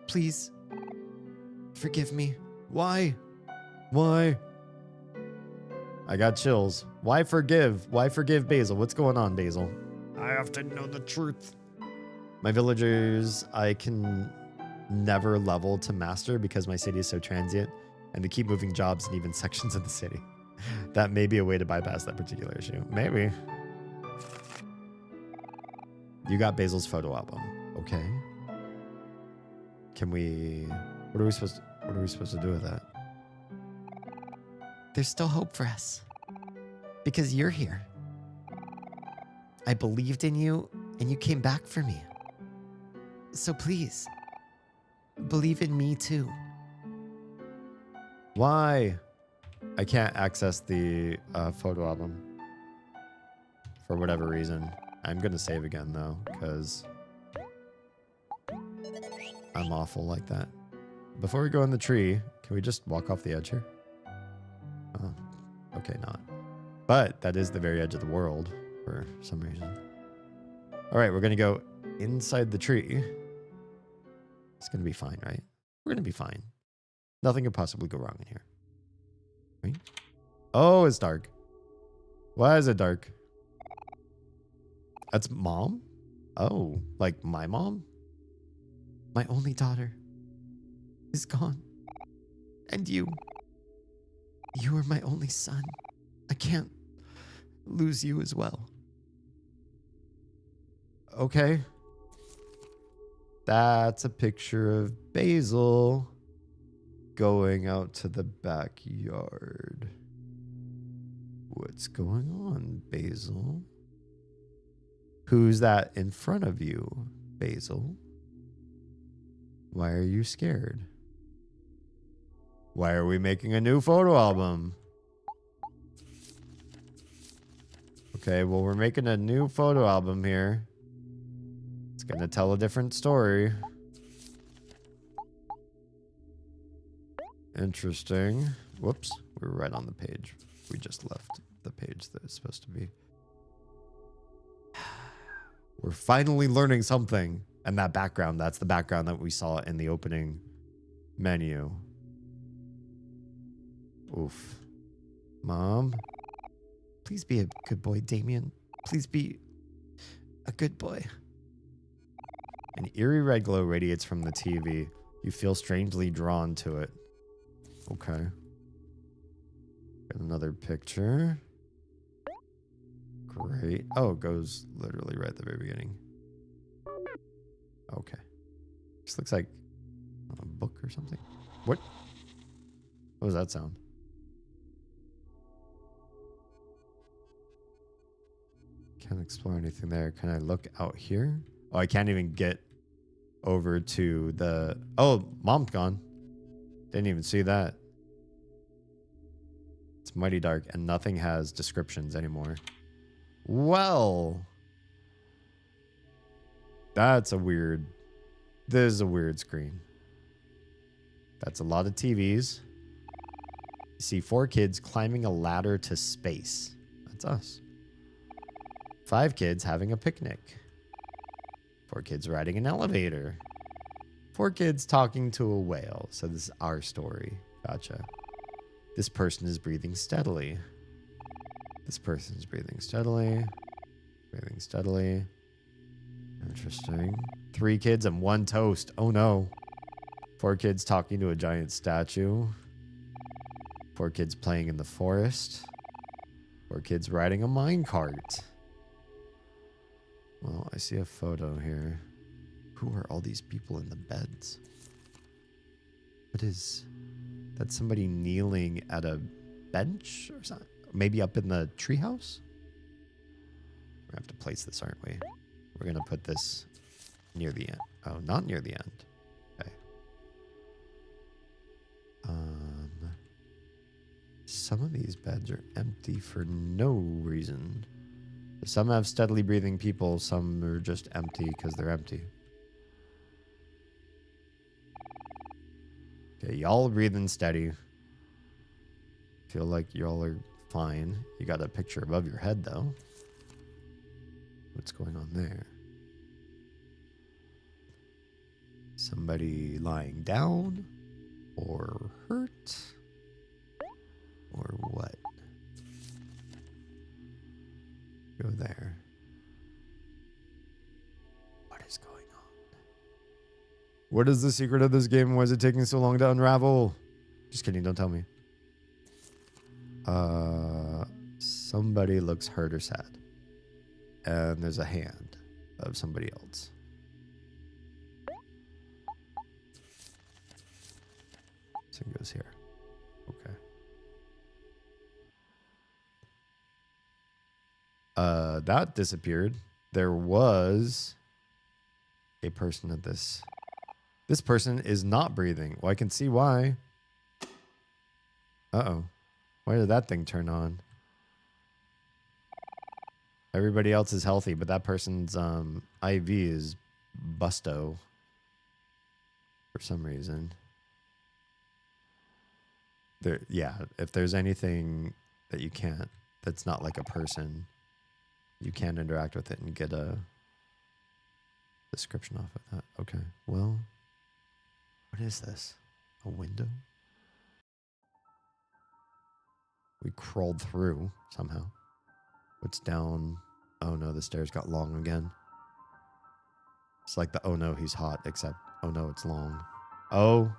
please forgive me. Why? Why? I got chills. Why forgive? Why forgive Basil? What's going on, Basil? I have to know the truth. My villagers, I can never level to master because my city is so transient and they keep moving jobs in even sections of the city. That may be a way to bypass that particular issue. Maybe. You got Basil's photo album. Okay. Can we... What are we supposed to do with that? There's still hope for us. Because you're here. I believed in you, and you came back for me. So please, believe in me too. Why? I can't access the photo album. For whatever reason. I'm going to save again, though, because I'm awful like that. Before we go in the tree, can we just walk off the edge here? Oh, okay, not. But that is the very edge of the world for some reason. All right, we're going to go inside the tree. It's going to be fine, right? We're going to be fine. Nothing could possibly go wrong in here. Right? Oh, it's dark. Why is it dark? That's mom? Oh, like my mom? My only daughter is gone. And you. You are my only son. I can't lose you as well. Okay. That's a picture of Basil going out to the backyard. What's going on, Basil? Who's that in front of you, Basil? Why are you scared? Why are we making a new photo album? Okay, well, we're making a new photo album here. It's gonna tell a different story. Interesting. Whoops, we're right on the page. We just left the page that it's supposed to be. We're finally learning something. And that background, that's the background that we saw in the opening menu. Oof. Mom? Please be a good boy, Damien. Please be a good boy. An eerie red glow radiates from the TV. You feel strangely drawn to it. Okay. Got another picture. Great. Oh, it goes literally right at the very beginning. Okay. This looks like a book or something. What? What was that sound? Can't explore anything there. Can I look out here? Oh, I can't even get over to the... Oh, Mom's gone. Didn't even see that. It's mighty dark and nothing has descriptions anymore. Well... That's a weird... This is a weird screen. That's a lot of TVs. You see 4 kids climbing a ladder to space. That's us. 5 kids having a picnic. 4 kids riding an elevator. 4 kids talking to a whale. So this is our story. Gotcha. This person is breathing steadily. This person is breathing steadily. Breathing steadily. Interesting. 3 kids and 1 toast. Oh no. 4 kids talking to a giant statue. 4 kids playing in the forest. 4 kids riding a minecart. Well, I see a photo here. Who are all these people in the beds? What is... That's somebody kneeling at a bench or something? Maybe up in the treehouse? We have to place this, aren't we? We're going to put this near the end. Oh, not near the end. Okay. Some of these beds are empty for no reason. Some have steadily breathing people. Some are just empty because they're empty. Okay, y'all are breathing steady. Feel like y'all are fine. You got a picture above your head, though. What's going on there? Somebody lying down? Or hurt? Or what? Go there. What is going on? What is the secret of this game? Why is it taking so long to unravel? Just kidding, don't tell me. Somebody looks hurt or sad. And there's a hand of somebody else. So it goes here. Okay. That disappeared. There was a person at this. This person is not breathing. Well, I can see why. Uh-oh. Why did that thing turn on? Everybody else is healthy, but that person's IV is busto for some reason. There, yeah, if there's anything that you can't, that's not like a person, you can't interact with it and get a description off of that. Okay, well, what is this? A window? We crawled through somehow. What's down? Oh no, the stairs got long again. It's like the oh no, he's hot, except oh no, it's long. Oh,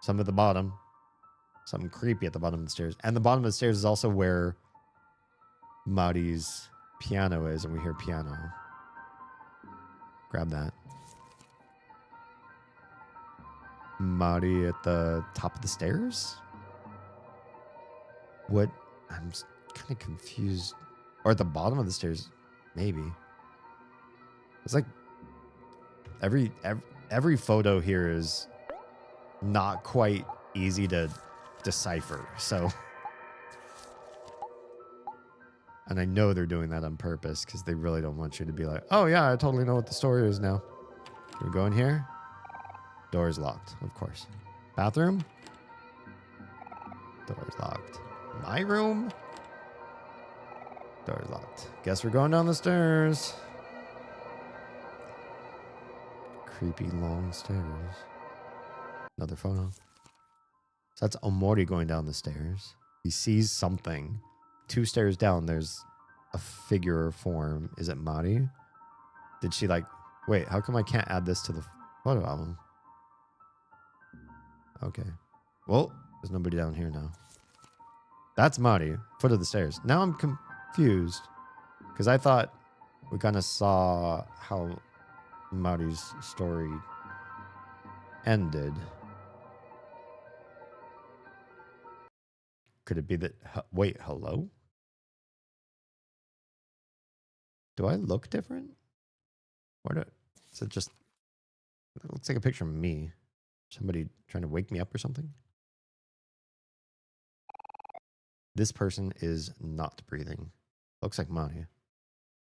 some at the bottom. something creepy at the bottom of the stairs. And the bottom of the stairs is also where Mari's piano is, and we hear piano. Grab that. Mari at the top of the stairs? What? I'm kind of confused. Or at the bottom of the stairs, maybe. It's like every photo here is not quite easy to decipher. So, and I know they're doing that on purpose because they really don't want you to be like, oh yeah, I totally know what the story is now. Can we go in here? Door is locked, of course. Bathroom? Door is locked. My room? Door is locked. Guess we're going down the stairs. Creepy long stairs. Another photo. So that's Omori going down the stairs. He sees something. 2 stairs down, there's a figure or form. Is it Mari? Did she like... Wait, how come I can't add this to the photo album? Okay. Well, there's nobody down here now. That's Mari. Foot of the stairs. Now I'm confused. Because I thought we kind of saw how Mari's story ended. Could it be that... Wait, hello? Do I look different? Is it just... It looks like a picture of me. Somebody trying to wake me up or something? This person is not breathing. Looks like Mari.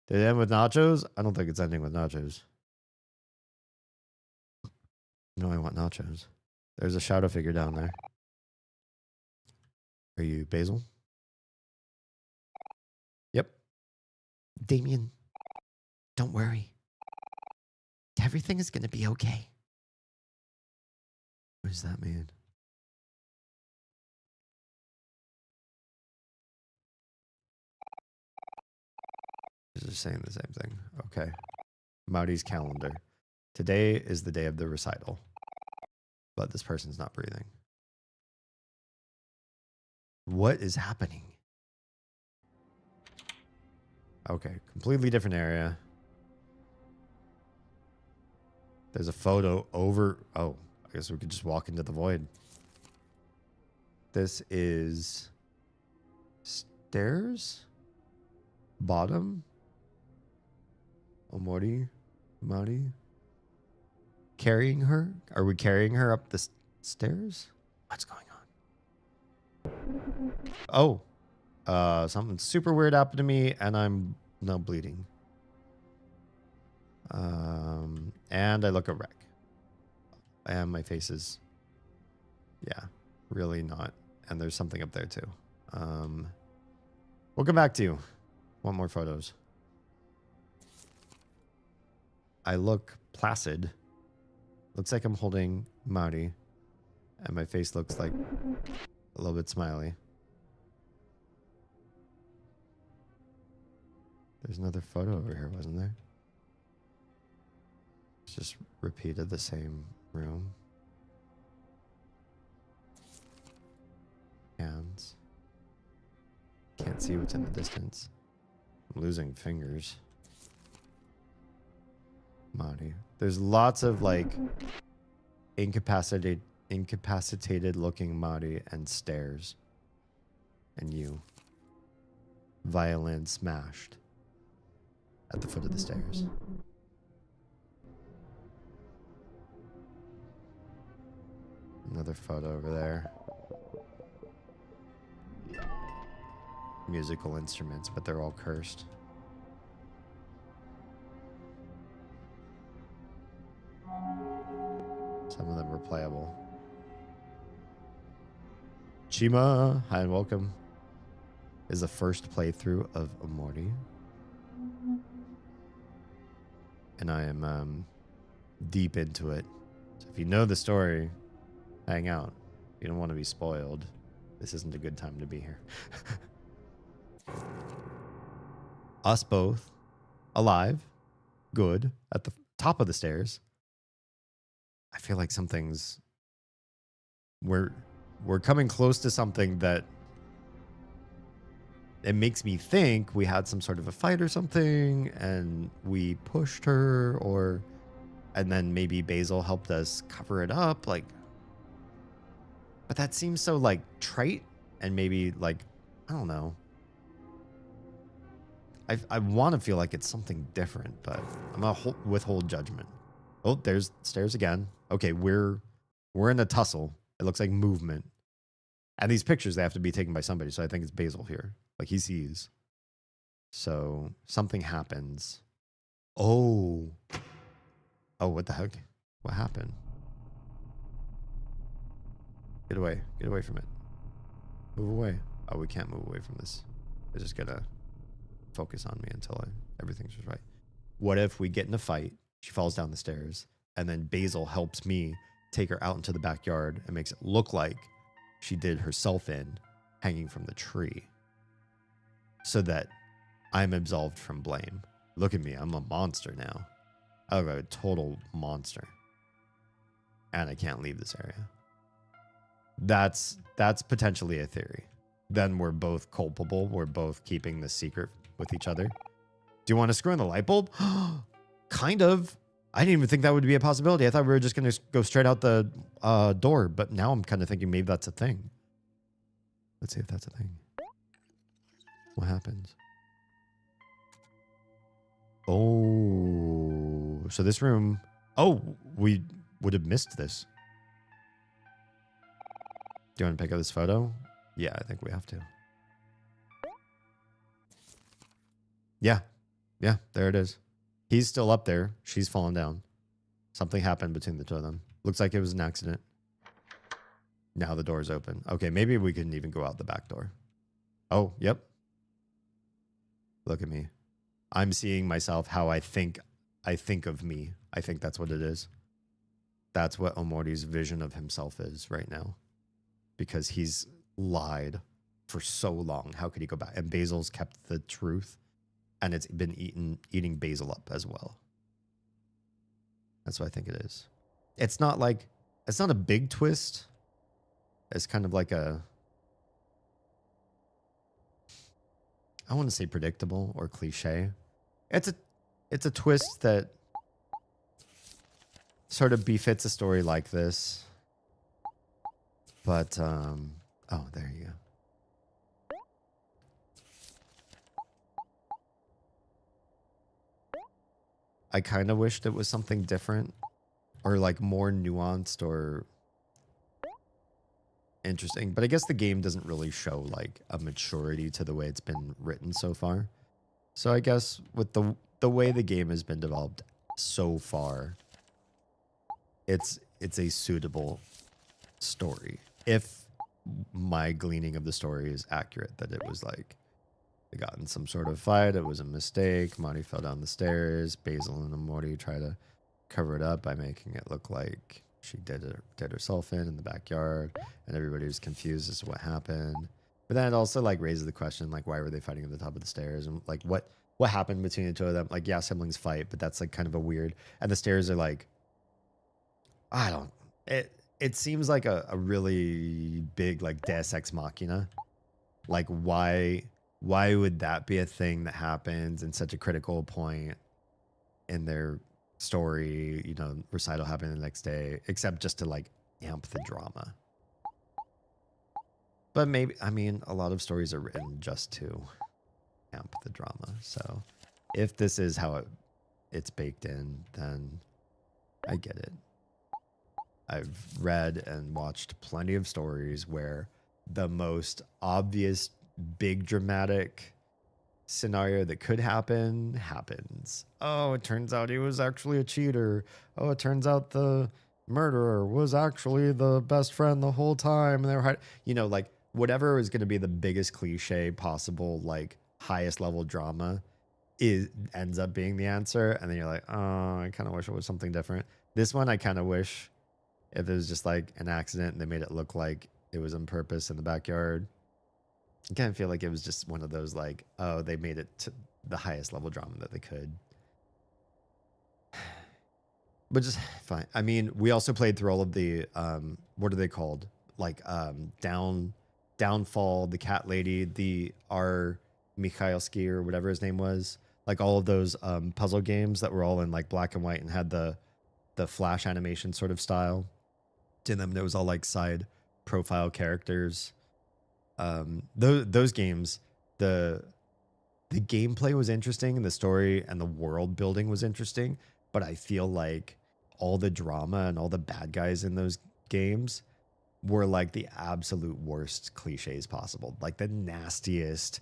Did it end with nachos? I don't think it's ending with nachos. No, I want nachos. There's a shadow figure down there. Are you Basil? Yep. Damien, don't worry. Everything is going to be okay. What does that mean? This is saying the same thing. Okay. Mari's calendar. Today is the day of the recital. But this person's not breathing. What is happening? Okay, completely different area. There's a photo over... Oh, I guess we could just walk into the void. This is... Stairs? Bottom? Omori? Mari? Carrying her? Are we carrying her up the stairs? What's going on? Oh. Something super weird happened to me, and I'm now bleeding. And I look a wreck. And my face is... Yeah, really not. And there's something up there, too. We'll come back to you. Want more photos. I look placid. Looks like I'm holding Mari. And my face looks like a little bit smiley. There's another photo over here, wasn't there? It's just repeated the same room. Hands. Can't see what's in the distance. I'm losing fingers. Mari. There's lots of like incapacitated looking Mari and stairs. And you. Violin smashed at the foot of the stairs. Another photo over there. Musical instruments, but they're all cursed. Some of them were playable. Chima, hi and welcome. Is the first playthrough of OMORI. And I am deep into it. So if you know the story, hang out. You don't want to be spoiled. This isn't a good time to be here. Us both, alive, good, at the top of the stairs. I feel like something's... We're we're coming close to something that it makes me think we had some sort of a fight or something and we pushed her, or and then maybe Basil helped us cover it up, like, but that seems so like trite and maybe like, I don't know. I want to feel like it's something different, but I'm gonna withhold judgment. Oh, there's stairs again. Okay, we're in a tussle. It looks like movement. And these pictures, they have to be taken by somebody, so I think it's Basil here. Like, he sees. So, something happens. Oh. Oh, what the heck? What happened? Get away. Get away from it. Move away. Oh, we can't move away from this. It's just gonna focus on me until everything's just right. What if we get in a fight, she falls down the stairs, and then Basil helps me take her out into the backyard and makes it look like she did herself in, hanging from the tree, so that I'm absolved from blame. Look at me, I'm a monster now. I look like a total monster. And I can't leave this area. That's potentially a theory. Then we're both culpable. We're both keeping the secret with each other. Do you want to screw in the light bulb? Kind of. I didn't even think that would be a possibility. I thought we were just going to go straight out the door, but now I'm kind of thinking maybe that's a thing. Let's see if that's a thing. What happens? Oh, so this room... Oh, we would have missed this. Do you want to pick up this photo? Yeah, I think we have to. Yeah. Yeah, there it is. He's still up there. She's fallen down. Something happened between the two of them. Looks like it was an accident. Now the door's open. Okay, maybe we couldn't even go out the back door. Oh, yep. Look at me. I'm seeing myself how I think of me. I think that's what it is. That's what Omori's vision of himself is right now. Because he's lied for so long. How could he go back? And Basil's kept the truth. And it's been eating Basil up as well. That's what I think it is. It's not a big twist. It's kind of like a, I want to say predictable or cliche. It's a twist that sort of befits a story like this. But, oh, there you go. I kind of wished it was something different or like more nuanced or interesting. But I guess the game doesn't really show like a maturity to the way it's been written so far. So I guess with the way the game has been developed so far, it's a suitable story. If my gleaning of the story is accurate, that it was like they got in some sort of fight. It was a mistake. Mari fell down the stairs. Basil and Omori try to cover it up by making it look like she did herself in the backyard, and everybody was confused as to what happened. But then it also like raises the question, like, why were they fighting at the top of the stairs, and like what happened between the two of them? Like, yeah, siblings fight, but that's like kind of a weird. And the stairs are like, I don't. It seems like a really big like Deus Ex Machina. Like why would that be a thing that happens in such a critical point in their story? You know, recital happening the next day, except just to like amp the drama. But maybe, I mean, a lot of stories are written just to amp the drama. So if this is how it's baked in, then I get it. I've read and watched plenty of stories where the most obvious big dramatic scenario that could happen happens. Oh, it turns out he was actually a cheater. Oh, it turns out the murderer was actually the best friend the whole time. And they were, you know, like whatever is going to be the biggest cliche possible, like highest level drama ends up being the answer. And then you're like, oh, I kind of wish it was something different. This one, I kind of wish if it was just like an accident and they made it look like it was on purpose in the backyard. I kind of feel like it was just one of those like, oh, they made it to the highest level drama that they could. But just fine. I mean, we also played through all of the, what are they called? like Downfall, the Cat Lady, the R. Mikhailsky or whatever his name was, like all of those puzzle games that were all in like black and white and had the flash animation sort of style to them. It was all like side profile characters. Those games, the gameplay was interesting and the story and the world building was interesting, but I feel like all the drama and all the bad guys in those games were like the absolute worst cliches possible, like the nastiest,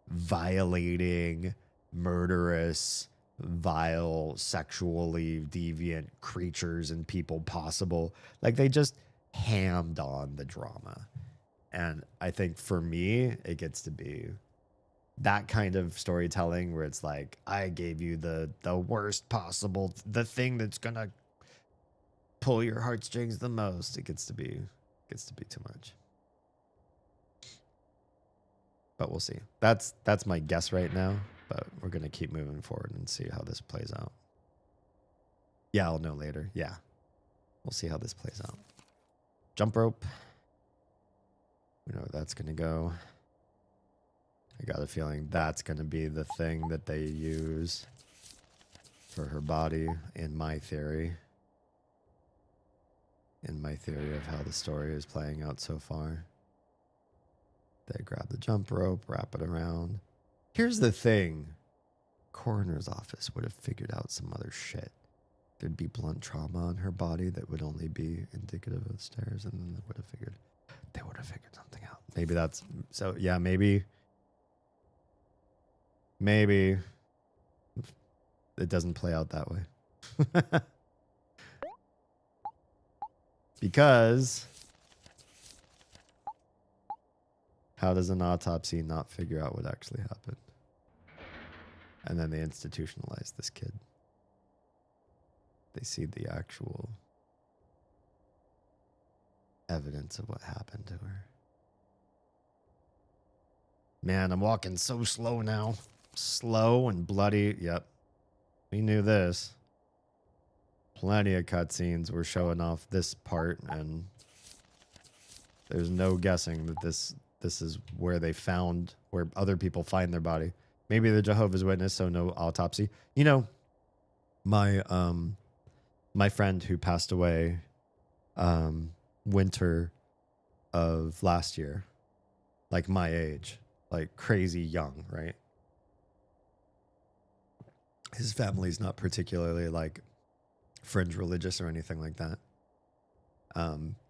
violating, murderous, vile, sexually deviant creatures and people possible. Like they just hammed on the drama. And I think for me, it gets to be that kind of storytelling where it's like, I gave you the worst possible, the thing that's gonna pull your heartstrings the most. It gets to be too much. But we'll see. That's my guess right now, but we're gonna keep moving forward and see how this plays out. Yeah, I'll know later. Yeah. We'll see how this plays out. Jump rope. We know where that's going to go. I got a feeling that's going to be the thing that they use for her body, in my theory. In my theory of how the story is playing out so far. They grab the jump rope, wrap it around. Here's the thing. Coroner's office would have figured out some other shit. There'd be blunt trauma on her body that would only be indicative of stairs, and then they would have figured something out. Maybe that's so. Yeah, maybe it doesn't play out that way. Because how does an autopsy not figure out what actually happened? And then they institutionalize this kid. They see the actual evidence of what happened to her. Man, I'm walking so slow now. Slow and bloody. Yep. We knew this. Plenty of cutscenes were showing off this part, and there's no guessing that this is where where other people find their body. Maybe the Jehovah's Witness, so no autopsy. You know, my friend who passed away winter of last year, like my age, like crazy young, right? His family's not particularly like fringe religious or anything like that.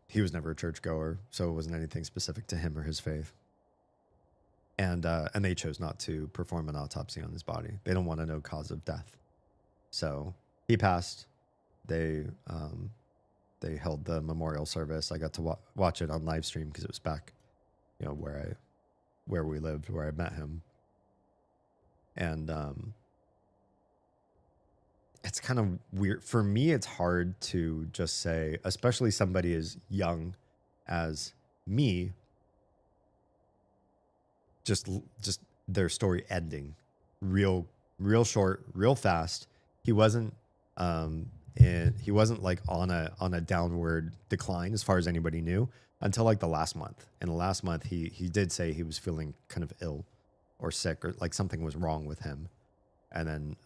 He was never a churchgoer, so it wasn't anything specific to him or his faith. And they chose not to perform an autopsy on his body. They don't want to know cause of death. So he passed. They held the memorial service. I got to watch it on live stream because it was back, you know, where we lived, where I met him. And it's kind of weird for me. It's hard to just say, especially somebody as young as me, just their story ending real short, real fast. He wasn't like on a downward decline as far as anybody knew until like the last month. In the last month, he did say he was feeling kind of ill or sick or like something was wrong with him. And then,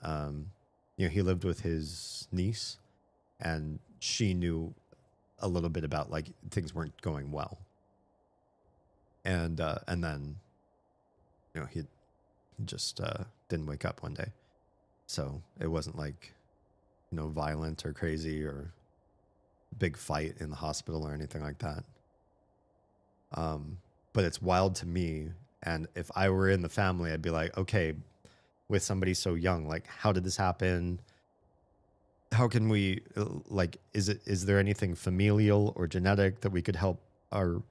you know, he lived with his niece and she knew a little bit about like things weren't going well. And then, you know, he just didn't wake up one day. So it wasn't like, you know, violent or crazy or big fight in the hospital or anything like that. But it's wild to me. And if I were in the family, I'd be like, okay, with somebody so young, like, how did this happen? How can we, like, is there anything familial or genetic that we could help our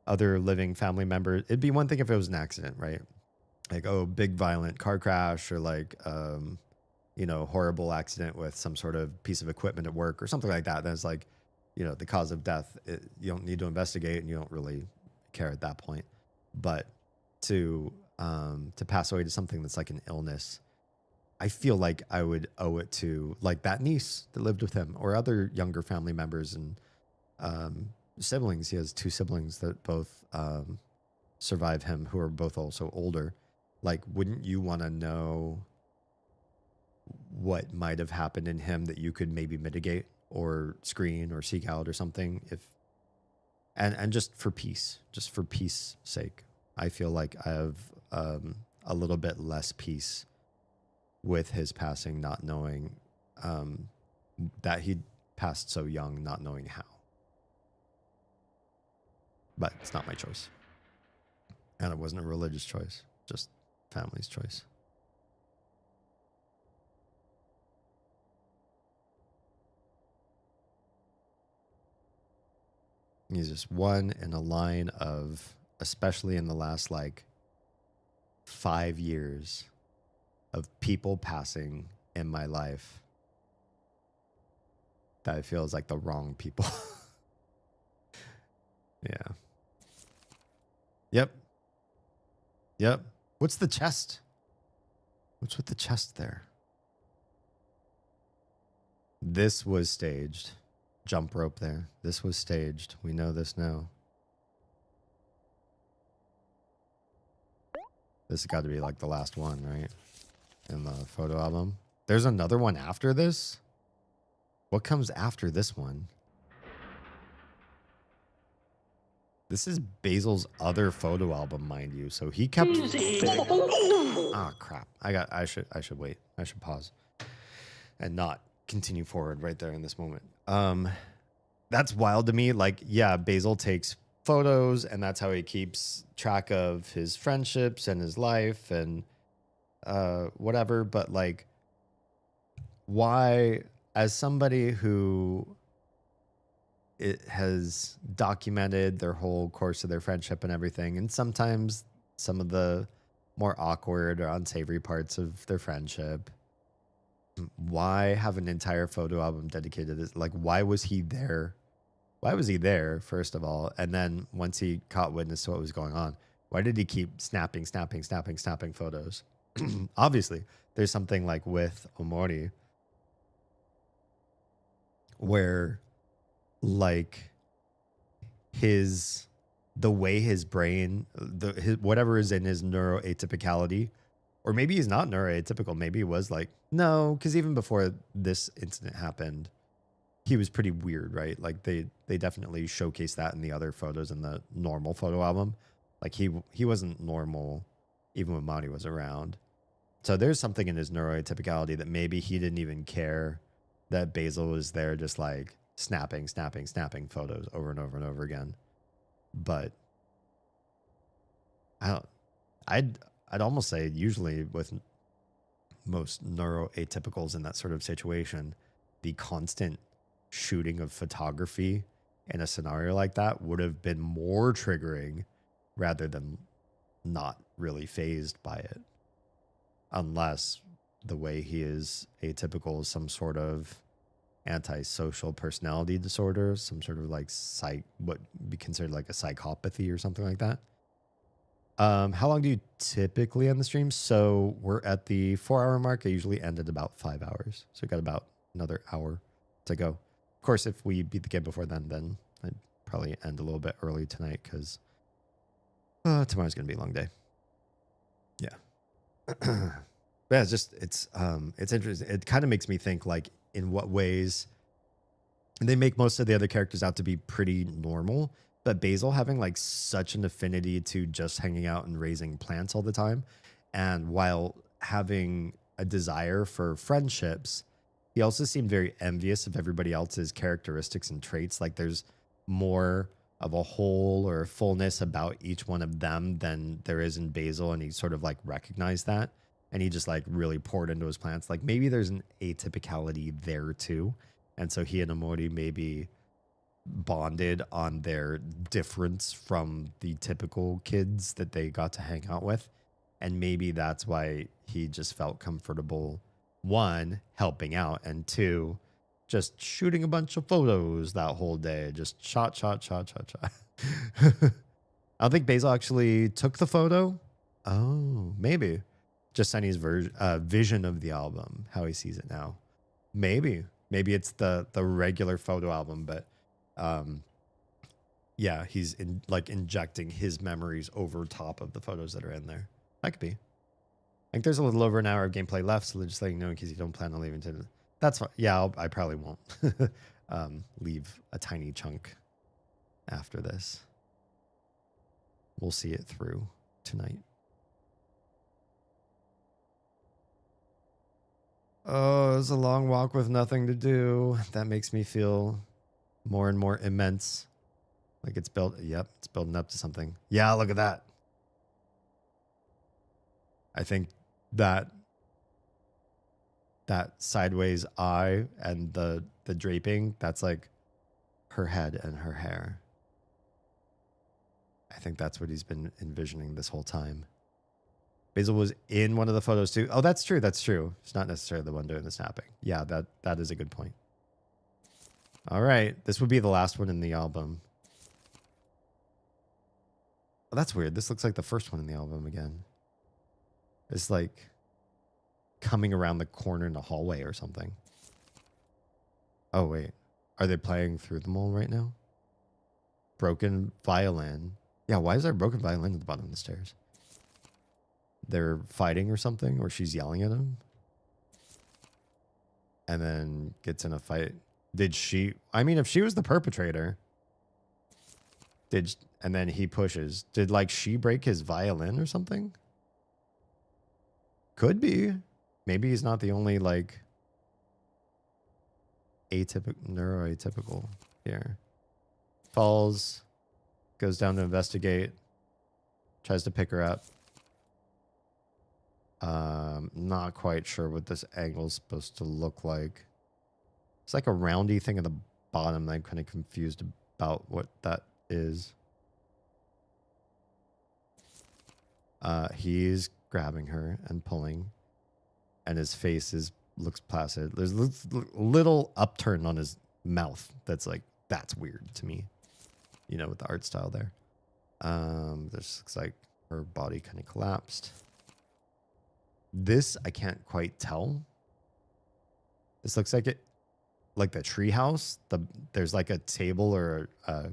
other living family members? It'd be one thing if it was an accident, right? Like, oh, big violent car crash or like, you know, horrible accident with some sort of piece of equipment at work or something like that. Then it's like, you know, the cause of death, you don't need to investigate and you don't really care at that point. But to pass away to something that's like an illness, I feel like I would owe it to like that niece that lived with him or other younger family members and siblings. He has two siblings that both survive him, who are both also older. Like, wouldn't you want to know what might have happened in him that you could maybe mitigate or screen or seek out or something? And just for peace sake, I feel like I have a little bit less peace with his passing, not knowing that he passed so young, not knowing how. But it's not my choice. And it wasn't a religious choice, just family's choice. He's just one in a line of, especially in the last like 5 years, of people passing in my life that I feel is like the wrong people. Yeah. Yep. What's the chest? What's with the chest there? This was staged. Jump rope there. This was staged. We know this now. This has got to be like the last one, right? In the photo album. There's another one after this? What comes after this one? This is Basil's other photo album, mind you. So he kept. Ah, crap. I should wait. I should pause and not continue forward right there in this moment. That's wild to me. Like, yeah, Basil takes photos, and that's how he keeps track of his friendships and his life and whatever. But like, why, as somebody who it has documented their whole course of their friendship and everything, and sometimes some of the more awkward or unsavory parts of their friendship, why have an entire photo album dedicated to this? Like, why was he there? Why was he there, first of all? And then once he caught witness to what was going on, why did he keep snapping photos? Obviously, there's something like with OMORI where like the way his brain, whatever is in his neuroatypicality, or maybe he's not neuroatypical. Maybe he was like, no, because even before this incident happened, he was pretty weird, right? Like they definitely showcased that in the other photos in the normal photo album. Like he wasn't normal even when Monty was around. So there's something in his neuroatypicality that maybe he didn't even care that Basil was there just like snapping photos over and over and over again. But I'd almost say usually with most neuroatypicals in that sort of situation, the constant shooting of photography in a scenario like that would have been more triggering rather than not really phased by it. Unless the way he is atypical is some sort of antisocial personality disorder, some sort of like what would be considered like a psychopathy or something like that. How long do you typically end the stream? So we're at the 4-hour mark. I usually end at about 5 hours. So we got about another hour to go. Of course, if we beat the game before then I'd probably end a little bit early tonight because tomorrow's going to be a long day. Yeah. Yeah, it's interesting. It kind of makes me think like in what ways they make most of the other characters out to be pretty normal, but Basil having like such an affinity to just hanging out and raising plants all the time, and while having a desire for friendships, he also seemed very envious of everybody else's characteristics and traits. Like there's more of a whole or a fullness about each one of them than there is in Basil, and he sort of like recognized that. And he just like really poured into his plants. Like maybe there's an atypicality there too. And so he and OMORI maybe bonded on their difference from the typical kids that they got to hang out with. And maybe that's why he just felt comfortable, one, helping out, and two, just shooting a bunch of photos that whole day. Just shot. I don't think Basil actually took the photo. Oh, maybe. Just Sunny's vision of the album, how he sees it now. Maybe it's the regular photo album, but Yeah, he's like injecting his memories over top of the photos that are in there. That could be. I think there's a little over an hour of gameplay left, so just letting you know in case you don't plan on leaving today. That's fine. Yeah, I probably won't leave a tiny chunk after this. We'll see it through tonight. Oh, it's a long walk with nothing to do. That makes me feel more and more immense. Like it's built. Yep, it's building up to something. Yeah, look at that. I think that sideways eye and the draping, that's like her head and her hair. I think that's what he's been envisioning this whole time. Basil was in one of the photos too. Oh, that's true. That's true. It's not necessarily the one doing the snapping. Yeah, that is a good point. All right. This would be the last one in the album. Oh, that's weird. This looks like the first one in the album again. It's like coming around the corner in the hallway or something. Oh, wait. Are they playing through them all right now? Broken violin. Yeah, why is there a broken violin at the bottom of the stairs? They're fighting or something, or she's yelling at him. And then gets in a fight. Did she... I mean, if she was the perpetrator... And then he pushes. Did, like, she break his violin or something? Could be. Maybe he's not the only, like... neuroatypical here. Falls. Goes down to investigate. Tries to pick her up. Not quite sure what this angle is supposed to look like. It's like a roundy thing at the bottom. I'm kind of confused about what that is. He's grabbing her and pulling, and his face looks placid. There's a little upturn on his mouth that's like, that's weird to me. You know, with the art style there. This looks like her body kind of collapsed. This, I can't quite tell. This looks like like the treehouse. There's like a table or a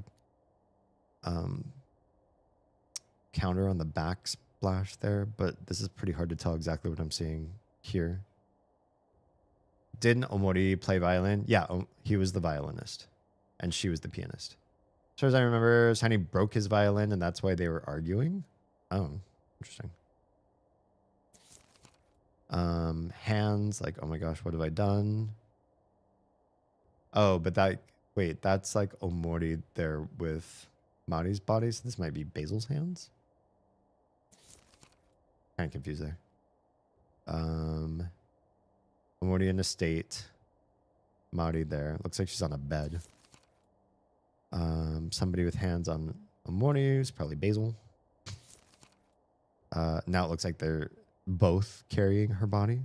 counter on the backsplash there, but this is pretty hard to tell exactly what I'm seeing here. Didn't Omori play violin? Yeah, he was the violinist, and she was the pianist. As far as I remember, Tiny broke his violin, and that's why they were arguing. Oh, interesting. Hands, like, oh my gosh, what have I done? Oh, but that's like Omori there with Mari's body, so this might be Basil's hands. Kind of confused there. Omori in a state. Mari there. Looks like she's on a bed. Somebody with hands on Omori is probably Basil. Now it looks like they're both carrying her body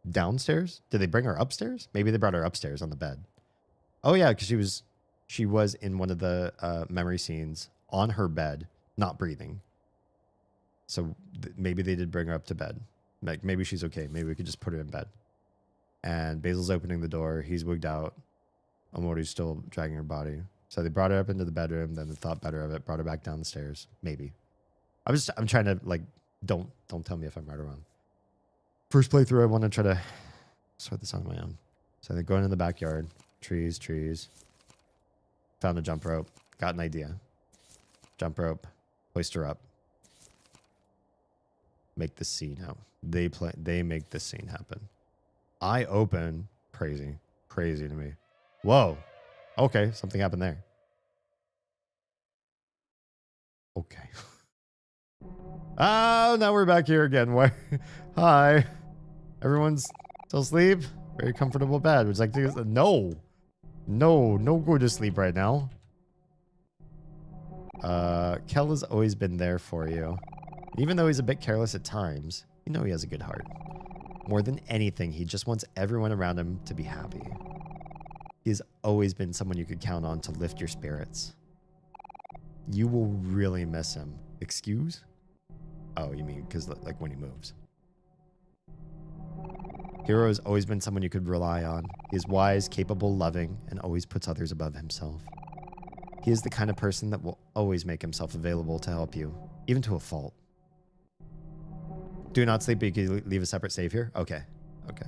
downstairs. Did they bring her upstairs? Maybe they brought her upstairs on the bed. Oh yeah, because she was in one of the memory scenes on her bed, not breathing. So maybe they did bring her up to bed. Like maybe she's okay. Maybe we could just put her in bed. And Basil's opening the door. He's wigged out. Omori's still dragging her body. So they brought her up into the bedroom. Then they thought better of it. Brought her back down the stairs. Maybe. I'm trying to like. Don't tell me if I'm right or wrong. First playthrough, I want to try to sort this on my own. So they're going in the backyard. Trees. Found a jump rope. Got an idea. Jump rope. Hoist her up. Make the scene out. They make the scene happen. Eye open. Crazy to me. Whoa. Okay, something happened there. Okay. Oh, now we're back here again. Why? Hi. Everyone's still asleep? Very comfortable bed. Would you like to... No, go to sleep right now. Kel has always been there for you. Even though he's a bit careless at times, you know he has a good heart. More than anything, he just wants everyone around him to be happy. He's always been someone you could count on to lift your spirits. You will really miss him. Excuse? Oh, you mean because like when he moves. Hero has always been someone you could rely on. He is wise, capable, loving, and always puts others above himself. He is the kind of person that will always make himself available to help you, even to a fault. Do not sleep, but you can leave a separate save here? Okay. Okay.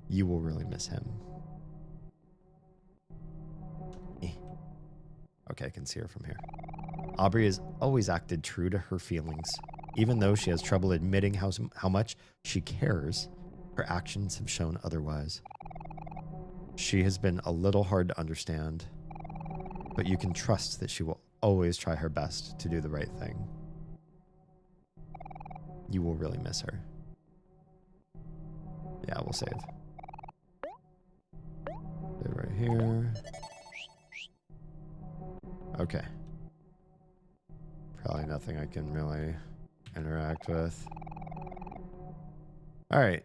You will really miss him. Okay, I can see her from here. Aubrey has always acted true to her feelings. Even though she has trouble admitting how much she cares, her actions have shown otherwise. She has been a little hard to understand, but you can trust that she will always try her best to do the right thing. You will really miss her. Yeah, we'll save. Save right here. Okay. Probably nothing I can really interact with. All right.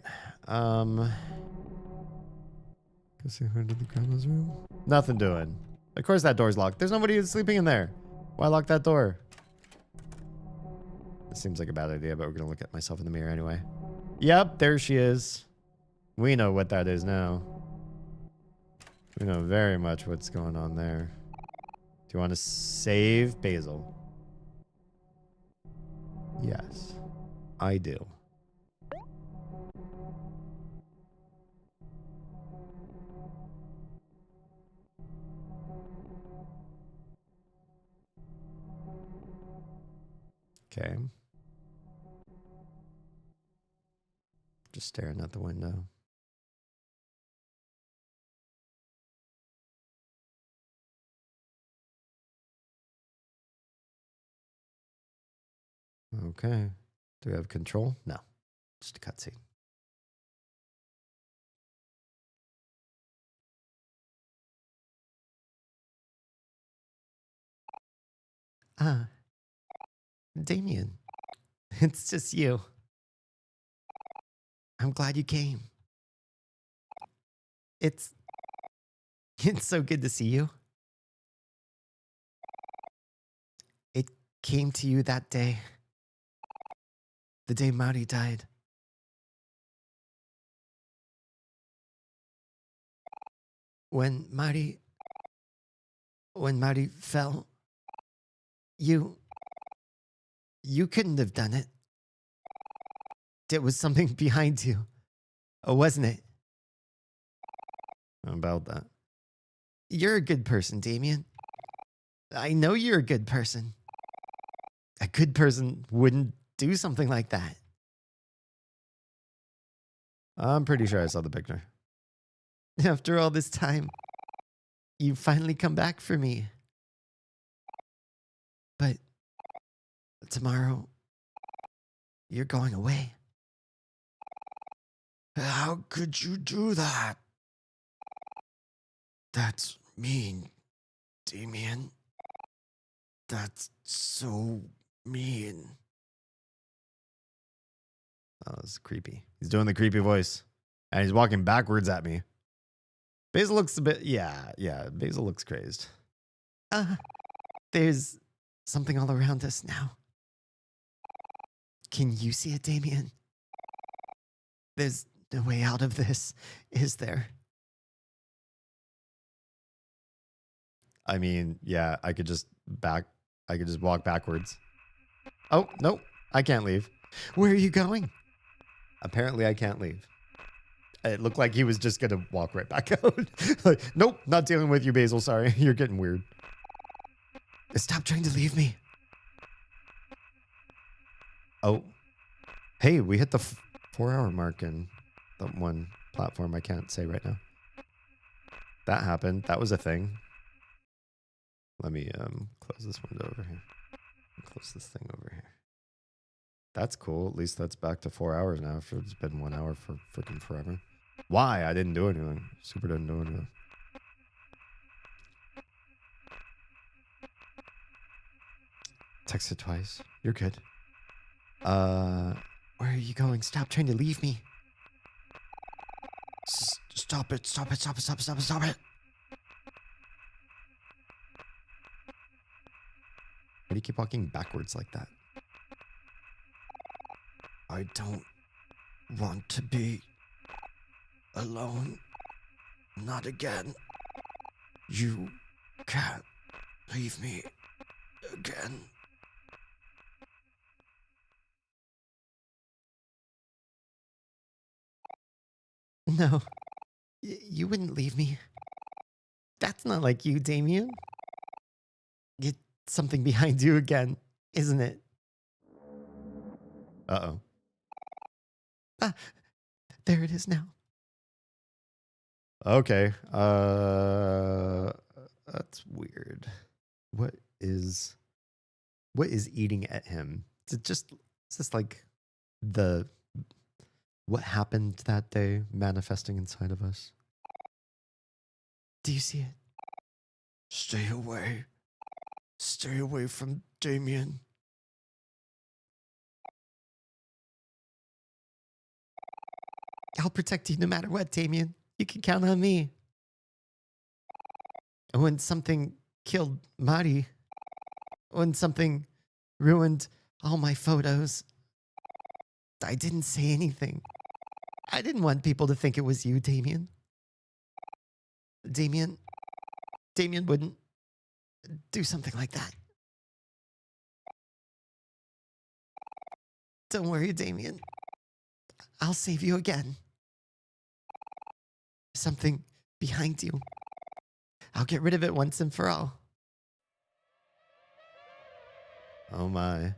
Go see who into the grandma's room. Nothing doing. Of course that door's locked. There's nobody sleeping in there. Why lock that door? This seems like a bad idea, but we're gonna look at myself in the mirror anyway. Yep, there she is. We know what that is now. We know very much what's going on there. Do you want to save Basil? Yes, I do. Okay. Just staring at the window. Okay. Do we have control? No. Just a cutscene. Damien. It's just you. I'm glad you came. It's so good to see you. It came to you that day. The day Marty died. When Marty fell, you couldn't have done it. There was something behind you, wasn't it? How about that? You're a good person, Damien. I know you're a good person. A good person wouldn't do something like that. I'm pretty sure I saw the picture. After all this time, you finally come back for me. But tomorrow, you're going away. How could you do that? That's mean, Damien. That's so mean. Oh, that's creepy. He's doing the creepy voice. And he's walking backwards at me. Basil looks a bit... Yeah. Basil looks crazed. There's something all around us now. Can you see it, Damien? There's no way out of this, is there? I mean, yeah, I could just walk backwards. Oh, nope, I can't leave. Where are you going? Apparently I can't leave. It looked like he was just gonna walk right back out. Like, nope, not dealing with you, Basil, sorry. You're getting weird. Stop trying to leave me. Oh. Hey, we hit the 4-hour mark in the one platform I can't say right now. That happened. That was a thing. Let me close this window over here. Close this thing over here. That's cool. At least that's back to 4 hours now after it's been 1 hour for freaking forever. Why? I didn't do anything. Super didn't do anything. Texted twice. You're good. Where are you going? Stop trying to leave me. Stop it. Stop it. Stop it. Stop it. Stop it. Stop it. Why do you keep walking backwards like that? I don't want to be alone. Not again. You can't leave me again. No, you wouldn't leave me. That's not like you, Damien. Get something behind you again, isn't it? Uh-oh. Ah, there it is now. Okay. That's weird. What is eating at him? Is this like what happened that day manifesting inside of us? Do you see it? Stay away. Stay away from Damien. I'll protect you no matter what, Damien. You can count on me. When something killed Mari, when something ruined all my photos, I didn't say anything. I didn't want people to think it was you, Damien. Damien wouldn't do something like that. Don't worry, Damien. I'll save you again. Something behind you. I'll get rid of it once and for all. Oh my.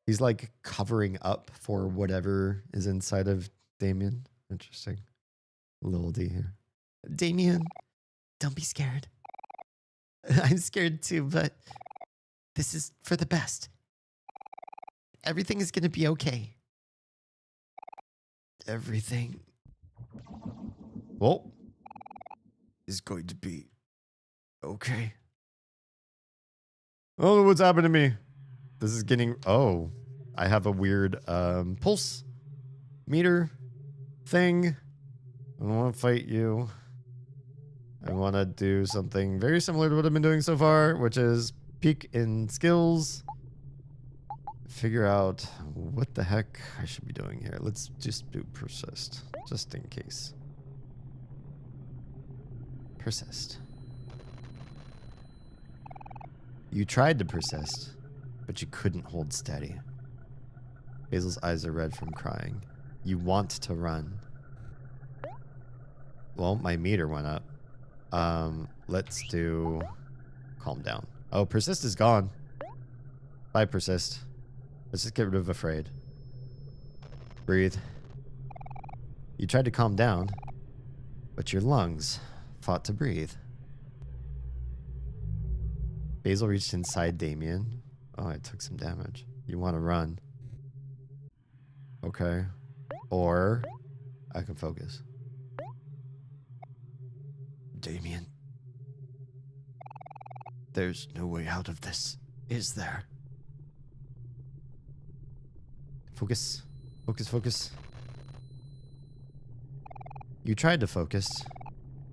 He's like covering up for whatever is inside of Damien. Interesting. Little D here. Damien, don't be scared. I'm scared too, but this is for the best. Everything is going to be okay. Everything, well, is going to be okay. Oh, what's happened to me? This is getting... Oh, I have a weird pulse meter thing. I don't want to fight you. I want to do something very similar to what I've been doing so far, which is peek in skills. Figure out what the heck I should be doing here. Let's just do persist, just in case. Persist. You tried to persist, but you couldn't hold steady. Basil's eyes are red from crying. You want to run. Well, my meter went up. Let's do calm down. Oh, persist is gone. Bye, persist. Let's just get rid of afraid. Breathe. You tried to calm down, but your lungs fought to breathe. Basil reached inside Damien. Oh, I took some damage. You want to run. Okay. Or I can focus. Damien, there's no way out of this, is there? Focus. Focus, focus. You tried to focus,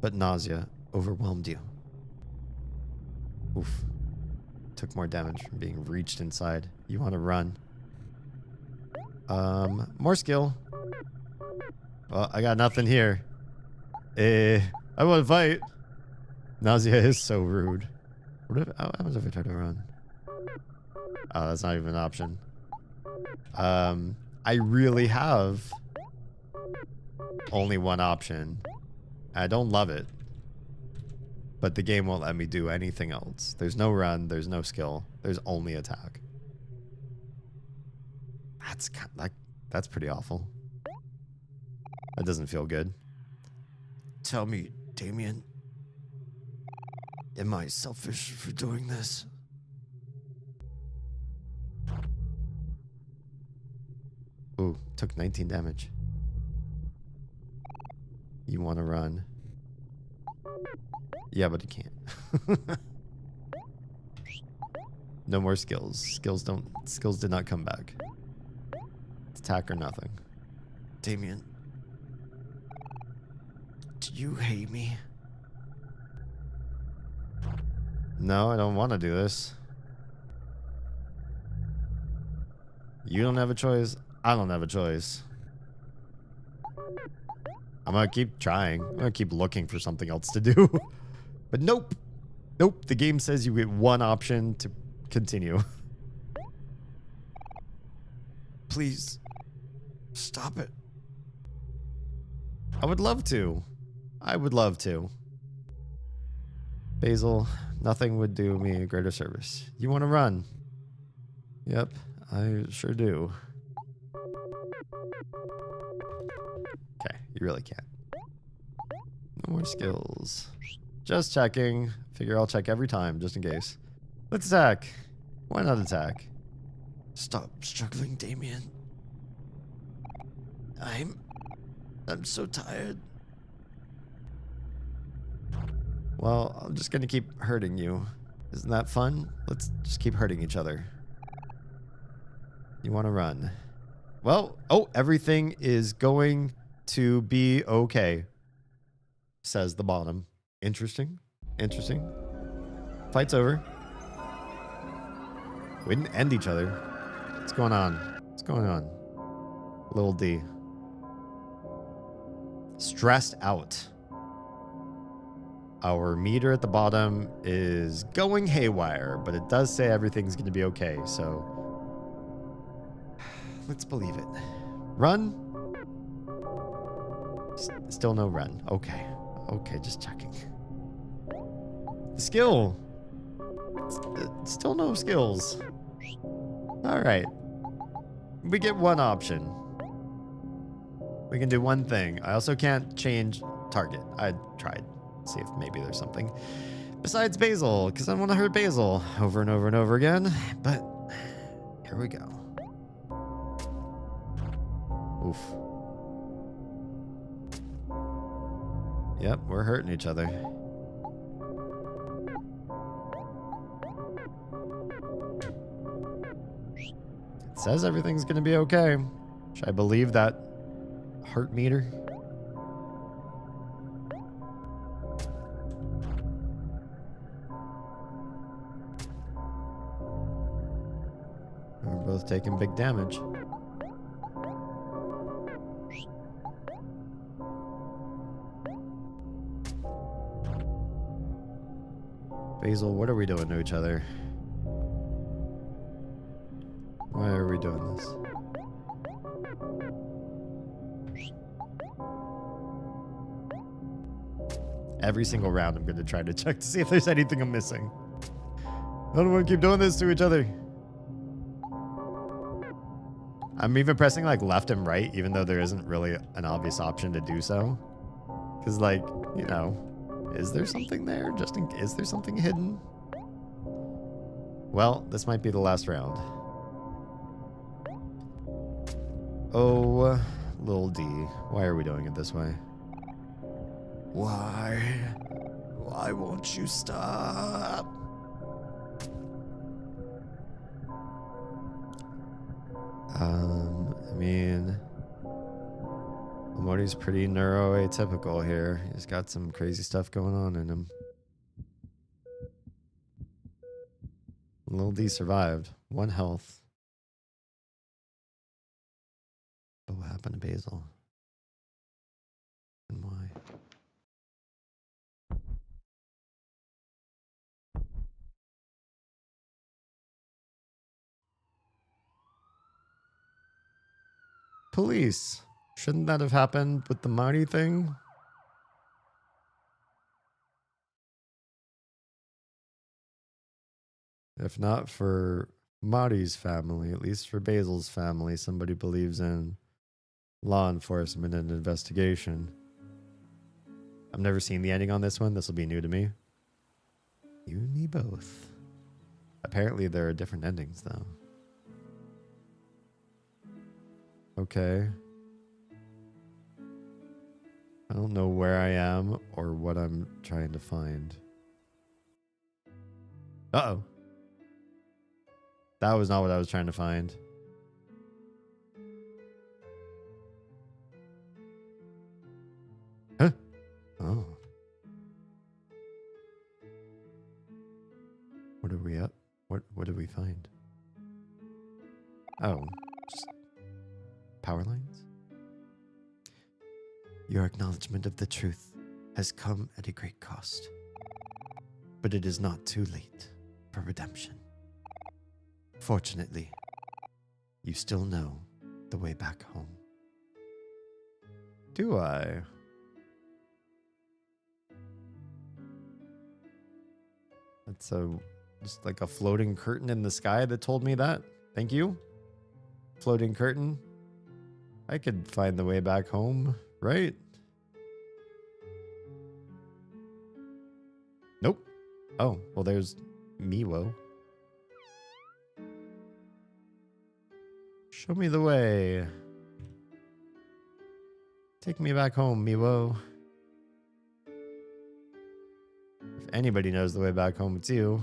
but nausea overwhelmed you. Oof. Took more damage from being reached inside. You want to run. More skill. Well, I got nothing here. I want to fight. Nausea is so rude. What happens if I try to run? Oh, that's not even an option. I really have only one option. I don't love it. But the game won't let me do anything else. There's no run, there's no skill. There's only attack. That's pretty awful. That doesn't feel good. Tell me, Damien, am I selfish for doing this? Ooh, took 19 damage. You want to run? Yeah, but you can't. No more skills. Skills did not come back. It's attack or nothing. Damien, do you hate me? No, I don't want to do this. You don't have a choice. I don't have a choice. I'm gonna keep trying. I'm gonna keep looking for something else to do. But nope. Nope, the game says you get one option to continue. Please, stop it. I would love to. I would love to. Basil, nothing would do me a greater service. You want to run? Yep, I sure do. Okay, you really can't. No more skills. Just checking. Figure I'll check every time, just in case. Let's attack. Why not attack? Stop struggling, Damien. I'm so tired. Well, I'm just gonna keep hurting you. Isn't that fun? Let's just keep hurting each other. You want to run? Well, oh, everything is going to be okay, says the bottom. Interesting. Interesting. Fight's over. We didn't end each other. What's going on? What's going on? Little D. Stressed out. Our meter at the bottom is going haywire, but it does say everything's going to be okay, so let's believe it. Run? Still no run. Okay. Okay, just checking. Skill. Still no skills. All right. We get one option. We can do one thing. I also can't change target. I tried. See if maybe there's something besides Basil, because I want to hurt Basil over and over and over again. But here we go. Oof. Yep, we're hurting each other. It says everything's gonna be okay. Should I believe that heart meter? We're both taking big damage. Basil, what are we doing to each other? Why are we doing this? Every single round I'm going to try to check to see if there's anything I'm missing. I don't want to keep doing this to each other. I'm even pressing like left and right, even though there isn't really an obvious option to do so. Because like, you know, is there something there? Is there something hidden? Well, this might be the last round. Oh, little D, why are we doing it this way? Why? Why won't you stop? I mean, Omori's pretty neuroatypical here. He's got some crazy stuff going on in him. Little D survived. 1 health. But what happened to Basil? And why? Police. Shouldn't that have happened with the Marty thing? If not for Marty's family, at least for Basil's family, somebody believes in law enforcement and investigation. I've never seen the ending on this one. This will be new to me. You and me both. Apparently there are different endings, though. Okay. I don't know where I am or what I'm trying to find. Uh-oh. That was not what I was trying to find. Huh? Oh. What are we up? What did we find? Oh, just power lines? Your acknowledgement of the truth has come at a great cost. But it is not too late for redemption. Fortunately, you still know the way back home. Do I? That's just like a floating curtain in the sky that told me that. Thank you. Floating curtain. I could find the way back home, right? Nope. Oh, well, there's Miwo. Show me the way. Take me back home, Miwo. If anybody knows the way back home, it's you.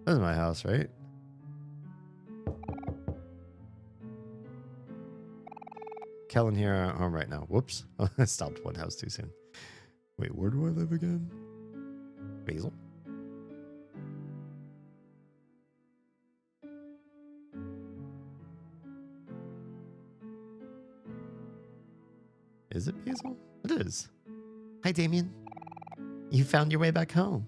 This is my house, right? Kellen here at home right now. Whoops. I stopped one house too soon. Wait, where do I live again? Basil? Is it Basil? It is. Hi, Damien. You found your way back home.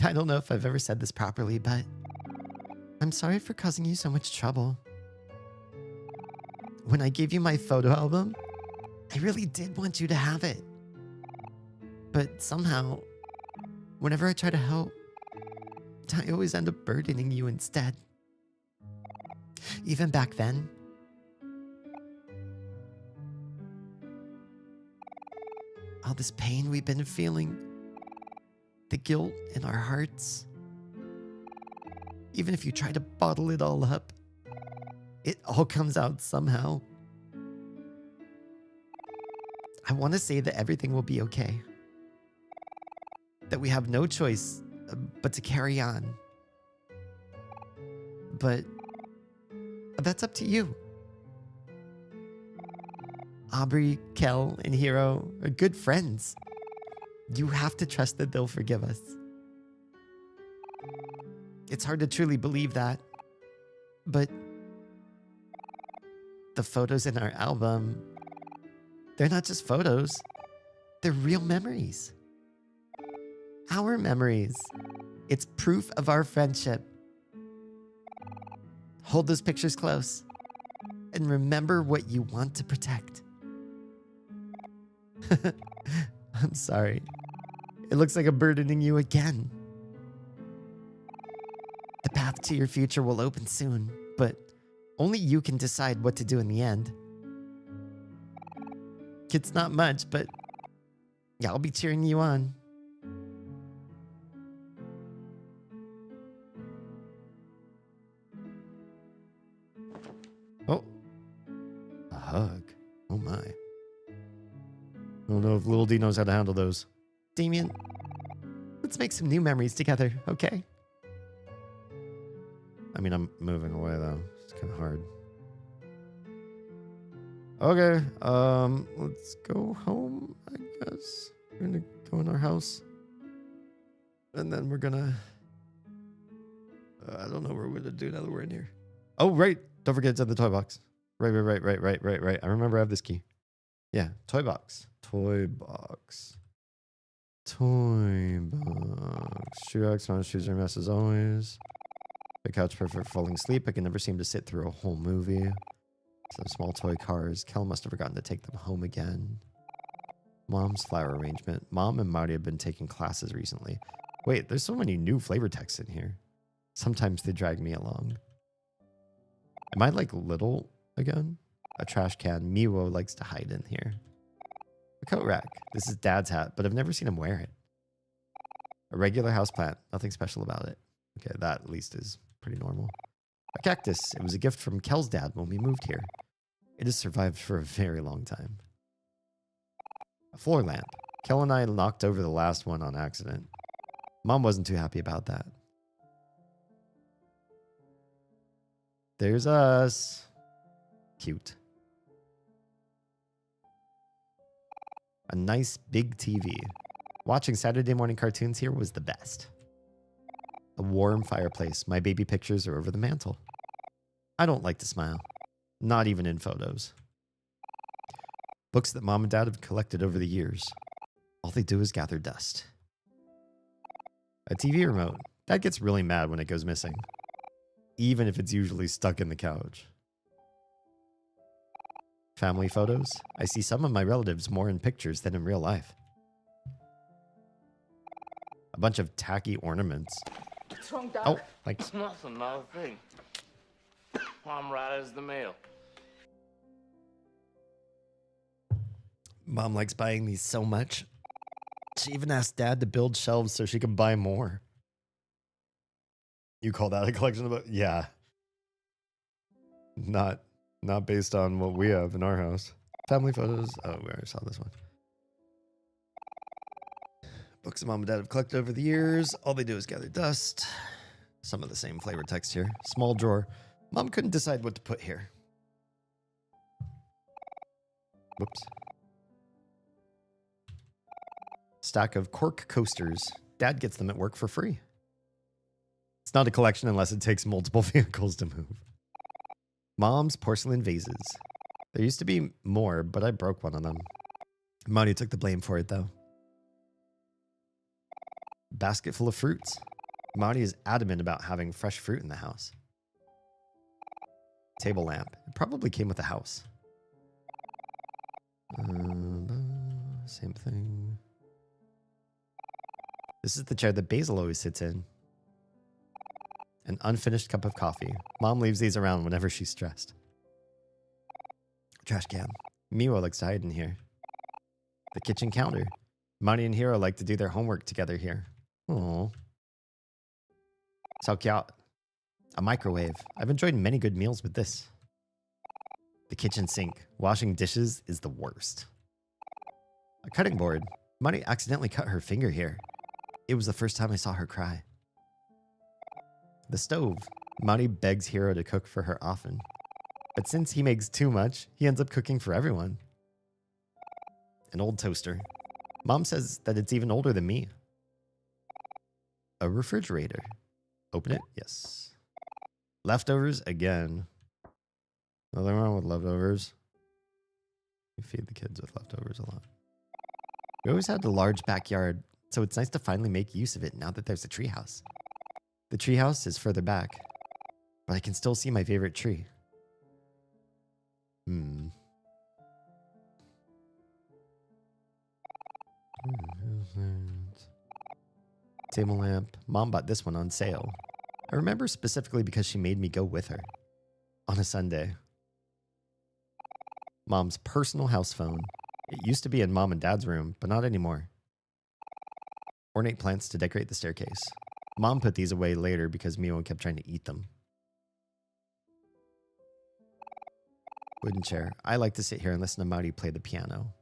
I don't know if I've ever said this properly, but I'm sorry for causing you so much trouble. When I gave you my photo album, I really did want you to have it. But somehow, whenever I try to help, I always end up burdening you instead. Even back then, all this pain we've been feeling, the guilt in our hearts, even if you try to bottle it all up, it all comes out somehow. I want to say that everything will be okay. That we have no choice but to carry on. But that's up to you. Aubrey, Kel, and Hero are good friends. You have to trust that they'll forgive us. It's hard to truly believe that, but the photos in our album, they're not just photos, they're real memories. Our memories. It's proof of our friendship. Hold those pictures close and remember what you want to protect. I'm sorry. It looks like I'm burdening you again. The path to your future will open soon, but only you can decide what to do in the end. It's not much, but yeah, I'll be cheering you on. Oh. A hug. Oh my. I don't know if Little D knows how to handle those. Damien, let's make some new memories together, okay? I mean, I'm moving away though. It's kind of hard. Okay, let's go home, I guess. We're gonna go in our house. And then we're gonna... I don't know what we're gonna do now that we're in here. Oh, right! Don't forget it's in the toy box. Right. I remember I have this key. Yeah, toy box. Toy box. Toy box. Shoe racks, my shoes are a mess as always. The couch perfect for falling asleep. I can never seem to sit through a whole movie. Some small toy cars. Kel must have forgotten to take them home again. Mom's flower arrangement. Mom and Marty have been taking classes recently. Wait, there's so many new flavor texts in here. Sometimes they drag me along. Am I like little again? A trash can. Miwo likes to hide in here. A coat rack. This is Dad's hat, but I've never seen him wear it. A regular houseplant. Nothing special about it. Okay, that at least is pretty normal. A cactus. It was a gift from Kel's dad when we moved here. It has survived for a very long time. A floor lamp. Kel and I knocked over the last one on accident. Mom wasn't too happy about that. There's us. Cute. A nice big TV. Watching Saturday morning cartoons here was the best. A warm fireplace. My baby pictures are over the mantle. I don't like to smile. Not even in photos. Books that Mom and Dad have collected over the years. All they do is gather dust. A TV remote. Dad gets really mad when it goes missing. Even if it's usually stuck in the couch. Family photos. I see some of my relatives more in pictures than in real life. A bunch of tacky ornaments. What's wrong, Dad? Oh, thanks. It's nothing, not a thing. I'm right as the mail. Mom likes buying these so much. She even asked Dad to build shelves so she could buy more. You call that a collection of books? Yeah. Not based on what we have in our house. Family photos. Oh, we already saw this one. Books that Mom and Dad have collected over the years. All they do is gather dust. Some of the same flavor text here. Small drawer. Mom couldn't decide what to put here. Whoops. Stack of cork coasters. Dad gets them at work for free. It's not a collection unless it takes multiple vehicles to move. Mom's porcelain vases. There used to be more, but I broke one of them. Monty took the blame for it, though. Basket full of fruits. Monty is adamant about having fresh fruit in the house. Table lamp. It probably came with the house. Same thing. This is the chair that Basil always sits in. An unfinished cup of coffee. Mom leaves these around whenever she's stressed. Trash can. Miwa likes to hide in here. The kitchen counter. Monty and Hiro like to do their homework together here. Aww. So cute. A microwave. I've enjoyed many good meals with this. The kitchen sink. Washing dishes is the worst. A cutting board. Monty accidentally cut her finger here. It was the first time I saw her cry. The stove. Monty begs Hiro to cook for her often. But since he makes too much, he ends up cooking for everyone. An old toaster. Mom says that it's even older than me. A refrigerator. Open it? Yes. Leftovers again. Nothing wrong with leftovers. We feed the kids with leftovers a lot. We always had a large backyard, so it's nice to finally make use of it now that there's a treehouse. The treehouse is further back, but I can still see my favorite tree. Table lamp. Mom bought this one on sale. I remember specifically because she made me go with her. On a Sunday. Mom's personal house phone. It used to be in Mom and Dad's room, but not anymore. Ornate plants to decorate the staircase. Mom put these away later because Mio kept trying to eat them. Wooden chair. I like to sit here and listen to Maori play the piano.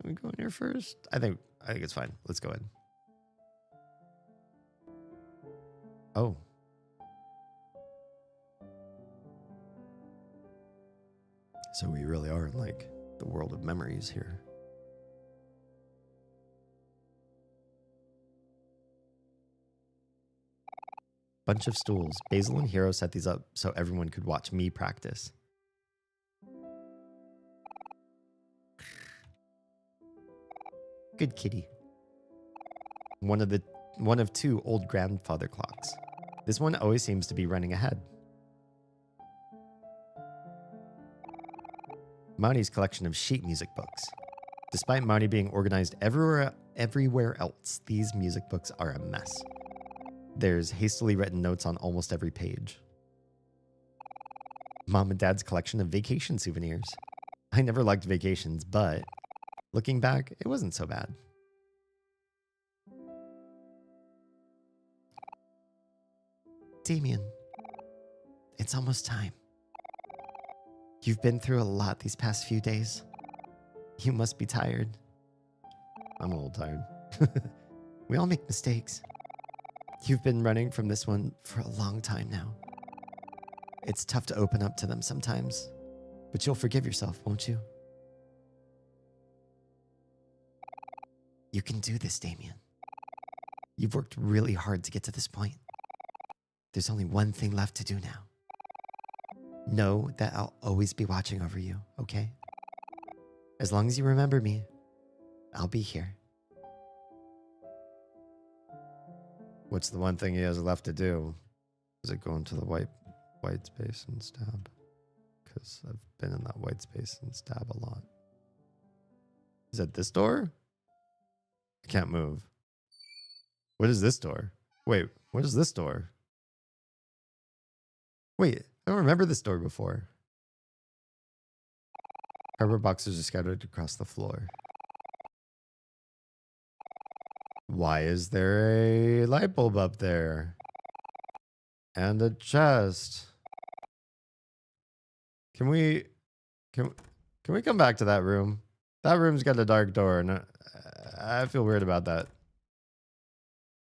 Can we go in here first? I think it's fine. Let's go in. Oh. So we really are in like the world of memories here. Bunch of stools. Basil and Hiro set these up so everyone could watch me practice. Good kitty. One of two old grandfather clocks. This one always seems to be running ahead. Marty's collection of sheet music books. Despite Marty being organized everywhere else, these music books are a mess. There's hastily written notes on almost every page. Mom and Dad's collection of vacation souvenirs. I never liked vacations, but looking back, it wasn't so bad. Damien, it's almost time. You've been through a lot these past few days. You must be tired. I'm a little tired. We all make mistakes. You've been running from this one for a long time now. It's tough to open up to them sometimes, but you'll forgive yourself, won't you? You can do this, Damien. You've worked really hard to get to this point. There's only one thing left to do now. Know that I'll always be watching over you, okay? As long as you remember me, I'll be here. What's the one thing he has left to do? Is it go into the white space and stab? Because I've been in that white space and stab a lot. Is that this door? I can't move. What is this door? Wait, what is this door? Wait, I don't remember this door before. Cardboard boxes are scattered across the floor. Why is there a light bulb up there? And a chest. Can we come back to that room? That room's got a dark door, and I feel weird about that.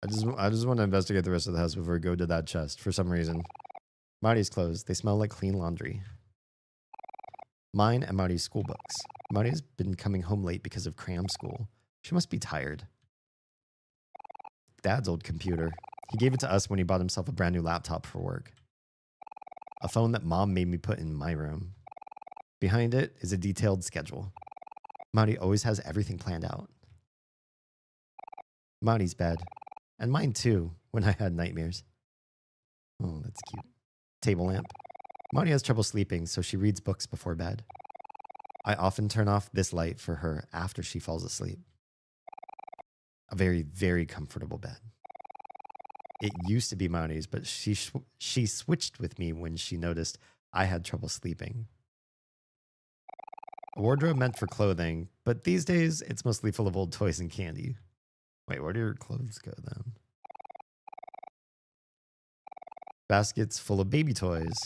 I just want to investigate the rest of the house before we go to that chest for some reason. Marty's clothes, they smell like clean laundry. Mine and Marty's school books. Marty's been coming home late because of cram school. She must be tired. Dad's old computer. He gave it to us when he bought himself a brand new laptop for work. A phone that Mom made me put in my room. Behind it is a detailed schedule. Marty always has everything planned out. Marty's bed. And mine too, when I had nightmares. Oh, that's cute. Table lamp. Marty has trouble sleeping, so she reads books before bed. I often turn off this light for her after she falls asleep. A very, very comfortable bed. It used to be Marty's, but she switched with me when she noticed I had trouble sleeping. A wardrobe meant for clothing, but these days it's mostly full of old toys and candy. Wait, where do your clothes go then? Baskets full of baby toys.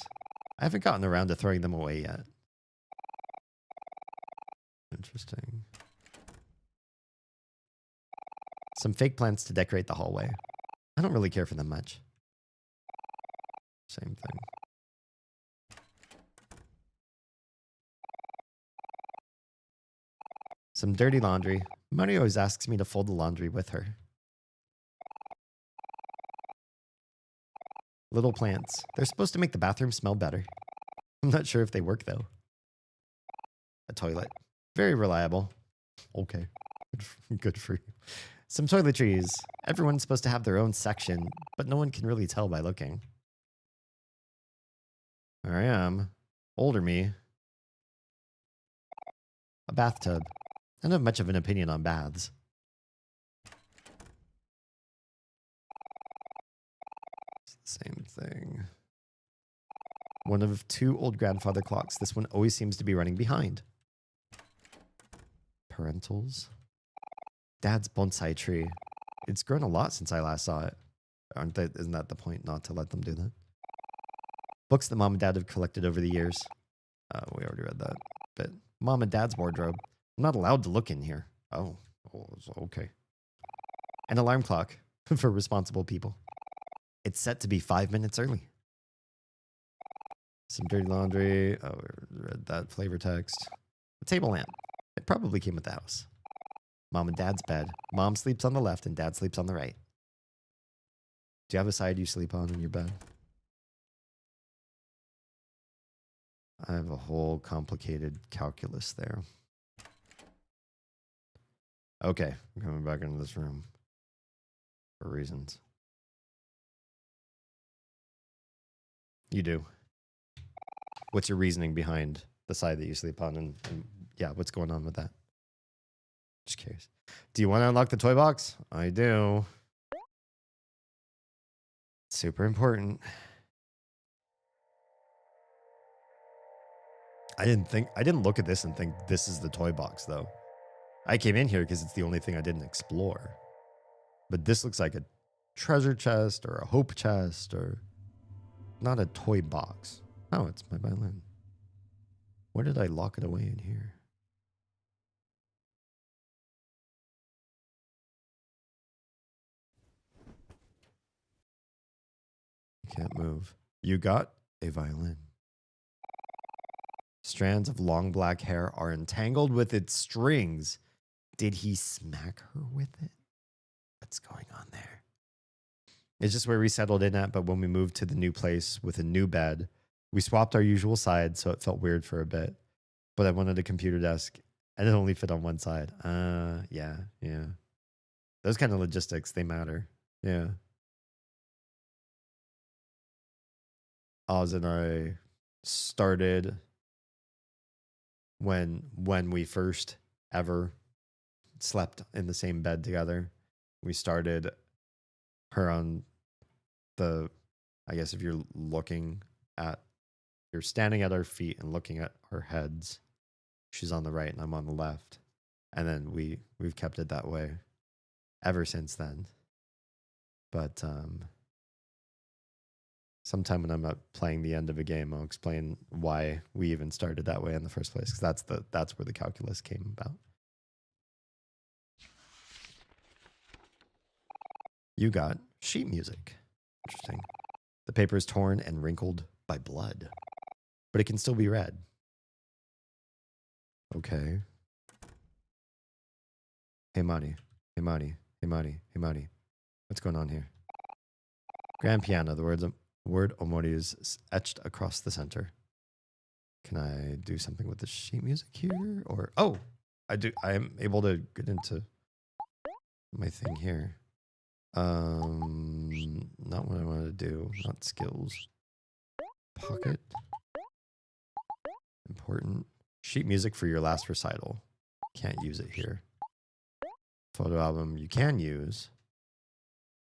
I haven't gotten around to throwing them away yet. Interesting. Some fake plants to decorate the hallway. I don't really care for them much. Same thing. Some dirty laundry. Marty always asks me to fold the laundry with her. Little plants. They're supposed to make the bathroom smell better. I'm not sure if they work though. A toilet. Very reliable. Okay. Good for you. Some toiletries. Everyone's supposed to have their own section, but no one can really tell by looking. There I am. Older me. A bathtub. I don't have much of an opinion on baths. Same thing. One of two old grandfather clocks. This one always seems to be running behind. Parentals. Dad's bonsai tree. It's grown a lot since I last saw it. Isn't that the point, not to let them do that? Books that Mom and Dad have collected over the years. We already read that. But Mom and Dad's wardrobe. I'm not allowed to look in here. Oh, okay. An alarm clock for responsible people. It's set to be 5 minutes early. Some dirty laundry. Oh, we read that flavor text. A table lamp. It probably came with the house. Mom and Dad's bed. Mom sleeps on the left and Dad sleeps on the right. Do you have a side you sleep on in your bed? I have a whole complicated calculus there. Okay, I'm coming back into this room for reasons. You do. What's your reasoning behind the side that you sleep on? And yeah, what's going on with that? Just curious. Do you want to unlock the toy box? I do. Super important. I didn't look at this and think this is the toy box though. I came in here because it's the only thing I didn't explore. But this looks like a treasure chest or a hope chest or not a toy box. Oh, it's my violin. Where did I lock it away in here? Can't move. You got a violin. Strands of long black hair are entangled with its strings. Did he smack her with it? What's going on there? It's just where we settled in at, but when we moved to the new place with a new bed, We swapped our usual side, so it felt weird for a bit. But I wanted a computer desk, and it only fit on one side. Yeah. Those kind of logistics, they matter. Yeah. Oz and I started when we first ever slept in the same bed together. We started her on the, I guess if you're standing at our feet and looking at our heads, she's on the right and I'm on the left. And then we've kept it that way ever since then. But sometime when I'm playing the end of a game, I'll explain why we even started that way in the first place, because that's where the calculus came about. You got sheet music. Interesting. The paper is torn and wrinkled by blood, but it can still be read. Okay. Hey, Marty. Hey, Marty. Hey, Marty. Hey, Marty. What's going on here? Grand piano. The word OMORI is etched across the center. Can I do something with the sheet music here? Or, oh, I do. I am able to get into my thing here. Not what I want to do. Not skills. Pocket. Important. Sheet music for your last recital. Can't use it here. Photo album you can use.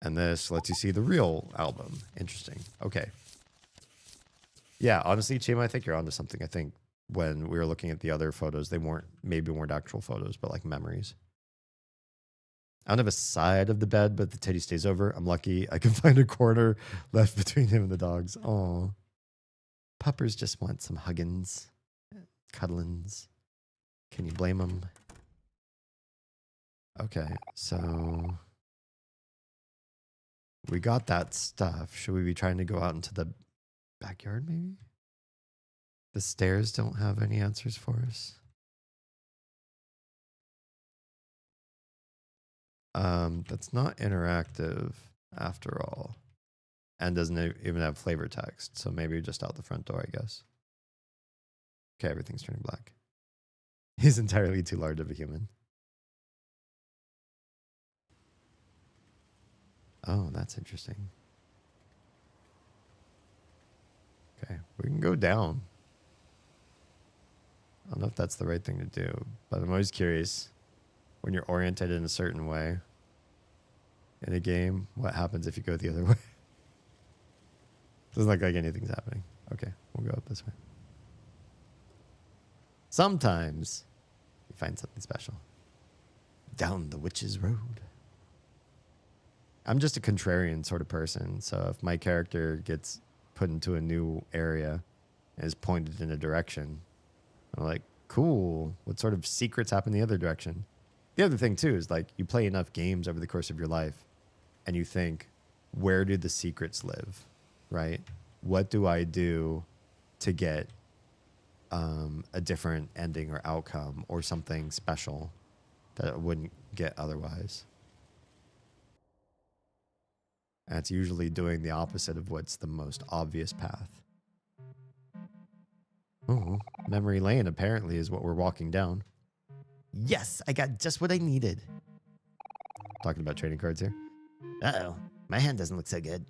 And this lets you see the real album. Interesting. Okay. Yeah, honestly, Chima, I think you're onto something. I think when we were looking at the other photos, they weren't actual photos, but like memories. I don't have a side of the bed, but the teddy stays over. I'm lucky I can find a corner left between him and the dogs. Oh, puppers just want some huggins, cuddlins. Can you blame them? Okay, so we got that stuff. Should we be trying to go out into the backyard maybe? The stairs don't have any answers for us. That's not interactive after all. And doesn't even have flavor text. So maybe just out the front door, I guess. Okay, everything's turning black. He's entirely too large of a human. Oh, that's interesting. Okay, we can go down. I don't know if that's the right thing to do, but I'm always curious when you're oriented in a certain way in a game, what happens if you go the other way? Doesn't look like anything's happening. Okay, we'll go up this way. Sometimes you find something special. Down the witch's road. I'm just a contrarian sort of person, so if my character gets put into a new area and is pointed in a direction, I'm like, cool, what sort of secrets happen the other direction? The other thing too is like you play enough games over the course of your life and you think, where do the secrets live, right? What do I do to get a different ending or outcome or something special that I wouldn't get otherwise? And it's usually doing the opposite of what's the most obvious path. Oh, memory lane apparently is what we're walking down. Yes, I got just what I needed. Talking about trading cards here. Uh-oh, my hand doesn't look so good.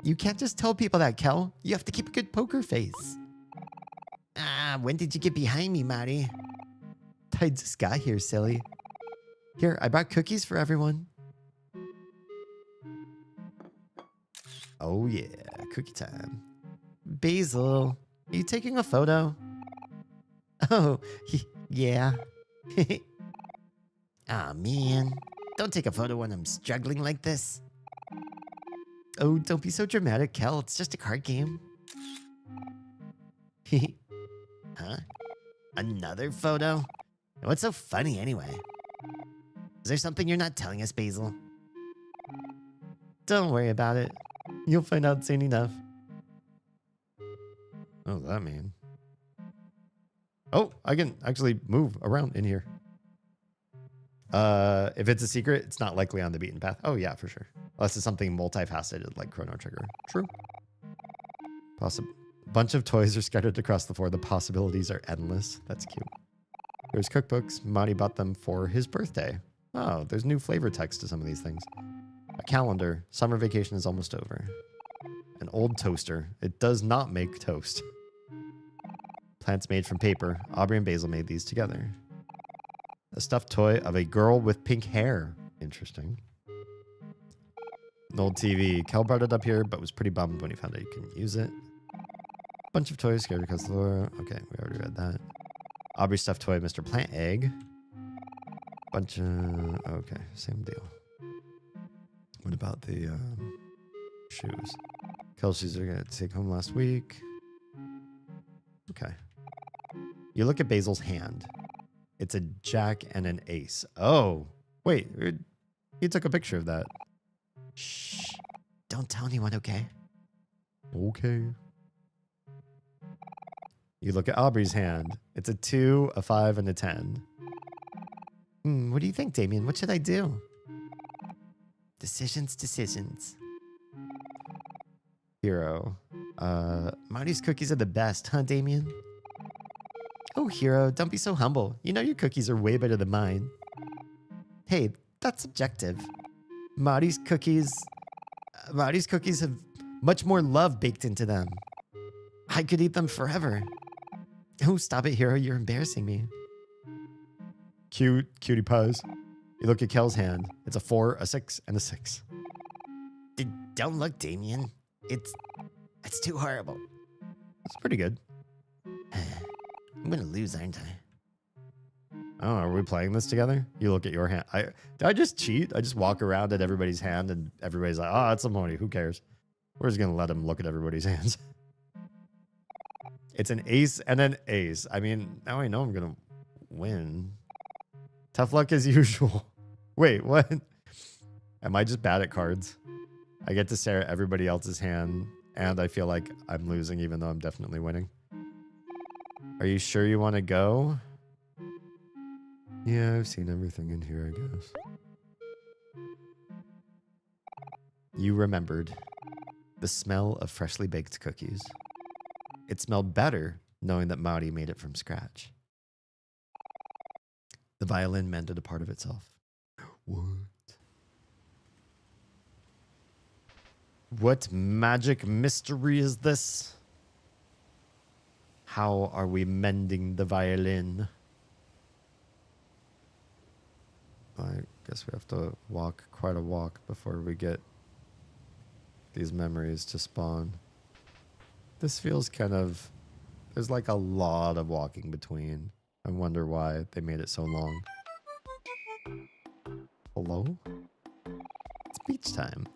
You can't just tell people that, Kel. You have to keep a good poker face. When did you get behind me, Marty? Tied to Sky here, silly. Here, I brought cookies for everyone. Oh yeah, cookie time. Basil, are you taking a photo? Oh, yeah. Aw, man. Don't take a photo when I'm struggling like this. Oh, don't be so dramatic, Kel. It's just a card game. Huh? Another photo? What's so funny anyway? Is there something you're not telling us, Basil? Don't worry about it. You'll find out soon enough. What does that mean? Oh, I can actually move around in here. If it's a secret, it's not likely on the beaten path. Oh yeah, for sure. Unless it's something multifaceted like Chrono Trigger. True. Bunch of toys are scattered across the floor. The possibilities are endless. That's cute. There's cookbooks. Marty bought them for his birthday. Oh, there's new flavor text to some of these things. A calendar. Summer vacation is almost over. An old toaster. It does not make toast. Plants made from paper. Aubrey and Basil made these together. A stuffed toy of a girl with pink hair. Interesting. An old TV. Kel brought it up here, but was pretty bummed when he found out he couldn't use it. Bunch of toys scattered across the floor. Okay, we already read that. Aubrey stuffed toy, Mr. Plant Egg. Bunch of... Okay, same deal. What about the shoes? Kel's shoes are going to take home last week. Okay. You look at Basil's hand. It's a jack and an ace. Oh, wait. He took a picture of that. Shh. Don't tell anyone, okay? Okay. You look at Aubrey's hand. It's a 2, a 5, and a 10. What do you think, Damien? What should I do? Decisions. Hero. Marty's cookies are the best, huh, Damien? Oh, Hero, don't be so humble. You know your cookies are way better than mine. Hey, that's subjective. Marty's cookies have much more love baked into them. I could eat them forever. Oh, stop it, Hero. You're embarrassing me. Cutie pies. You look at Kel's hand. It's a 4, a 6, and a 6. Don't look, Damien. It's too horrible. It's pretty good. I'm gonna lose, aren't I? Oh, are we playing this together? You look at your hand. Did I just cheat? I just walk around at everybody's hand and everybody's like, oh, it's OMORI. Who cares? We're just gonna let him look at everybody's hands. It's an ace and an ace. I mean, now I know I'm gonna win. Tough luck as usual. Wait, what? Am I just bad at cards? I get to stare at everybody else's hand, and I feel like I'm losing even though I'm definitely winning. Are you sure you want to go? Yeah, I've seen everything in here, I guess. You remembered the smell of freshly baked cookies. It smelled better knowing that Marty made it from scratch. The violin mended a part of itself. What magic mystery is this? How are we mending the violin? I guess we have to walk quite a walk before we get these memories to spawn. This feels kind of... There's like a lot of walking between. I wonder why they made it so long. Hello? It's beach time.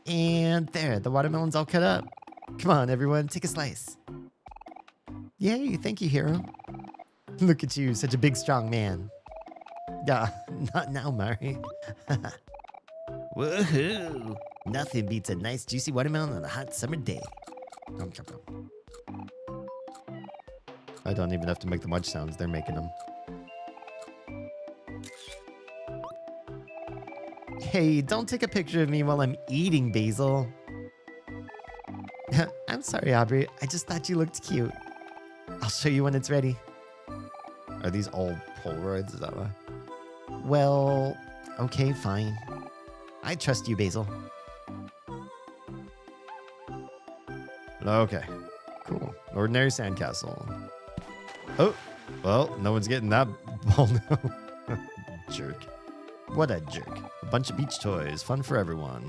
And there, the watermelon's all cut up. Come on, everyone, take a slice. Yay, thank you, Hero. Look at you, such a big, strong man. Yeah, not now, Mari. Woohoo! Nothing beats a nice, juicy watermelon on a hot summer day. I don't even have to make the much sounds. They're making them. Hey, don't take a picture of me while I'm eating, Basil. I'm sorry, Aubrey. I just thought you looked cute. I'll show you when it's ready. Are these all Polaroids? Is that why? Well, okay, fine. I trust you, Basil. Okay, cool. Ordinary sandcastle. Oh, well, no one's getting that ball now. Jerk. What a jerk. A bunch of beach toys. Fun for everyone.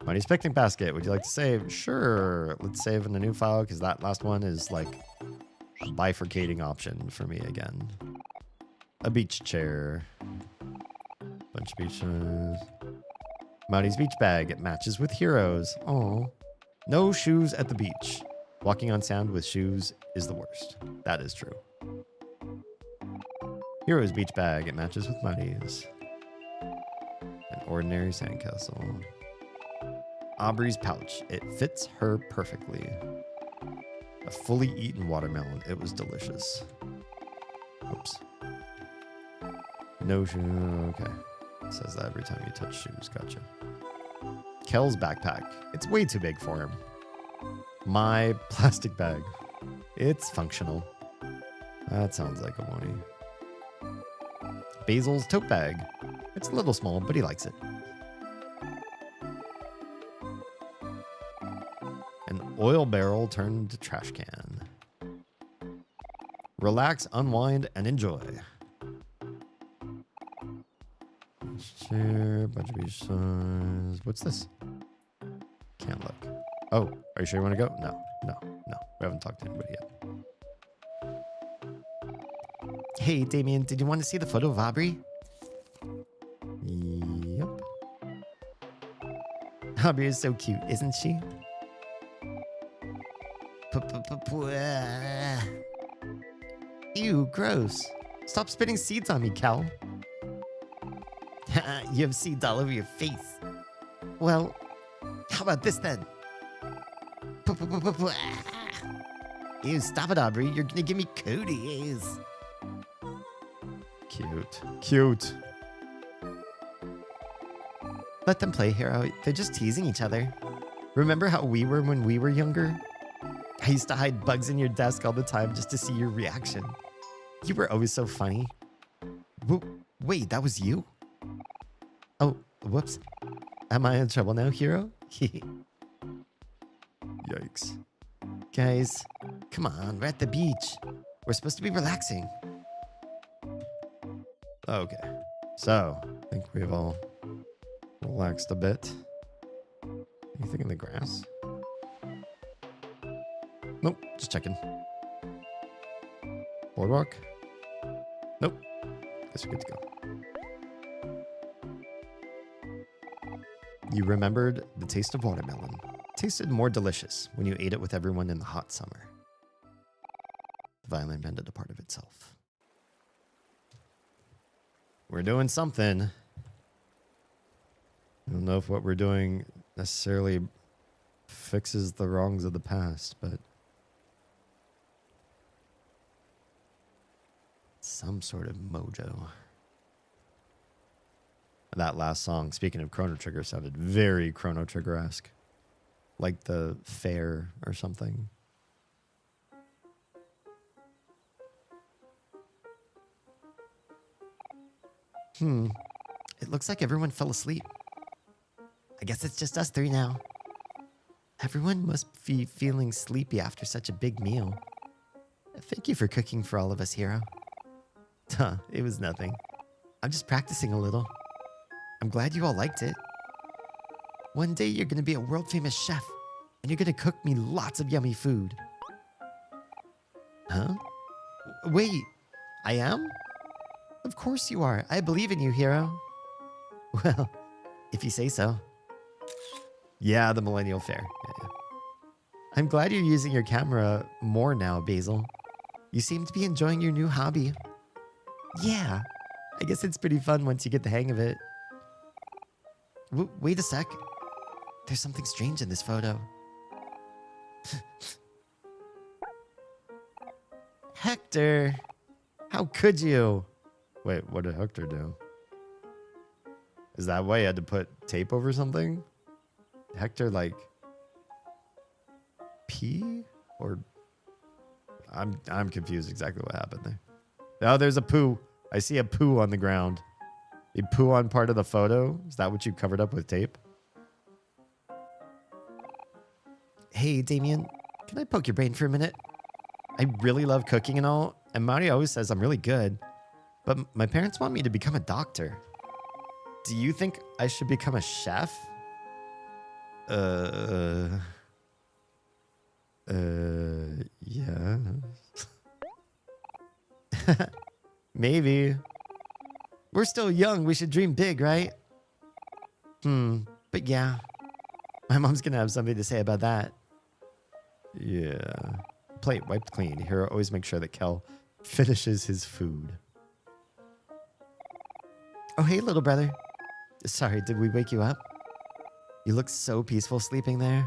Marty's picnic basket. Would you like to save? Sure. Let's save in a new file because that last one is like a bifurcating option for me again. A beach chair. Bunch of beach toys. Marty's beach bag. It matches with Heroes. Oh. No shoes at the beach. Walking on sand with shoes is the worst. That is true. Heroes beach bag. It matches with Marty's. An ordinary sandcastle. Aubrey's pouch. It fits her perfectly. A fully eaten watermelon. It was delicious. Oops. No shoe. Okay. It says that every time you touch shoes. Gotcha. Kel's backpack. It's way too big for him. My plastic bag. It's functional. That sounds like OMORI. Basil's tote bag. It's a little small, but he likes it. An oil barrel turned to trash can. Relax, unwind, and enjoy. Share, budget beach size. What's this? Can't look. Oh, are you sure you want to go? No. We haven't talked to anybody yet. Hey, Damien, did you want to see the photo of Aubrey? Yep. Aubrey is so cute, isn't she? Ew, gross. Stop spitting seeds on me, Cal. You have seeds all over your face. Well, how about this then? Ew, stop it, Aubrey. You're gonna give me cooties. Cute. Let them play, Hero. They're just teasing each other. Remember how we were when we were younger? I used to hide bugs in your desk all the time just to see your reaction. You were always so funny. Wait, that was you? Oh, whoops. Am I in trouble now, Hero? Yikes. Guys, come on, we're at the beach. We're supposed to be relaxing. Okay. So, I think we've all relaxed a bit. Anything in the grass? Nope, just checking. Boardwalk? Nope. Guess we're good to go. You remembered the taste of watermelon. Tasted more delicious when you ate it with everyone in the hot summer. The violin bended a part of itself. We're doing something. I don't know if what we're doing necessarily fixes the wrongs of the past, but some sort of mojo. That last song, speaking of Chrono Trigger, sounded very Chrono Trigger-esque. Like the fair or something. It looks like everyone fell asleep. I guess it's just us three now. Everyone must be feeling sleepy after such a big meal. Thank you for cooking for all of us, Hero. It was nothing. I'm just practicing a little. I'm glad you all liked it. One day you're gonna be a world-famous chef, and you're gonna cook me lots of yummy food. Huh? Wait, I am? Of course you are. I believe in you, Hero. Well, if you say so. Yeah, the Millennial Fair. Yeah. I'm glad you're using your camera more now, Basil. You seem to be enjoying your new hobby. Yeah, I guess it's pretty fun once you get the hang of it. Wait a sec. There's something strange in this photo. Hector, how could you? Wait, what did Hector do? Is that why you had to put tape over something? Hector, like, pee? Or I'm confused exactly what happened there. Oh, there's a poo. I see a poo on the ground. You poo on part of the photo? Is that what you covered up with tape? Hey, Damien, can I poke your brain for a minute? I really love cooking and all, and Mari always says I'm really good. But my parents want me to become a doctor. Do you think I should become a chef? Yeah. Maybe. We're still young. We should dream big, right? But yeah. My mom's gonna have something to say about that. Yeah. Plate wiped clean. Hero always make sure that Kel finishes his food. Oh, hey, little brother. Sorry, did we wake you up? You look so peaceful sleeping there.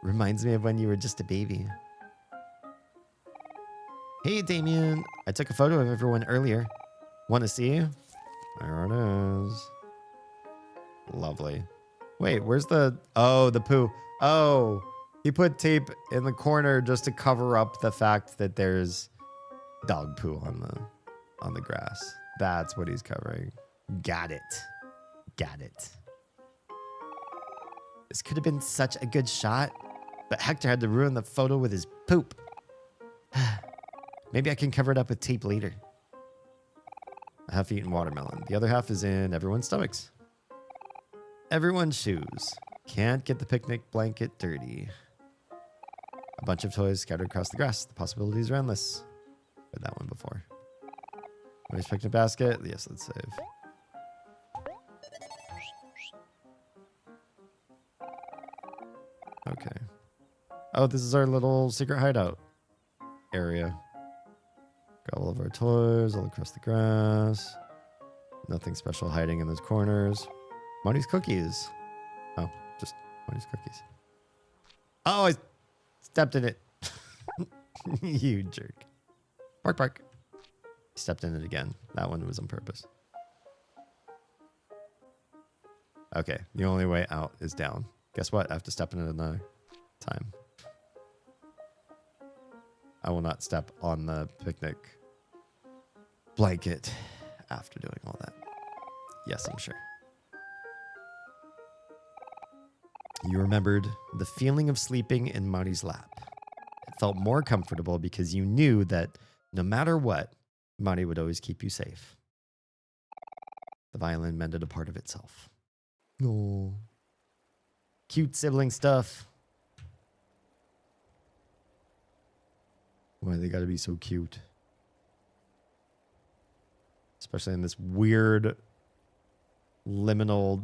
Reminds me of when you were just a baby. Hey, Damien. I took a photo of everyone earlier. Want to see? There it is. Lovely. Wait, where's the... Oh, the poo. Oh. He put tape in the corner just to cover up the fact that there's dog poo on the grass. That's what he's covering. Got it. Got it. This could have been such a good shot, but Hector had to ruin the photo with his poop. Maybe I can cover it up with tape later. A half-eaten watermelon. The other half is in everyone's stomachs. Everyone's shoes. Can't get the picnic blanket dirty. A bunch of toys scattered across the grass. The possibilities are endless. Read that one before. Nobody's picnic basket. Yes, let's save. Okay. Oh, this is our little secret hideout area. Got all of our toys all across the grass. Nothing special hiding in those corners. Marty's cookies. Oh, just Marty's cookies. Oh, I stepped in it. You jerk. Bark, bark. Stepped in it again. That one was on purpose. Okay, the only way out is down. Guess what? I have to step in it another time. I will not step on the picnic blanket after doing all that. Yes, I'm sure. You remembered the feeling of sleeping in Marty's lap. It felt more comfortable because you knew that no matter what, Marty would always keep you safe. The violin mended a part of itself. Oh, cute sibling stuff. Why they gotta be so cute? Especially in this weird, liminal,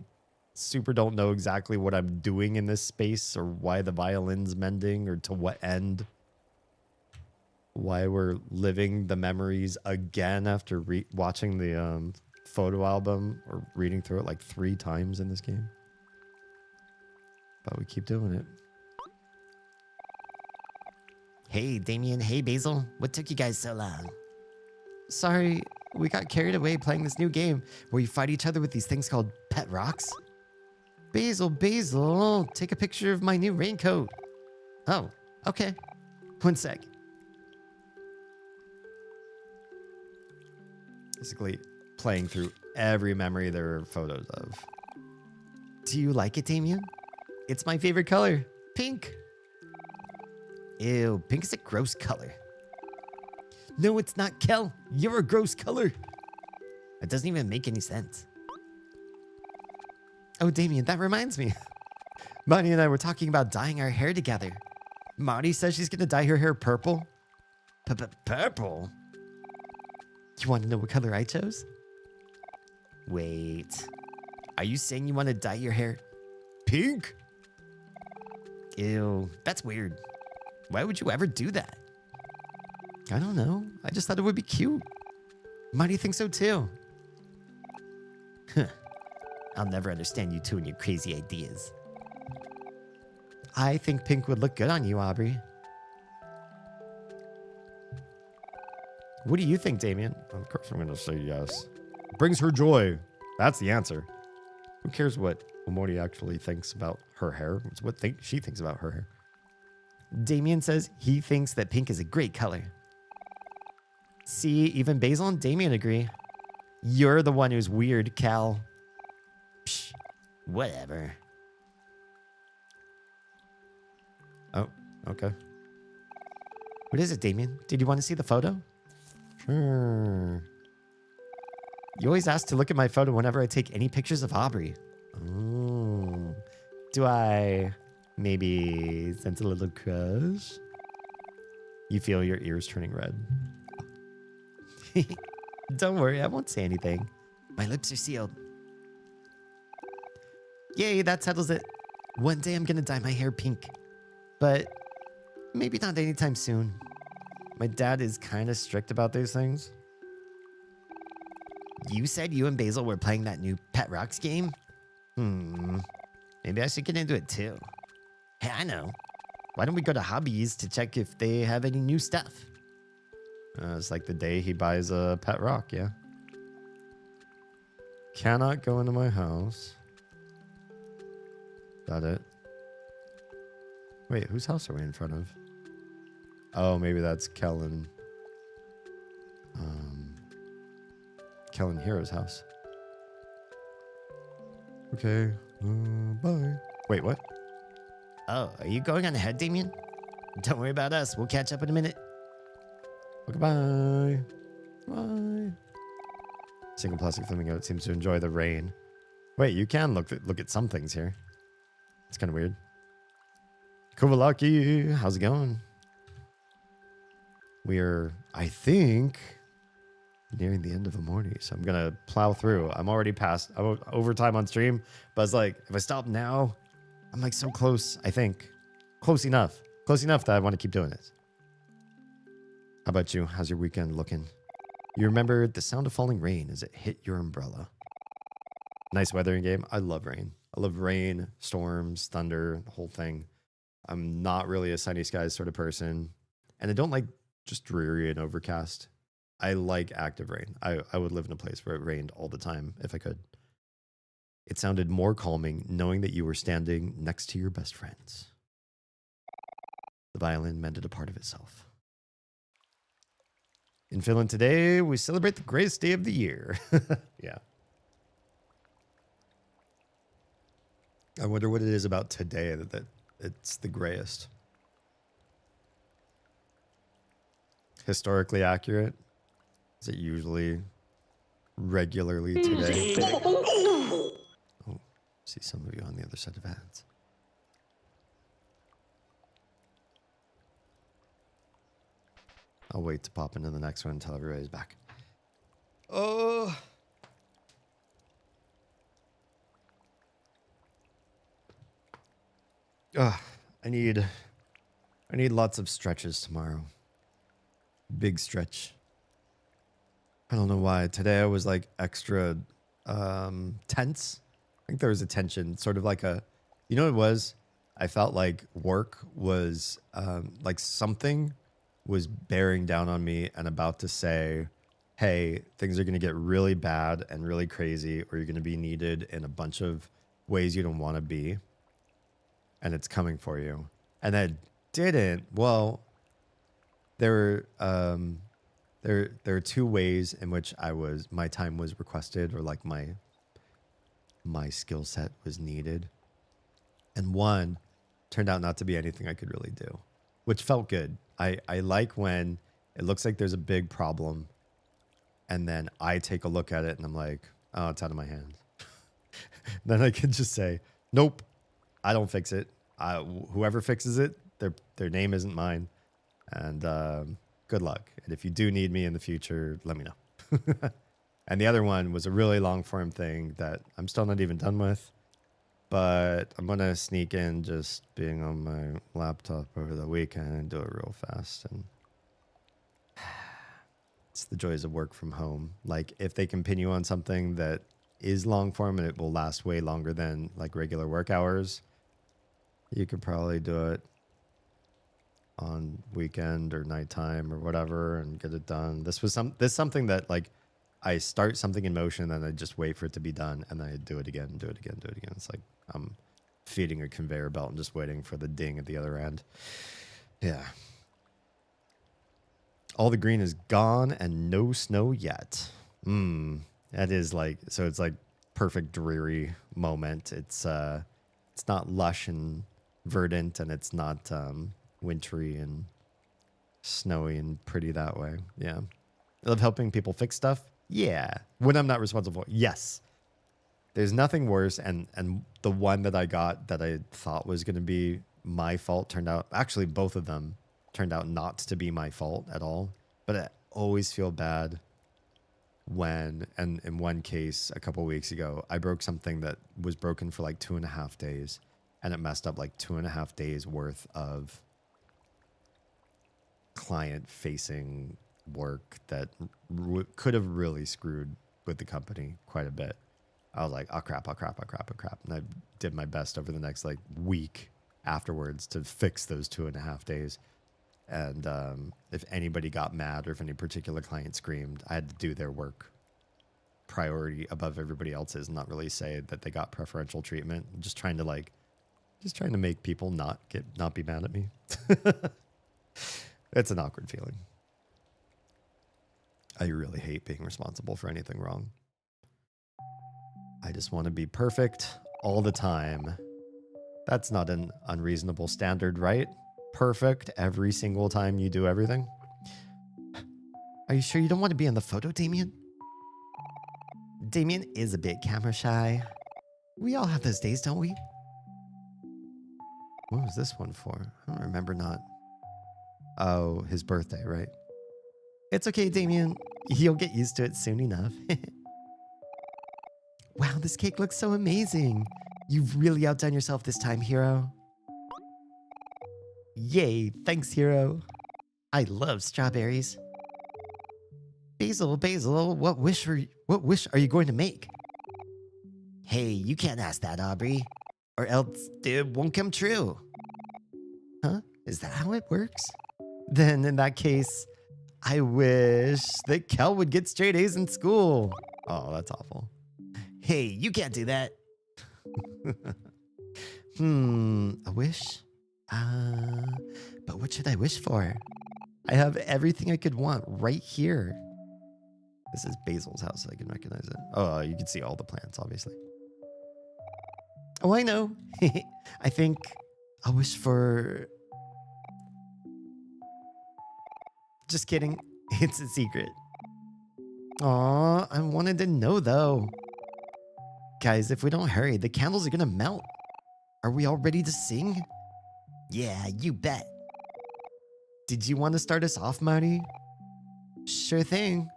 super don't know exactly what I'm doing in this space or why the violin's mending or to what end. Why we're living the memories again after watching the photo album or reading through it like 3 times in this game. But we keep doing it. Hey, Damien. Hey, Basil. What took you guys so long? Sorry, we got carried away playing this new game where you fight each other with these things called pet rocks. Basil, take a picture of my new raincoat. Oh, okay. 1 sec. Basically playing through every memory there are photos of. Do you like it, Damien? It's my favorite color, pink. Ew, pink is a gross color. No, it's not, Kel. You're a gross color. It doesn't even make any sense. Oh, Damien, that reminds me. Marty and I were talking about dyeing our hair together. Marty says she's going to dye her hair purple. Purple? You want to know what color I chose? Wait. Are you saying you want to dye your hair Pink. Ew, that's weird. Why would you ever do that? I don't know. I just thought it would be cute. Marty thinks so too. Huh. I'll never understand you two and your crazy ideas. I think pink would look good on you, Aubrey. What do you think, Damien? Of course I'm going to say yes. Brings her joy. That's the answer. Who cares what OMORI actually thinks about her hair? It's what she thinks about her hair. Damien says he thinks that pink is a great color. See, even Basil and Damien agree. You're the one who's weird, Cal. Psh, whatever. Oh, okay. What is it, Damien? Did you want to see the photo? Sure. You always ask to look at my photo whenever I take any pictures of Aubrey. Oh. Do I maybe sense a little crush? You feel your ears turning red. Don't worry, I won't say anything. My lips are sealed. Yay, that settles it. One day I'm gonna dye my hair pink. But maybe not anytime soon. My dad is kind of strict about these things. You said you and Basil were playing that new Pet Rocks game? Maybe I should get into it too. Hey, I know. Why don't we go to Hobbies to check if they have any new stuff? It's like the day he buys a pet rock, yeah. Cannot go into my house. Got it. Wait, whose house are we in front of? Oh, maybe that's Kellen. Kellen Hero's house. Okay. Bye. Wait, what? Oh, are you going on ahead, Damien? Don't worry about us. We'll catch up in a minute. Okay, bye. Bye. Single plastic flamingo seems to enjoy the rain. Wait, you can look at some things here. It's kind of weird. Kovalaki, how's it going? We're, I think, nearing the end of OMORI, so I'm gonna plow through. I'm already past overtime on stream, but it's like if I stop now, I'm like so close. I think close enough that I want to keep doing it. How about you? How's your weekend looking? You remember the sound of falling rain as it hit your umbrella. Nice weathering game. I love rain. I love rain, storms, thunder, the whole thing. I'm not really a sunny skies sort of person, and I don't like just dreary and overcast. I like active rain. I would live in a place where it rained all the time if I could. It sounded more calming knowing that you were standing next to your best friends. The violin mended a part of itself. In Finland today, we celebrate the greatest day of the year. Yeah. I wonder what it is about today that it's the grayest. Historically accurate? Is it usually regularly today? Oh, see some of you on the other side of ads. I'll wait to pop into the next one until everybody's back. Oh. I need lots of stretches tomorrow. Big stretch. I don't know why. Today I was like extra tense. I think there was a tension, sort of like a, you know what it was? I felt like work was like something was bearing down on me and about to say, hey, things are going to get really bad and really crazy, or you're going to be needed in a bunch of ways you don't want to be. And it's coming for you. And that didn't. Well, there are two ways in which my time was requested, or like my skill set was needed. And one turned out not to be anything I could really do, which felt good. I like when it looks like there's a big problem and then I take a look at it and I'm like, oh, it's out of my hands. Then I can just say, nope, I don't fix it. Whoever fixes it, their name isn't mine. And good luck. And if you do need me in the future, let me know. And the other one was a really long form thing that I'm still not even done with. But I'm going to sneak in just being on my laptop over the weekend and do it real fast. And it's the joys of work from home. Like if they can pin you on something that is long form and it will last way longer than like regular work hours, you could probably do it on weekend or nighttime or whatever and get it done. This something that like I start something in motion and then I just wait for it to be done and then I do it again, do it again, do it again. It's like I'm feeding a conveyor belt and just waiting for the ding at the other end. Yeah. All the green is gone and no snow yet. That is like, so it's like perfect dreary moment. It's not lush and verdant and it's not wintry and snowy and pretty that way. Yeah. I love helping people fix stuff. Yeah. When I'm not responsible. Yes. There's nothing worse. And the one that I got that I thought was going to be my fault turned out, actually both of them turned out not to be my fault at all. But I always feel bad when, and in one case a couple weeks ago, I broke something that was broken for like 2.5 days and it messed up like 2.5 days worth of client facing work that could have really screwed with the company quite a bit. I was like, oh crap. And I did my best over the next like week afterwards to fix those 2.5 days. And if anybody got mad or if any particular client screamed, I had to do their work priority above everybody else's, not really say that they got preferential treatment. I'm just trying to like Just trying to make people not be mad at me. It's an awkward feeling. I really hate being responsible for anything wrong. I just want to be perfect all the time. That's not an unreasonable standard, right? Perfect every single time you do everything. Are you sure you don't want to be in the photo, Damien? Damien is a bit camera shy. We all have those days, don't we? What was this one for? I don't remember not. Oh, his birthday, right? It's okay, Damien. You'll get used to it soon enough. Wow, this cake looks so amazing. You've really outdone yourself this time, Hero. Yay, thanks, Hero. I love strawberries. Basil, what wish are you going to make? Hey, you can't ask that, Aubrey. Or else it won't come true. Huh? Is that how it works? Then in that case, I wish that Kel would get straight A's in school. Oh, that's awful. Hey, you can't do that. A wish? But what should I wish for? I have everything I could want right here. This is Basil's house, so I can recognize it. Oh, you can see all the plants, obviously. Oh, I know. I think I'll wish for... Just kidding. It's a secret. Aw, I wanted to know, though. Guys, if we don't hurry, the candles are gonna melt. Are we all ready to sing? Yeah, you bet. Did you want to start us off, Marty? Sure thing.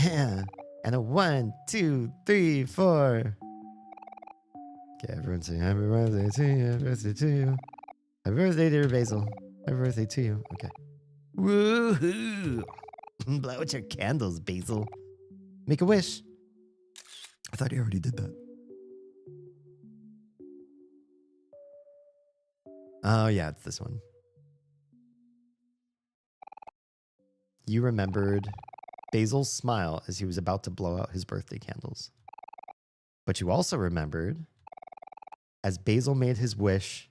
And a 1, 2, 3, 4. Okay, everyone say happy birthday to you, happy birthday to you. Happy birthday, dear Basil. Happy birthday to you. Okay. Woohoo! Blow out your candles, Basil. Make a wish. I thought he already did that. Oh, yeah, it's this one. You remembered Basil's smile as he was about to blow out his birthday candles. But you also remembered, as Basil made his wish,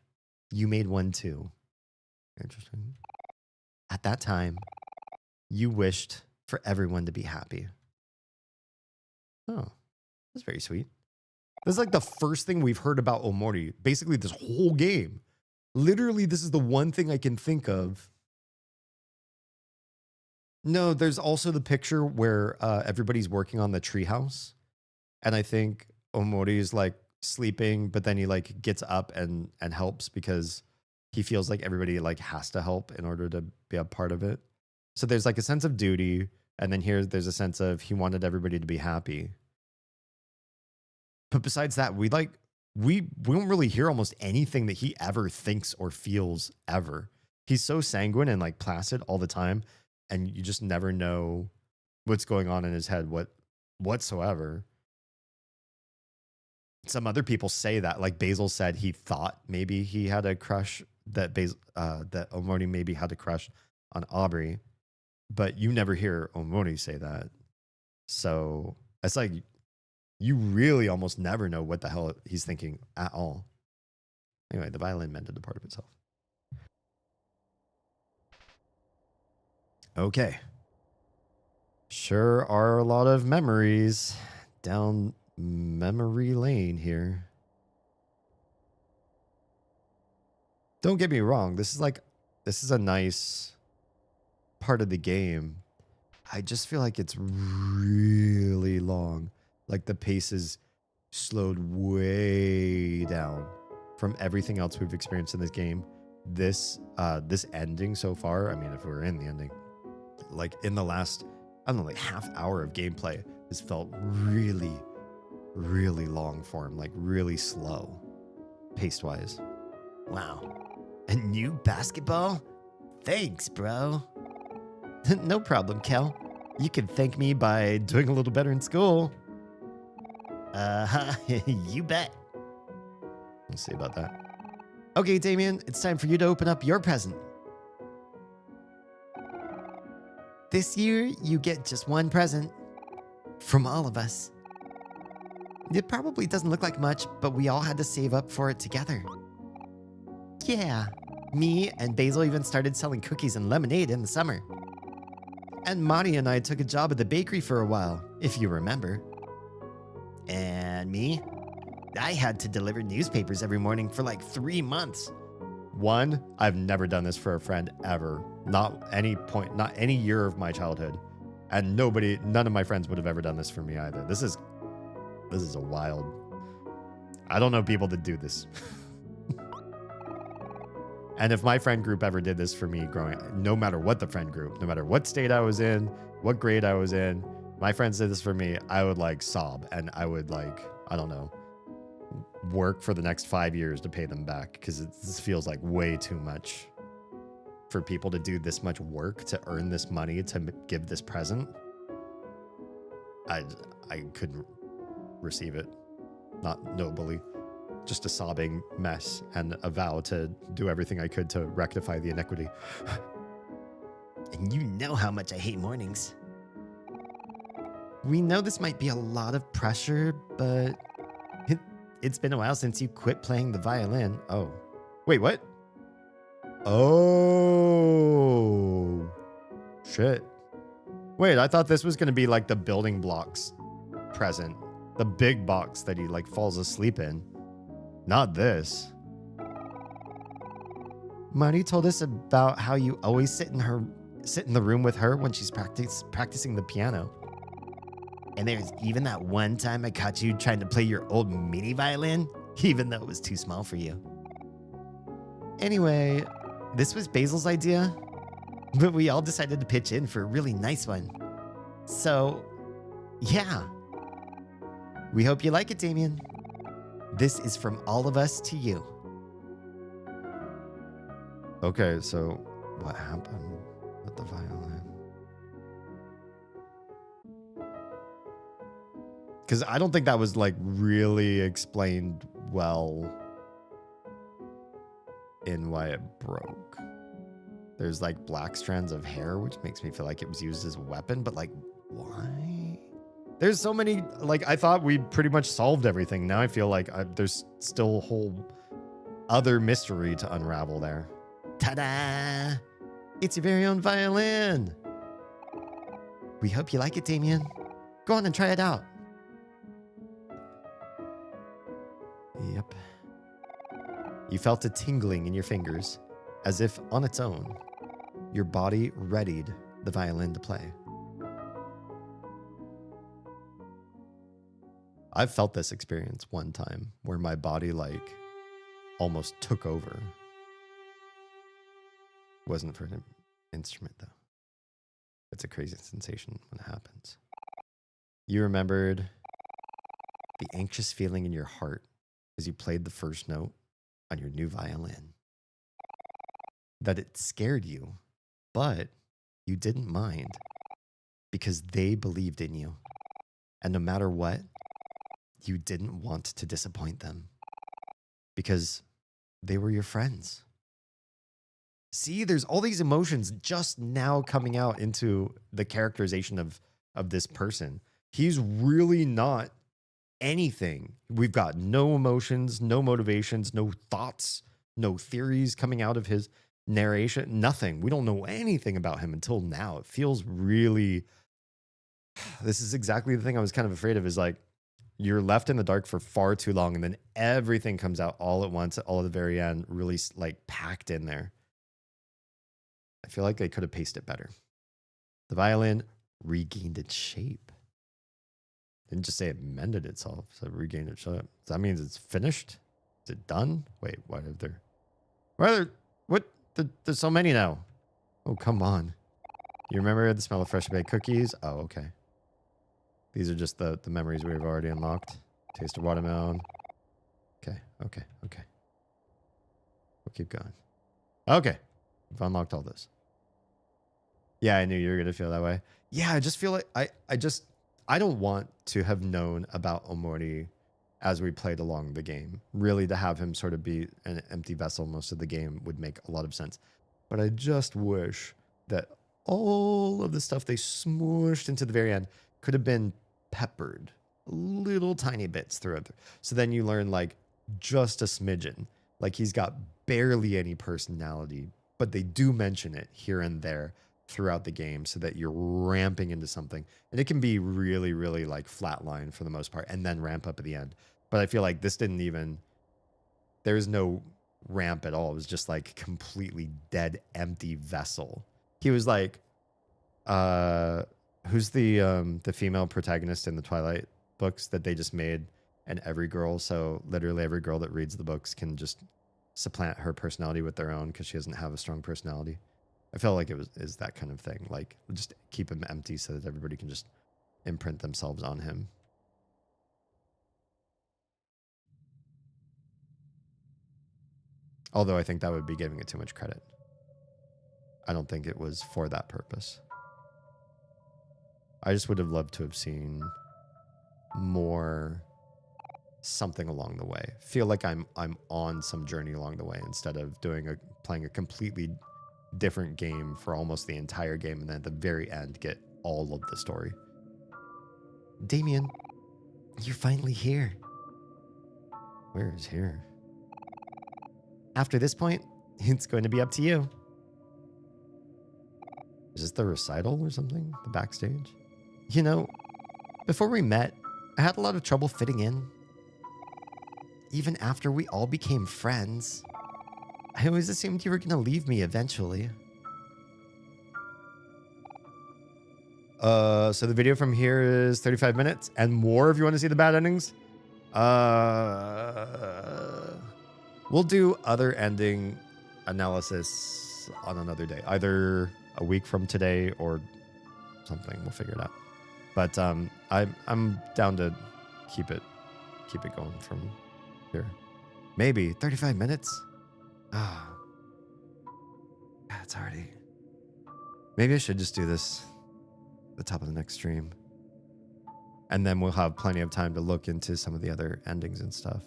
you made one too. Interesting. At that time, you wished for everyone to be happy. Oh, that's very sweet. This is like the first thing we've heard about Omori, basically this whole game. Literally, this is the one thing I can think of. No, there's also the picture where everybody's working on the treehouse. And I think Omori is like sleeping, but then he like gets up and helps because he feels like everybody like has to help in order to be a part of it. So there's like a sense of duty. And then here there's a sense of he wanted everybody to be happy. But besides that, we don't really hear almost anything that he ever thinks or feels ever. He's so sanguine and like placid all the time. And you just never know what's going on in his head whatsoever. Some other people say that, like Basil said he thought maybe he had a crush, that Omori maybe had a crush on Aubrey, but you never hear Omori say that. So it's like you really almost never know what the hell he's thinking at all. Anyway, the violin mended a part of itself. Okay. Sure are a lot of memories down memory lane here. Don't get me wrong. This is a nice part of the game. I just feel like it's really long. Like the pace is slowed way down from everything else we've experienced in this game. This ending so far, I mean, if we're in the ending, like in the last, I don't know, like half hour of gameplay, this felt really, really long form, like really slow, pace-wise. Wow. A new basketball? Thanks, bro. No problem, Kel. You can thank me by doing a little better in school. You bet. We'll see about that. Okay, Damien, it's time for you to open up your present. This year, you get just one present from all of us. It probably doesn't look like much, but we all had to save up for it together. Yeah, me and Basil even started selling cookies and lemonade in the summer. And Monty and I took a job at the bakery for a while, if you remember. And me, I had to deliver newspapers every morning for like 3 months. One, I've never done this for a friend ever. Not any point, not any year of my childhood. And none of my friends would have ever done this for me either. This is a wild. I don't know people that do this. And if my friend group ever did this for me growing up, no matter what the friend group, no matter what state I was in, what grade I was in, my friends did this for me, I would like sob and I would like, I don't know, work for the next 5 years to pay them back because this feels like way too much for people to do this much work to earn this money to give this present. I couldn't receive it, not nobly. Just a sobbing mess and a vow to do everything I could to rectify the inequity. And you know how much I hate mornings. We know this might be a lot of pressure, but it's been a while since you quit playing the violin. Oh. Wait, what? Oh. Shit. Wait, I thought this was going to be like the building blocks present. The big box that he like falls asleep in. Not this. Marty told us about how you always sit in the room with her when she's practicing the piano. And there's even that one time I caught you trying to play your old mini violin, even though it was too small for you. Anyway, this was Basil's idea, but we all decided to pitch in for a really nice one. So, yeah. We hope you like it, Damien. This is from all of us to you. Okay, so what happened with the violin? Because I don't think that was like really explained well in why it broke. There's like black strands of hair, which makes me feel like it was used as a weapon, but like, why? There's so many, like, I thought we pretty much solved everything. Now I feel like there's still a whole other mystery to unravel there. Ta-da! It's your very own violin. We hope you like it, Damien. Go on and try it out. Yep. You felt a tingling in your fingers, as if on its own, your body readied the violin to play. I've felt this experience one time where my body like almost took over. Wasn't for an instrument though. It's a crazy sensation when it happens. You remembered the anxious feeling in your heart as you played the first note on your new violin. That it scared you, but you didn't mind because they believed in you. And no matter what, you didn't want to disappoint them because they were your friends. See, there's all these emotions just now coming out into the characterization of this person. He's really not anything. We've got no emotions, no motivations, no thoughts, no theories coming out of his narration, nothing. We don't know anything about him until now. It feels really, this is exactly the thing I was kind of afraid of, is like, you're left in the dark for far too long and then everything comes out all at once, all at the very end, really like packed in there. I feel like they could have paced it better. The violin regained its shape. Didn't just say it mended itself, so it regained its shape. So that means it's finished? Is it done? Wait, why are there? There's so many now. Oh, come on. You remember the smell of fresh baked cookies? Oh, okay. These are just the memories we've already unlocked. Taste of watermelon. Okay. We'll keep going. Okay. We've unlocked all this. Yeah, I knew you were going to feel that way. Yeah, I just feel like I don't want to have known about OMORI as we played along the game. Really, to have him sort of be an empty vessel most of the game would make a lot of sense. But I just wish that all of the stuff they smooshed into the very end could have been peppered little tiny bits throughout. So then you learn like just a smidgen. Like he's got barely any personality, but they do mention it here and there throughout the game so that you're ramping into something. And it can be really, really like flatline for the most part and then ramp up at the end. But I feel like this didn't even, there was no ramp at all. It was just like completely dead, empty vessel. He was like, who's the female protagonist in the Twilight books that they just made? And every girl, so literally every girl that reads the books can just supplant her personality with their own because she doesn't have a strong personality. I felt like is that kind of thing. Like, just keep him empty so that everybody can just imprint themselves on him. Although I think that would be giving it too much credit. I don't think it was for that purpose. I just would have loved to have seen more something along the way. Feel like I'm on some journey along the way instead of playing a completely different game for almost the entire game and then at the very end get all of the story. Damien, you're finally here. Where is here? After this point, it's going to be up to you. Is this the recital or something? The backstage? You know, before we met, I had a lot of trouble fitting in. Even after we all became friends, I always assumed you were going to leave me eventually. So the video from here is 35 minutes and more if you want to see the bad endings. We'll do other ending analysis on another day, either a week from today or something. We'll figure it out. But I'm down to keep it going from here. Maybe 35 minutes. Ah, it's already. Maybe I should just do this at the top of the next stream, and then we'll have plenty of time to look into some of the other endings and stuff.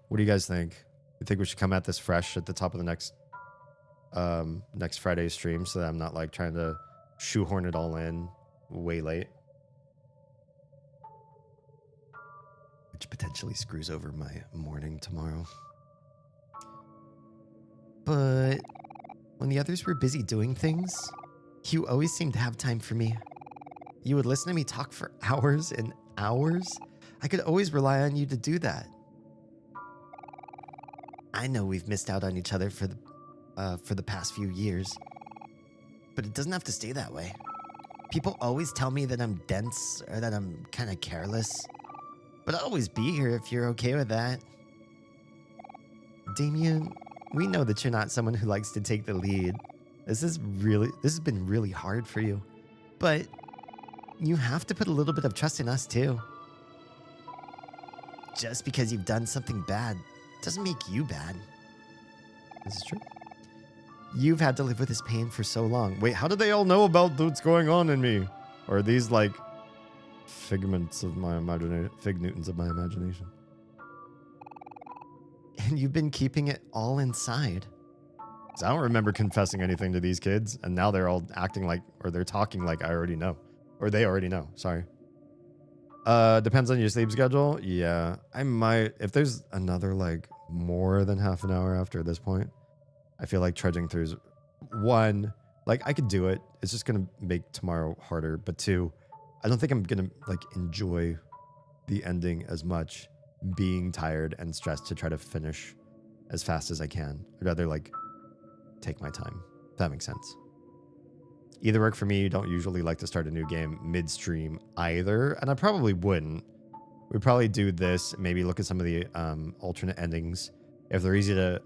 What do you guys think? You think we should come at this fresh at the top of the next Friday stream so that I'm not like trying to shoehorn it all in way late? Which potentially screws over my morning tomorrow. But when the others were busy doing things, you always seemed to have time for me. You would listen to me talk for hours and hours. I could always rely on you to do that. I know we've missed out on each other for the past few years, but it doesn't have to stay that way. People always tell me that I'm dense or that I'm kind of careless, but I'll always be here if you're okay with that. Damien, we know that you're not someone who likes to take the lead. This has been really hard for you, but you have to put a little bit of trust in us too. Just because you've done something bad doesn't make you bad. This is true. You've had to live with this pain for so long. Wait, how do they all know about what's going on in me? Or are these like figments of my imagination, fig Newtons of my imagination? And you've been keeping it all inside. 'Cause I don't remember confessing anything to these kids, and now they're all acting like, or they're talking like I already know. Or they already know, sorry. Depends on your sleep schedule. Yeah, I might, if there's another like more than half an hour after this point, I feel like trudging through is one, like I could do it. It's just going to make tomorrow harder. But two, I don't think I'm going to like enjoy the ending as much being tired and stressed to try to finish as fast as I can. I'd rather like take my time. If that makes sense. Either work for me. You don't usually like to start a new game midstream either. And I probably wouldn't. We'd probably do this, maybe look at some of the alternate endings. If they're easy to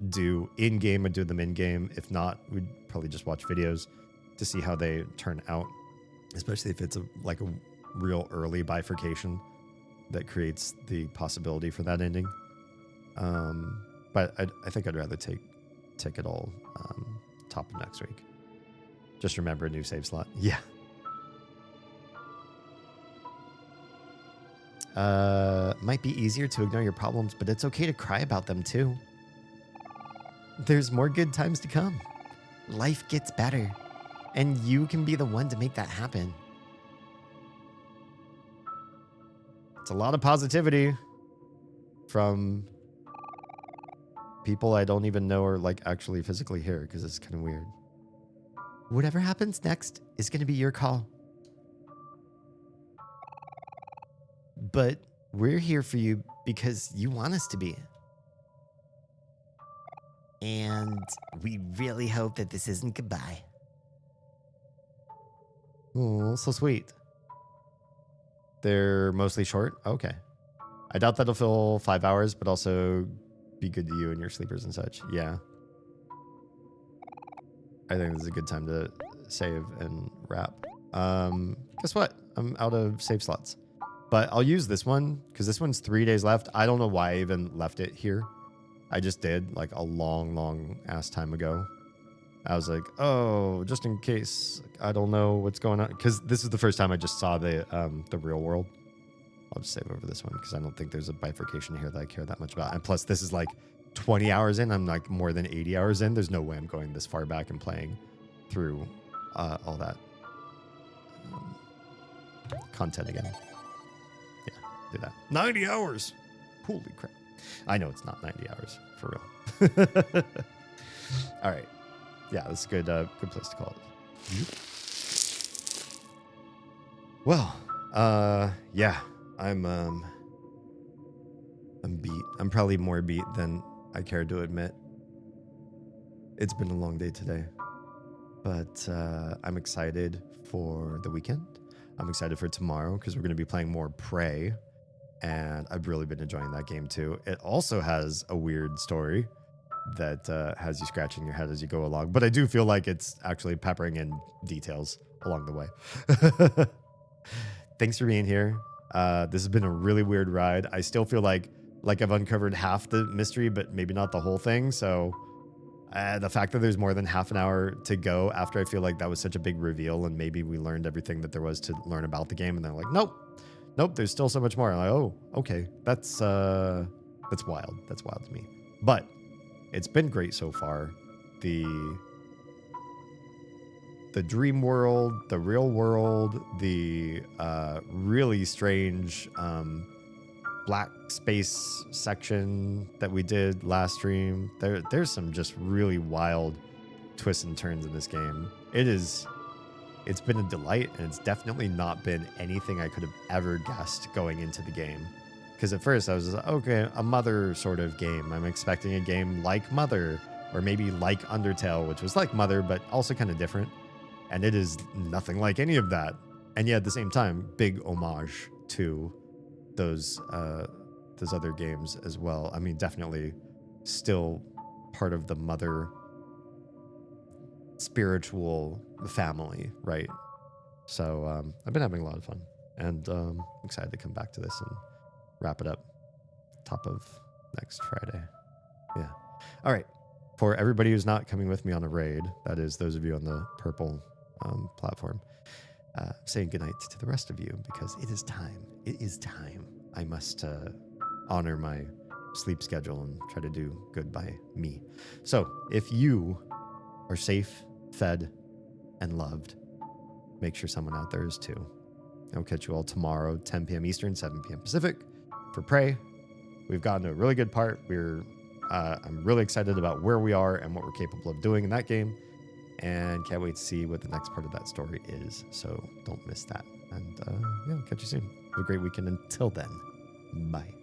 do in-game, I'd do them in-game. If not, we'd probably just watch videos to see how they turn out. Especially if it's like a real early bifurcation that creates the possibility for that ending. But I think I'd rather take it all top of next week. Just remember a new save slot. Yeah. Might be easier to ignore your problems, but it's okay to cry about them too. There's more good times to come. Life gets better, and you can be the one to make that happen. It's a lot of positivity from people I don't even know are like actually physically here because it's kind of weird. Whatever happens next is going to be your call. But we're here for you because you want us to be. And we really hope that this isn't goodbye. Oh, so sweet. They're mostly short? Okay. I doubt that'll fill 5 hours, but also be good to you and your sleepers and such. Yeah. I think this is a good time to save and wrap. Guess what? I'm out of save slots. But I'll use this one because this one's 3 days left. I don't know why I even left it here. I just did like a long ass time ago. I was like, oh, just in case I don't know what's going on. Because this is the first time I just saw the real world. I'll just save over this one because I don't think there's a bifurcation here that I care that much about. And plus, this is like 20 hours in. I'm like more than 80 hours in. There's no way I'm going this far back and playing through all that content again. Yeah, do that. 90 hours. Holy crap. I know it's not 90 hours for real. All right. Yeah, that's a good place to call it. Well, yeah, I'm beat. I'm probably more beat than I care to admit. It's been a long day today, but I'm excited for the weekend. I'm excited for tomorrow because we're going to be playing more Prey, and I've really been enjoying that game too. It also has a weird story that has you scratching your head as you go along, but I do feel like it's actually peppering in details along the way. Thanks for being here. This has been a really weird ride. I still feel like I've uncovered half the mystery, but maybe not the whole thing. So the fact that there's more than half an hour to go after I feel like that was such a big reveal and maybe we learned everything that there was to learn about the game, and they're like, nope, there's still so much more. I'm like, oh, okay, that's wild. That's wild to me. But it's been great so far. The dream world, the real world, the really strange black space section that we did last stream. There's some just really wild twists and turns in this game. It's been a delight, and it's definitely not been anything I could have ever guessed going into the game. Because at first I was just like, okay, a Mother sort of game. I'm expecting a game like Mother, or maybe like Undertale, which was like Mother, but also kind of different. And it is nothing like any of that. And yet at the same time, big homage to those other games as well. I mean, definitely still part of the Mother spiritual family, right? So I've been having a lot of fun, and excited to come back to this and wrap it up top of next Friday. Yeah. All right. For everybody who's not coming with me on a raid, that is those of you on the purple platform, saying goodnight to the rest of you because it is time. It is time. I must honor my sleep schedule and try to do good by me. So if you are safe, fed, and loved, make sure someone out there is too. I'll catch you all tomorrow, 10 p.m. Eastern, 7 p.m. Pacific, for Prey. We've gotten to a really good part. I'm really excited about where we are and what we're capable of doing in that game, and can't wait to see what the next part of that story is. So don't miss that. And yeah, I'll catch you soon. Have a great weekend. Until then, bye.